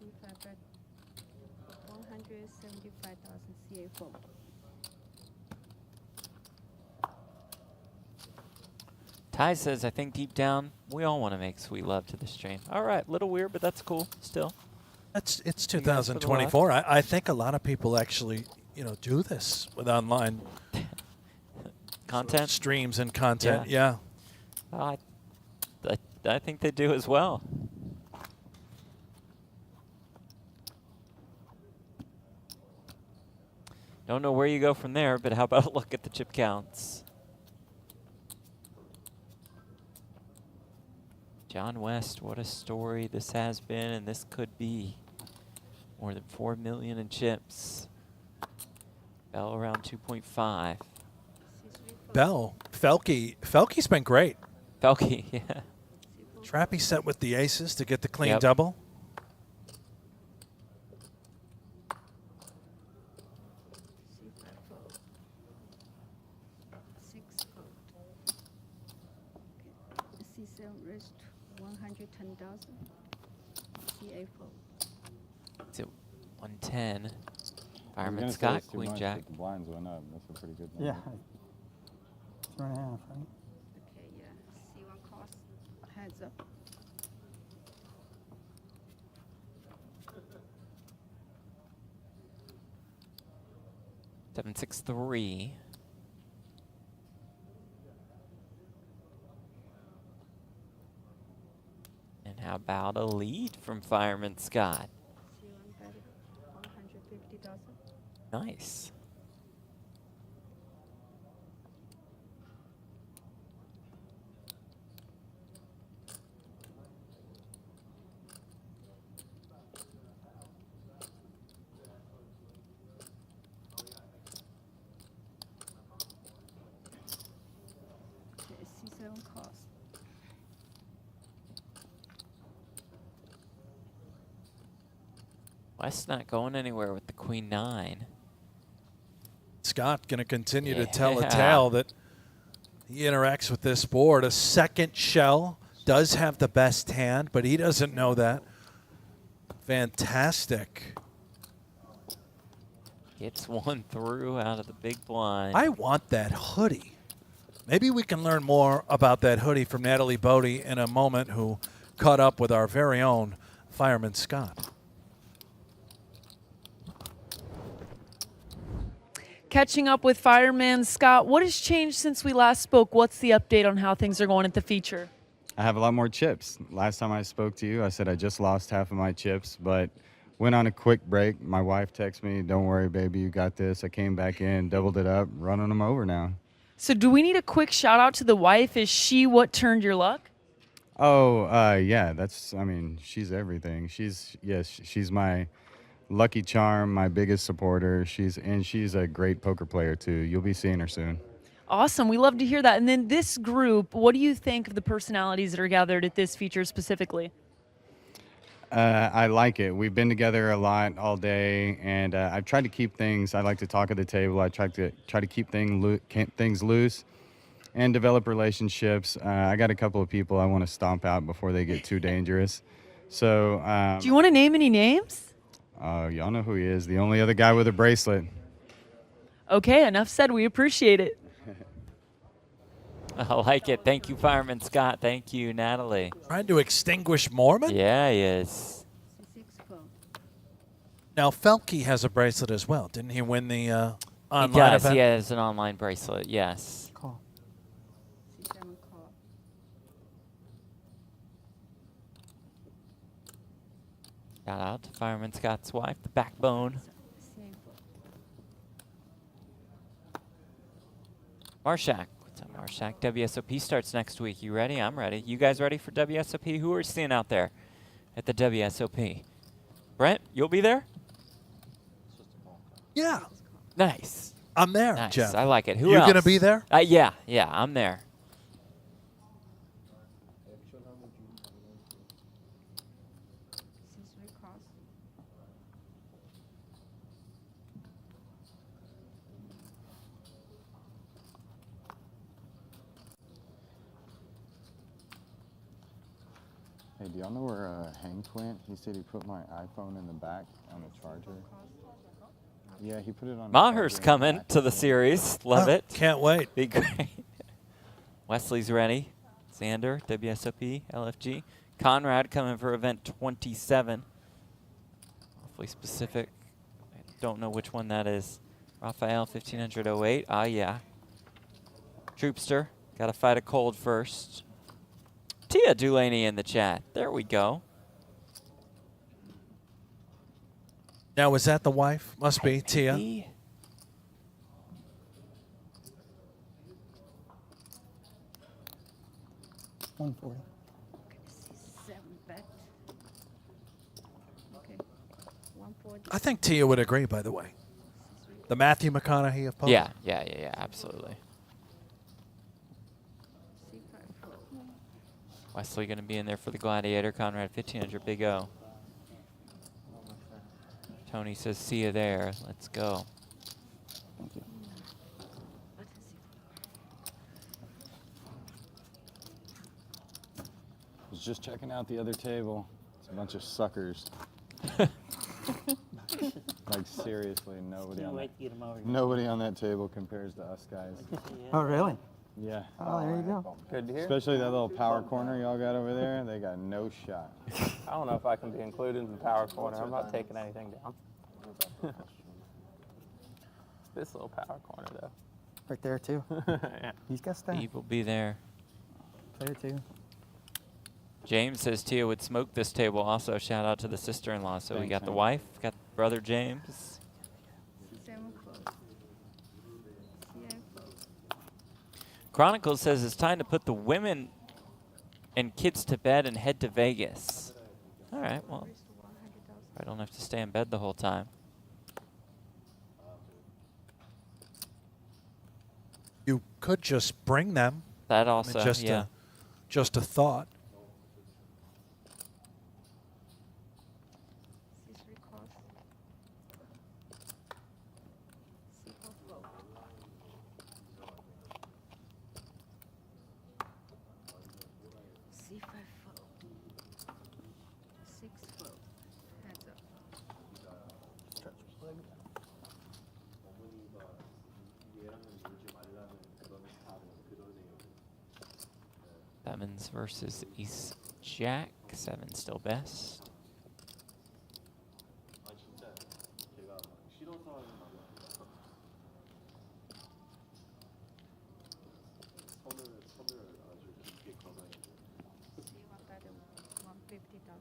C5 bet 175,000 CA fold. Ty says, I think deep down, we all want to make sweet love to the stream. All right, little weird, but that's cool still. It's Congrats for the 2024. I think a lot of people actually, do this with online content, streams and content. Yeah. I think they do as well. Don't know where you go from there, but how about a look at the chip counts? John West, what a story this has been, and this could be. More than 4 million in chips. Bell around 2.5. Bell, ElkY's been great. ElkY, yeah. Trappy set with the aces to get the clean Yep. double. C7 raised 110,000 CA fold. It's at 110. I was Fireman gonna say Scott, it's too Queen much, Jack. but the blinds went up. That's a pretty good Yeah. number. 2.5, right? Okay, yeah. C1 cross. Heads up. Seven, 6, 3. And how about a lead from Fireman Scott? C1 bet 150,000. Nice. Okay, C7 cross. West's not going anywhere with the Queen 9. Scott going to continue to tell a Yeah. tale that he interacts with this board. A second shell, does have the best hand, but he doesn't know that. Fantastic. Gets one through out of the big blind. I want that hoodie. Maybe we can learn more about that hoodie from Natalie Bodie in a moment, who caught up with our very own Fireman Scott. Catching up with Fireman Scott, what has changed since we last spoke? What's the update on how things are going at the feature? I have a lot more chips. Last time I spoke to you, I said I just lost half of my chips, but went on a quick break. My wife texted me, "Don't worry, baby, you got this." I came back in, doubled it up, running them over now. So do we need a quick shout out to the wife? Is she what turned your luck? Oh, yeah, she's everything. She's my lucky charm, my biggest supporter. She's a great poker player too. You'll be seeing her soon. Awesome. We love to hear that. And then this group, what do you think of the personalities that are gathered at this feature specifically? I like it. We've been together a lot all day, and I've tried to keep things. I like to talk at the table. I try to keep things loose and develop relationships. I got a couple of people I want to stomp out before they get too dangerous. So. Do you want to name any names? Y'all know who he is. The only other guy with a bracelet. Okay, enough said. We appreciate it. I like it. Thank you, Fireman Scott. Thank you, Natalie. Trying to extinguish Mormon? Yeah, he is. Now, ElkY has a bracelet as well. Didn't he win the online He does. event? He has an online bracelet, yes. Call. C7 call. Shout out to Fireman Scott's wife, the backbone. Marshak. What's up, Marshak? WSOP starts next week. You ready? I'm ready. You guys ready for WSOP? Who are you seeing out there at the WSOP? Brent, you'll be there? Yeah. Nice. I'm there, Nice. Jeff. I like it. Who You else? going to be there? Yeah, I'm there. Hey, do y'all know where Hank went? He said he put my iPhone in the back on the charger. Yeah, he put it on. Maher's coming to the series. Love it. Can't wait. Be great. Wesley's ready. Xander, WSOP, LFG. Conrad coming for event 27. Awfully specific. I don't know which one that is. Raphael, 1508. Ah, yeah. Troopster, got to fight a cold first. Tia Dulaney in the chat. There we go. Now, is that the wife? Must be, Tia. 140. Seven bet. Okay. 140. I think Tia would agree, by the way. The Matthew McConaughey of poker. Yeah, absolutely. Wesley going to be in there for the Gladiator. Conrad, 1500, Big O. Tony says, see you there. Let's go. Thank you. Was just checking out the other table. It's a bunch of suckers. Like seriously, nobody on that table compares to us guys. Oh, really? Yeah. Oh, there you go. Good to hear. Especially that little power corner y'all got over there. They got no shot. I don't know if I can be included in the power corner. I'm not taking anything down. This little power corner, though. Right there, too. Yeah. He's got stuff. Steve will be there. There, too. James says Tia would smoke this table. Also, shout out to the sister-in-law. So we Thanks, got the man. wife, got brother James. 7 close. Chronicles says it's time to put the women and kids to bed and head to Vegas. All right, well, I don't have to stay in bed the whole time. You could just bring them. That I mean, also, just yeah. Just a thought. C5 fold. 6 fold. Heads up. Lemons versus Ace Jack. 7 still best. See what that is. 150,000.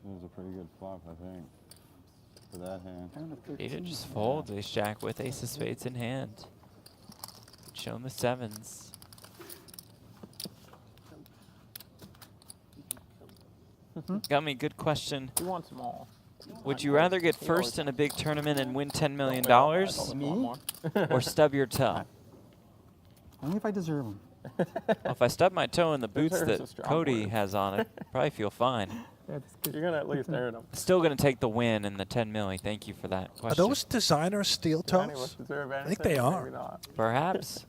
It was a pretty good flop, I think, for that hand. It just folds. Ace Jack with Ace of Spades in hand. Showing the 7s. Got me a good question. You want some more? Would you rather get first in a big tournament and win $10 million or stub your toe? Only if I deserve them. Well, if I stub my toe in the boots Deserve's a that strong Cody word. has on it, probably feel fine. Yeah, you're going to at least earn them. Still going to take the win and the 10 million. Thank you for that Are question. those designer steel toes? I think they are. Perhaps.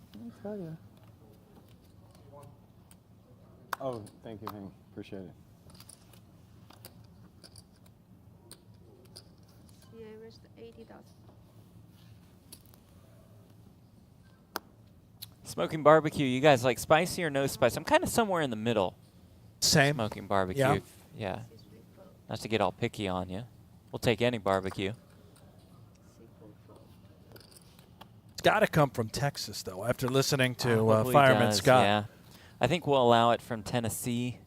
Oh, thank you, Hank. Appreciate it. See, I reached 80,000. Smoking barbecue. You guys like spicy or no spice? I'm kind of somewhere in the middle. Same. Smoking barbecue. Yeah. Yeah. Not to get all picky on you. We'll take any barbecue. got to come from Texas, though, after listening to Probably Fireman does, Scott. Yeah. I think we'll allow it from Tennessee.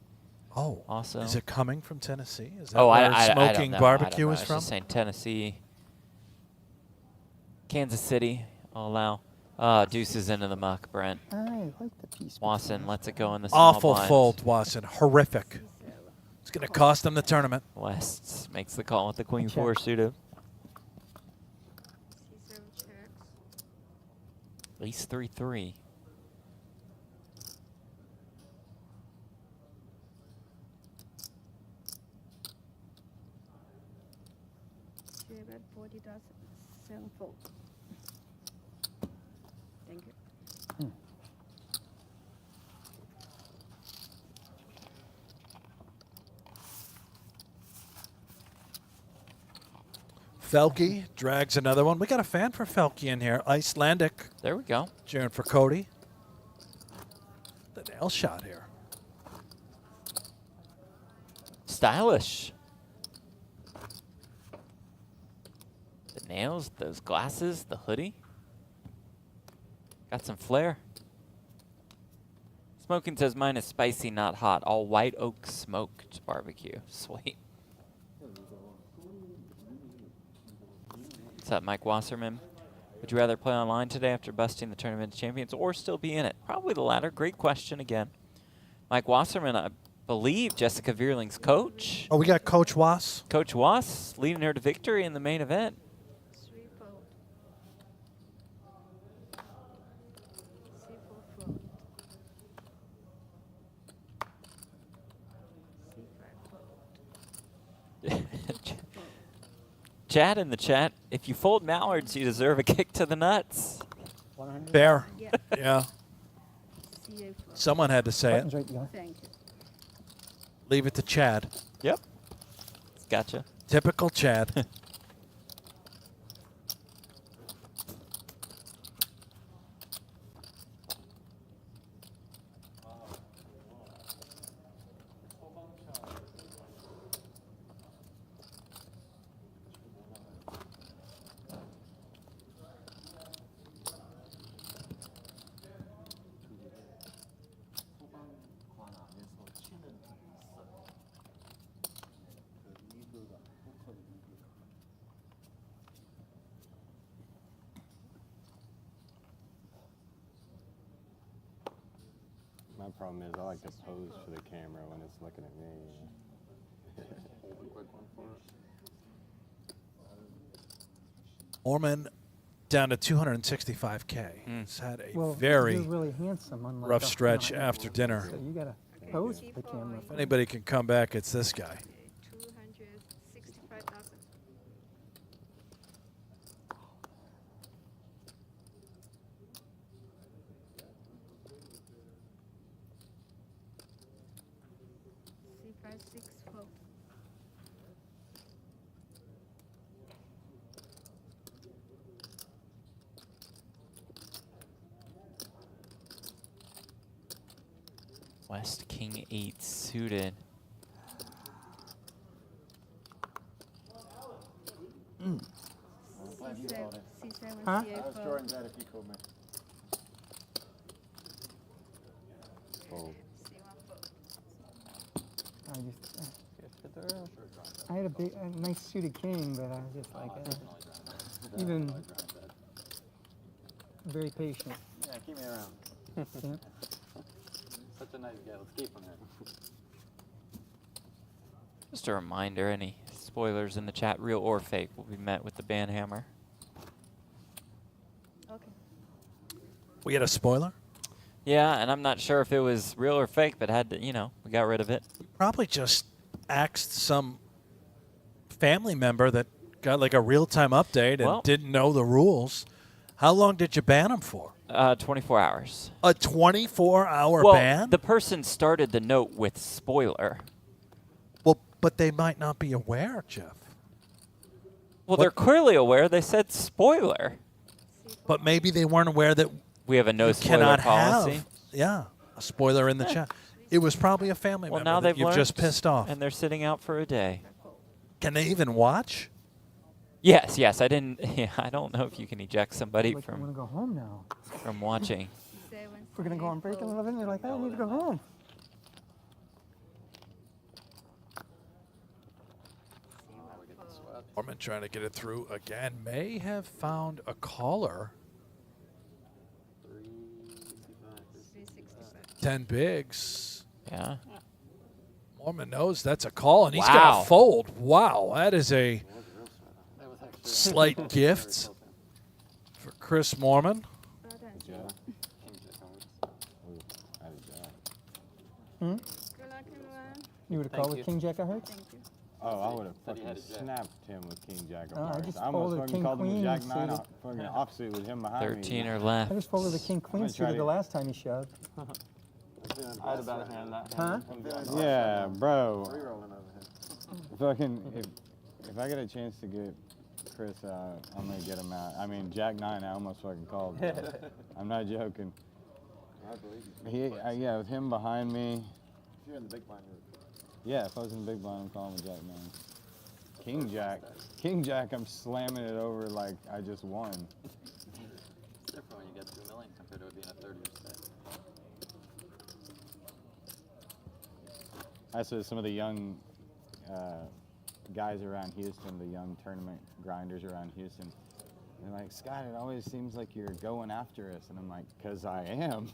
Oh, also. is it coming from Tennessee? Is that Oh, where I Smoking don't know. Barbecue I is was from? just saying Tennessee. Kansas City, I'll allow. Deuces into the muck, Brent. I like the piece. Wasson lets it go in the small Awful blind. fold, Wasson. Horrific. It's going to cost them the tournament. West makes the call with the queen four suited. At least 3-3. Bet 40 does 7 fold. Thank you. ElkY drags another one. We got a fan for ElkY in here. Icelandic. There we go. Cheering for Cody. The nail shot here. Stylish. The nails, those glasses, the hoodie. Got some flair. Smoking says mine is spicy, not hot. All white oak smoked barbecue. Sweet. What's up, Mike Wasserman? Would you rather play online today after busting the Tournament of Champions or still be in it? Probably the latter. Great question again. Mike Wasserman, I believe Jessica Vierling's coach. Oh, we got Coach Was. Coach Was leading her to victory in the main event. Chad in the chat, if you fold Mallards, you deserve a kick to the nuts. Fair. Yeah. Someone had to say it. Thank you. Leave it to Chad. Yep. Gotcha. Typical Chad. My problem is I like to pose for the camera when it's looking at me. Orman down to 265K. He's had a Well, very you're really handsome, unlike rough us, stretch you know. after dinner. So you gotta pose for the camera. If anybody can come back, it's this guy. 265,000. C5, 6, 4. West King 8 suited. Huh? That was Jordan's that if you called me. I had a nice suited king, but I was just like, even very patient. Yeah, keep me around. Yeah. Such a nice guy. Let's keep him here. Just a reminder, any spoilers in the chat, real or fake, will be met with the ban hammer. Okay. We get a spoiler? Yeah, and I'm not sure if it was real or fake, but had to, you know, we got rid of it. Probably just axed some family member that got like a real-time update and Well- didn't know the rules. How long did you ban him for? 24 hours. A 24-hour Well, ban? the person started the note with spoiler. Well, but they might not be aware, Jeff. Well, they're clearly aware. They said spoiler. But maybe they weren't aware that we have a no you spoiler cannot policy. have, yeah, a spoiler in the chat. It was probably a family Well, member now that they've you've learned, just pissed off. and they're sitting out for a day. Can they even watch? Yes, yes. I didn't. Yeah, I don't know if you can eject somebody I'm from gonna go home now. from watching. We're gonna go on break in 11. They're like, I need to go home. Norman trying to get it through again. May have found a caller. 10 bigs. Yeah. Norman knows that's a call, and he's Wow. got to fold. Wow, that is a slight gift for Chris Mormon. Hmm? You would have called with King Jack of Hearts? Oh, I would have fucking snapped him with King Jack of Oh, I Hearts. just I almost folded fucking King called him with Queen Jack 9 suited. fucking offsuit with him behind me. 13 or left. I just folded the King Queen I'm gonna try suited the to- last time he shoved. I had a better hand that Huh? Yeah, bro. Fucking, if I get a chance to get Chris out, I'm gonna get him out. I mean, Jack 9, I almost fucking called. Bro. I'm not joking. Yeah, with him behind me. If you're in the big blind, Yeah, if I was in the big blind, I'm calling with Jack 9. King Jack, I'm slamming it over like I just won. It's different when you get 2 million compared to it being a 30-year stake. That's what some of the young guys around Houston, the young tournament grinders around Houston, they're like, Scott, it always seems like you're going after us. And I'm like, because I am.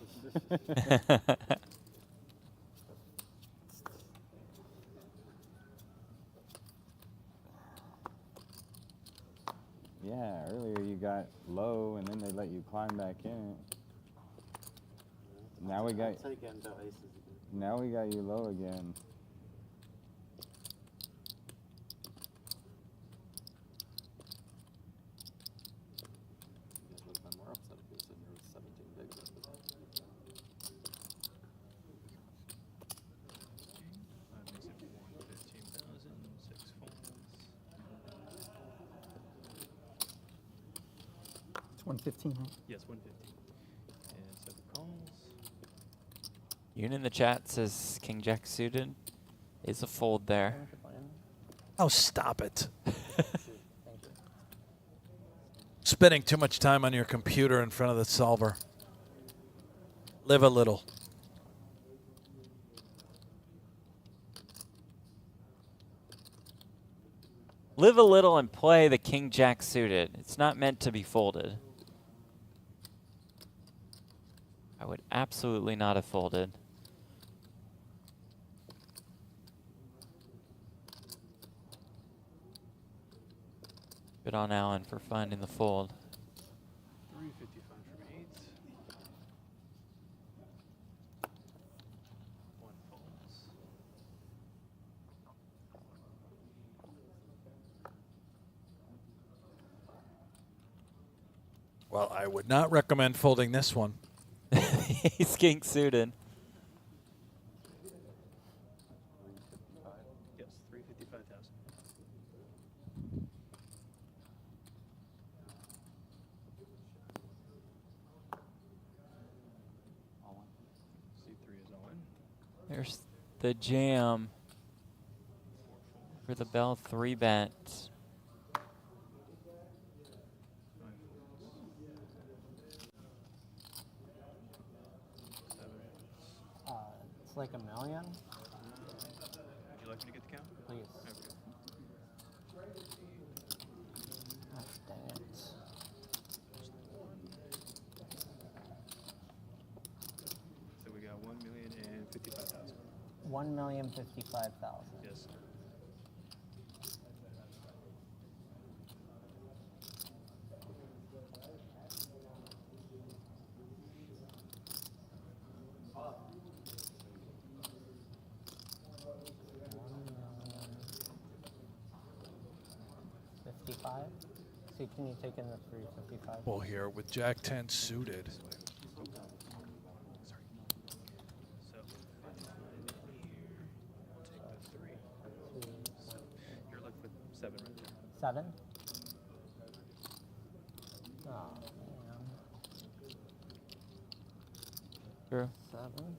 Yeah, earlier you got low and then they let you climb back in. Now we got you low again. You would have been more upset if you were sitting here with 17 bigs after that. It's 115, huh? Yes, 150. And 7 calls. Yoon in the chat says King Jack suited is a fold there. Oh, stop it. Spending too much time on your computer in front of the solver. Live a little. Live a little and play the King Jack suited. It's not meant to be folded. I would absolutely not have folded. Good on Allen for finding the fold. 355 from 8. 1 folds. Well, I would not recommend folding this one. He's king suited. Yes, 355,000. C3 is all in. There's the jam for the Bell 3-bet. It's like $1 million. Would you like me to get the count? Please. Okay. Oh, dang it. So we got 1,055,000. 1,055,000. Yes, sir. See, can you take in the 355? Well, here with Jack 10 suited. So, we'll take the 3. So, you're left with 7 right there. 7? Oh, man. True. 7.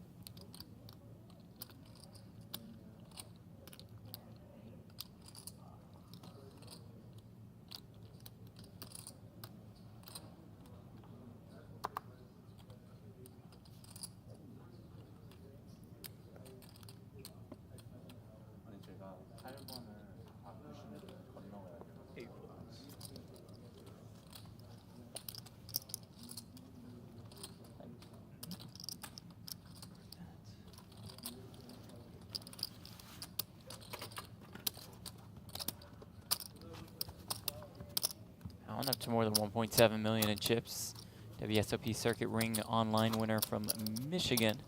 Gone up to more than 1.7 million in chips. WSOP Circuit Ring online winner from Michigan.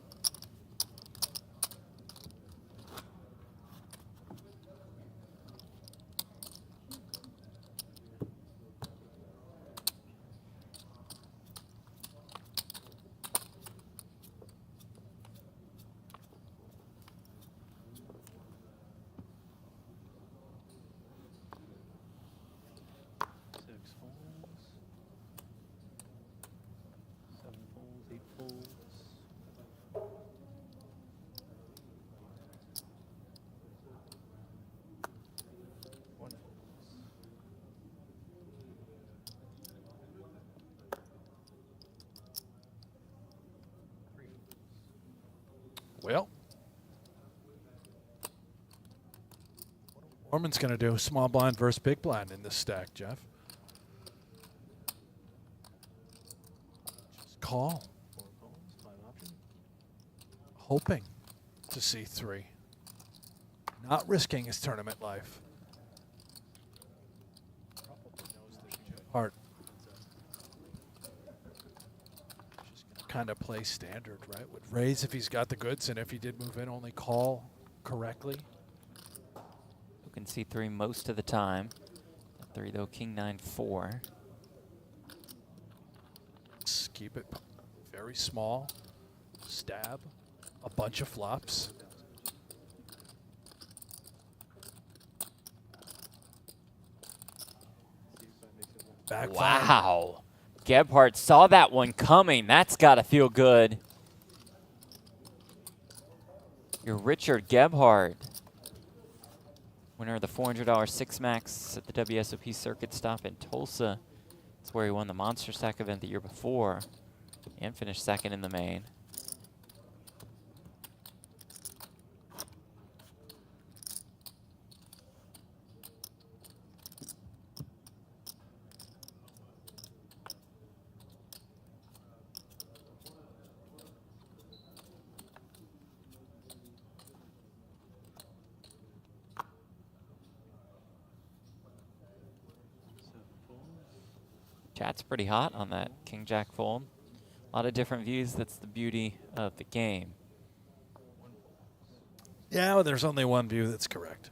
Well, Mormon's going to do small blind versus big blind in this stack, Jeff. Just call. Hoping to see 3. Not risking his tournament life. Heart. Kind of play standard, right? Would raise if he's got the goods, and if he did move in, only call correctly. You can see 3 most of the time. 3 though, king 9-4. Let's keep it very small. Stab. A bunch of flops. Back wow. Gebhardt saw that one coming. That's got to feel good. You're Richard Gebhardt, winner of the $400 Six Max at the WSOP Circuit Stop in Tulsa. That's where he won the Monster Stack event the year before and finished second in the main. Chat's pretty hot on that King Jack fold. A lot of different views. That's the beauty of the game. Yeah, well, there's only one view that's correct.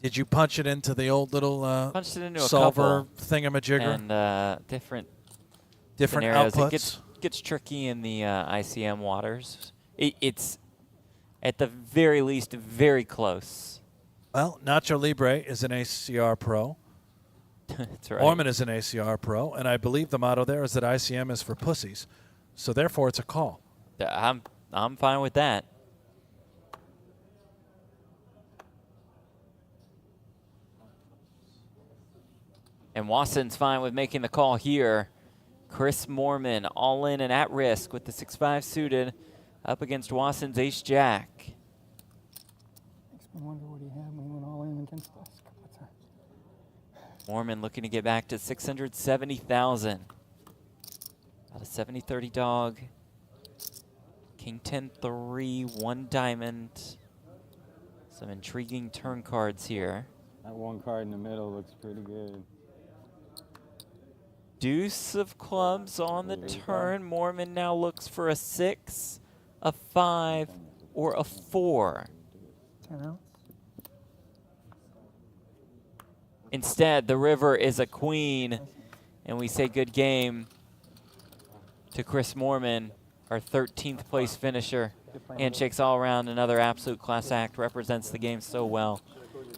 Did you punch it into the old little punched it into solver a couple thingamajigger? And different outputs. It gets tricky in the ICM waters. It's at the very least very close. Well, Nacho Libre is an ACR pro. That's right. Orman is an ACR pro, and I believe the motto there is that ICM is for pussies. So therefore, it's a call. I'm fine with that. And Wasson's fine with making the call here. Chris Moorman all in and at risk with the 6-5 suited up against Wasson's ace-jack. Makes me wonder what he had when he went all in against us a couple of times. Moorman looking to get back to 670,000. About a 70-30 dog. King 10-3, 1 diamond. Some intriguing turn cards here. That one card in the middle looks pretty good. Deuce of clubs on the turn. Moorman now looks for a 6, a 5, or a 4. 10 outs. Instead, the river is a queen, and we say good game to Chris Moorman, our 13th place finisher. Handshakes all around, another absolute class act, represents the game so well.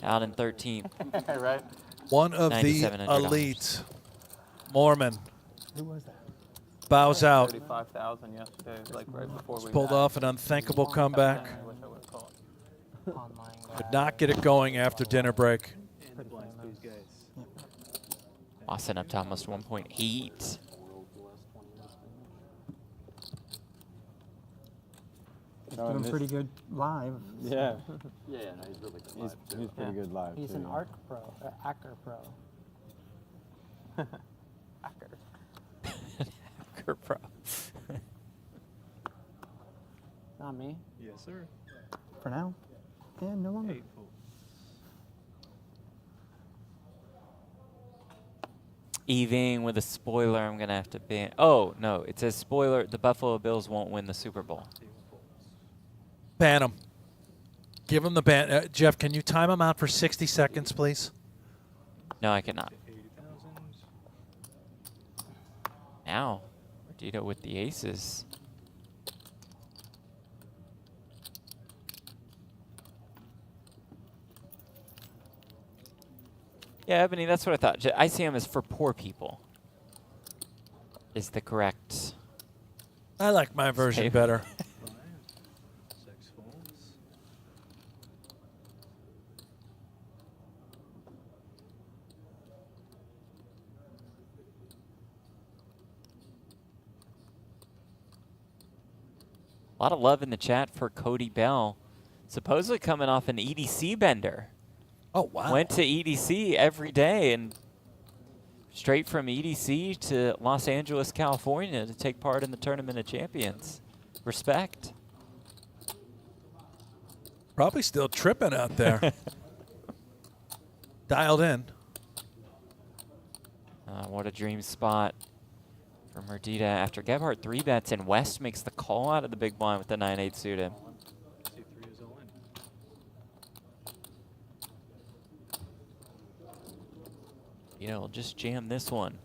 Out in 13th. Right. One of the elite, Moorman. Who was that? Bows out. 35,000 yesterday, like right before we Pulled off an unthinkable comeback. Could not get it going after dinner break. Wasson up to almost 1.8. He's doing pretty good live. Yeah. Yeah, no, he's really good live, too. He's pretty good live, He's too. an ARC pro, Acker pro. Acker. Acker pro. Not me. Yes, sir. For now. Yeah, no longer. 8 folds. EVing with a spoiler, I'm going to have to ban. Oh, no. It says spoiler, the Buffalo Bills won't win the Super Bowl. Ban him. Give him the ban. Jeff, can you time him out for 60 seconds, please? No, I cannot. Now, Dito with the aces. Yeah, Ebony, that's what I thought. ICM is for poor people. Is the correct. I like my version better. A lot of love in the chat for Cody Bell. Supposedly coming off an EDC bender. Oh, wow. Went to EDC every day and straight from EDC to Los Angeles, California to take part in the Tournament of Champions. Respect. Probably still tripping out there. Dialed in. What a dream spot for Merdita after Gebhardt 3-bets and West makes the call out of the big blind with the 9-8 suited. You know, we'll just jam this one.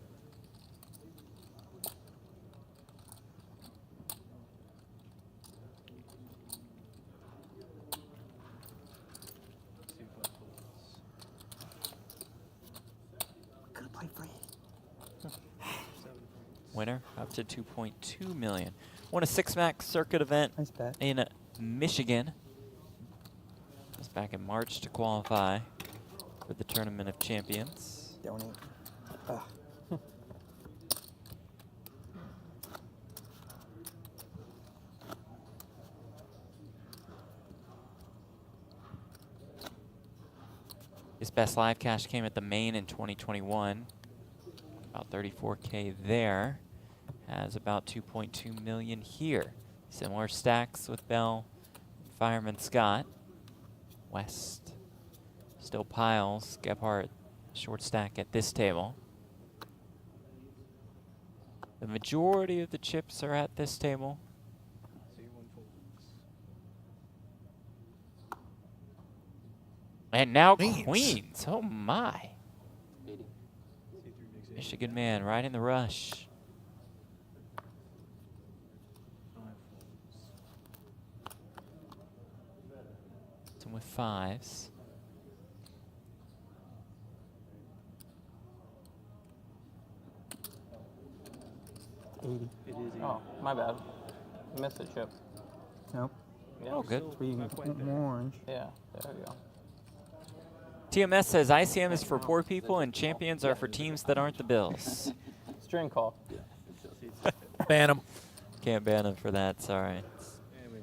Winner up to 2.2 million. Won a 6-max circuit event in Michigan. Was back in March to qualify for the Tournament of Champions. Donate. His best live cash came at the main in 2021. About 34K there. Has about 2.2 million here. Similar stacks with Bell, Fireman Scott. West still piles. Gebhardt short stack at this table. The majority of the chips are at this table. And now Queens. Oh my. Michigan man right in the rush. Some with fives. Oh, my bad. Missed a chip. Nope. Yeah. Oh, good. Orange. Yeah, there we go. TMS says ICM is for poor people and champions are for teams that aren't the Bills. String call. Ban him. Can't ban him for that, sorry.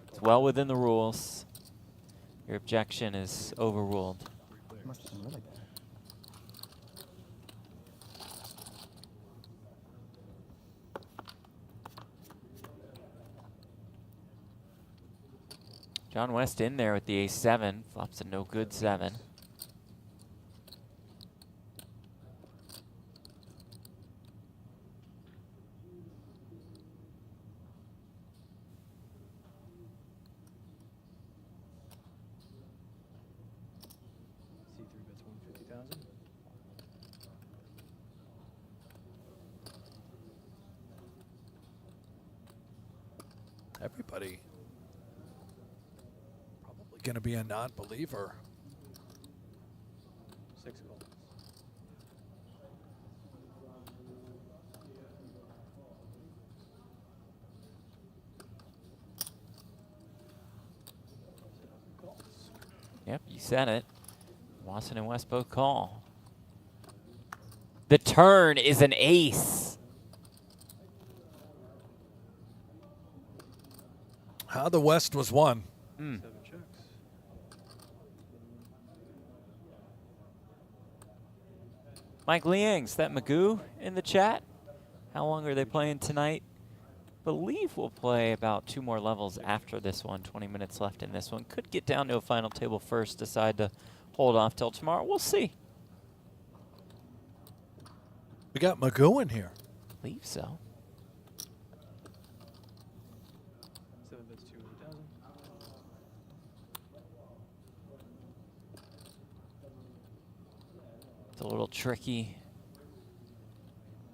It's well within the rules. Your objection is overruled. John West in there with the ace-7. Flops a no-good 7. C3 bets 150,000. Everybody probably going to be a non-believer. 6 calls. Yep, you said it. Wasson and West both call. The turn is an ace. How the West was won. 7 checks. Mike Liang's that Magoo in the chat. How long are they playing tonight? Believe we'll play about 2 more levels after this one. 20 minutes left in this one. Could get down to a final table first. Decide to hold off till tomorrow. We'll see. We got Magoo in here. I believe so. 7 bets 200,000. It's a little tricky.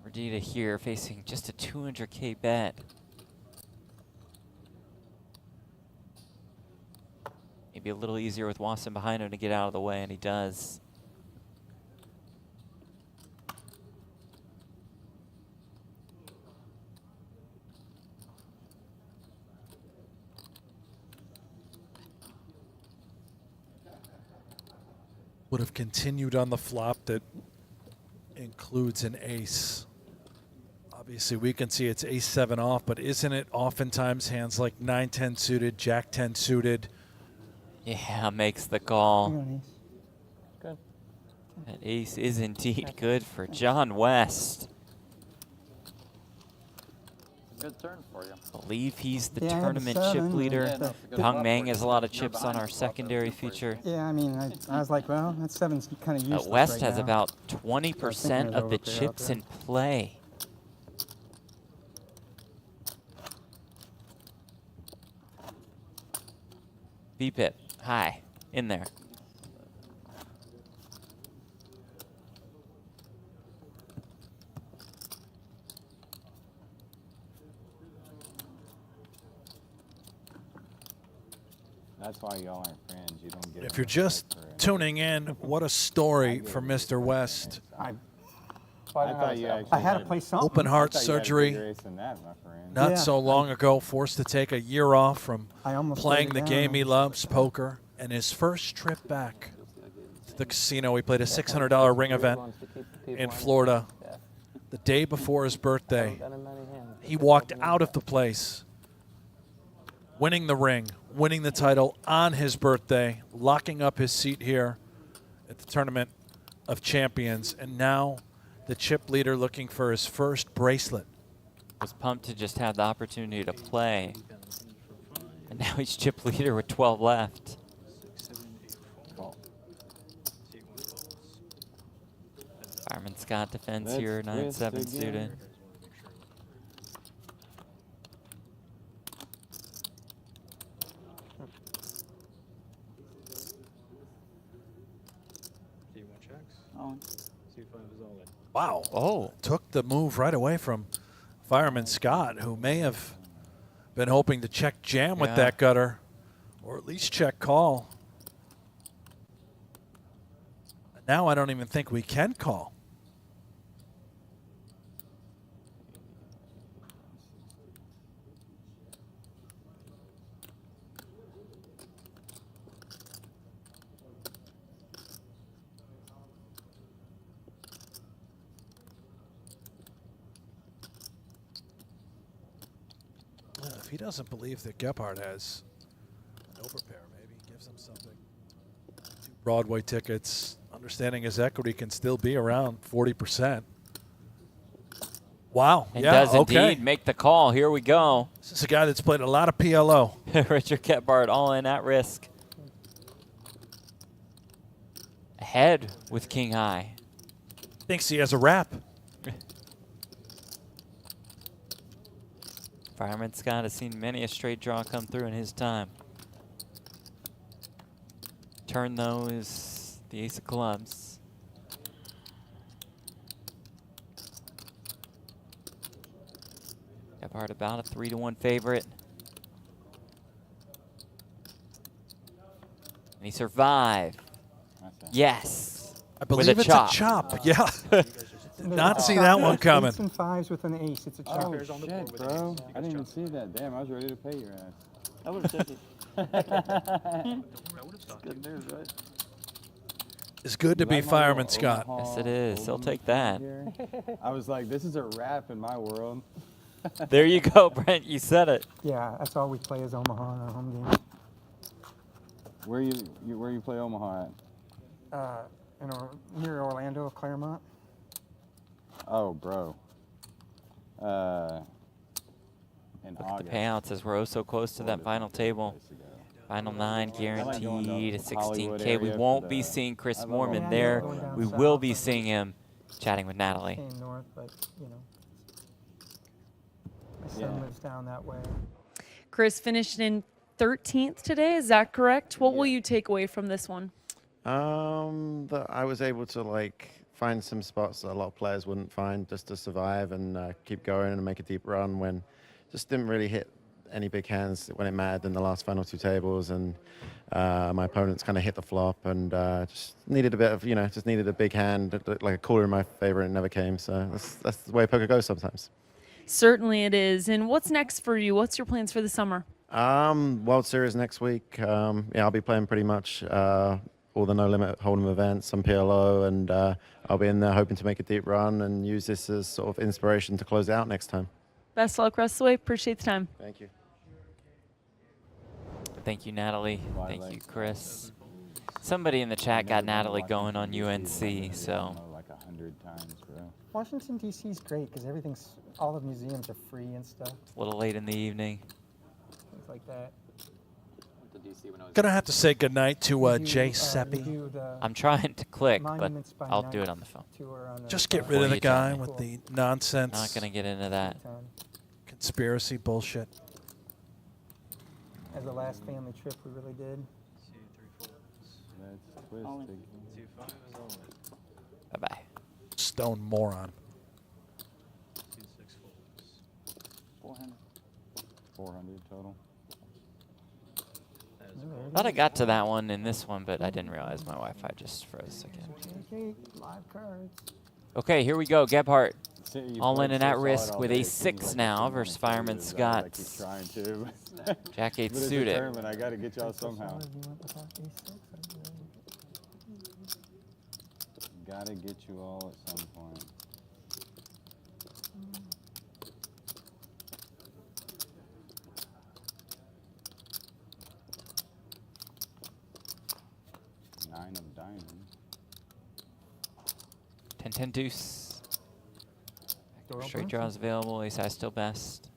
Regina here facing just a 200K bet. Maybe a little easier with Wasson behind him to get out of the way, and he does. Would have continued on the flop that includes an ace. Obviously, we can see it's ace-7 off, but isn't it oftentimes hands like 9-10 suited, Jack-10 suited? Yeah, makes the call. Good. That ace is indeed good for John West. Good turn for you. I believe he's the Yeah, I had tournament seven, chip and leader. Yeah, no, it's a good Hong flop Meng for has you. a lot of You're chips on behind our the flop, secondary that's good for you. feature. Yeah, I mean, I was like, well, that 7's kind of useless West right has now. about I 20% was of the thinking it was chips okay in play. VPIP, hi, in there. That's why y'all aren't friends. You don't get. If you're just tuning in, what a story for Mr. West. I thought you actually I had to play something. Open heart I thought you had a surgery. bigger ace than that, my friend. Not Yeah, so long ago, forced to take a year off from I almost playing laid the it game down. he loves, poker, and his first trip back to the casino. He played a $600 ring event in Florida the day before his birthday. He walked out of the place winning the ring, winning the title on his birthday, locking up his seat here at the Tournament of Champions, and now the chip leader looking for his first bracelet. Was pumped to just have the opportunity to play. And now he's chip leader with 12 left. 6, 7, 8, 4. See one calls. Fireman Scott defends Let's here, 9-7 twist again. suited. C1 checks. Oh. C5 is all in. Wow. Oh. Took the move right away from Fireman Scott, who may have been hoping to check jam with Yeah. that gutter, or at least check call. Now I don't even think we can call. Well, if he doesn't believe that Gephardt has an overpair, maybe gives him something. 2 Broadway tickets, understanding his equity can still be around 40%. Wow. And yeah, does okay. indeed make the call. Here we go. This is a guy that's played a lot of PLO. Richard Gephardt all in at risk. Ahead with King High. Thinks he has a wrap. Fireman Scott has seen many a straight draw come through in his time. Turn, though, is the ace of clubs. Gephardt about a 3-1 favorite. And he survived. Yes. I believe with a it's chop. a chop. Yeah. Did not see that one coming. 8s and 5s with an ace. It's a chop. Oh, shit, bro. I didn't even see that. Damn, I was ready to pay your ass. I would have said it. Good news, right? It's good to You be like my Fireman little Scott. Omaha Yes, it is. He'll Hold'em take that. here? I was like, this is a wrap in my world. There you go, Brent. You said it. Yeah, that's all we play is Omaha in our home game. Where you play Omaha at? Near Orlando, Claremont. Oh, bro. In Look at August. the payouts as we're oh so close to that final table. Final 9 like going guaranteed to Hollywood $16K. We area won't for be the- seeing Chris I love Moorman going there. down We south. will be seeing him Chatting with Natalie. Came north, but you know, my son lives down that way. Chris finished in 13th today. Is that correct? What will you take away from this one? That I was able to like find some spots that a lot of players wouldn't find just to survive and keep going and make a deep run when just didn't really hit any big hands when it mattered in the last final 2 tables, and my opponents kind of hit the flop and just needed a bit of, just needed a big hand, like a cooler in my favor, and it never came. So that's the way poker goes sometimes. Certainly it is. And what's next for you? What's your plans for the summer? World Series next week. Yeah, I'll be playing pretty much all the No Limit Hold'em events, some PLO, and I'll be in there hoping to make a deep run and use this as sort of inspiration to close it out next time. Best luck rest of the way. Appreciate the time. Thank you. Thank you, Natalie. Thank you, Chris. Somebody in the chat got Natalie going on UNC, so. Like 100 times, bro. Washington, D.C. is great because all the museums are free and stuff. It's a little late in the evening. Things like that. Gonna have to say goodnight to Jay Seppi. I'm trying to click, but I'll do it on the phone. Just get rid of the guy with the nonsense. Not gonna get into that. Conspiracy bullshit. As the last family trip we really did. Bye-bye. Stone moron. 400 total. Thought I got to that one in this one, but I didn't realize my Wi-Fi just froze again. Okay, live cards. Okay, here we go. Gebhardt You all in played and so at solid risk all with day, a it seems 6 like now it's versus been Fireman I Scott's keep trying to. Jack 8 But it's suited. determined. I got to get y'all somehow. Got to get you all at some point. Nine of diamonds. 10-10 deuce. Straight draws available. Ace high still best.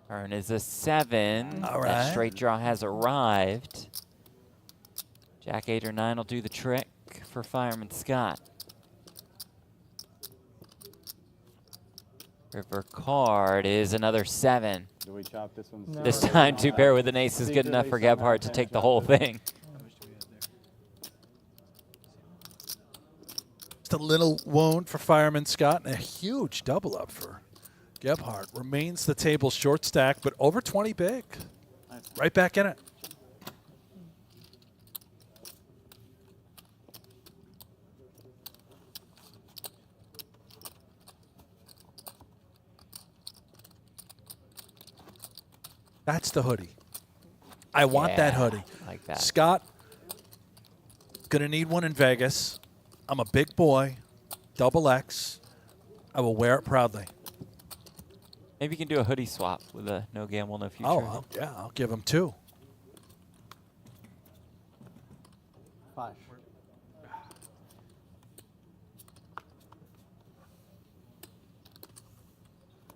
Turn is a 7. All That right. straight draw has arrived. Jack 8 or 9 will do the trick for Fireman Scott. River card is another 7. Do we chop this one? This time, 2 pair with an ace is good enough for Gebhardt to take the whole thing. Just a little wound for Fireman Scott and a huge double up for Gebhardt. Remains the table short stack, but over 20 big. Right back in it. That's the hoodie. I want that Yeah, hoodie. like that. Scott, gonna need one in Vegas. I'm a big boy, double X. I will wear it proudly. Maybe you can do a hoodie swap with a no gamble, no future. Oh, yeah, I'll give him 2. 5.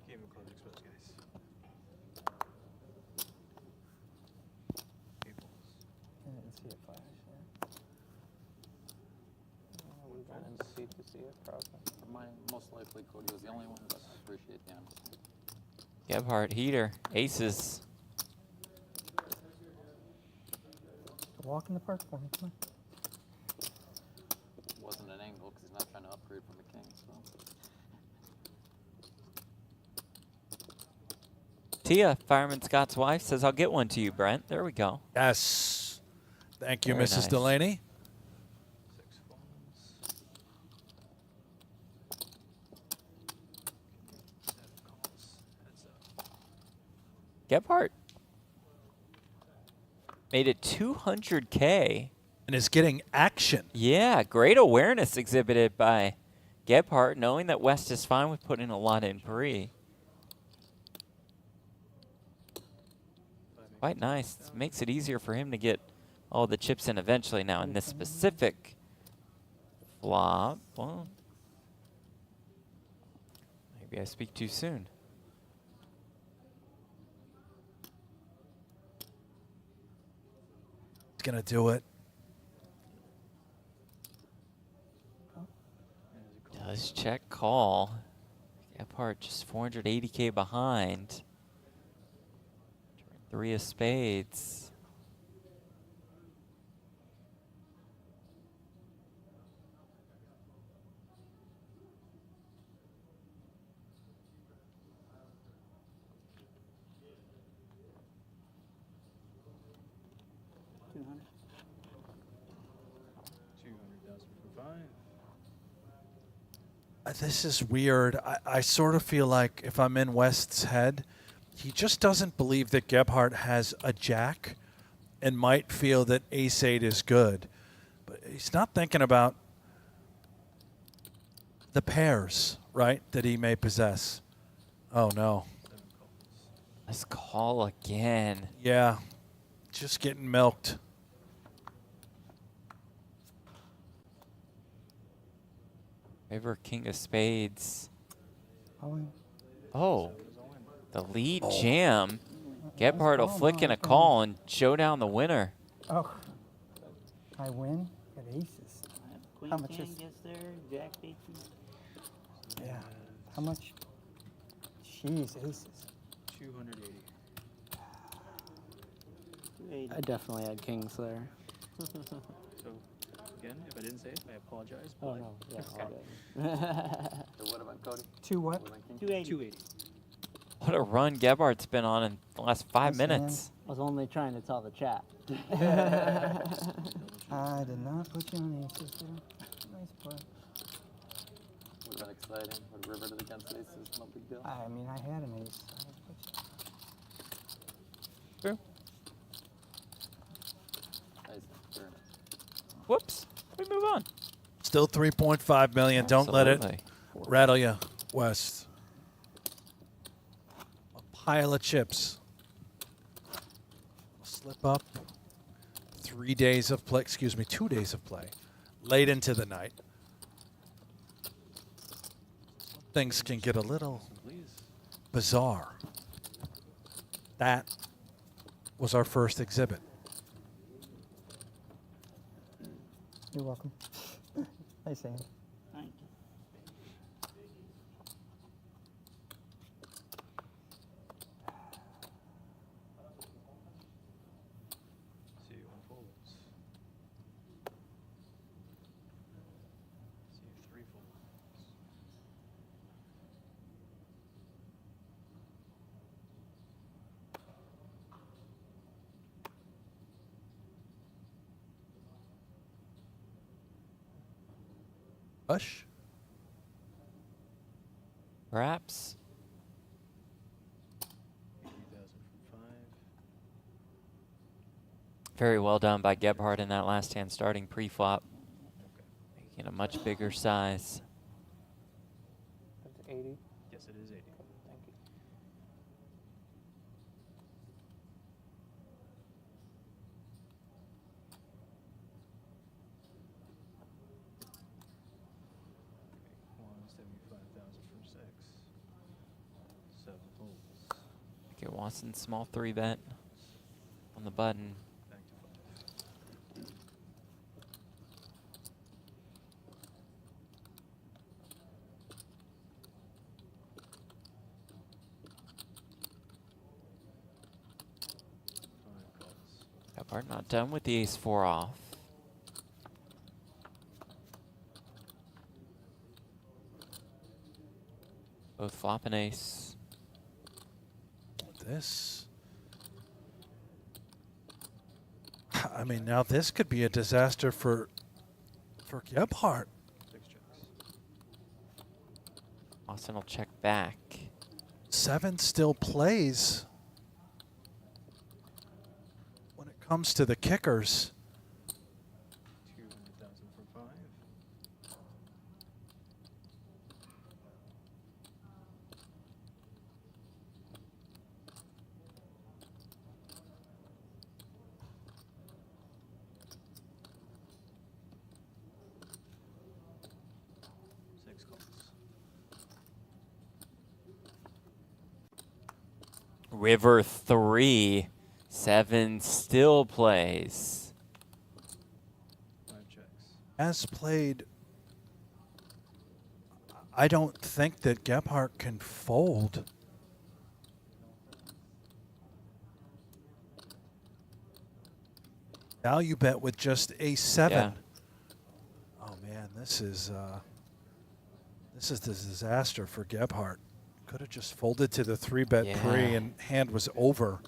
Game of cards exposed, guys. I didn't see it flash. We didn't see to see it probably. Mine, most likely Cody was the only one, but I appreciate the honesty. Gebhardt, heater, aces. Walk in the park for me, come on. Wasn't an angle because he's not trying to upgrade from the king, so. Tia, Fireman Scott's wife, says, I'll get one to you, Brent. There we go. Yes. Thank you, Very Mrs. nice. Delaney. 6 phones. 7 calls. Heads up. Gebhardt made it 200K. And is getting action. Yeah, great awareness exhibited by Gebhardt, knowing that West is fine with putting a lot in pre. Quite nice. Makes it easier for him to get all the chips in eventually now in this specific flop. Well, maybe I speak too soon. going to do it. Does check call. Gebhardt just 480K behind. Turn 3 of spades. This is weird. I sort of feel like if I'm in West's head, he just doesn't believe that Gebhardt has a jack and might feel that ace-8 is good. But he's not thinking about the pairs, right, that he may possess. Oh, no. Let's call again. Yeah, just getting milked. River, king of spades. Oh, Oh, the lead jam. Gebhardt will flick in a call and show down the winner. Oh, I win. Got aces. Queen How much king is? gets there, jack takes. Yeah. How much? Jeez, aces. 280. I definitely had kings there. So, again, if I didn't say it, I apologize. Oh, but no. Yeah, okay. So what about Cody? Two what? 280. What a run Gebhardt's been on in the last 5 minutes. I was only trying to tell the chat. I did not put you on aces there. Nice play. Would have been exciting. Would river to the against aces, no big deal. I mean, I had an ace. True. Nice. Sure. Whoops. We move on. Still 3.5 million. Don't let it Absolutely. rattle you, West. A pile of chips. Slip up. 3 days of play. Excuse me, 2 days of play. Late into the night. Things can get a little bizarre. That was our first exhibit. You're welcome. Nice hand. Thank you. See who folds. See if 3 folds. Hush. Perhaps. 80,000 from 5. Very well done by Gebhardt in that last hand starting pre-flop. Making a much bigger size. That's 80. Yes, it is 80. Thank you. Okay, 175,000 from 6. 7 folds. Okay, Watson, small 3-bet on the button. Back to 5. Gebhardt not done with the ace-4 off. Both flop and ace. This. I mean, now this could be a disaster for Gebhardt. 6 checks. Austin will check back. 7 still plays. When it comes to the kickers. 200,000 from 5. River 3. 7 still plays. As played, I don't think that Gebhardt can fold. Value bet with just a7. Yeah. Oh man, this is the disaster for Gebhardt. Could have just folded to the 3-bet pre and hand was over.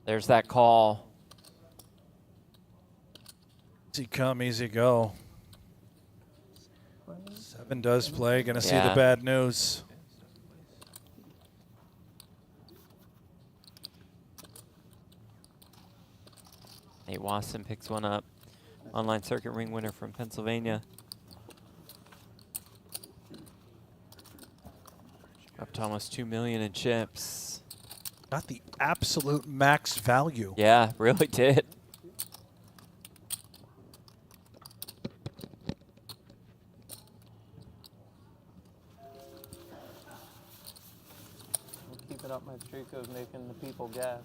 There's that call. Easy come, easy go. 7 does play. Gonna see the Yeah. bad news. Nate Wasson picks one up. Online circuit ring winner from Pennsylvania. Up to almost 2 million in chips. Got the absolute max value. Yeah, really did. I'm keeping up my streak of making the people gas.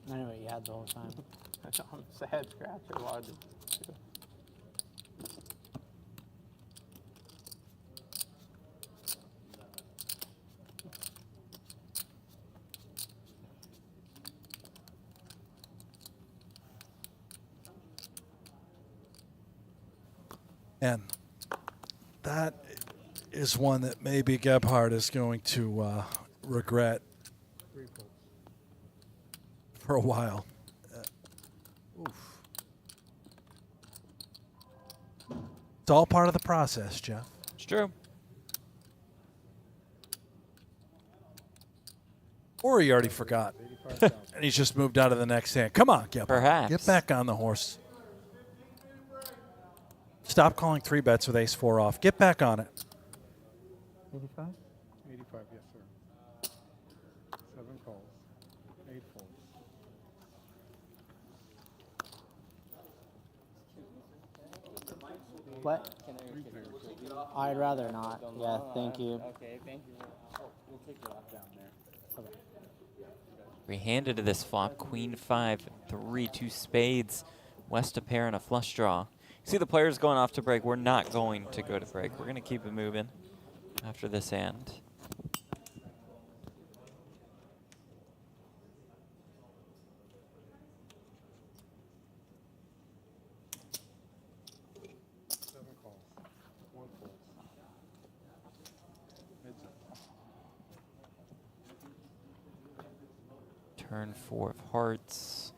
I knew what you had the whole time. I'm a sad scratcher. Why did And that is one that maybe Gebhardt is going to regret for a while. It's all part of the process, Jeff. It's true. Or he already forgot. And he's just moved out of the next hand. Come on, Gebhardt. Perhaps. Get back on the horse. Stop calling 3-bets with ace-4 off. Get back on it. 85? 85, yes, sir. 7 calls, 8 folds. What? I'd rather not. Yeah, thank you. Okay, thank you. We'll take you off down there. Okay. We handed to this flop, queen 5, 3, 2 spades, West a pair and a flush draw. See the players going off to break. We're not going to go to break. We're going to keep it moving after this hand. Turn 4 of hearts.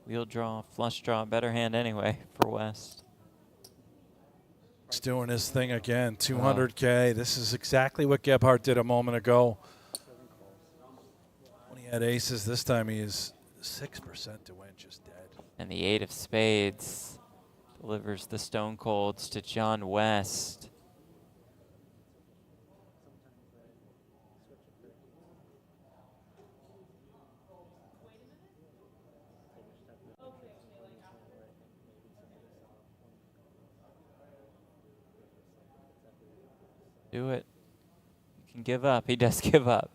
Wheel draw, flush draw, better hand anyway for West. He's doing his thing again, 200K. This is exactly what Gebhardt did a moment ago. When he had aces, this time he is 6% to win, just dead. And the 8 of spades delivers the stone colds to John West. Do it. You can give up. He does give up.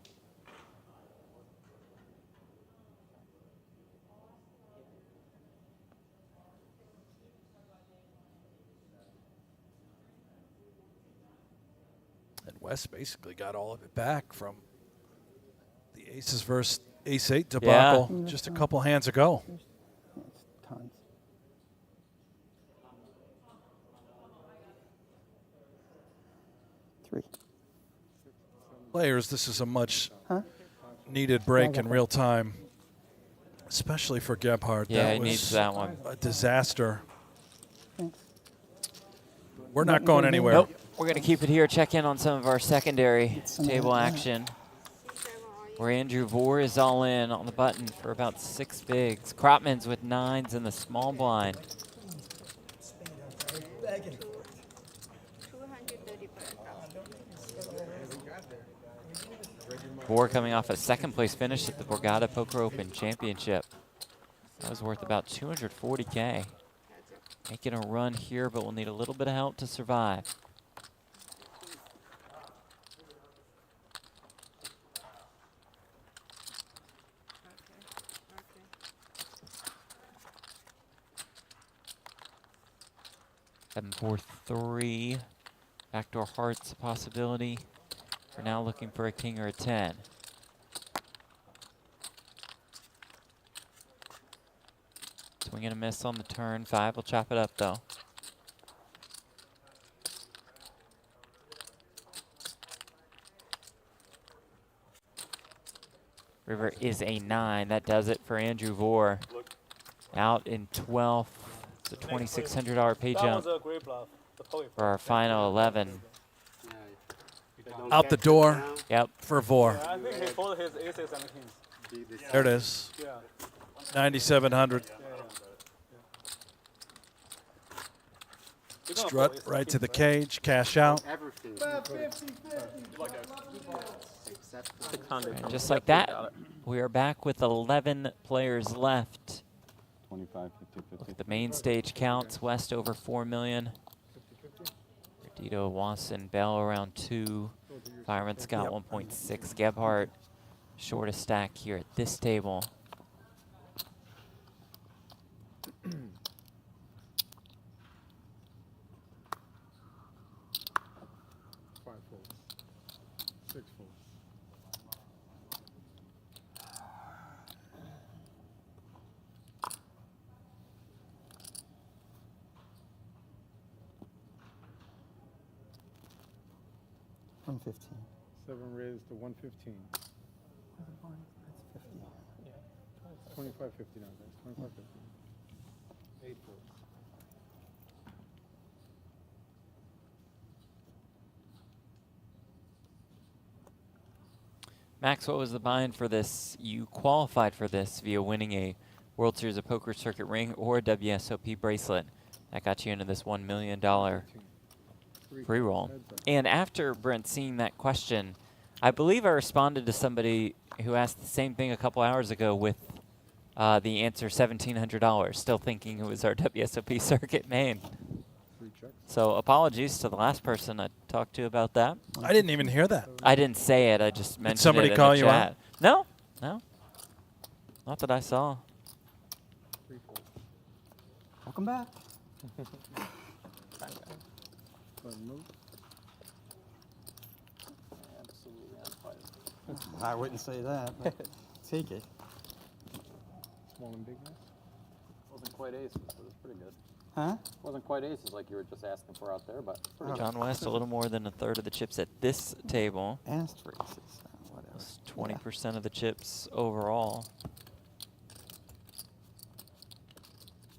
And West basically got all of it back from the aces versus ace-8 debacle just a couple hands ago. Tons. Players, this is a much needed break in real time, especially for Gebhardt. Yeah, that he was needs that one. A disaster. We're not going anywhere. Nope. We're going to keep it here. Check in on some of our secondary table action. where Andrew Vore is all in on the button for about 6 bigs. Kropman's with 9s in the small blind. Vore coming off a 2nd place finish at the Borgata Poker Open Championship. That was worth about $240K. Making a run here, but we'll need a little bit of help to survive. Seven, 4, 3. Backdoor hearts a possibility. We're now looking for a king or a 10. Swing and a miss on the turn. 5 will chop it up though. River is a 9. That does it for Andrew Vore. Out in 12th. It's a $2,600 pay jump for our final 11. Out the door. Yep. For Vore. Yeah, I think he folded his aces and kings. There it is. Yeah. 9,700. You're gonna Strut fold right ace to the kings, cage. Cash out. And just like that, we are back with 11 players left. 25, 50, 50. The main stage counts. West over 4 million. Dito, Wasson, Bell around 2. Fireman Scott 1.6. Gebhardt, shortest stack here at this table. Seven raised to 115. That's 50. Yeah. 25, 50 now, guys. 25, 50. 8 folds. Max, what was the buy-in for this? You qualified for this via winning a World Series of Poker circuit ring or a WSOP bracelet. That got you into this $1 million free roll. And after Brent seeing that question, I believe I responded to somebody who asked the same thing a couple hours ago with the answer $1,700, still thinking it was our WSOP circuit main. So apologies to the last person I talked to about that. I didn't even hear that. I didn't say it. I just mentioned somebody it in call the you chat. out? No, no. Not that I saw. Welcome back. I wouldn't say that, but take it. Small and big now? Wasn't quite aces, but it was pretty good. Huh? Wasn't quite aces like you were just asking for out there, but pretty good. John West, a little more than a third of the chips at this table. Asked for aces. Whatever. 20% of the chips overall.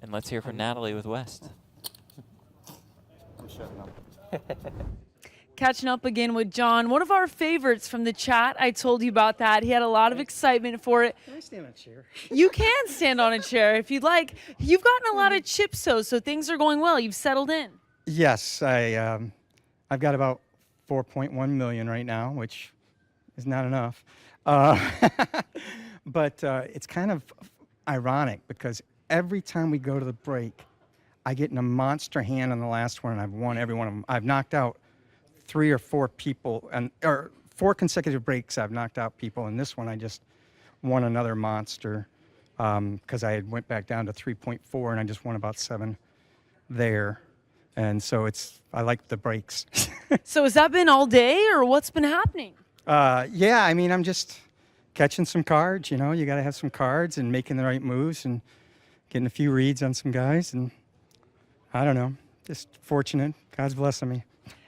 And let's hear from Natalie with West. I'm shutting up. Catching up again with John, one of our favorites from the chat. I told you about that. He had a lot of excitement for it. Can I stand on a chair? You can stand on a chair if you'd like. You've gotten a lot of chips, though, so things are going well. You've settled in. Yes, I've got about 4.1 million right now, which is not enough. But it's kind of ironic because every time we go to the break, I get in a monster hand on the last one, and I've won every one of them. I've knocked out 3 or 4 people, or 4 consecutive breaks I've knocked out people, and this one I just won another monster because I had went back down to 3.4 and I just won about 7 there. And so I like the breaks. So has that been all day, or what's been happening? Yeah, I mean, I'm just catching some cards, you know. You got to have some cards and making the right moves and getting a few reads on some guys, and I don't know, just fortunate. God's blessing me.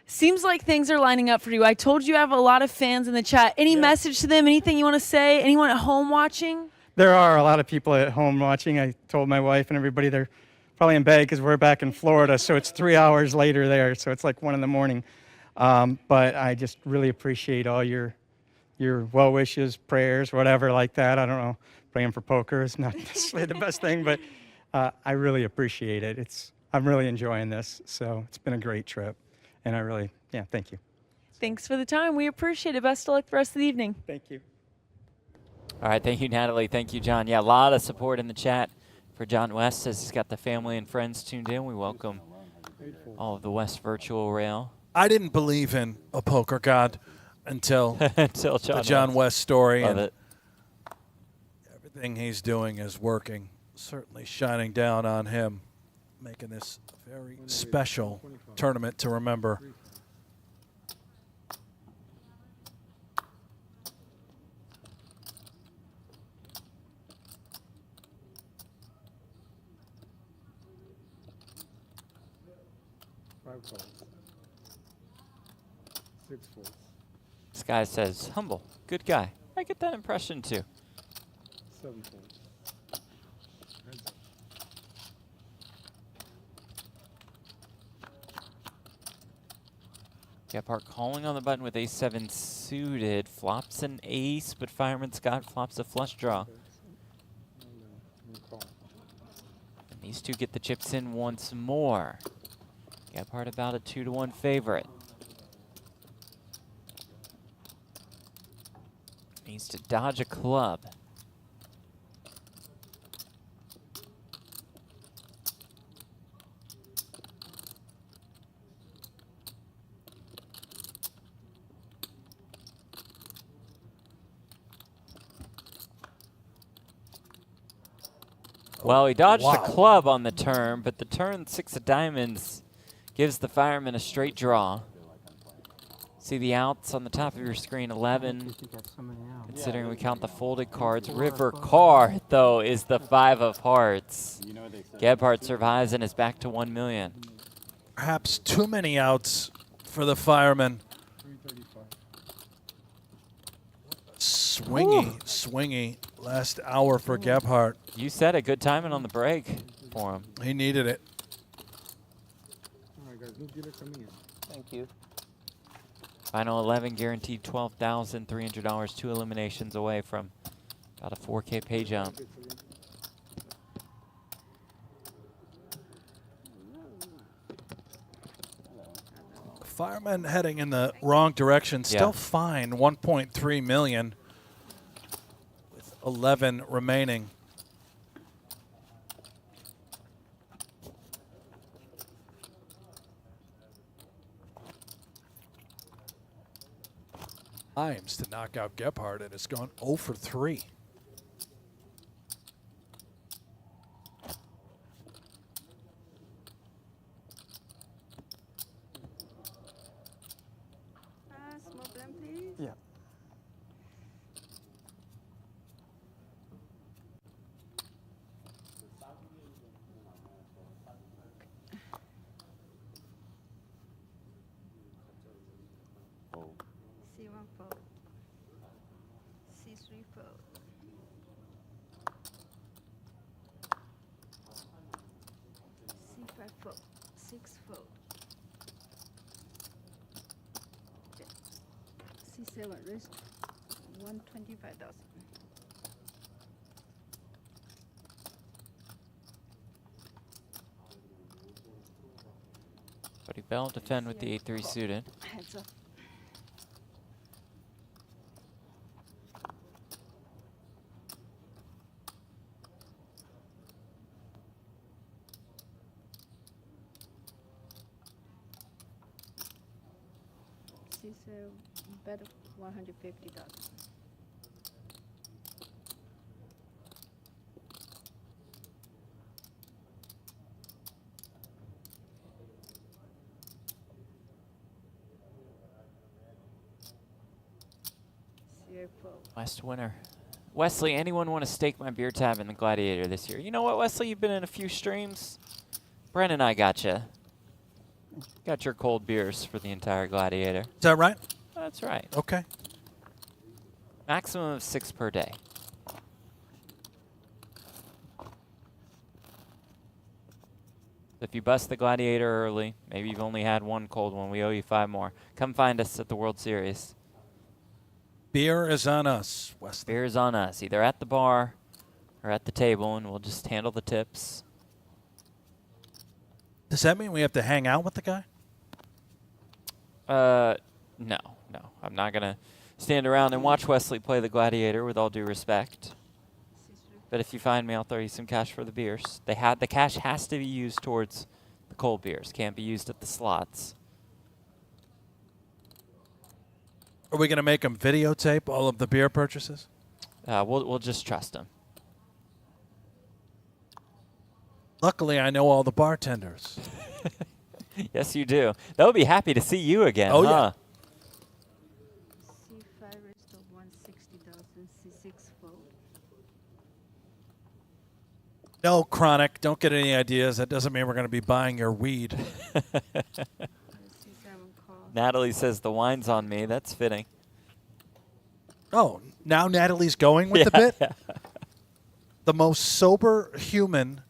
Seems like things are lining up for you. I told you have a lot of fans in the chat. Any message to them? Anything you want to say? Anyone at home watching? There are a lot of people at home watching. I told my wife and everybody they're probably in bed because we're back in Florida, so it's 3 hours later there, so it's like 1 in the morning. But I just really appreciate all your your well wishes, prayers, whatever like that. I don't know. Praying for poker is not necessarily the best thing, but I really appreciate it. I'm really enjoying this. So it's been a great trip. And I really, thank you. Thanks for the time. We appreciate it. Best of luck the rest of the evening. Thank you. All right, thank you, Natalie. Thank you, John. Yeah, a lot of support in the chat for John West as he's got the family and friends tuned in. We welcome all of the West Virtual Rail. I didn't believe in a poker god until, until the John West story. Love and it. everything he's doing is working, certainly shining down on him, making this a very special tournament to remember. Five calls. 6 folds. This guy says, humble, good guy. I get that impression too. 7 folds. Heads up. Gephardt calling on the button with ace-7 suited. Flops an ace, but Fireman Scott flops a flush draw. And these two get the chips in once more. Gephardt about a 2-to-1 favorite. Needs to dodge a club. Well, he dodged a club on the turn, but the turn 6 of diamonds gives the Fireman a straight draw. See the outs on the top of your screen, 11. Considering we count the folded cards. River card, though, is the 5 of hearts. Gephardt survives and is back to 1 million. Perhaps too many outs for the Fireman. Swingy last hour for Gephardt. You said a good timing on the break for him. He needed it. All right, guys, new dealer coming in. Thank you. Final 11 guaranteed $12,300, 2 eliminations away from about a 4K pay jump. Fireman heading in the wrong direction. Still fine, 1.3 million with 11 remaining. Times to knock out Gephardt, and it's gone 0 for 3. Small blind, please. Yeah. C1 fold. C3 fold. C5 fold. 6 fold. C7 risk 125,000. Buddy Bell defend with the 8-3 suited. Heads up. She's a bet of 150,000. West winner. Wesley, anyone want to stake my beer tab in the Gladiator this year? You know what, Wesley? You've been in a few streams. Brandon and I got you. Got your cold beers for the entire Gladiator. Is that right? That's right. Okay. Maximum of 6 per day. If you bust the Gladiator early, maybe you've only had 1 cold one, we owe you 5 more. Come find us at the World Series. Beer is on us, Wesley. Beer is on us, either at the bar or at the table, and we'll just handle the tips. Does that mean we have to hang out with the guy? No. I'm not going to stand around and watch Wesley play the Gladiator, with all due respect. But if you find me, I'll throw you some cash for the beers. The cash has to be used towards the cold beers. Can't be used at the slots. Are we going to make him videotape all of the beer purchases? We'll just trust him. Luckily, I know all the bartenders. Yes, you do. They'll be happy to see you again, Oh, huh? C5 raised to 160,000, C6 fold. No, Chronic, don't get any ideas. That doesn't mean we're going to be buying your weed. Natalie says the wine's on me. That's fitting. Oh, now Natalie's going with the bit? The most sober human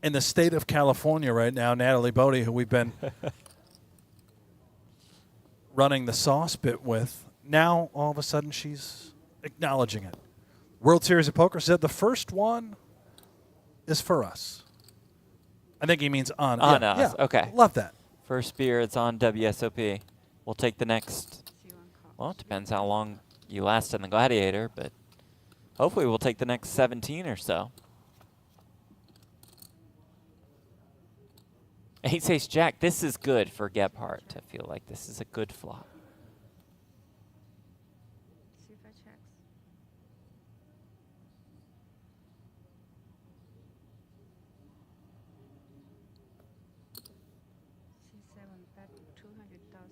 in the state of California right now, Natalie Botez, who we've been running the sauce bit with. Now, all of a sudden, she's acknowledging it. World Series of Poker said the first one is for us. I think he means on On yeah, us. yeah. Okay. Love that. First beer, it's on WSOP. We'll take the next. Well, it depends how long you last in the Gladiator, but hopefully we'll take the next 17 or so. Ace Jack, this is good for Gebhardt. I feel like this is a good flop. C5 checks. C7 bet 200,000.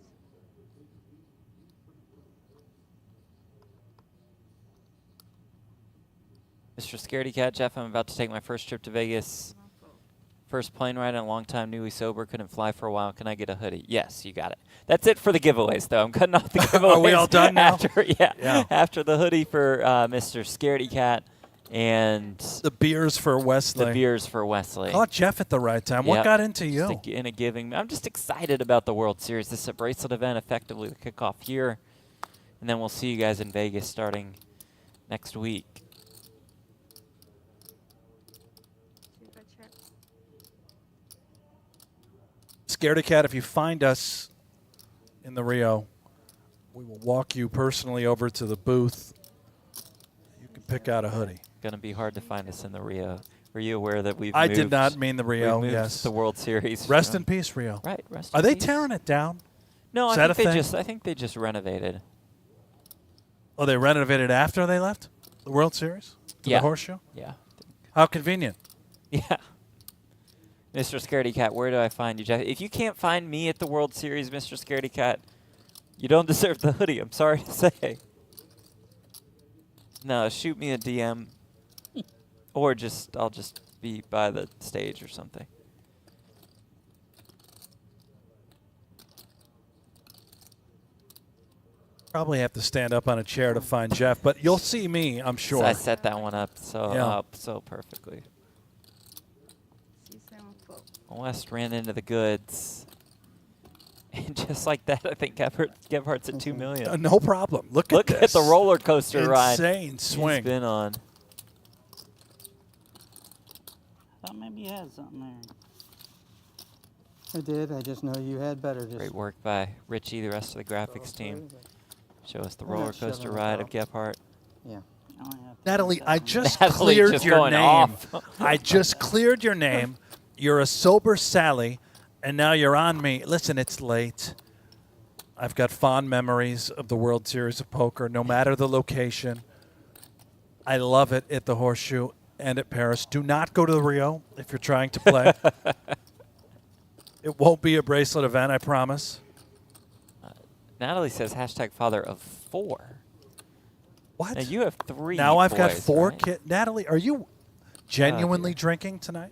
Mr. Scaredy Cat, Jeff, I'm about to take my first trip to Vegas. First plane ride in a long time, newly sober, couldn't fly for a while. Can I get a hoodie? Yes, you got it. That's it for the giveaways, though. I'm cutting off the giveaways. Are we all done now? After the hoodie for Mr. Scaredy Cat and the beers for Wesley. The beers for Wesley. Caught Jeff at the right time. What got into you? Just in a giving. I'm just excited about the World Series. This is a bracelet event, effectively the kickoff here. And then we'll see you guys in Vegas starting next week. Scaredy Cat, if you find us in the Rio, we will walk you personally over to the booth. You can pick out a hoodie. Going to be hard to find us in the Rio. Were you aware that we've I moved, did not mean the Rio, we've moved yes. the World Series. Rest in peace, Rio. Right, rest Are in they peace. tearing it down? No, Is I that think a they thing? I think they just renovated. Oh, they renovated after they left the World Series? To Yeah. the Horseshoe? Yeah. How convenient. Yeah. Mr. Scaredy Cat, where do I find you, Jeff? If you can't find me at the World Series, Mr. Scaredy Cat, you don't deserve the hoodie. I'm sorry to say. No, shoot me a DM. Or I'll just be by the stage or something. Probably have to stand up on a chair to find Jeff, but you'll see me, I'm sure. I set that one up so perfectly. C7 fold. West ran into the goods. And just like that, I think Gebhardt's at 2 million. No problem. Look at this. the roller coaster ride. Insane swing. He's been on. Thought maybe you had something there. I did. I just know you had better. Just Great work by Richie, the rest of the graphics team. Show us the I'm not roller coaster shoving it ride out. of Gebhardt. Yeah. Natalie, I just Natalie cleared just your going name. off. I just cleared your name. You're a sober Sally, and now you're on me. Listen, it's late. I've got fond memories of the World Series of Poker, no matter the location. I love it at the Horseshoe and at Paris. Do not go to the Rio if you're trying to play. It won't be a bracelet event, I promise. Natalie says hashtag father of 4. What? Now you have 3 Now I've got boys, 4 right? kids. Natalie, are you genuinely drinking tonight?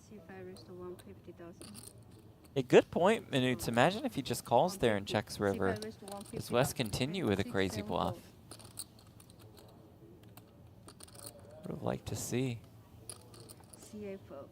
C5 raised to 150,000. A good point, Minutes. Imagine if he just calls there and checks river. raised to 150,000. Does West continue with a crazy bluff? Would have liked to see. C8 fold.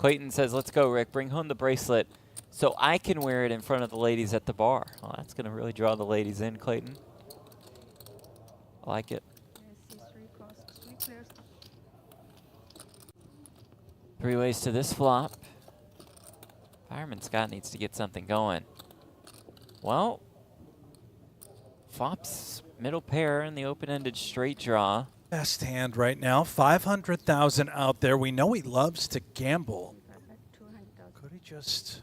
Clayton says, let's go, Rick. Bring home the bracelet so I can wear it in front of the ladies at the bar. Well, that's going to really draw the ladies in, Clayton. I like it. Three ways to this flop. Fireman Scott needs to get something going. Well, flops middle pair in the open-ended straight draw. Best hand right now, 500,000 out there. We know he loves to gamble. Could he just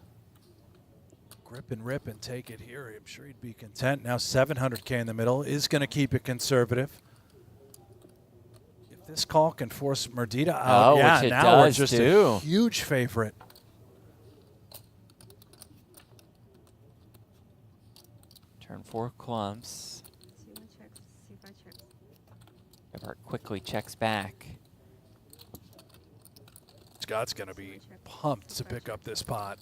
grip and rip and take it here? I'm sure he'd be content. Now 700K in the middle is going to keep it conservative. If this call can force Merdita out, yeah, now we're just a huge favorite. Turn 4 clubs. Everett quickly checks back. Scott's going to be pumped to pick up this pot.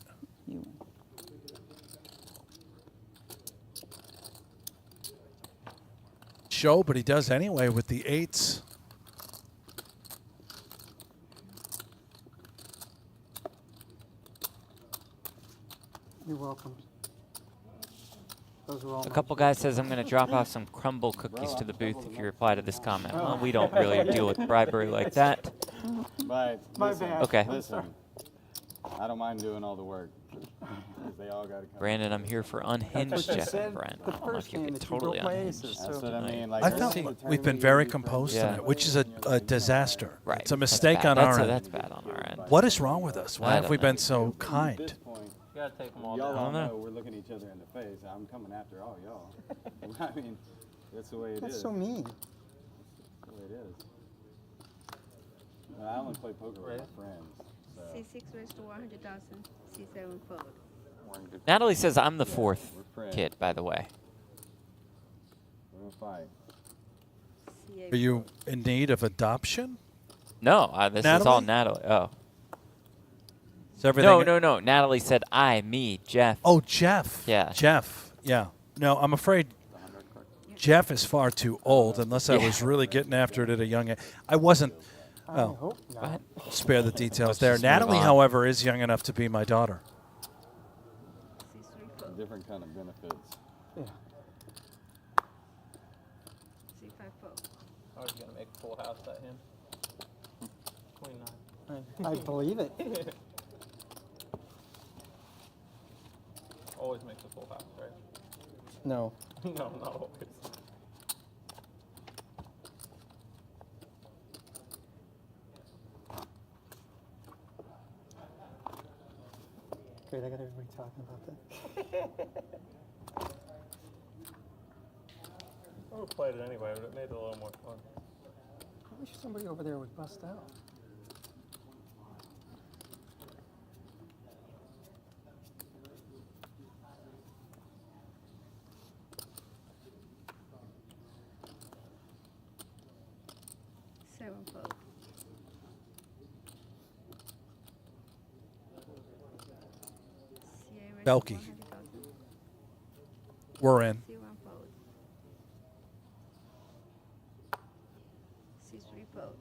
Show, but he does anyway with the 8s. You're welcome. Those are all A couple guys says, I'm going to drop off some crumble cookies to the booth if you reply to this comment. Well, we don't really deal with bribery like that. But My bad. Okay. Listen, I don't mind doing all the work. 'Cause they all gotta come. Brandon, I'm here for unhinged Jeff and Brent. I don't know if you get totally unhinged. That's what I mean. Like, I felt we've been very composed tonight, which is a disaster. Right. It's a mistake on our end. That's bad on our end. What is wrong with us? Why I have don't we know. been so kind? Gotta take them all Y'all down. all know we're looking each other in the face. I'm coming after all y'all. I mean, that's the way it is. That's so mean. That's the way it is. I only play poker with my friends. So. C6 raised to 100,000. C7 fold. Natalie says, I'm the 4th kid, by the way. We're gonna fight. Are you in need of adoption? No, this is all Natalie. Oh. Is everything No. Natalie said, me, Jeff. Oh, Jeff. Yeah. Jeff. Yeah. No, I'm afraid Jeff is far too old, unless I Yeah. was really getting after it at a young age. I wasn't. Well, spare the details there. just move Natalie, on. however, is young enough to be my daughter. Different kind of benefits. Yeah. C5 fold. I was gonna make a full house at him. Queen 9. I believe it. Always makes a full house, right? No. No, not always. Great, I got everybody talking about that. I would have played it anyway, but it made it a little more fun. I wish somebody over there would bust out. Fold. ElkY. We're in. C1 fold. C3 fold.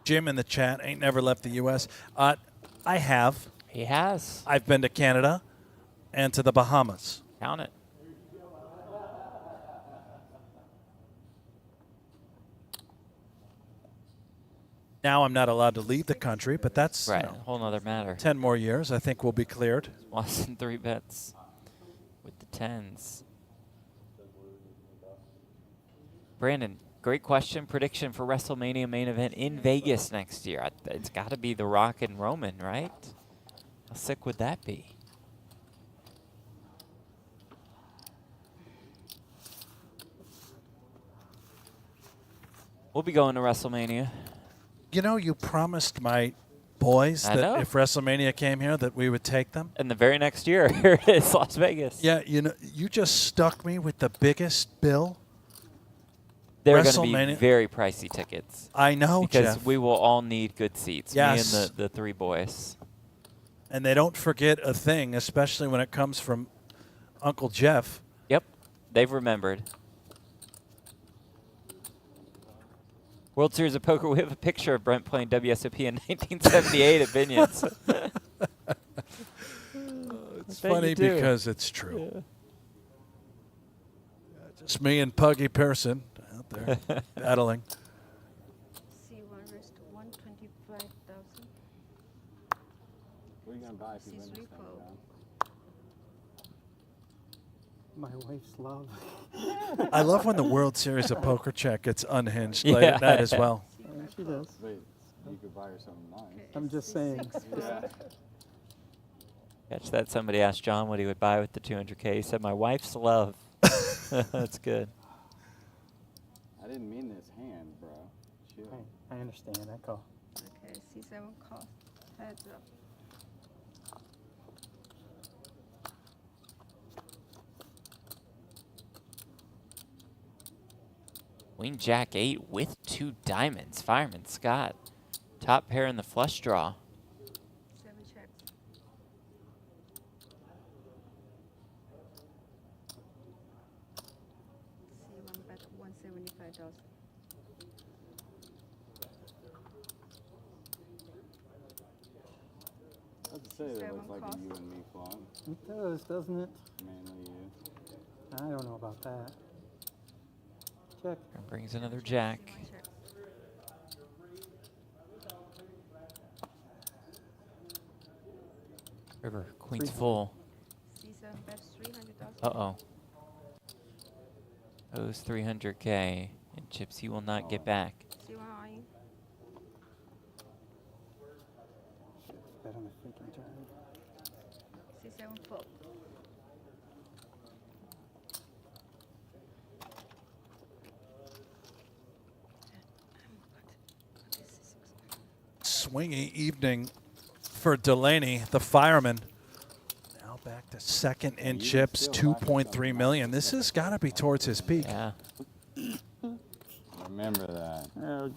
Jim in the chat ain't never left the U.S. I have. He has. I've been to Canada and to the Bahamas. Count it. Now I'm not allowed to leave the country, but that's Right, whole nother matter. 10 more years. I think we'll be cleared. Watson 3 bets with the 10s. Brandon, great question. Prediction for WrestleMania main event in Vegas next year. It's got to be The Rock and Roman, right? How sick would that be? We'll be going to WrestleMania. You know, you promised my boys I that know. if WrestleMania came here that we would take them. And the very next year, here it is, Las Vegas. Yeah, you know, you just stuck me with the biggest bill. They're going to WrestleMania. be very pricey tickets. I know, because Jeff. we will all need good seats. Yes. Me and the 3 boys. And they don't forget a thing, especially when it comes from Uncle Jeff. Yep, they've remembered. World Series of Poker, we have a picture of Brent playing WSOP in 1978 at Binions. It's funny because it's true. Yeah. Just me and Puggy Pearson out there battling. C1 raised to 125,000. What are you going to buy if you win this thing, My wife's love. I love when the World Series of Poker check gets unhinged Yeah. late at night as well. She does. Wait, you could buy her something nice. I'm just saying. Yeah. Catch that. Somebody asked John what he would buy with the 200K. He said, my wife's love. That's good. I didn't mean this hand, bro. Chill. I understand. I call. Okay, C7 call. Heads up. Queen Jack 8 with 2 diamonds. Fireman Scott. Top pair in the flush draw. 7 checks. C1 bet 175,000. I'd say that looks like a you and me flop. It does, doesn't it? Mainly you. I don't know about that. Check. Brings another jack. River, queen's full. C7 bets 300,000. Uh-oh. Owes 300K. And chips he will not get back. C1 on you. Bet on the freaking turn. C7 fold. Swingy evening for Delaney, the fireman. Now back to second in chips, 2.3 million. This has got to be towards his peak. Yeah. Remember that. Oh, God.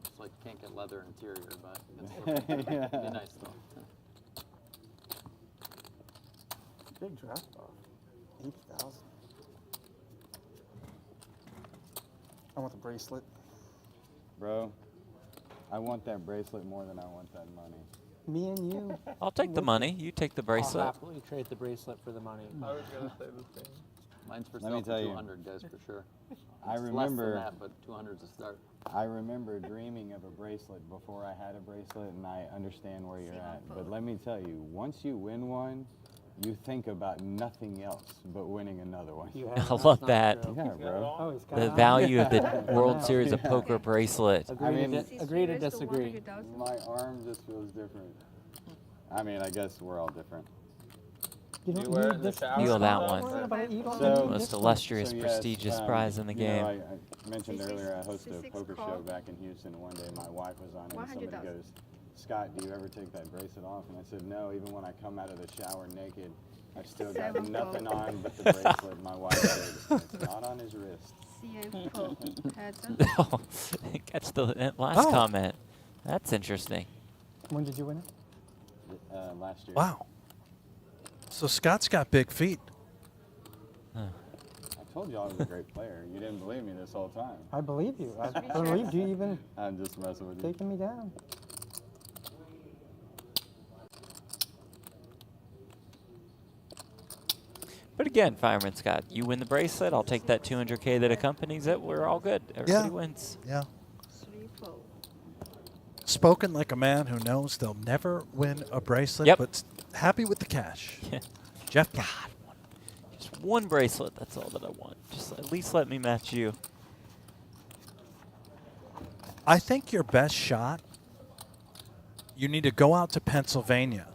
It's like you can't get leather interior, but it's Yeah. be nice though. Big drop off. 8,000. I want the bracelet. Bro, I want that bracelet more than I want that money. Me and you. I'll take the money. You take the bracelet. I'll happily trade the bracelet for the money. I was gonna say the same. Mine's for Let me sale tell for you. 200, guys, for sure. I It's remember. less than that, but 200's a start. I remember dreaming of a bracelet before I had a bracelet, and I understand where you're at. But let me tell you, once you win one, you think about nothing else but winning another one. I love that. Yeah, bro. Oh, he's got The it. value of the World Series of Poker bracelet. Agree to disagree. My arm just feels different. I mean, I guess we're all different. You don't wear it need in the this. shower? Feel that Don't one. worry about it. You don't So- need Most this one. illustrious, yes, prestigious prize in the you know, game. I mentioned earlier I hosted a C6 poker call. show back in Houston, and one day my wife was on it, and somebody 100,000. goes, Scott, do you ever take that bracelet off? And I said, no, even when I come out of the shower naked, I've still got 7 nothing fold. on but the bracelet. My wife said, it's not on his wrist. C8 fold. Heads up. Oh, catch the last Oh. comment. That's interesting. When did you win it? Last year. Wow. So Scott's got big feet. I told you I was a great player. You didn't believe me this whole time. I believe you. I believed you even I'm just messing with you. taking me down. But again, Fireman Scott, you win the bracelet. I'll take that 200K that accompanies it. We're all good. Everybody wins. Yeah. 3 fold. Spoken like a man who knows they'll never win a bracelet, Yep. but happy with the cash. Yeah. Jeff. God, just one bracelet. That's all that I want. Just at least let me match you. I think your best shot, you need to go out to Pennsylvania,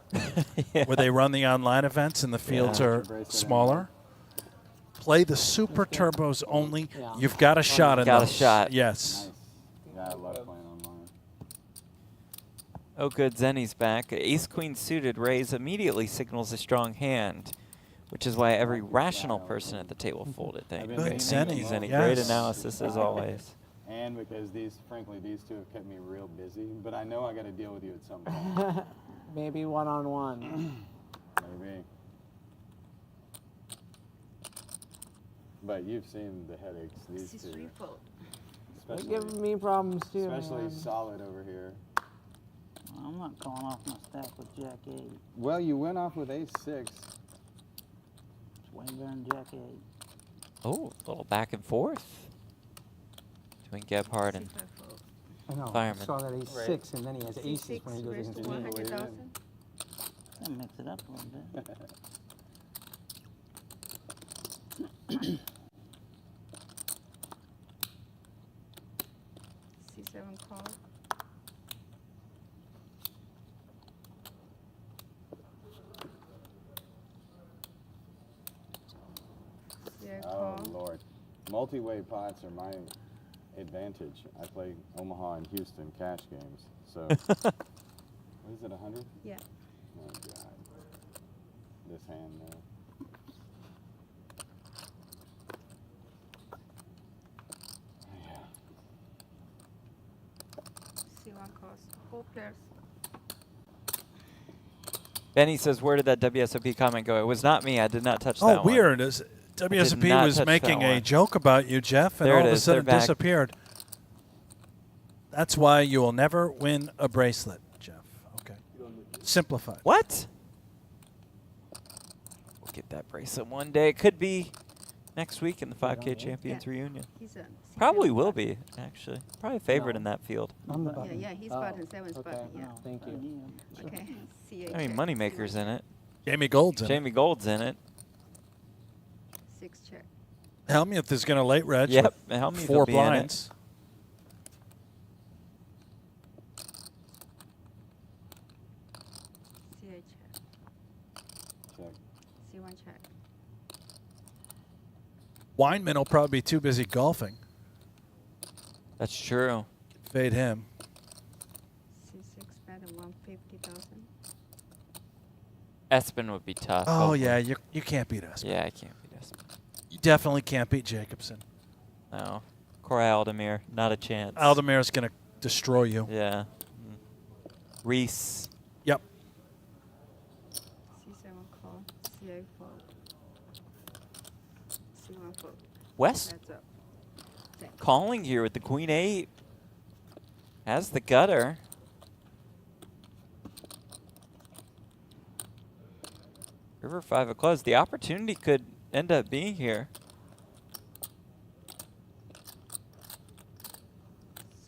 where they run the online events and the fields Yeah. are smaller. Play the Super Turbos only. Yeah. You've got a shot in Got a those. shot. Yes. Yeah, I love playing online. Oh, good. Zenny's back. Ace-Queen suited raise immediately signals a strong hand, which is why every rational person at the table folded. Thank you. Good, Thank you, Zenny. Zenny. Yes. Great analysis as always. And because frankly, these two have kept me real busy. But I know I got to deal with you at some point. Maybe one-on-one. Maybe. But you've seen the headaches these two. C3 fold. They're giving me problems too, Especially man. solid over here. I'm not calling off my stack with Jack 8. It's Well, you went off with ace-6. way better than Jack 8. Oh, a little back and forth between Gebhardt and I know. I Fireman. saw that ace-6, and then he has aces when he goes raised against to me. 100,000. That mix it up a little bit. C7 call. Yeah, Oh, call. Lord. Multi-way pots are my advantage. I play Omaha and Houston cash games. So, what is it, 100? Yeah. Oh, God. This hand now. Yeah. C1 calls. 4 pairs. Benny says, where did that WSOP comment go? It was not me. I did not touch that one. Oh, weird. WSOP was making a joke about you, Jeff, and There all it of a is. sudden They're back. disappeared. That's why you will never win a bracelet, Jeff. Okay. Simplified. What? We'll get that bracelet one day. It could be next week in the 5K Champions reunion. He's a Probably will be, actually. Probably a favorite in that field. Yeah, he's button, 7's button, yeah. Thank you. Okay, C8 I mean, check. Moneymaker's in it. Jamie Gold's in it. Jamie Gold's in it. 6 check. Helmuth is going to late reg Yep, with Helmuth 4 will be in it. blinds. C8 check. Check. C1 check. Weinman will probably be too busy golfing. That's true. Fade him. C6 bet at 150,000. Espen would be tough. Oh, hopefully. yeah, you can't beat Espen. Yeah, I can't beat Espen. You definitely can't beat Jacobson. No. Corey Aldemir, not a chance. Aldemir's going to destroy you. Yeah. Reese. Yep. C7 call. C8 fold. C1 fold. West That's up. Check. calling here with the Queen 8. Has the gutter. River 5 of clubs. The opportunity could end up being here.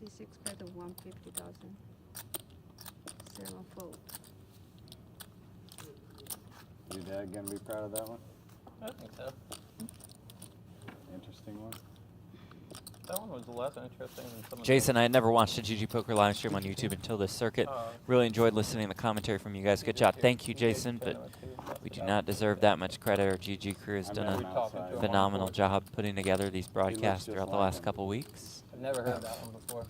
C6 bet at 150,000. 7 fold. Your dad going to be proud of that one? I think so. Interesting one. That one was less interesting than some of Jason, I had never watched a GGPoker live stream on YouTube until this circuit. Really enjoyed listening to the commentary from you guys. Good job. Thank you, Jason, but we do not deserve that much credit. Our GG crew has done a phenomenal job putting together these broadcasts throughout the last couple weeks. I've never heard that one before.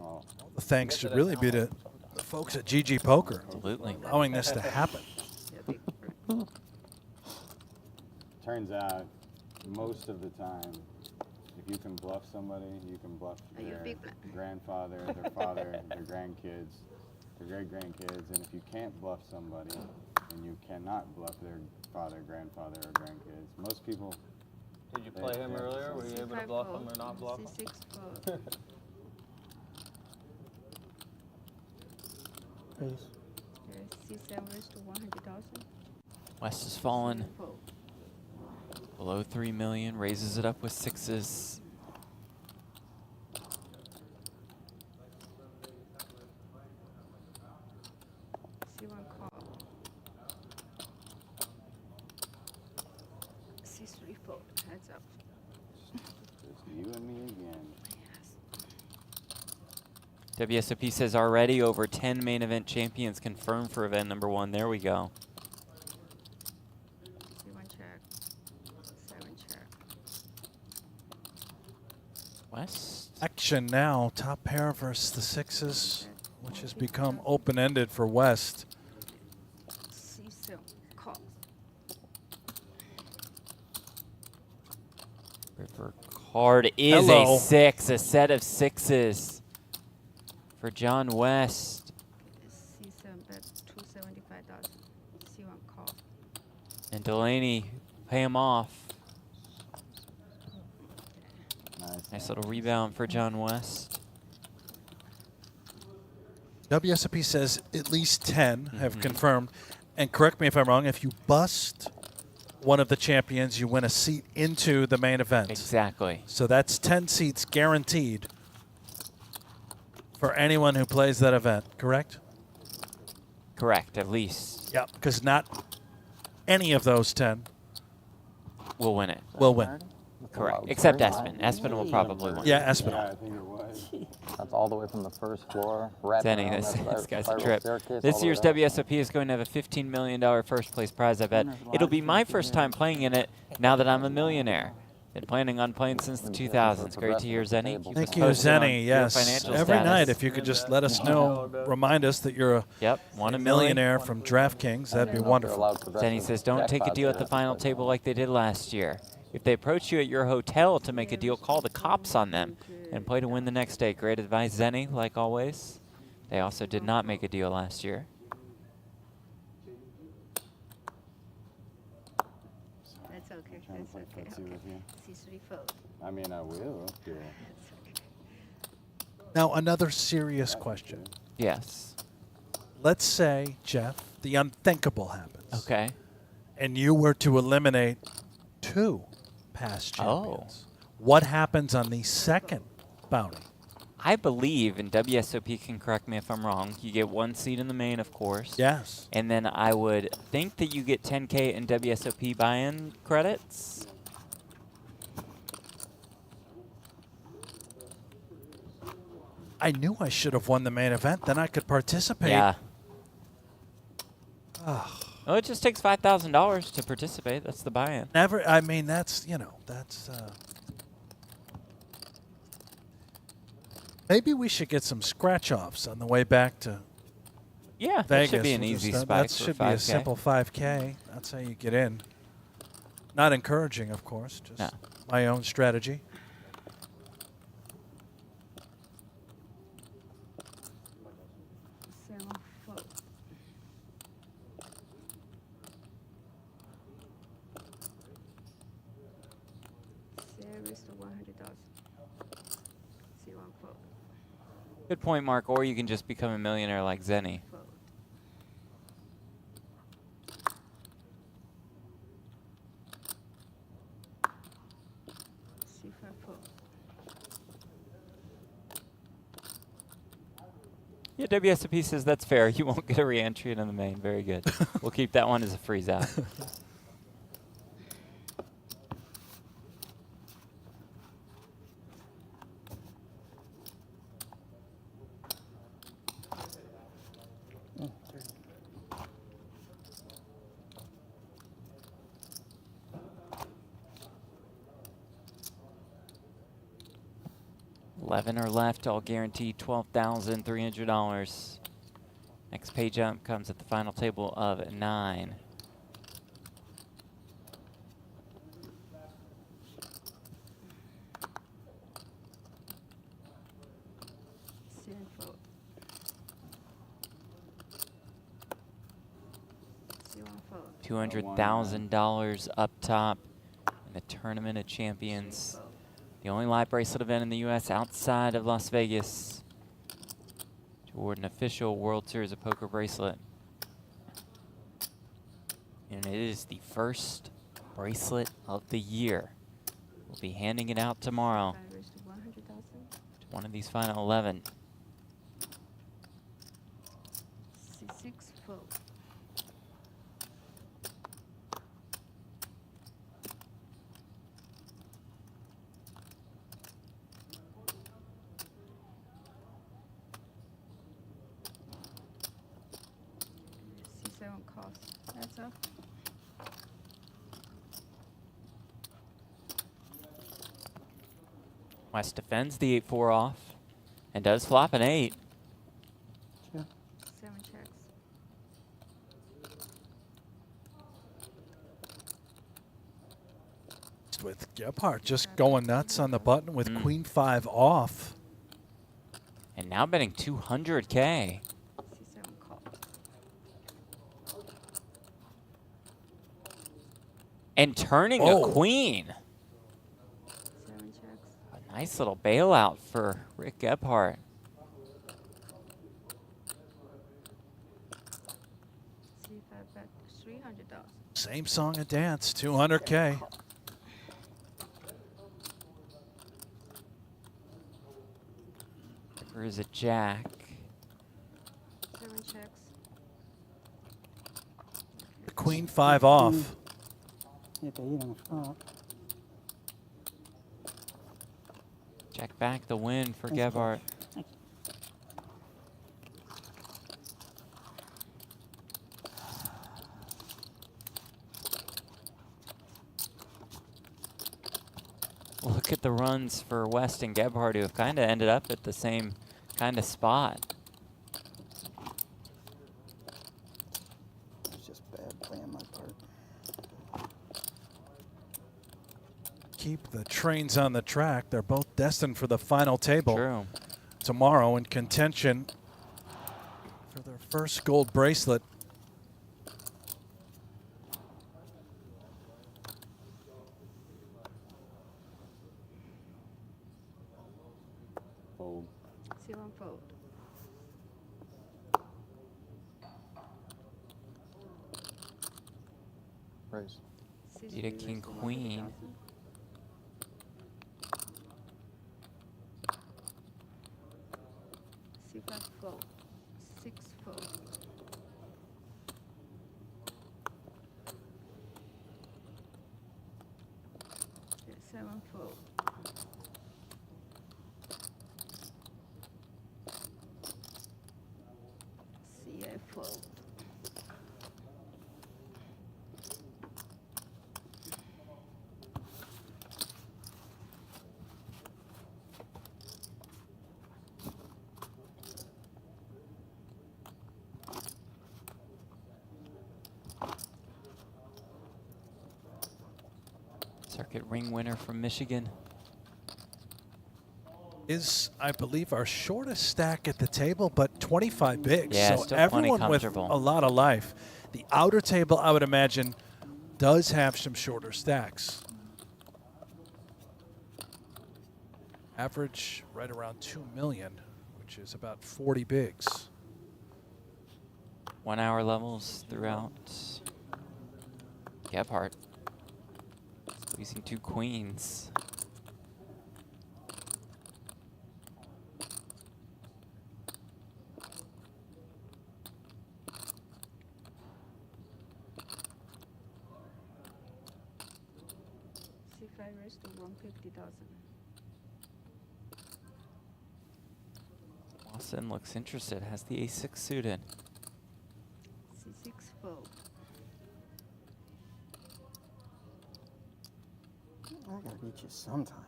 Oh. The thanks should really be to the folks at GGPoker. Absolutely. Allowing this to happen. Turns out, most of the time, if you can bluff somebody, you can bluff their grandfather, their father, their grandkids, their great-grandkids. And if you can't bluff somebody, then you cannot bluff their father, grandfather, or grandkids. Most people... Did you play him earlier? Were you able to bluff him or not bluff him? C6 fold. C7 raised to 100,000. West has fallen below 3 million, raises it up with 6s. C1 call. C3 fold. Heads up. Just you and me again. WSOP says already over 10 main event champions confirmed for event number 1. There we go. C1 check. 7 check. West. Action now. Top pair versus the 6s, which has become open-ended for West. C7 call. River card is a 6, a set of 6s for John West. C7 bet 275,000. C1 call. And Delaney pay him off. Nice little rebound for John West. WSOP says at least 10 have confirmed. And correct me if I'm wrong, if you bust one of the champions, you win a seat into the main event. Exactly. So that's 10 seats guaranteed for anyone who plays that event, correct? Correct, at least. Yeah, because not any of those 10 will win it. Will win. Correct, except Espen. Espen will probably win. Yeah, Espen. Yeah, I think it was. That's all the way from the first floor. Denny, this guy's a trip. This year's WSOP is going to have a $15 million first place prize, I bet. It'll be my first time playing in it now that I'm a millionaire. Been planning on playing since the 2000s. Great to hear, Zenny. Thank you, Zenny. Yes, every night, if you could just let us know, remind us that you're a millionaire from DraftKings, that'd be wonderful. Zenny says, don't take a deal at the final table like they did last year. If they approach you at your hotel to make a deal, call the cops on them and play to win the next day. Great advice, Zenny, like always. They also did not make a deal last year. That's okay. Trying to play footsie with you. C3 fold. I mean, I will. Yeah. Now, another serious question. Yes. Let's say, Jeff, the unthinkable happens. Okay. And you were to eliminate 2 past champions. What happens on the second bounty? I believe, and WSOP can correct me if I'm wrong, you get 1 seat in the main, of course. Yes. And then I would think that you get 10K in WSOP buy-in credits. I knew I should have won the main event. Then I could participate. Yeah. Oh. Well, it just takes $5,000 to participate. That's the buy-in. Never. I mean, that's, you know, that's. Maybe we should get some scratch-offs on the way back to Yeah, Vegas. that should be an easy spike That for should be 5K. a simple 5K. That's how you get in. Not encouraging, of course. Just my own strategy. Good point, Mark. Or you can just become a millionaire like Zenny. Yeah, WSOP says that's fair. You won't get a re-entry into the main. Very good. We'll keep that one as a freeze out. $11 or left, all guaranteed $12,300. Next pay jump comes at the final table of 9. $200,000 up top in the Tournament of Champions. The only live bracelet event in the U.S. outside of Las Vegas to award an official World Series of Poker bracelet. And it is the first bracelet of the year. We'll be handing it out tomorrow to one of these final 11. C6 fold. That's up. West defends the 8-4 off and does flop an 8. Yeah. 7 checks. With Gebhardt just going nuts on the button with Queen 5 off. And now betting 200K. And turning a queen. A nice little bailout for Rick Gebhardt. Same song and dance, 200K. There is a jack. 7 checks. The queen 5 off. Jack back the win for Gebhardt. Look at the runs for West and Gebhardt, who have kind of ended up at the same kind of spot. It's just bad play on my part. Keep the trains on the track. They're both destined for the final table. True. Tomorrow in contention for their first gold bracelet. Fold. 7 fold. Raise. Need a king queen. C5 fold. 6 fold. Okay, 7 fold. C8 fold. Circuit ring winner from Michigan. Is, I believe, our shortest stack at the table, but 25 bigs. Yeah, so still plenty everyone with comfortable. a lot of life. The outer table, I would imagine, does have some shorter stacks. Average right around 2 million, which is about 40 bigs. 1 hour levels throughout. Gebhardt squeezing 2 queens. C5 raised to 150,000. Lawson looks interested, has the ace-6 suited. C6 fold. I gotta beat you sometime.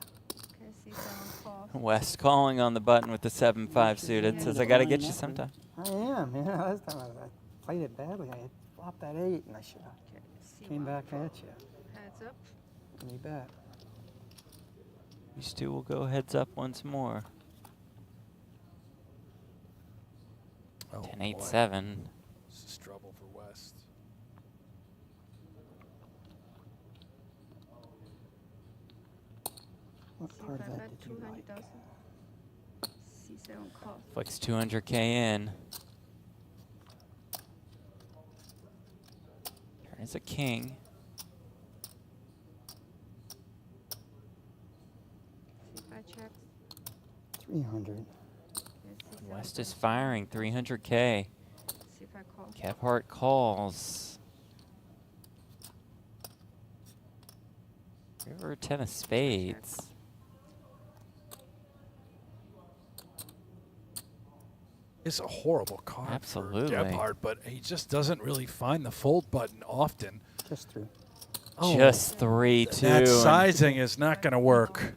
Okay, C7 call. West calling on the button with the 7-5 suited, says I gotta get you sometime. I am. Yeah, last time I played it badly. I had flopped that 8, and I should have came back at you. Heads up. You bet. These two will go heads up once more. Oh, 10-8-7. This is trouble for West. What part of C5 that at did you like? 200,000. C7 call. Flicks 200K in. Turn is a king. C5 checks. 300. West is firing 300K. C5 call. Gebhardt calls. River 10 of spades. It's a horrible card Absolutely. for Gebhardt, but he just doesn't really find the fold button often. Just 3. Just 3, too. That sizing is not going to work.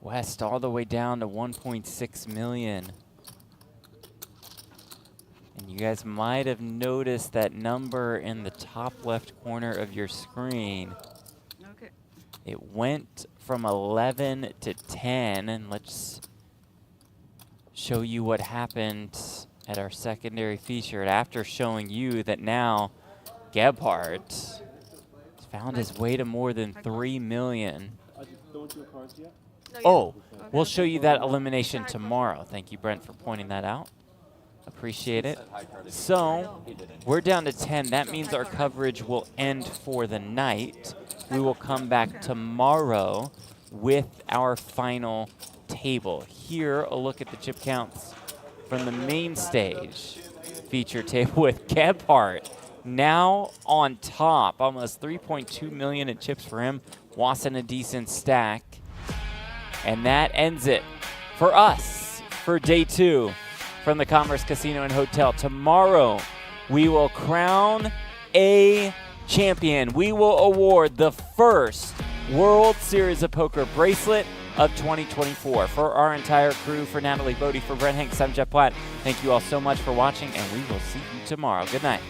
West all the way down to 1.6 million. And you guys might have noticed that number in the top left corner of your screen. Okay. It went from 11 to 10, and let's show you what happened at our secondary feature after showing you that now Gebhardt has found his way to more than 3 million. Oh, we'll show you that elimination tomorrow. Thank you, Brent, for pointing that out. Appreciate it. So we're down to 10. That means our coverage will end for the night. We will come back tomorrow with our final table. Here, a look at the chip counts from the main stage feature table with Gebhardt now on top. Almost 3.2 million in chips for him. Wasson a decent stack. And that ends it for us for day 2 from the Commerce Casino and Hotel. Tomorrow, we will crown a champion. We will award the first World Series of Poker bracelet of 2024. For our entire crew, for Natalie Bodie, for Brent Hanks, I'm Jeff Platt. Thank you all so much for watching, and we will see you tomorrow. Good night.